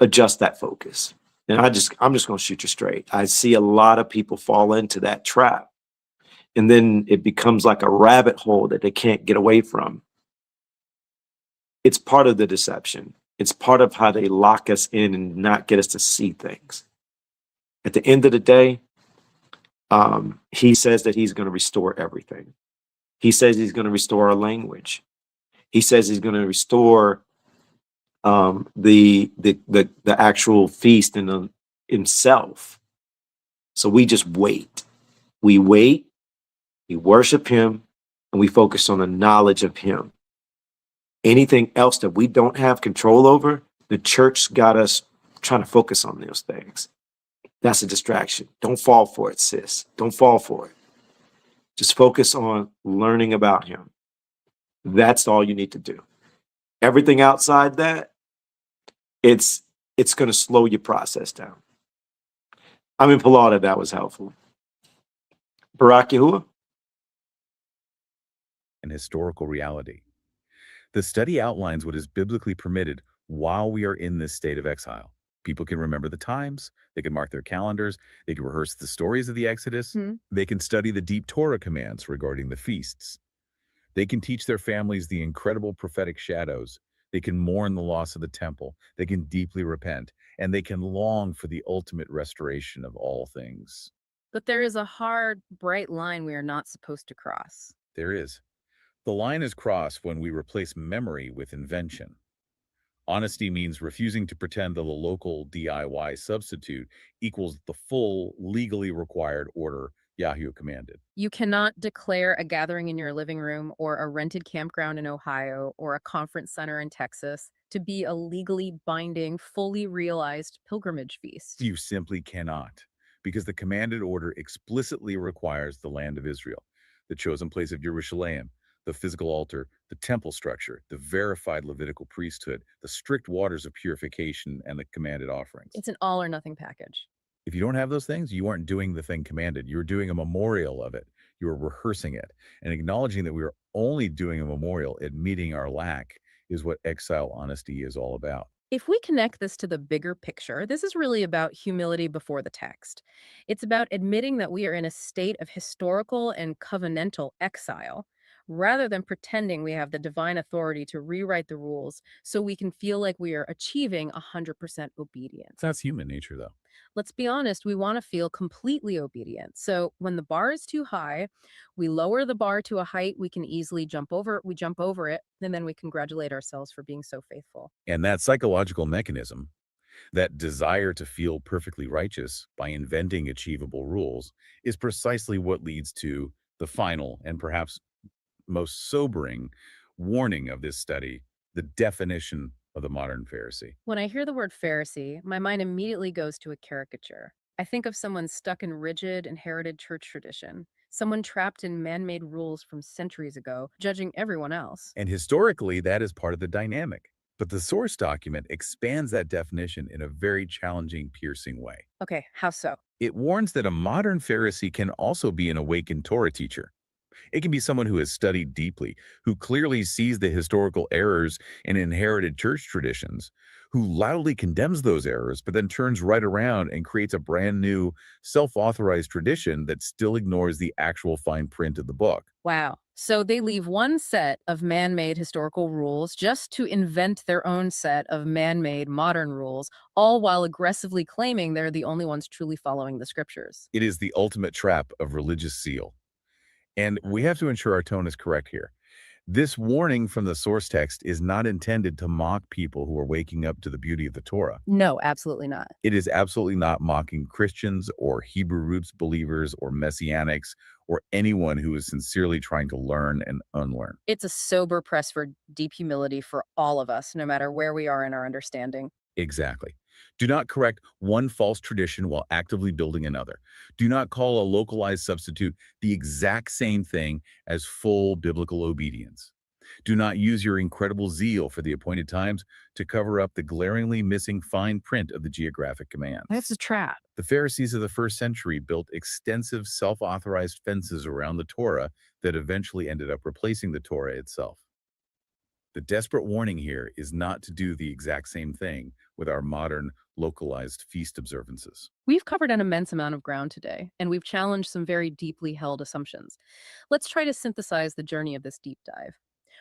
[SPEAKER 4] adjust that focus. And I'm just going to shoot you straight. I see a lot of people fall into that trap. And then it becomes like a rabbit hole that they can't get away from. It's part of the deception. It's part of how they lock us in and not get us to see things. At the end of the day, He says that he's going to restore everything. He says he's going to restore our language. He says he's going to restore the actual feast in himself. So we just wait. We wait, we worship him, and we focus on the knowledge of him. Anything else that we don't have control over, the church got us trying to focus on those things. That's a distraction. Don't fall for it, sis. Don't fall for it. Just focus on learning about him. That's all you need to do. Everything outside that, it's going to slow your process down. I'm in Palada. That was helpful. Barak Yahuwah.
[SPEAKER 10] And historical reality. The study outlines what is biblically permitted while we are in this state of exile. People can remember the times, they can mark their calendars, they can rehearse the stories of the Exodus, they can study the deep Torah commands regarding the feasts. They can teach their families the incredible prophetic shadows. They can mourn the loss of the temple. They can deeply repent, and they can long for the ultimate restoration of all things.
[SPEAKER 9] But there is a hard, bright line we are not supposed to cross.
[SPEAKER 10] There is. The line is crossed when we replace memory with invention. Honesty means refusing to pretend that the local DIY substitute equals the full, legally required order YAHUAH commanded.
[SPEAKER 9] You cannot declare a gathering in your living room or a rented campground in Ohio or a conference center in Texas to be a legally binding, fully realized pilgrimage feast.
[SPEAKER 10] You simply cannot, because the commanded order explicitly requires the land of Israel, the chosen place of YERUSHALAYIM, the physical altar, the temple structure, the verified Levitical priesthood, the strict waters of purification, and the commanded offerings.
[SPEAKER 9] It's an all or nothing package.
[SPEAKER 10] If you don't have those things, you aren't doing the thing commanded. You're doing a memorial of it. You're rehearsing it. And acknowledging that we are only doing a memorial, admitting our lack, is what exile honesty is all about.
[SPEAKER 9] If we connect this to the bigger picture, this is really about humility before the text. It's about admitting that we are in a state of historical and covenantal exile, rather than pretending we have the divine authority to rewrite the rules so we can feel like we are achieving 100% obedience.
[SPEAKER 10] That's human nature, though.
[SPEAKER 9] Let's be honest, we want to feel completely obedient. So when the bar is too high, we lower the bar to a height we can easily jump over. We jump over it, and then we congratulate ourselves for being so faithful.
[SPEAKER 10] And that psychological mechanism, that desire to feel perfectly righteous by inventing achievable rules, is precisely what leads to the final and perhaps most sobering warning of this study, the definition of the modern Pharisee.
[SPEAKER 9] When I hear the word Pharisee, my mind immediately goes to a caricature. I think of someone stuck in rigid, inherited church tradition, someone trapped in man-made rules from centuries ago, judging everyone else.
[SPEAKER 10] And historically, that is part of the dynamic. But the source document expands that definition in a very challenging, piercing way.
[SPEAKER 9] Okay, how so?
[SPEAKER 10] It warns that a modern Pharisee can also be an awakened Torah teacher. It can be someone who has studied deeply, who clearly sees the historical errors in inherited church traditions, who loudly condemns those errors, but then turns right around and creates a brand new self-authorized tradition that still ignores the actual fine print of the book.
[SPEAKER 9] Wow. So they leave one set of man-made historical rules just to invent their own set of man-made modern rules, all while aggressively claiming they're the only ones truly following the scriptures.
[SPEAKER 10] It is the ultimate trap of religious zeal. And we have to ensure our tone is correct here. This warning from the source text is not intended to mock people who are waking up to the beauty of the Torah.
[SPEAKER 9] No, absolutely not.
[SPEAKER 10] It is absolutely not mocking Christians or Hebrew roots believers or Messianics or anyone who is sincerely trying to learn and unlearn.
[SPEAKER 9] It's a sober press for deep humility for all of us, no matter where we are in our understanding.
[SPEAKER 10] Exactly. Do not correct one false tradition while actively building another. Do not call a localized substitute the exact same thing as full biblical obedience. Do not use your incredible zeal for the appointed times to cover up the glaringly missing fine print of the geographic commands.
[SPEAKER 9] That's a trap.
[SPEAKER 10] The Pharisees of the first century built extensive self-authorized fences around the Torah that eventually ended up replacing the Torah itself. The desperate warning here is not to do the exact same thing with our modern, localized feast observances.
[SPEAKER 9] We've covered an immense amount of ground today, and we've challenged some very deeply held assumptions. Let's try to synthesize the journey of this deep dive.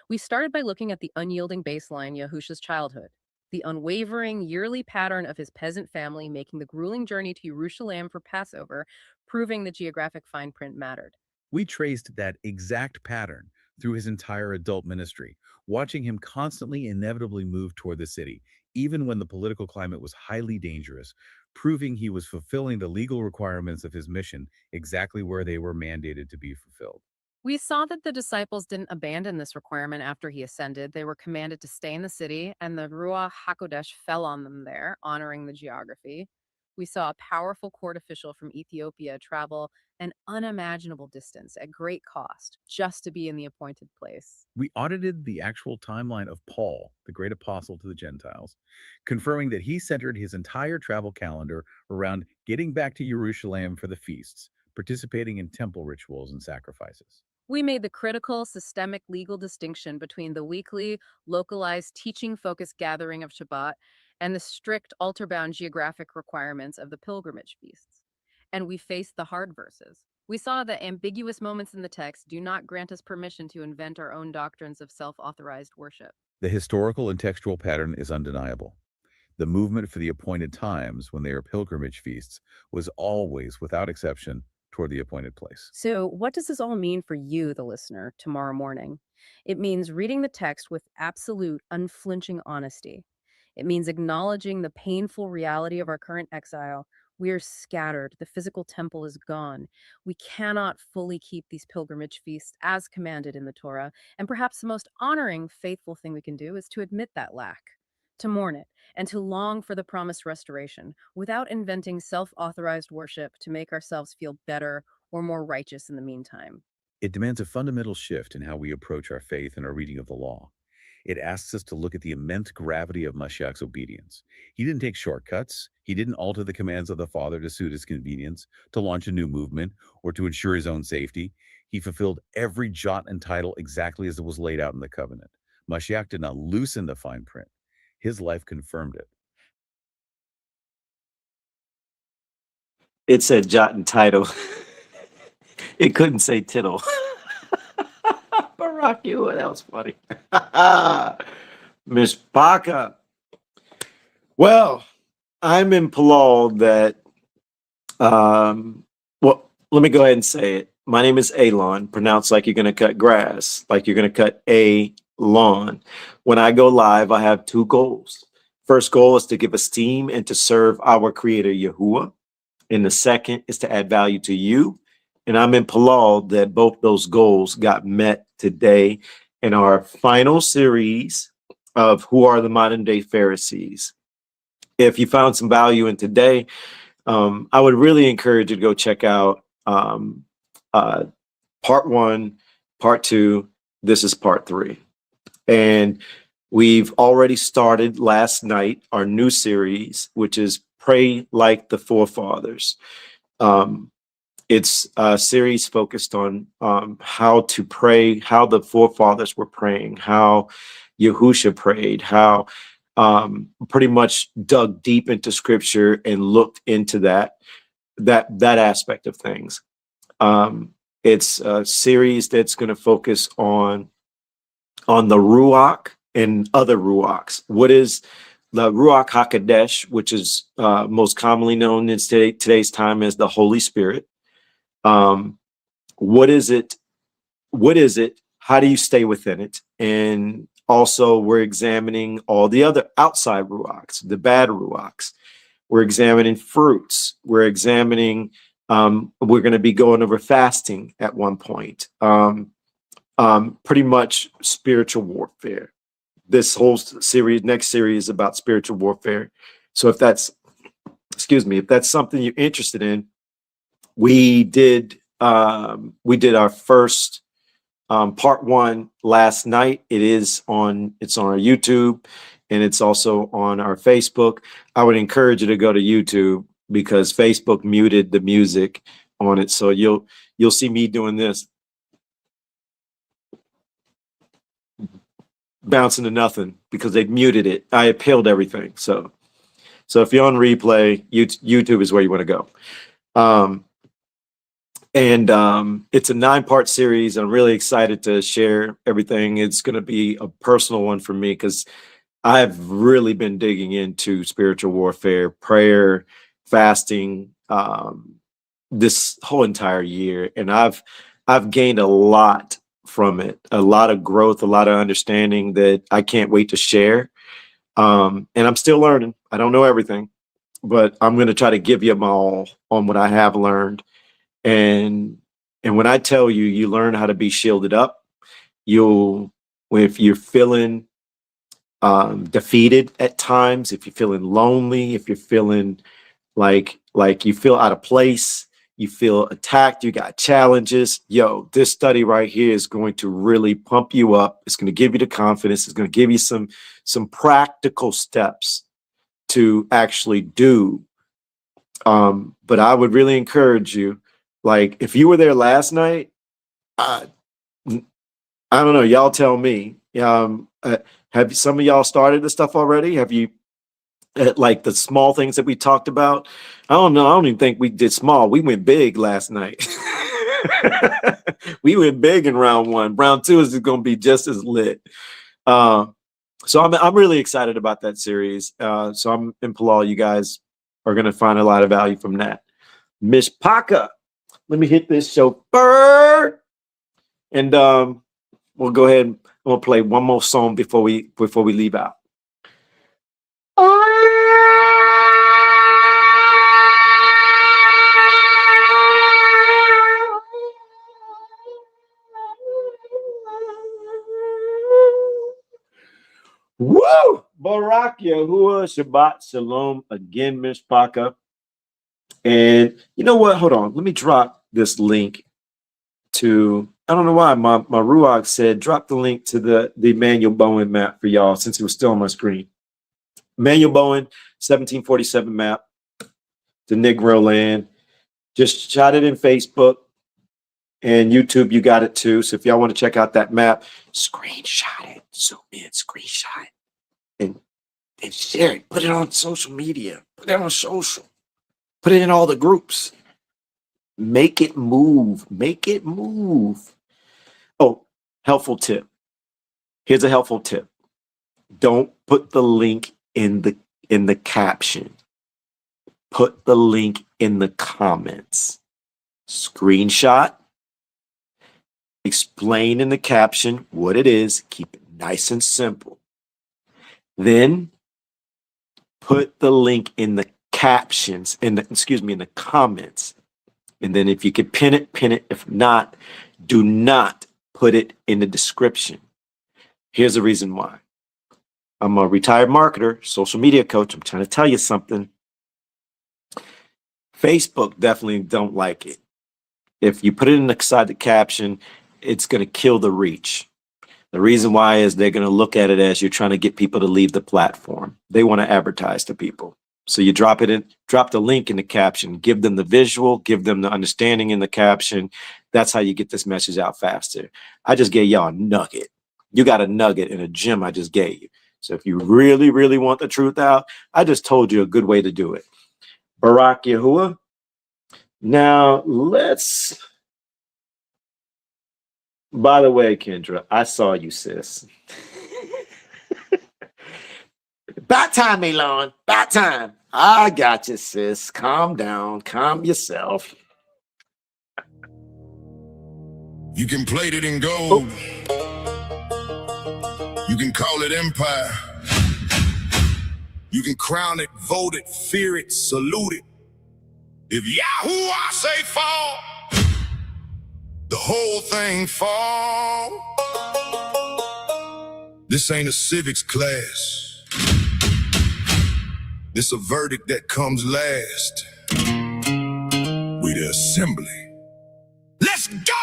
[SPEAKER 9] We started by looking at the unyielding baseline, Yahusha's childhood. the unwavering yearly pattern of his peasant family making the grueling journey to Yerushalayim for Passover, proving the geographic fine print mattered.
[SPEAKER 10] We traced that exact pattern through his entire adult ministry, watching him constantly inevitably move toward the city, even when the political climate was highly dangerous, proving he was fulfilling the legal requirements of his mission exactly where they were mandated to be fulfilled.
[SPEAKER 9] We saw that the disciples didn't abandon this requirement after he ascended. They were commanded to stay in the city, and the Ruach HaKodesh fell on them there, honoring the geography. We saw a powerful court official from Ethiopia travel an unimaginable distance at great cost just to be in the appointed place.
[SPEAKER 10] We audited the actual timeline of Paul, the great apostle to the Gentiles, confirming that he centered his entire travel calendar around getting back to Jerusalem for the feasts, participating in temple rituals and sacrifices.
[SPEAKER 9] We made the critical systemic legal distinction between the weekly, localized, teaching-focused gathering of Shabbat and the strict altar-bound geographic requirements of the pilgrimage feasts. And we faced the hard verses. We saw that ambiguous moments in the text do not grant us permission to invent our own doctrines of self-authorized worship.
[SPEAKER 10] The historical and textual pattern is undeniable. The movement for the appointed times when they are pilgrimage feasts was always, without exception, toward the appointed place.
[SPEAKER 9] So, what does this all mean for you, the listener, tomorrow morning? It means reading the text with absolute, unflinching honesty. It means acknowledging the painful reality of our current exile. We are scattered. The physical temple is gone. We cannot fully keep these pilgrimage feasts as commanded in the Torah. And perhaps the most honoring, faithful thing we can do is to admit that lack, to mourn it, and to long for the promised restoration without inventing self-authorized worship to make ourselves feel better or more righteous in the meantime.
[SPEAKER 10] It demands a fundamental shift in how we approach our faith and our reading of the law. It asks us to look at the immense gravity of Mashiach's obedience. He didn't take shortcuts. He didn't alter the commands of the Father to suit his convenience, to launch a new movement, or to ensure his own safety. He fulfilled every jot and title exactly as it was laid out in the covenant. Mashiach did not loosen the fine print. His life confirmed it.
[SPEAKER 4] It said jot and title. It couldn't say tittle. Barack, that was funny. Myshpaka. Well, I'm implored that, well, let me go ahead and say it. My name is Alon, pronounced like you're going to cut grass, like you're going to cut a lawn. When I go live, I have two goals. First goal is to give esteem and to serve our creator, YAHUAH. And the second is to add value to you. And I'm implored that both those goals got met today in our final series of Who Are the Modern Day Pharisees. If you found some value in today, I would really encourage you to go check out part 1, part 2. This is part 3. And we've already started last night our new series, which is Pray Like the Forefathers. It's a series focused on how to pray, how the forefathers were praying, how Yahusha prayed, how pretty much dug deep into scripture and looked into that aspect of things. It's a series that's going to focus on the Ruach and other Ruachs. What is the Ruach HaKodesh, which is most commonly known in today's time as the Holy Spirit? What is it? How do you stay within it? And also we're examining all the other outside Ruachs, the bad Ruachs. We're examining fruits. We're examining, we're going to be going over fasting at one point. Pretty much spiritual warfare. This whole series, next series, is about spiritual warfare. So if that's, if that's something you're interested in, we did our first part 1 last night. It's on our YouTube and it's also on our Facebook. I would encourage you to go to YouTube because Facebook muted the music on it. So you'll see me doing this, bouncing to nothing because they muted it. I appealed everything. So if you're on replay, YouTube is where you want to go. And it's a 9-part series. I'm really excited to share everything. It's going to be a personal one for me because I've really been digging into spiritual warfare, prayer, fasting, this whole entire year, and I've gained a lot from it, a lot of growth, a lot of understanding that I can't wait to share. And I'm still learning. I don't know everything, but I'm going to try to give you my all on what I have learned. And when I tell you, you learn how to be shielded up. If you're feeling defeated at times, if you're feeling lonely, if you're feeling like you feel out of place, you feel attacked, you got challenges, this study right here is going to really pump you up. It's going to give you the confidence. It's going to give you some practical steps to actually do. But I would really encourage you, like if you were there last night, I don't know, y'all tell me. Have some of y'all started this stuff already? Have you, like the small things that we talked about? I don't know. I don't even think we did small. We went big last night. We went big in round one. Round two is going to be just as lit. So I'm really excited about that series. So I'm in Palal. You guys are going to find a lot of value from that. Myshpaka, let me hit this chauffeur, and we'll go ahead and we'll play one more song before we leave out. Woo! Barak YAHUAH, Shabbat, Shalom, again, Myshpaka. And you know what? Hold on. Let me drop this link to, I don't know why my Ruach said, drop the link to the Emmanuel Bowen map for y'all, since it was still on my screen. Emmanuel Bowen, 1747 map, the Negro land. Just shot it in Facebook and YouTube. You got it too. So if y'all want to check out that map, screenshot it, zoom in, screenshot it, and share it. Put it on social media. Put it on social. Put it in all the groups. Make it move. Make it move. Oh, helpful tip. Here's a helpful tip. Don't put the link in the caption. Put the link in the comments. Screenshot. Explain in the caption what it is. Keep it nice and simple. Then put the link in the captions, in the comments. And then if you could pin it, pin it. If not, do not put it in the description. Here's the reason why. I'm a retired marketer, social media coach. I'm trying to tell you something. Facebook definitely don't like it. If you put it inside the caption, it's going to kill the reach. The reason why is they're going to look at it as you're trying to get people to leave the platform. They want to advertise to people. So you drop the link in the caption, give them the visual, give them the understanding in the caption. That's how you get this message out faster. I just gave y'all a nugget. You got a nugget in a gem I just gave you. So if you really, really want the truth out, I just told you a good way to do it. Barak YAHUAH. Now by the way, Kendra, I saw you, sis. About time, Elon. About time. I got you, sis. Calm down. Calm yourself.
[SPEAKER 5] You can plate it in gold. You can call it empire. You can crown it, vote it, fear it, salute it. If YAHUAH say fall, the whole thing fall. This ain't a civics class. This a verdict that comes last. We the assembly. Let's go!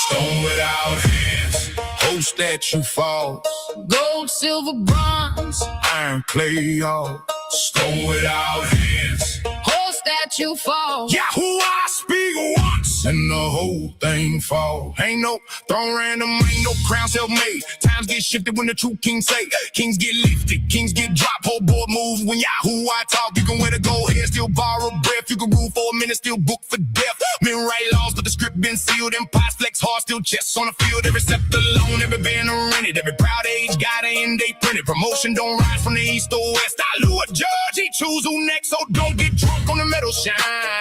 [SPEAKER 5] Stone without hands, host statue falls.
[SPEAKER 1] Gold, silver, bronze,
[SPEAKER 5] Iron, clay, y'all. Stone without hands,
[SPEAKER 1] whole statue falls.
[SPEAKER 5] YAHUAH speak once. and the whole thing fall. Ain't no throne random, ain't no crown self-made. Times get shifted when the true kings say. Kings get lifted, kings get dropped, whole board moves when YAHUAH talk. You can wear the gold hair, still borrow breath. You can rule for a minute, still book for death. Men write laws, but the script been sealed. Empires flex hard, still chests on the field. Every scepter alone, every banner rented. Every proud age got an end date printed. Promotion don't rise from the east or west. I lure a judge, he choose who next, so don't get drunk on the metal shine.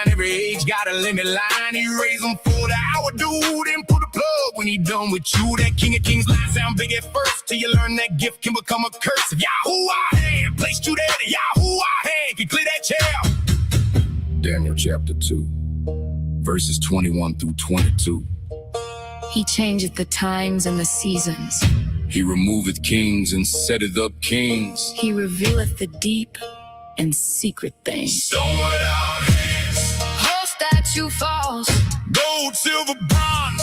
[SPEAKER 5] Every age got a limit line. He raise them for the hour, dude, and put a plug when he done with you. That King of Kings line sound big at first, till you learn that gift can become a curse. If YAHUAH hand placed you there, the YAHUAH hand can clear that chair. Daniel chapter 2, verses 21 through 22.
[SPEAKER 1] He changeth the times and the seasons.
[SPEAKER 5] He removeth kings and setteth up kings.
[SPEAKER 1] He revealeth the deep and secret things.
[SPEAKER 5] Stone without hands,
[SPEAKER 1] Whole statue falls,
[SPEAKER 5] gold, silver, bronze.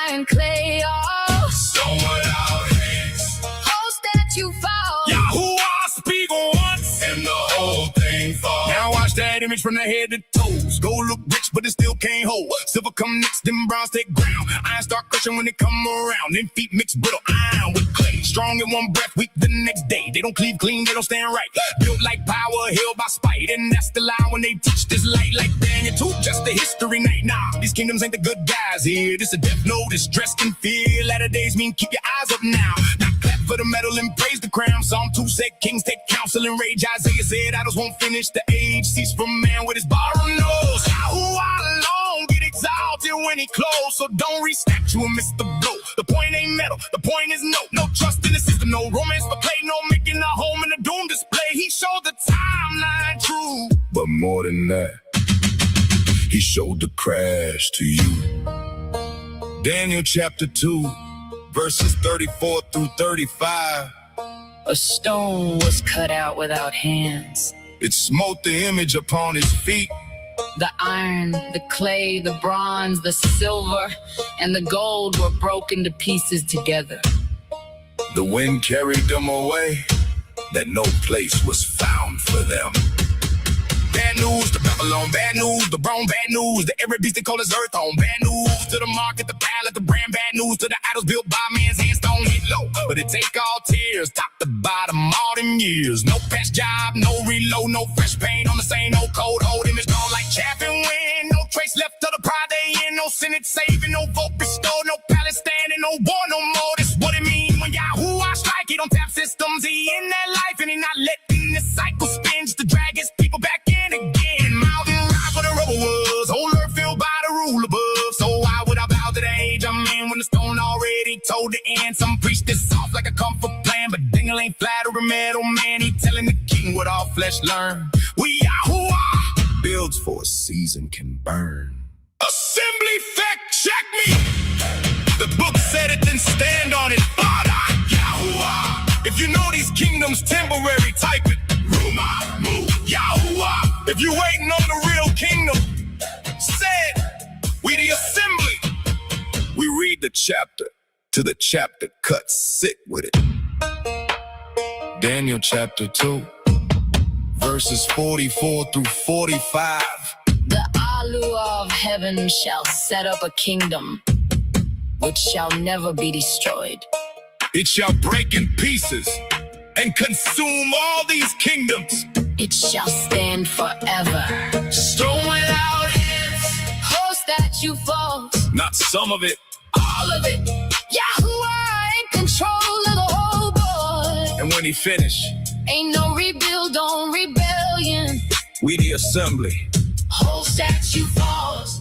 [SPEAKER 1] iron, clay, all.
[SPEAKER 5] Stone without hands,
[SPEAKER 1] Whole statue falls.
[SPEAKER 5] YAHUAH speak once, and the whole thing falls. Now watch that image from the head to toes. Gold look rich, but it still can't hold. Silver come next, then bronze take ground. Iron start crushing when they come around. Then feet mix brittle iron with clay. Strong in one breath, weak the next day. They don't cleave clean, they don't stand right. Built like power, held by spite. And that's the lie when they teach this light like Daniel 2. Just a history night. Nah, these kingdoms ain't the good guys here. This a death note, this dressed in fear. Latter days mean keep your eyes up now. Not clap for the medal and praise the crown. Psalm 2 said kings take counsel and rage. Isaiah said idols won't finish the age. Cease from man with his borrowed nose. YAHUAH alone get exalted when he close. So don't re-snatch you and miss the blow. The point ain't metal, the point is no trust in the system, no romance for play, no making a home in a doom display. He showed the timeline true, but more than that, he showed the crash to you. Daniel chapter 2, verses 34 through 35.
[SPEAKER 1] A stone was cut out without hands.
[SPEAKER 5] It smote the image upon his feet.
[SPEAKER 1] The iron, the clay, the bronze, the silver, and the gold were broken to pieces together.
[SPEAKER 5] The wind carried them away, that no place was found for them. Bad news to Babylon, bad news to Rome, bad news to every beast they call his earth on. Bad news to the market, the pallet, the brand, bad news to the idols built by man's hands, don't hit low. But it take all tears, top to bottom, all them years. No patch job, no reload, no fresh paint on the same old cold, old image gone like chaff and wind. No trace left of the pride they in, no Senate saving, no vote bestowed, no palace standing, no war no more. That's what it mean when YAHUAH strike. He don't tap systems, he in that life, and he not letting this cycle spin just to drag his people back in again. Mountain rock where the rubber was, whole earth filled by the rule above. So why would I bow to the age I'm in when the stone already told the end? Some preach this soft like a comfort plan, but Dingle ain't flattering metal man. He telling the king what all flesh learn. We YAHUAH builds for a season can burn. Assembly fact check me. The book said it, then stand on it. YAHUAH. If you know these kingdoms temporary, type it. Rumah, move, YAHUAH. If you waiting on the real kingdom, said, we the assembly. We read the chapter to the chapter cut. Sit with it. Daniel chapter 2, verses 44 through 45.
[SPEAKER 1] The YAHUAH of heaven shall set up a kingdom which shall never be destroyed.
[SPEAKER 5] It shall break in pieces and consume all these kingdoms.
[SPEAKER 1] It shall stand forever.
[SPEAKER 5] Stone without hands,
[SPEAKER 1] Whole statue falls,
[SPEAKER 5] not some of it.
[SPEAKER 1] all of it. YAHUAH in control of the whole board.
[SPEAKER 5] And when he finished,
[SPEAKER 1] Ain't no rebuild on rebellion.
[SPEAKER 5] we the assembly.
[SPEAKER 1] Whole statue falls,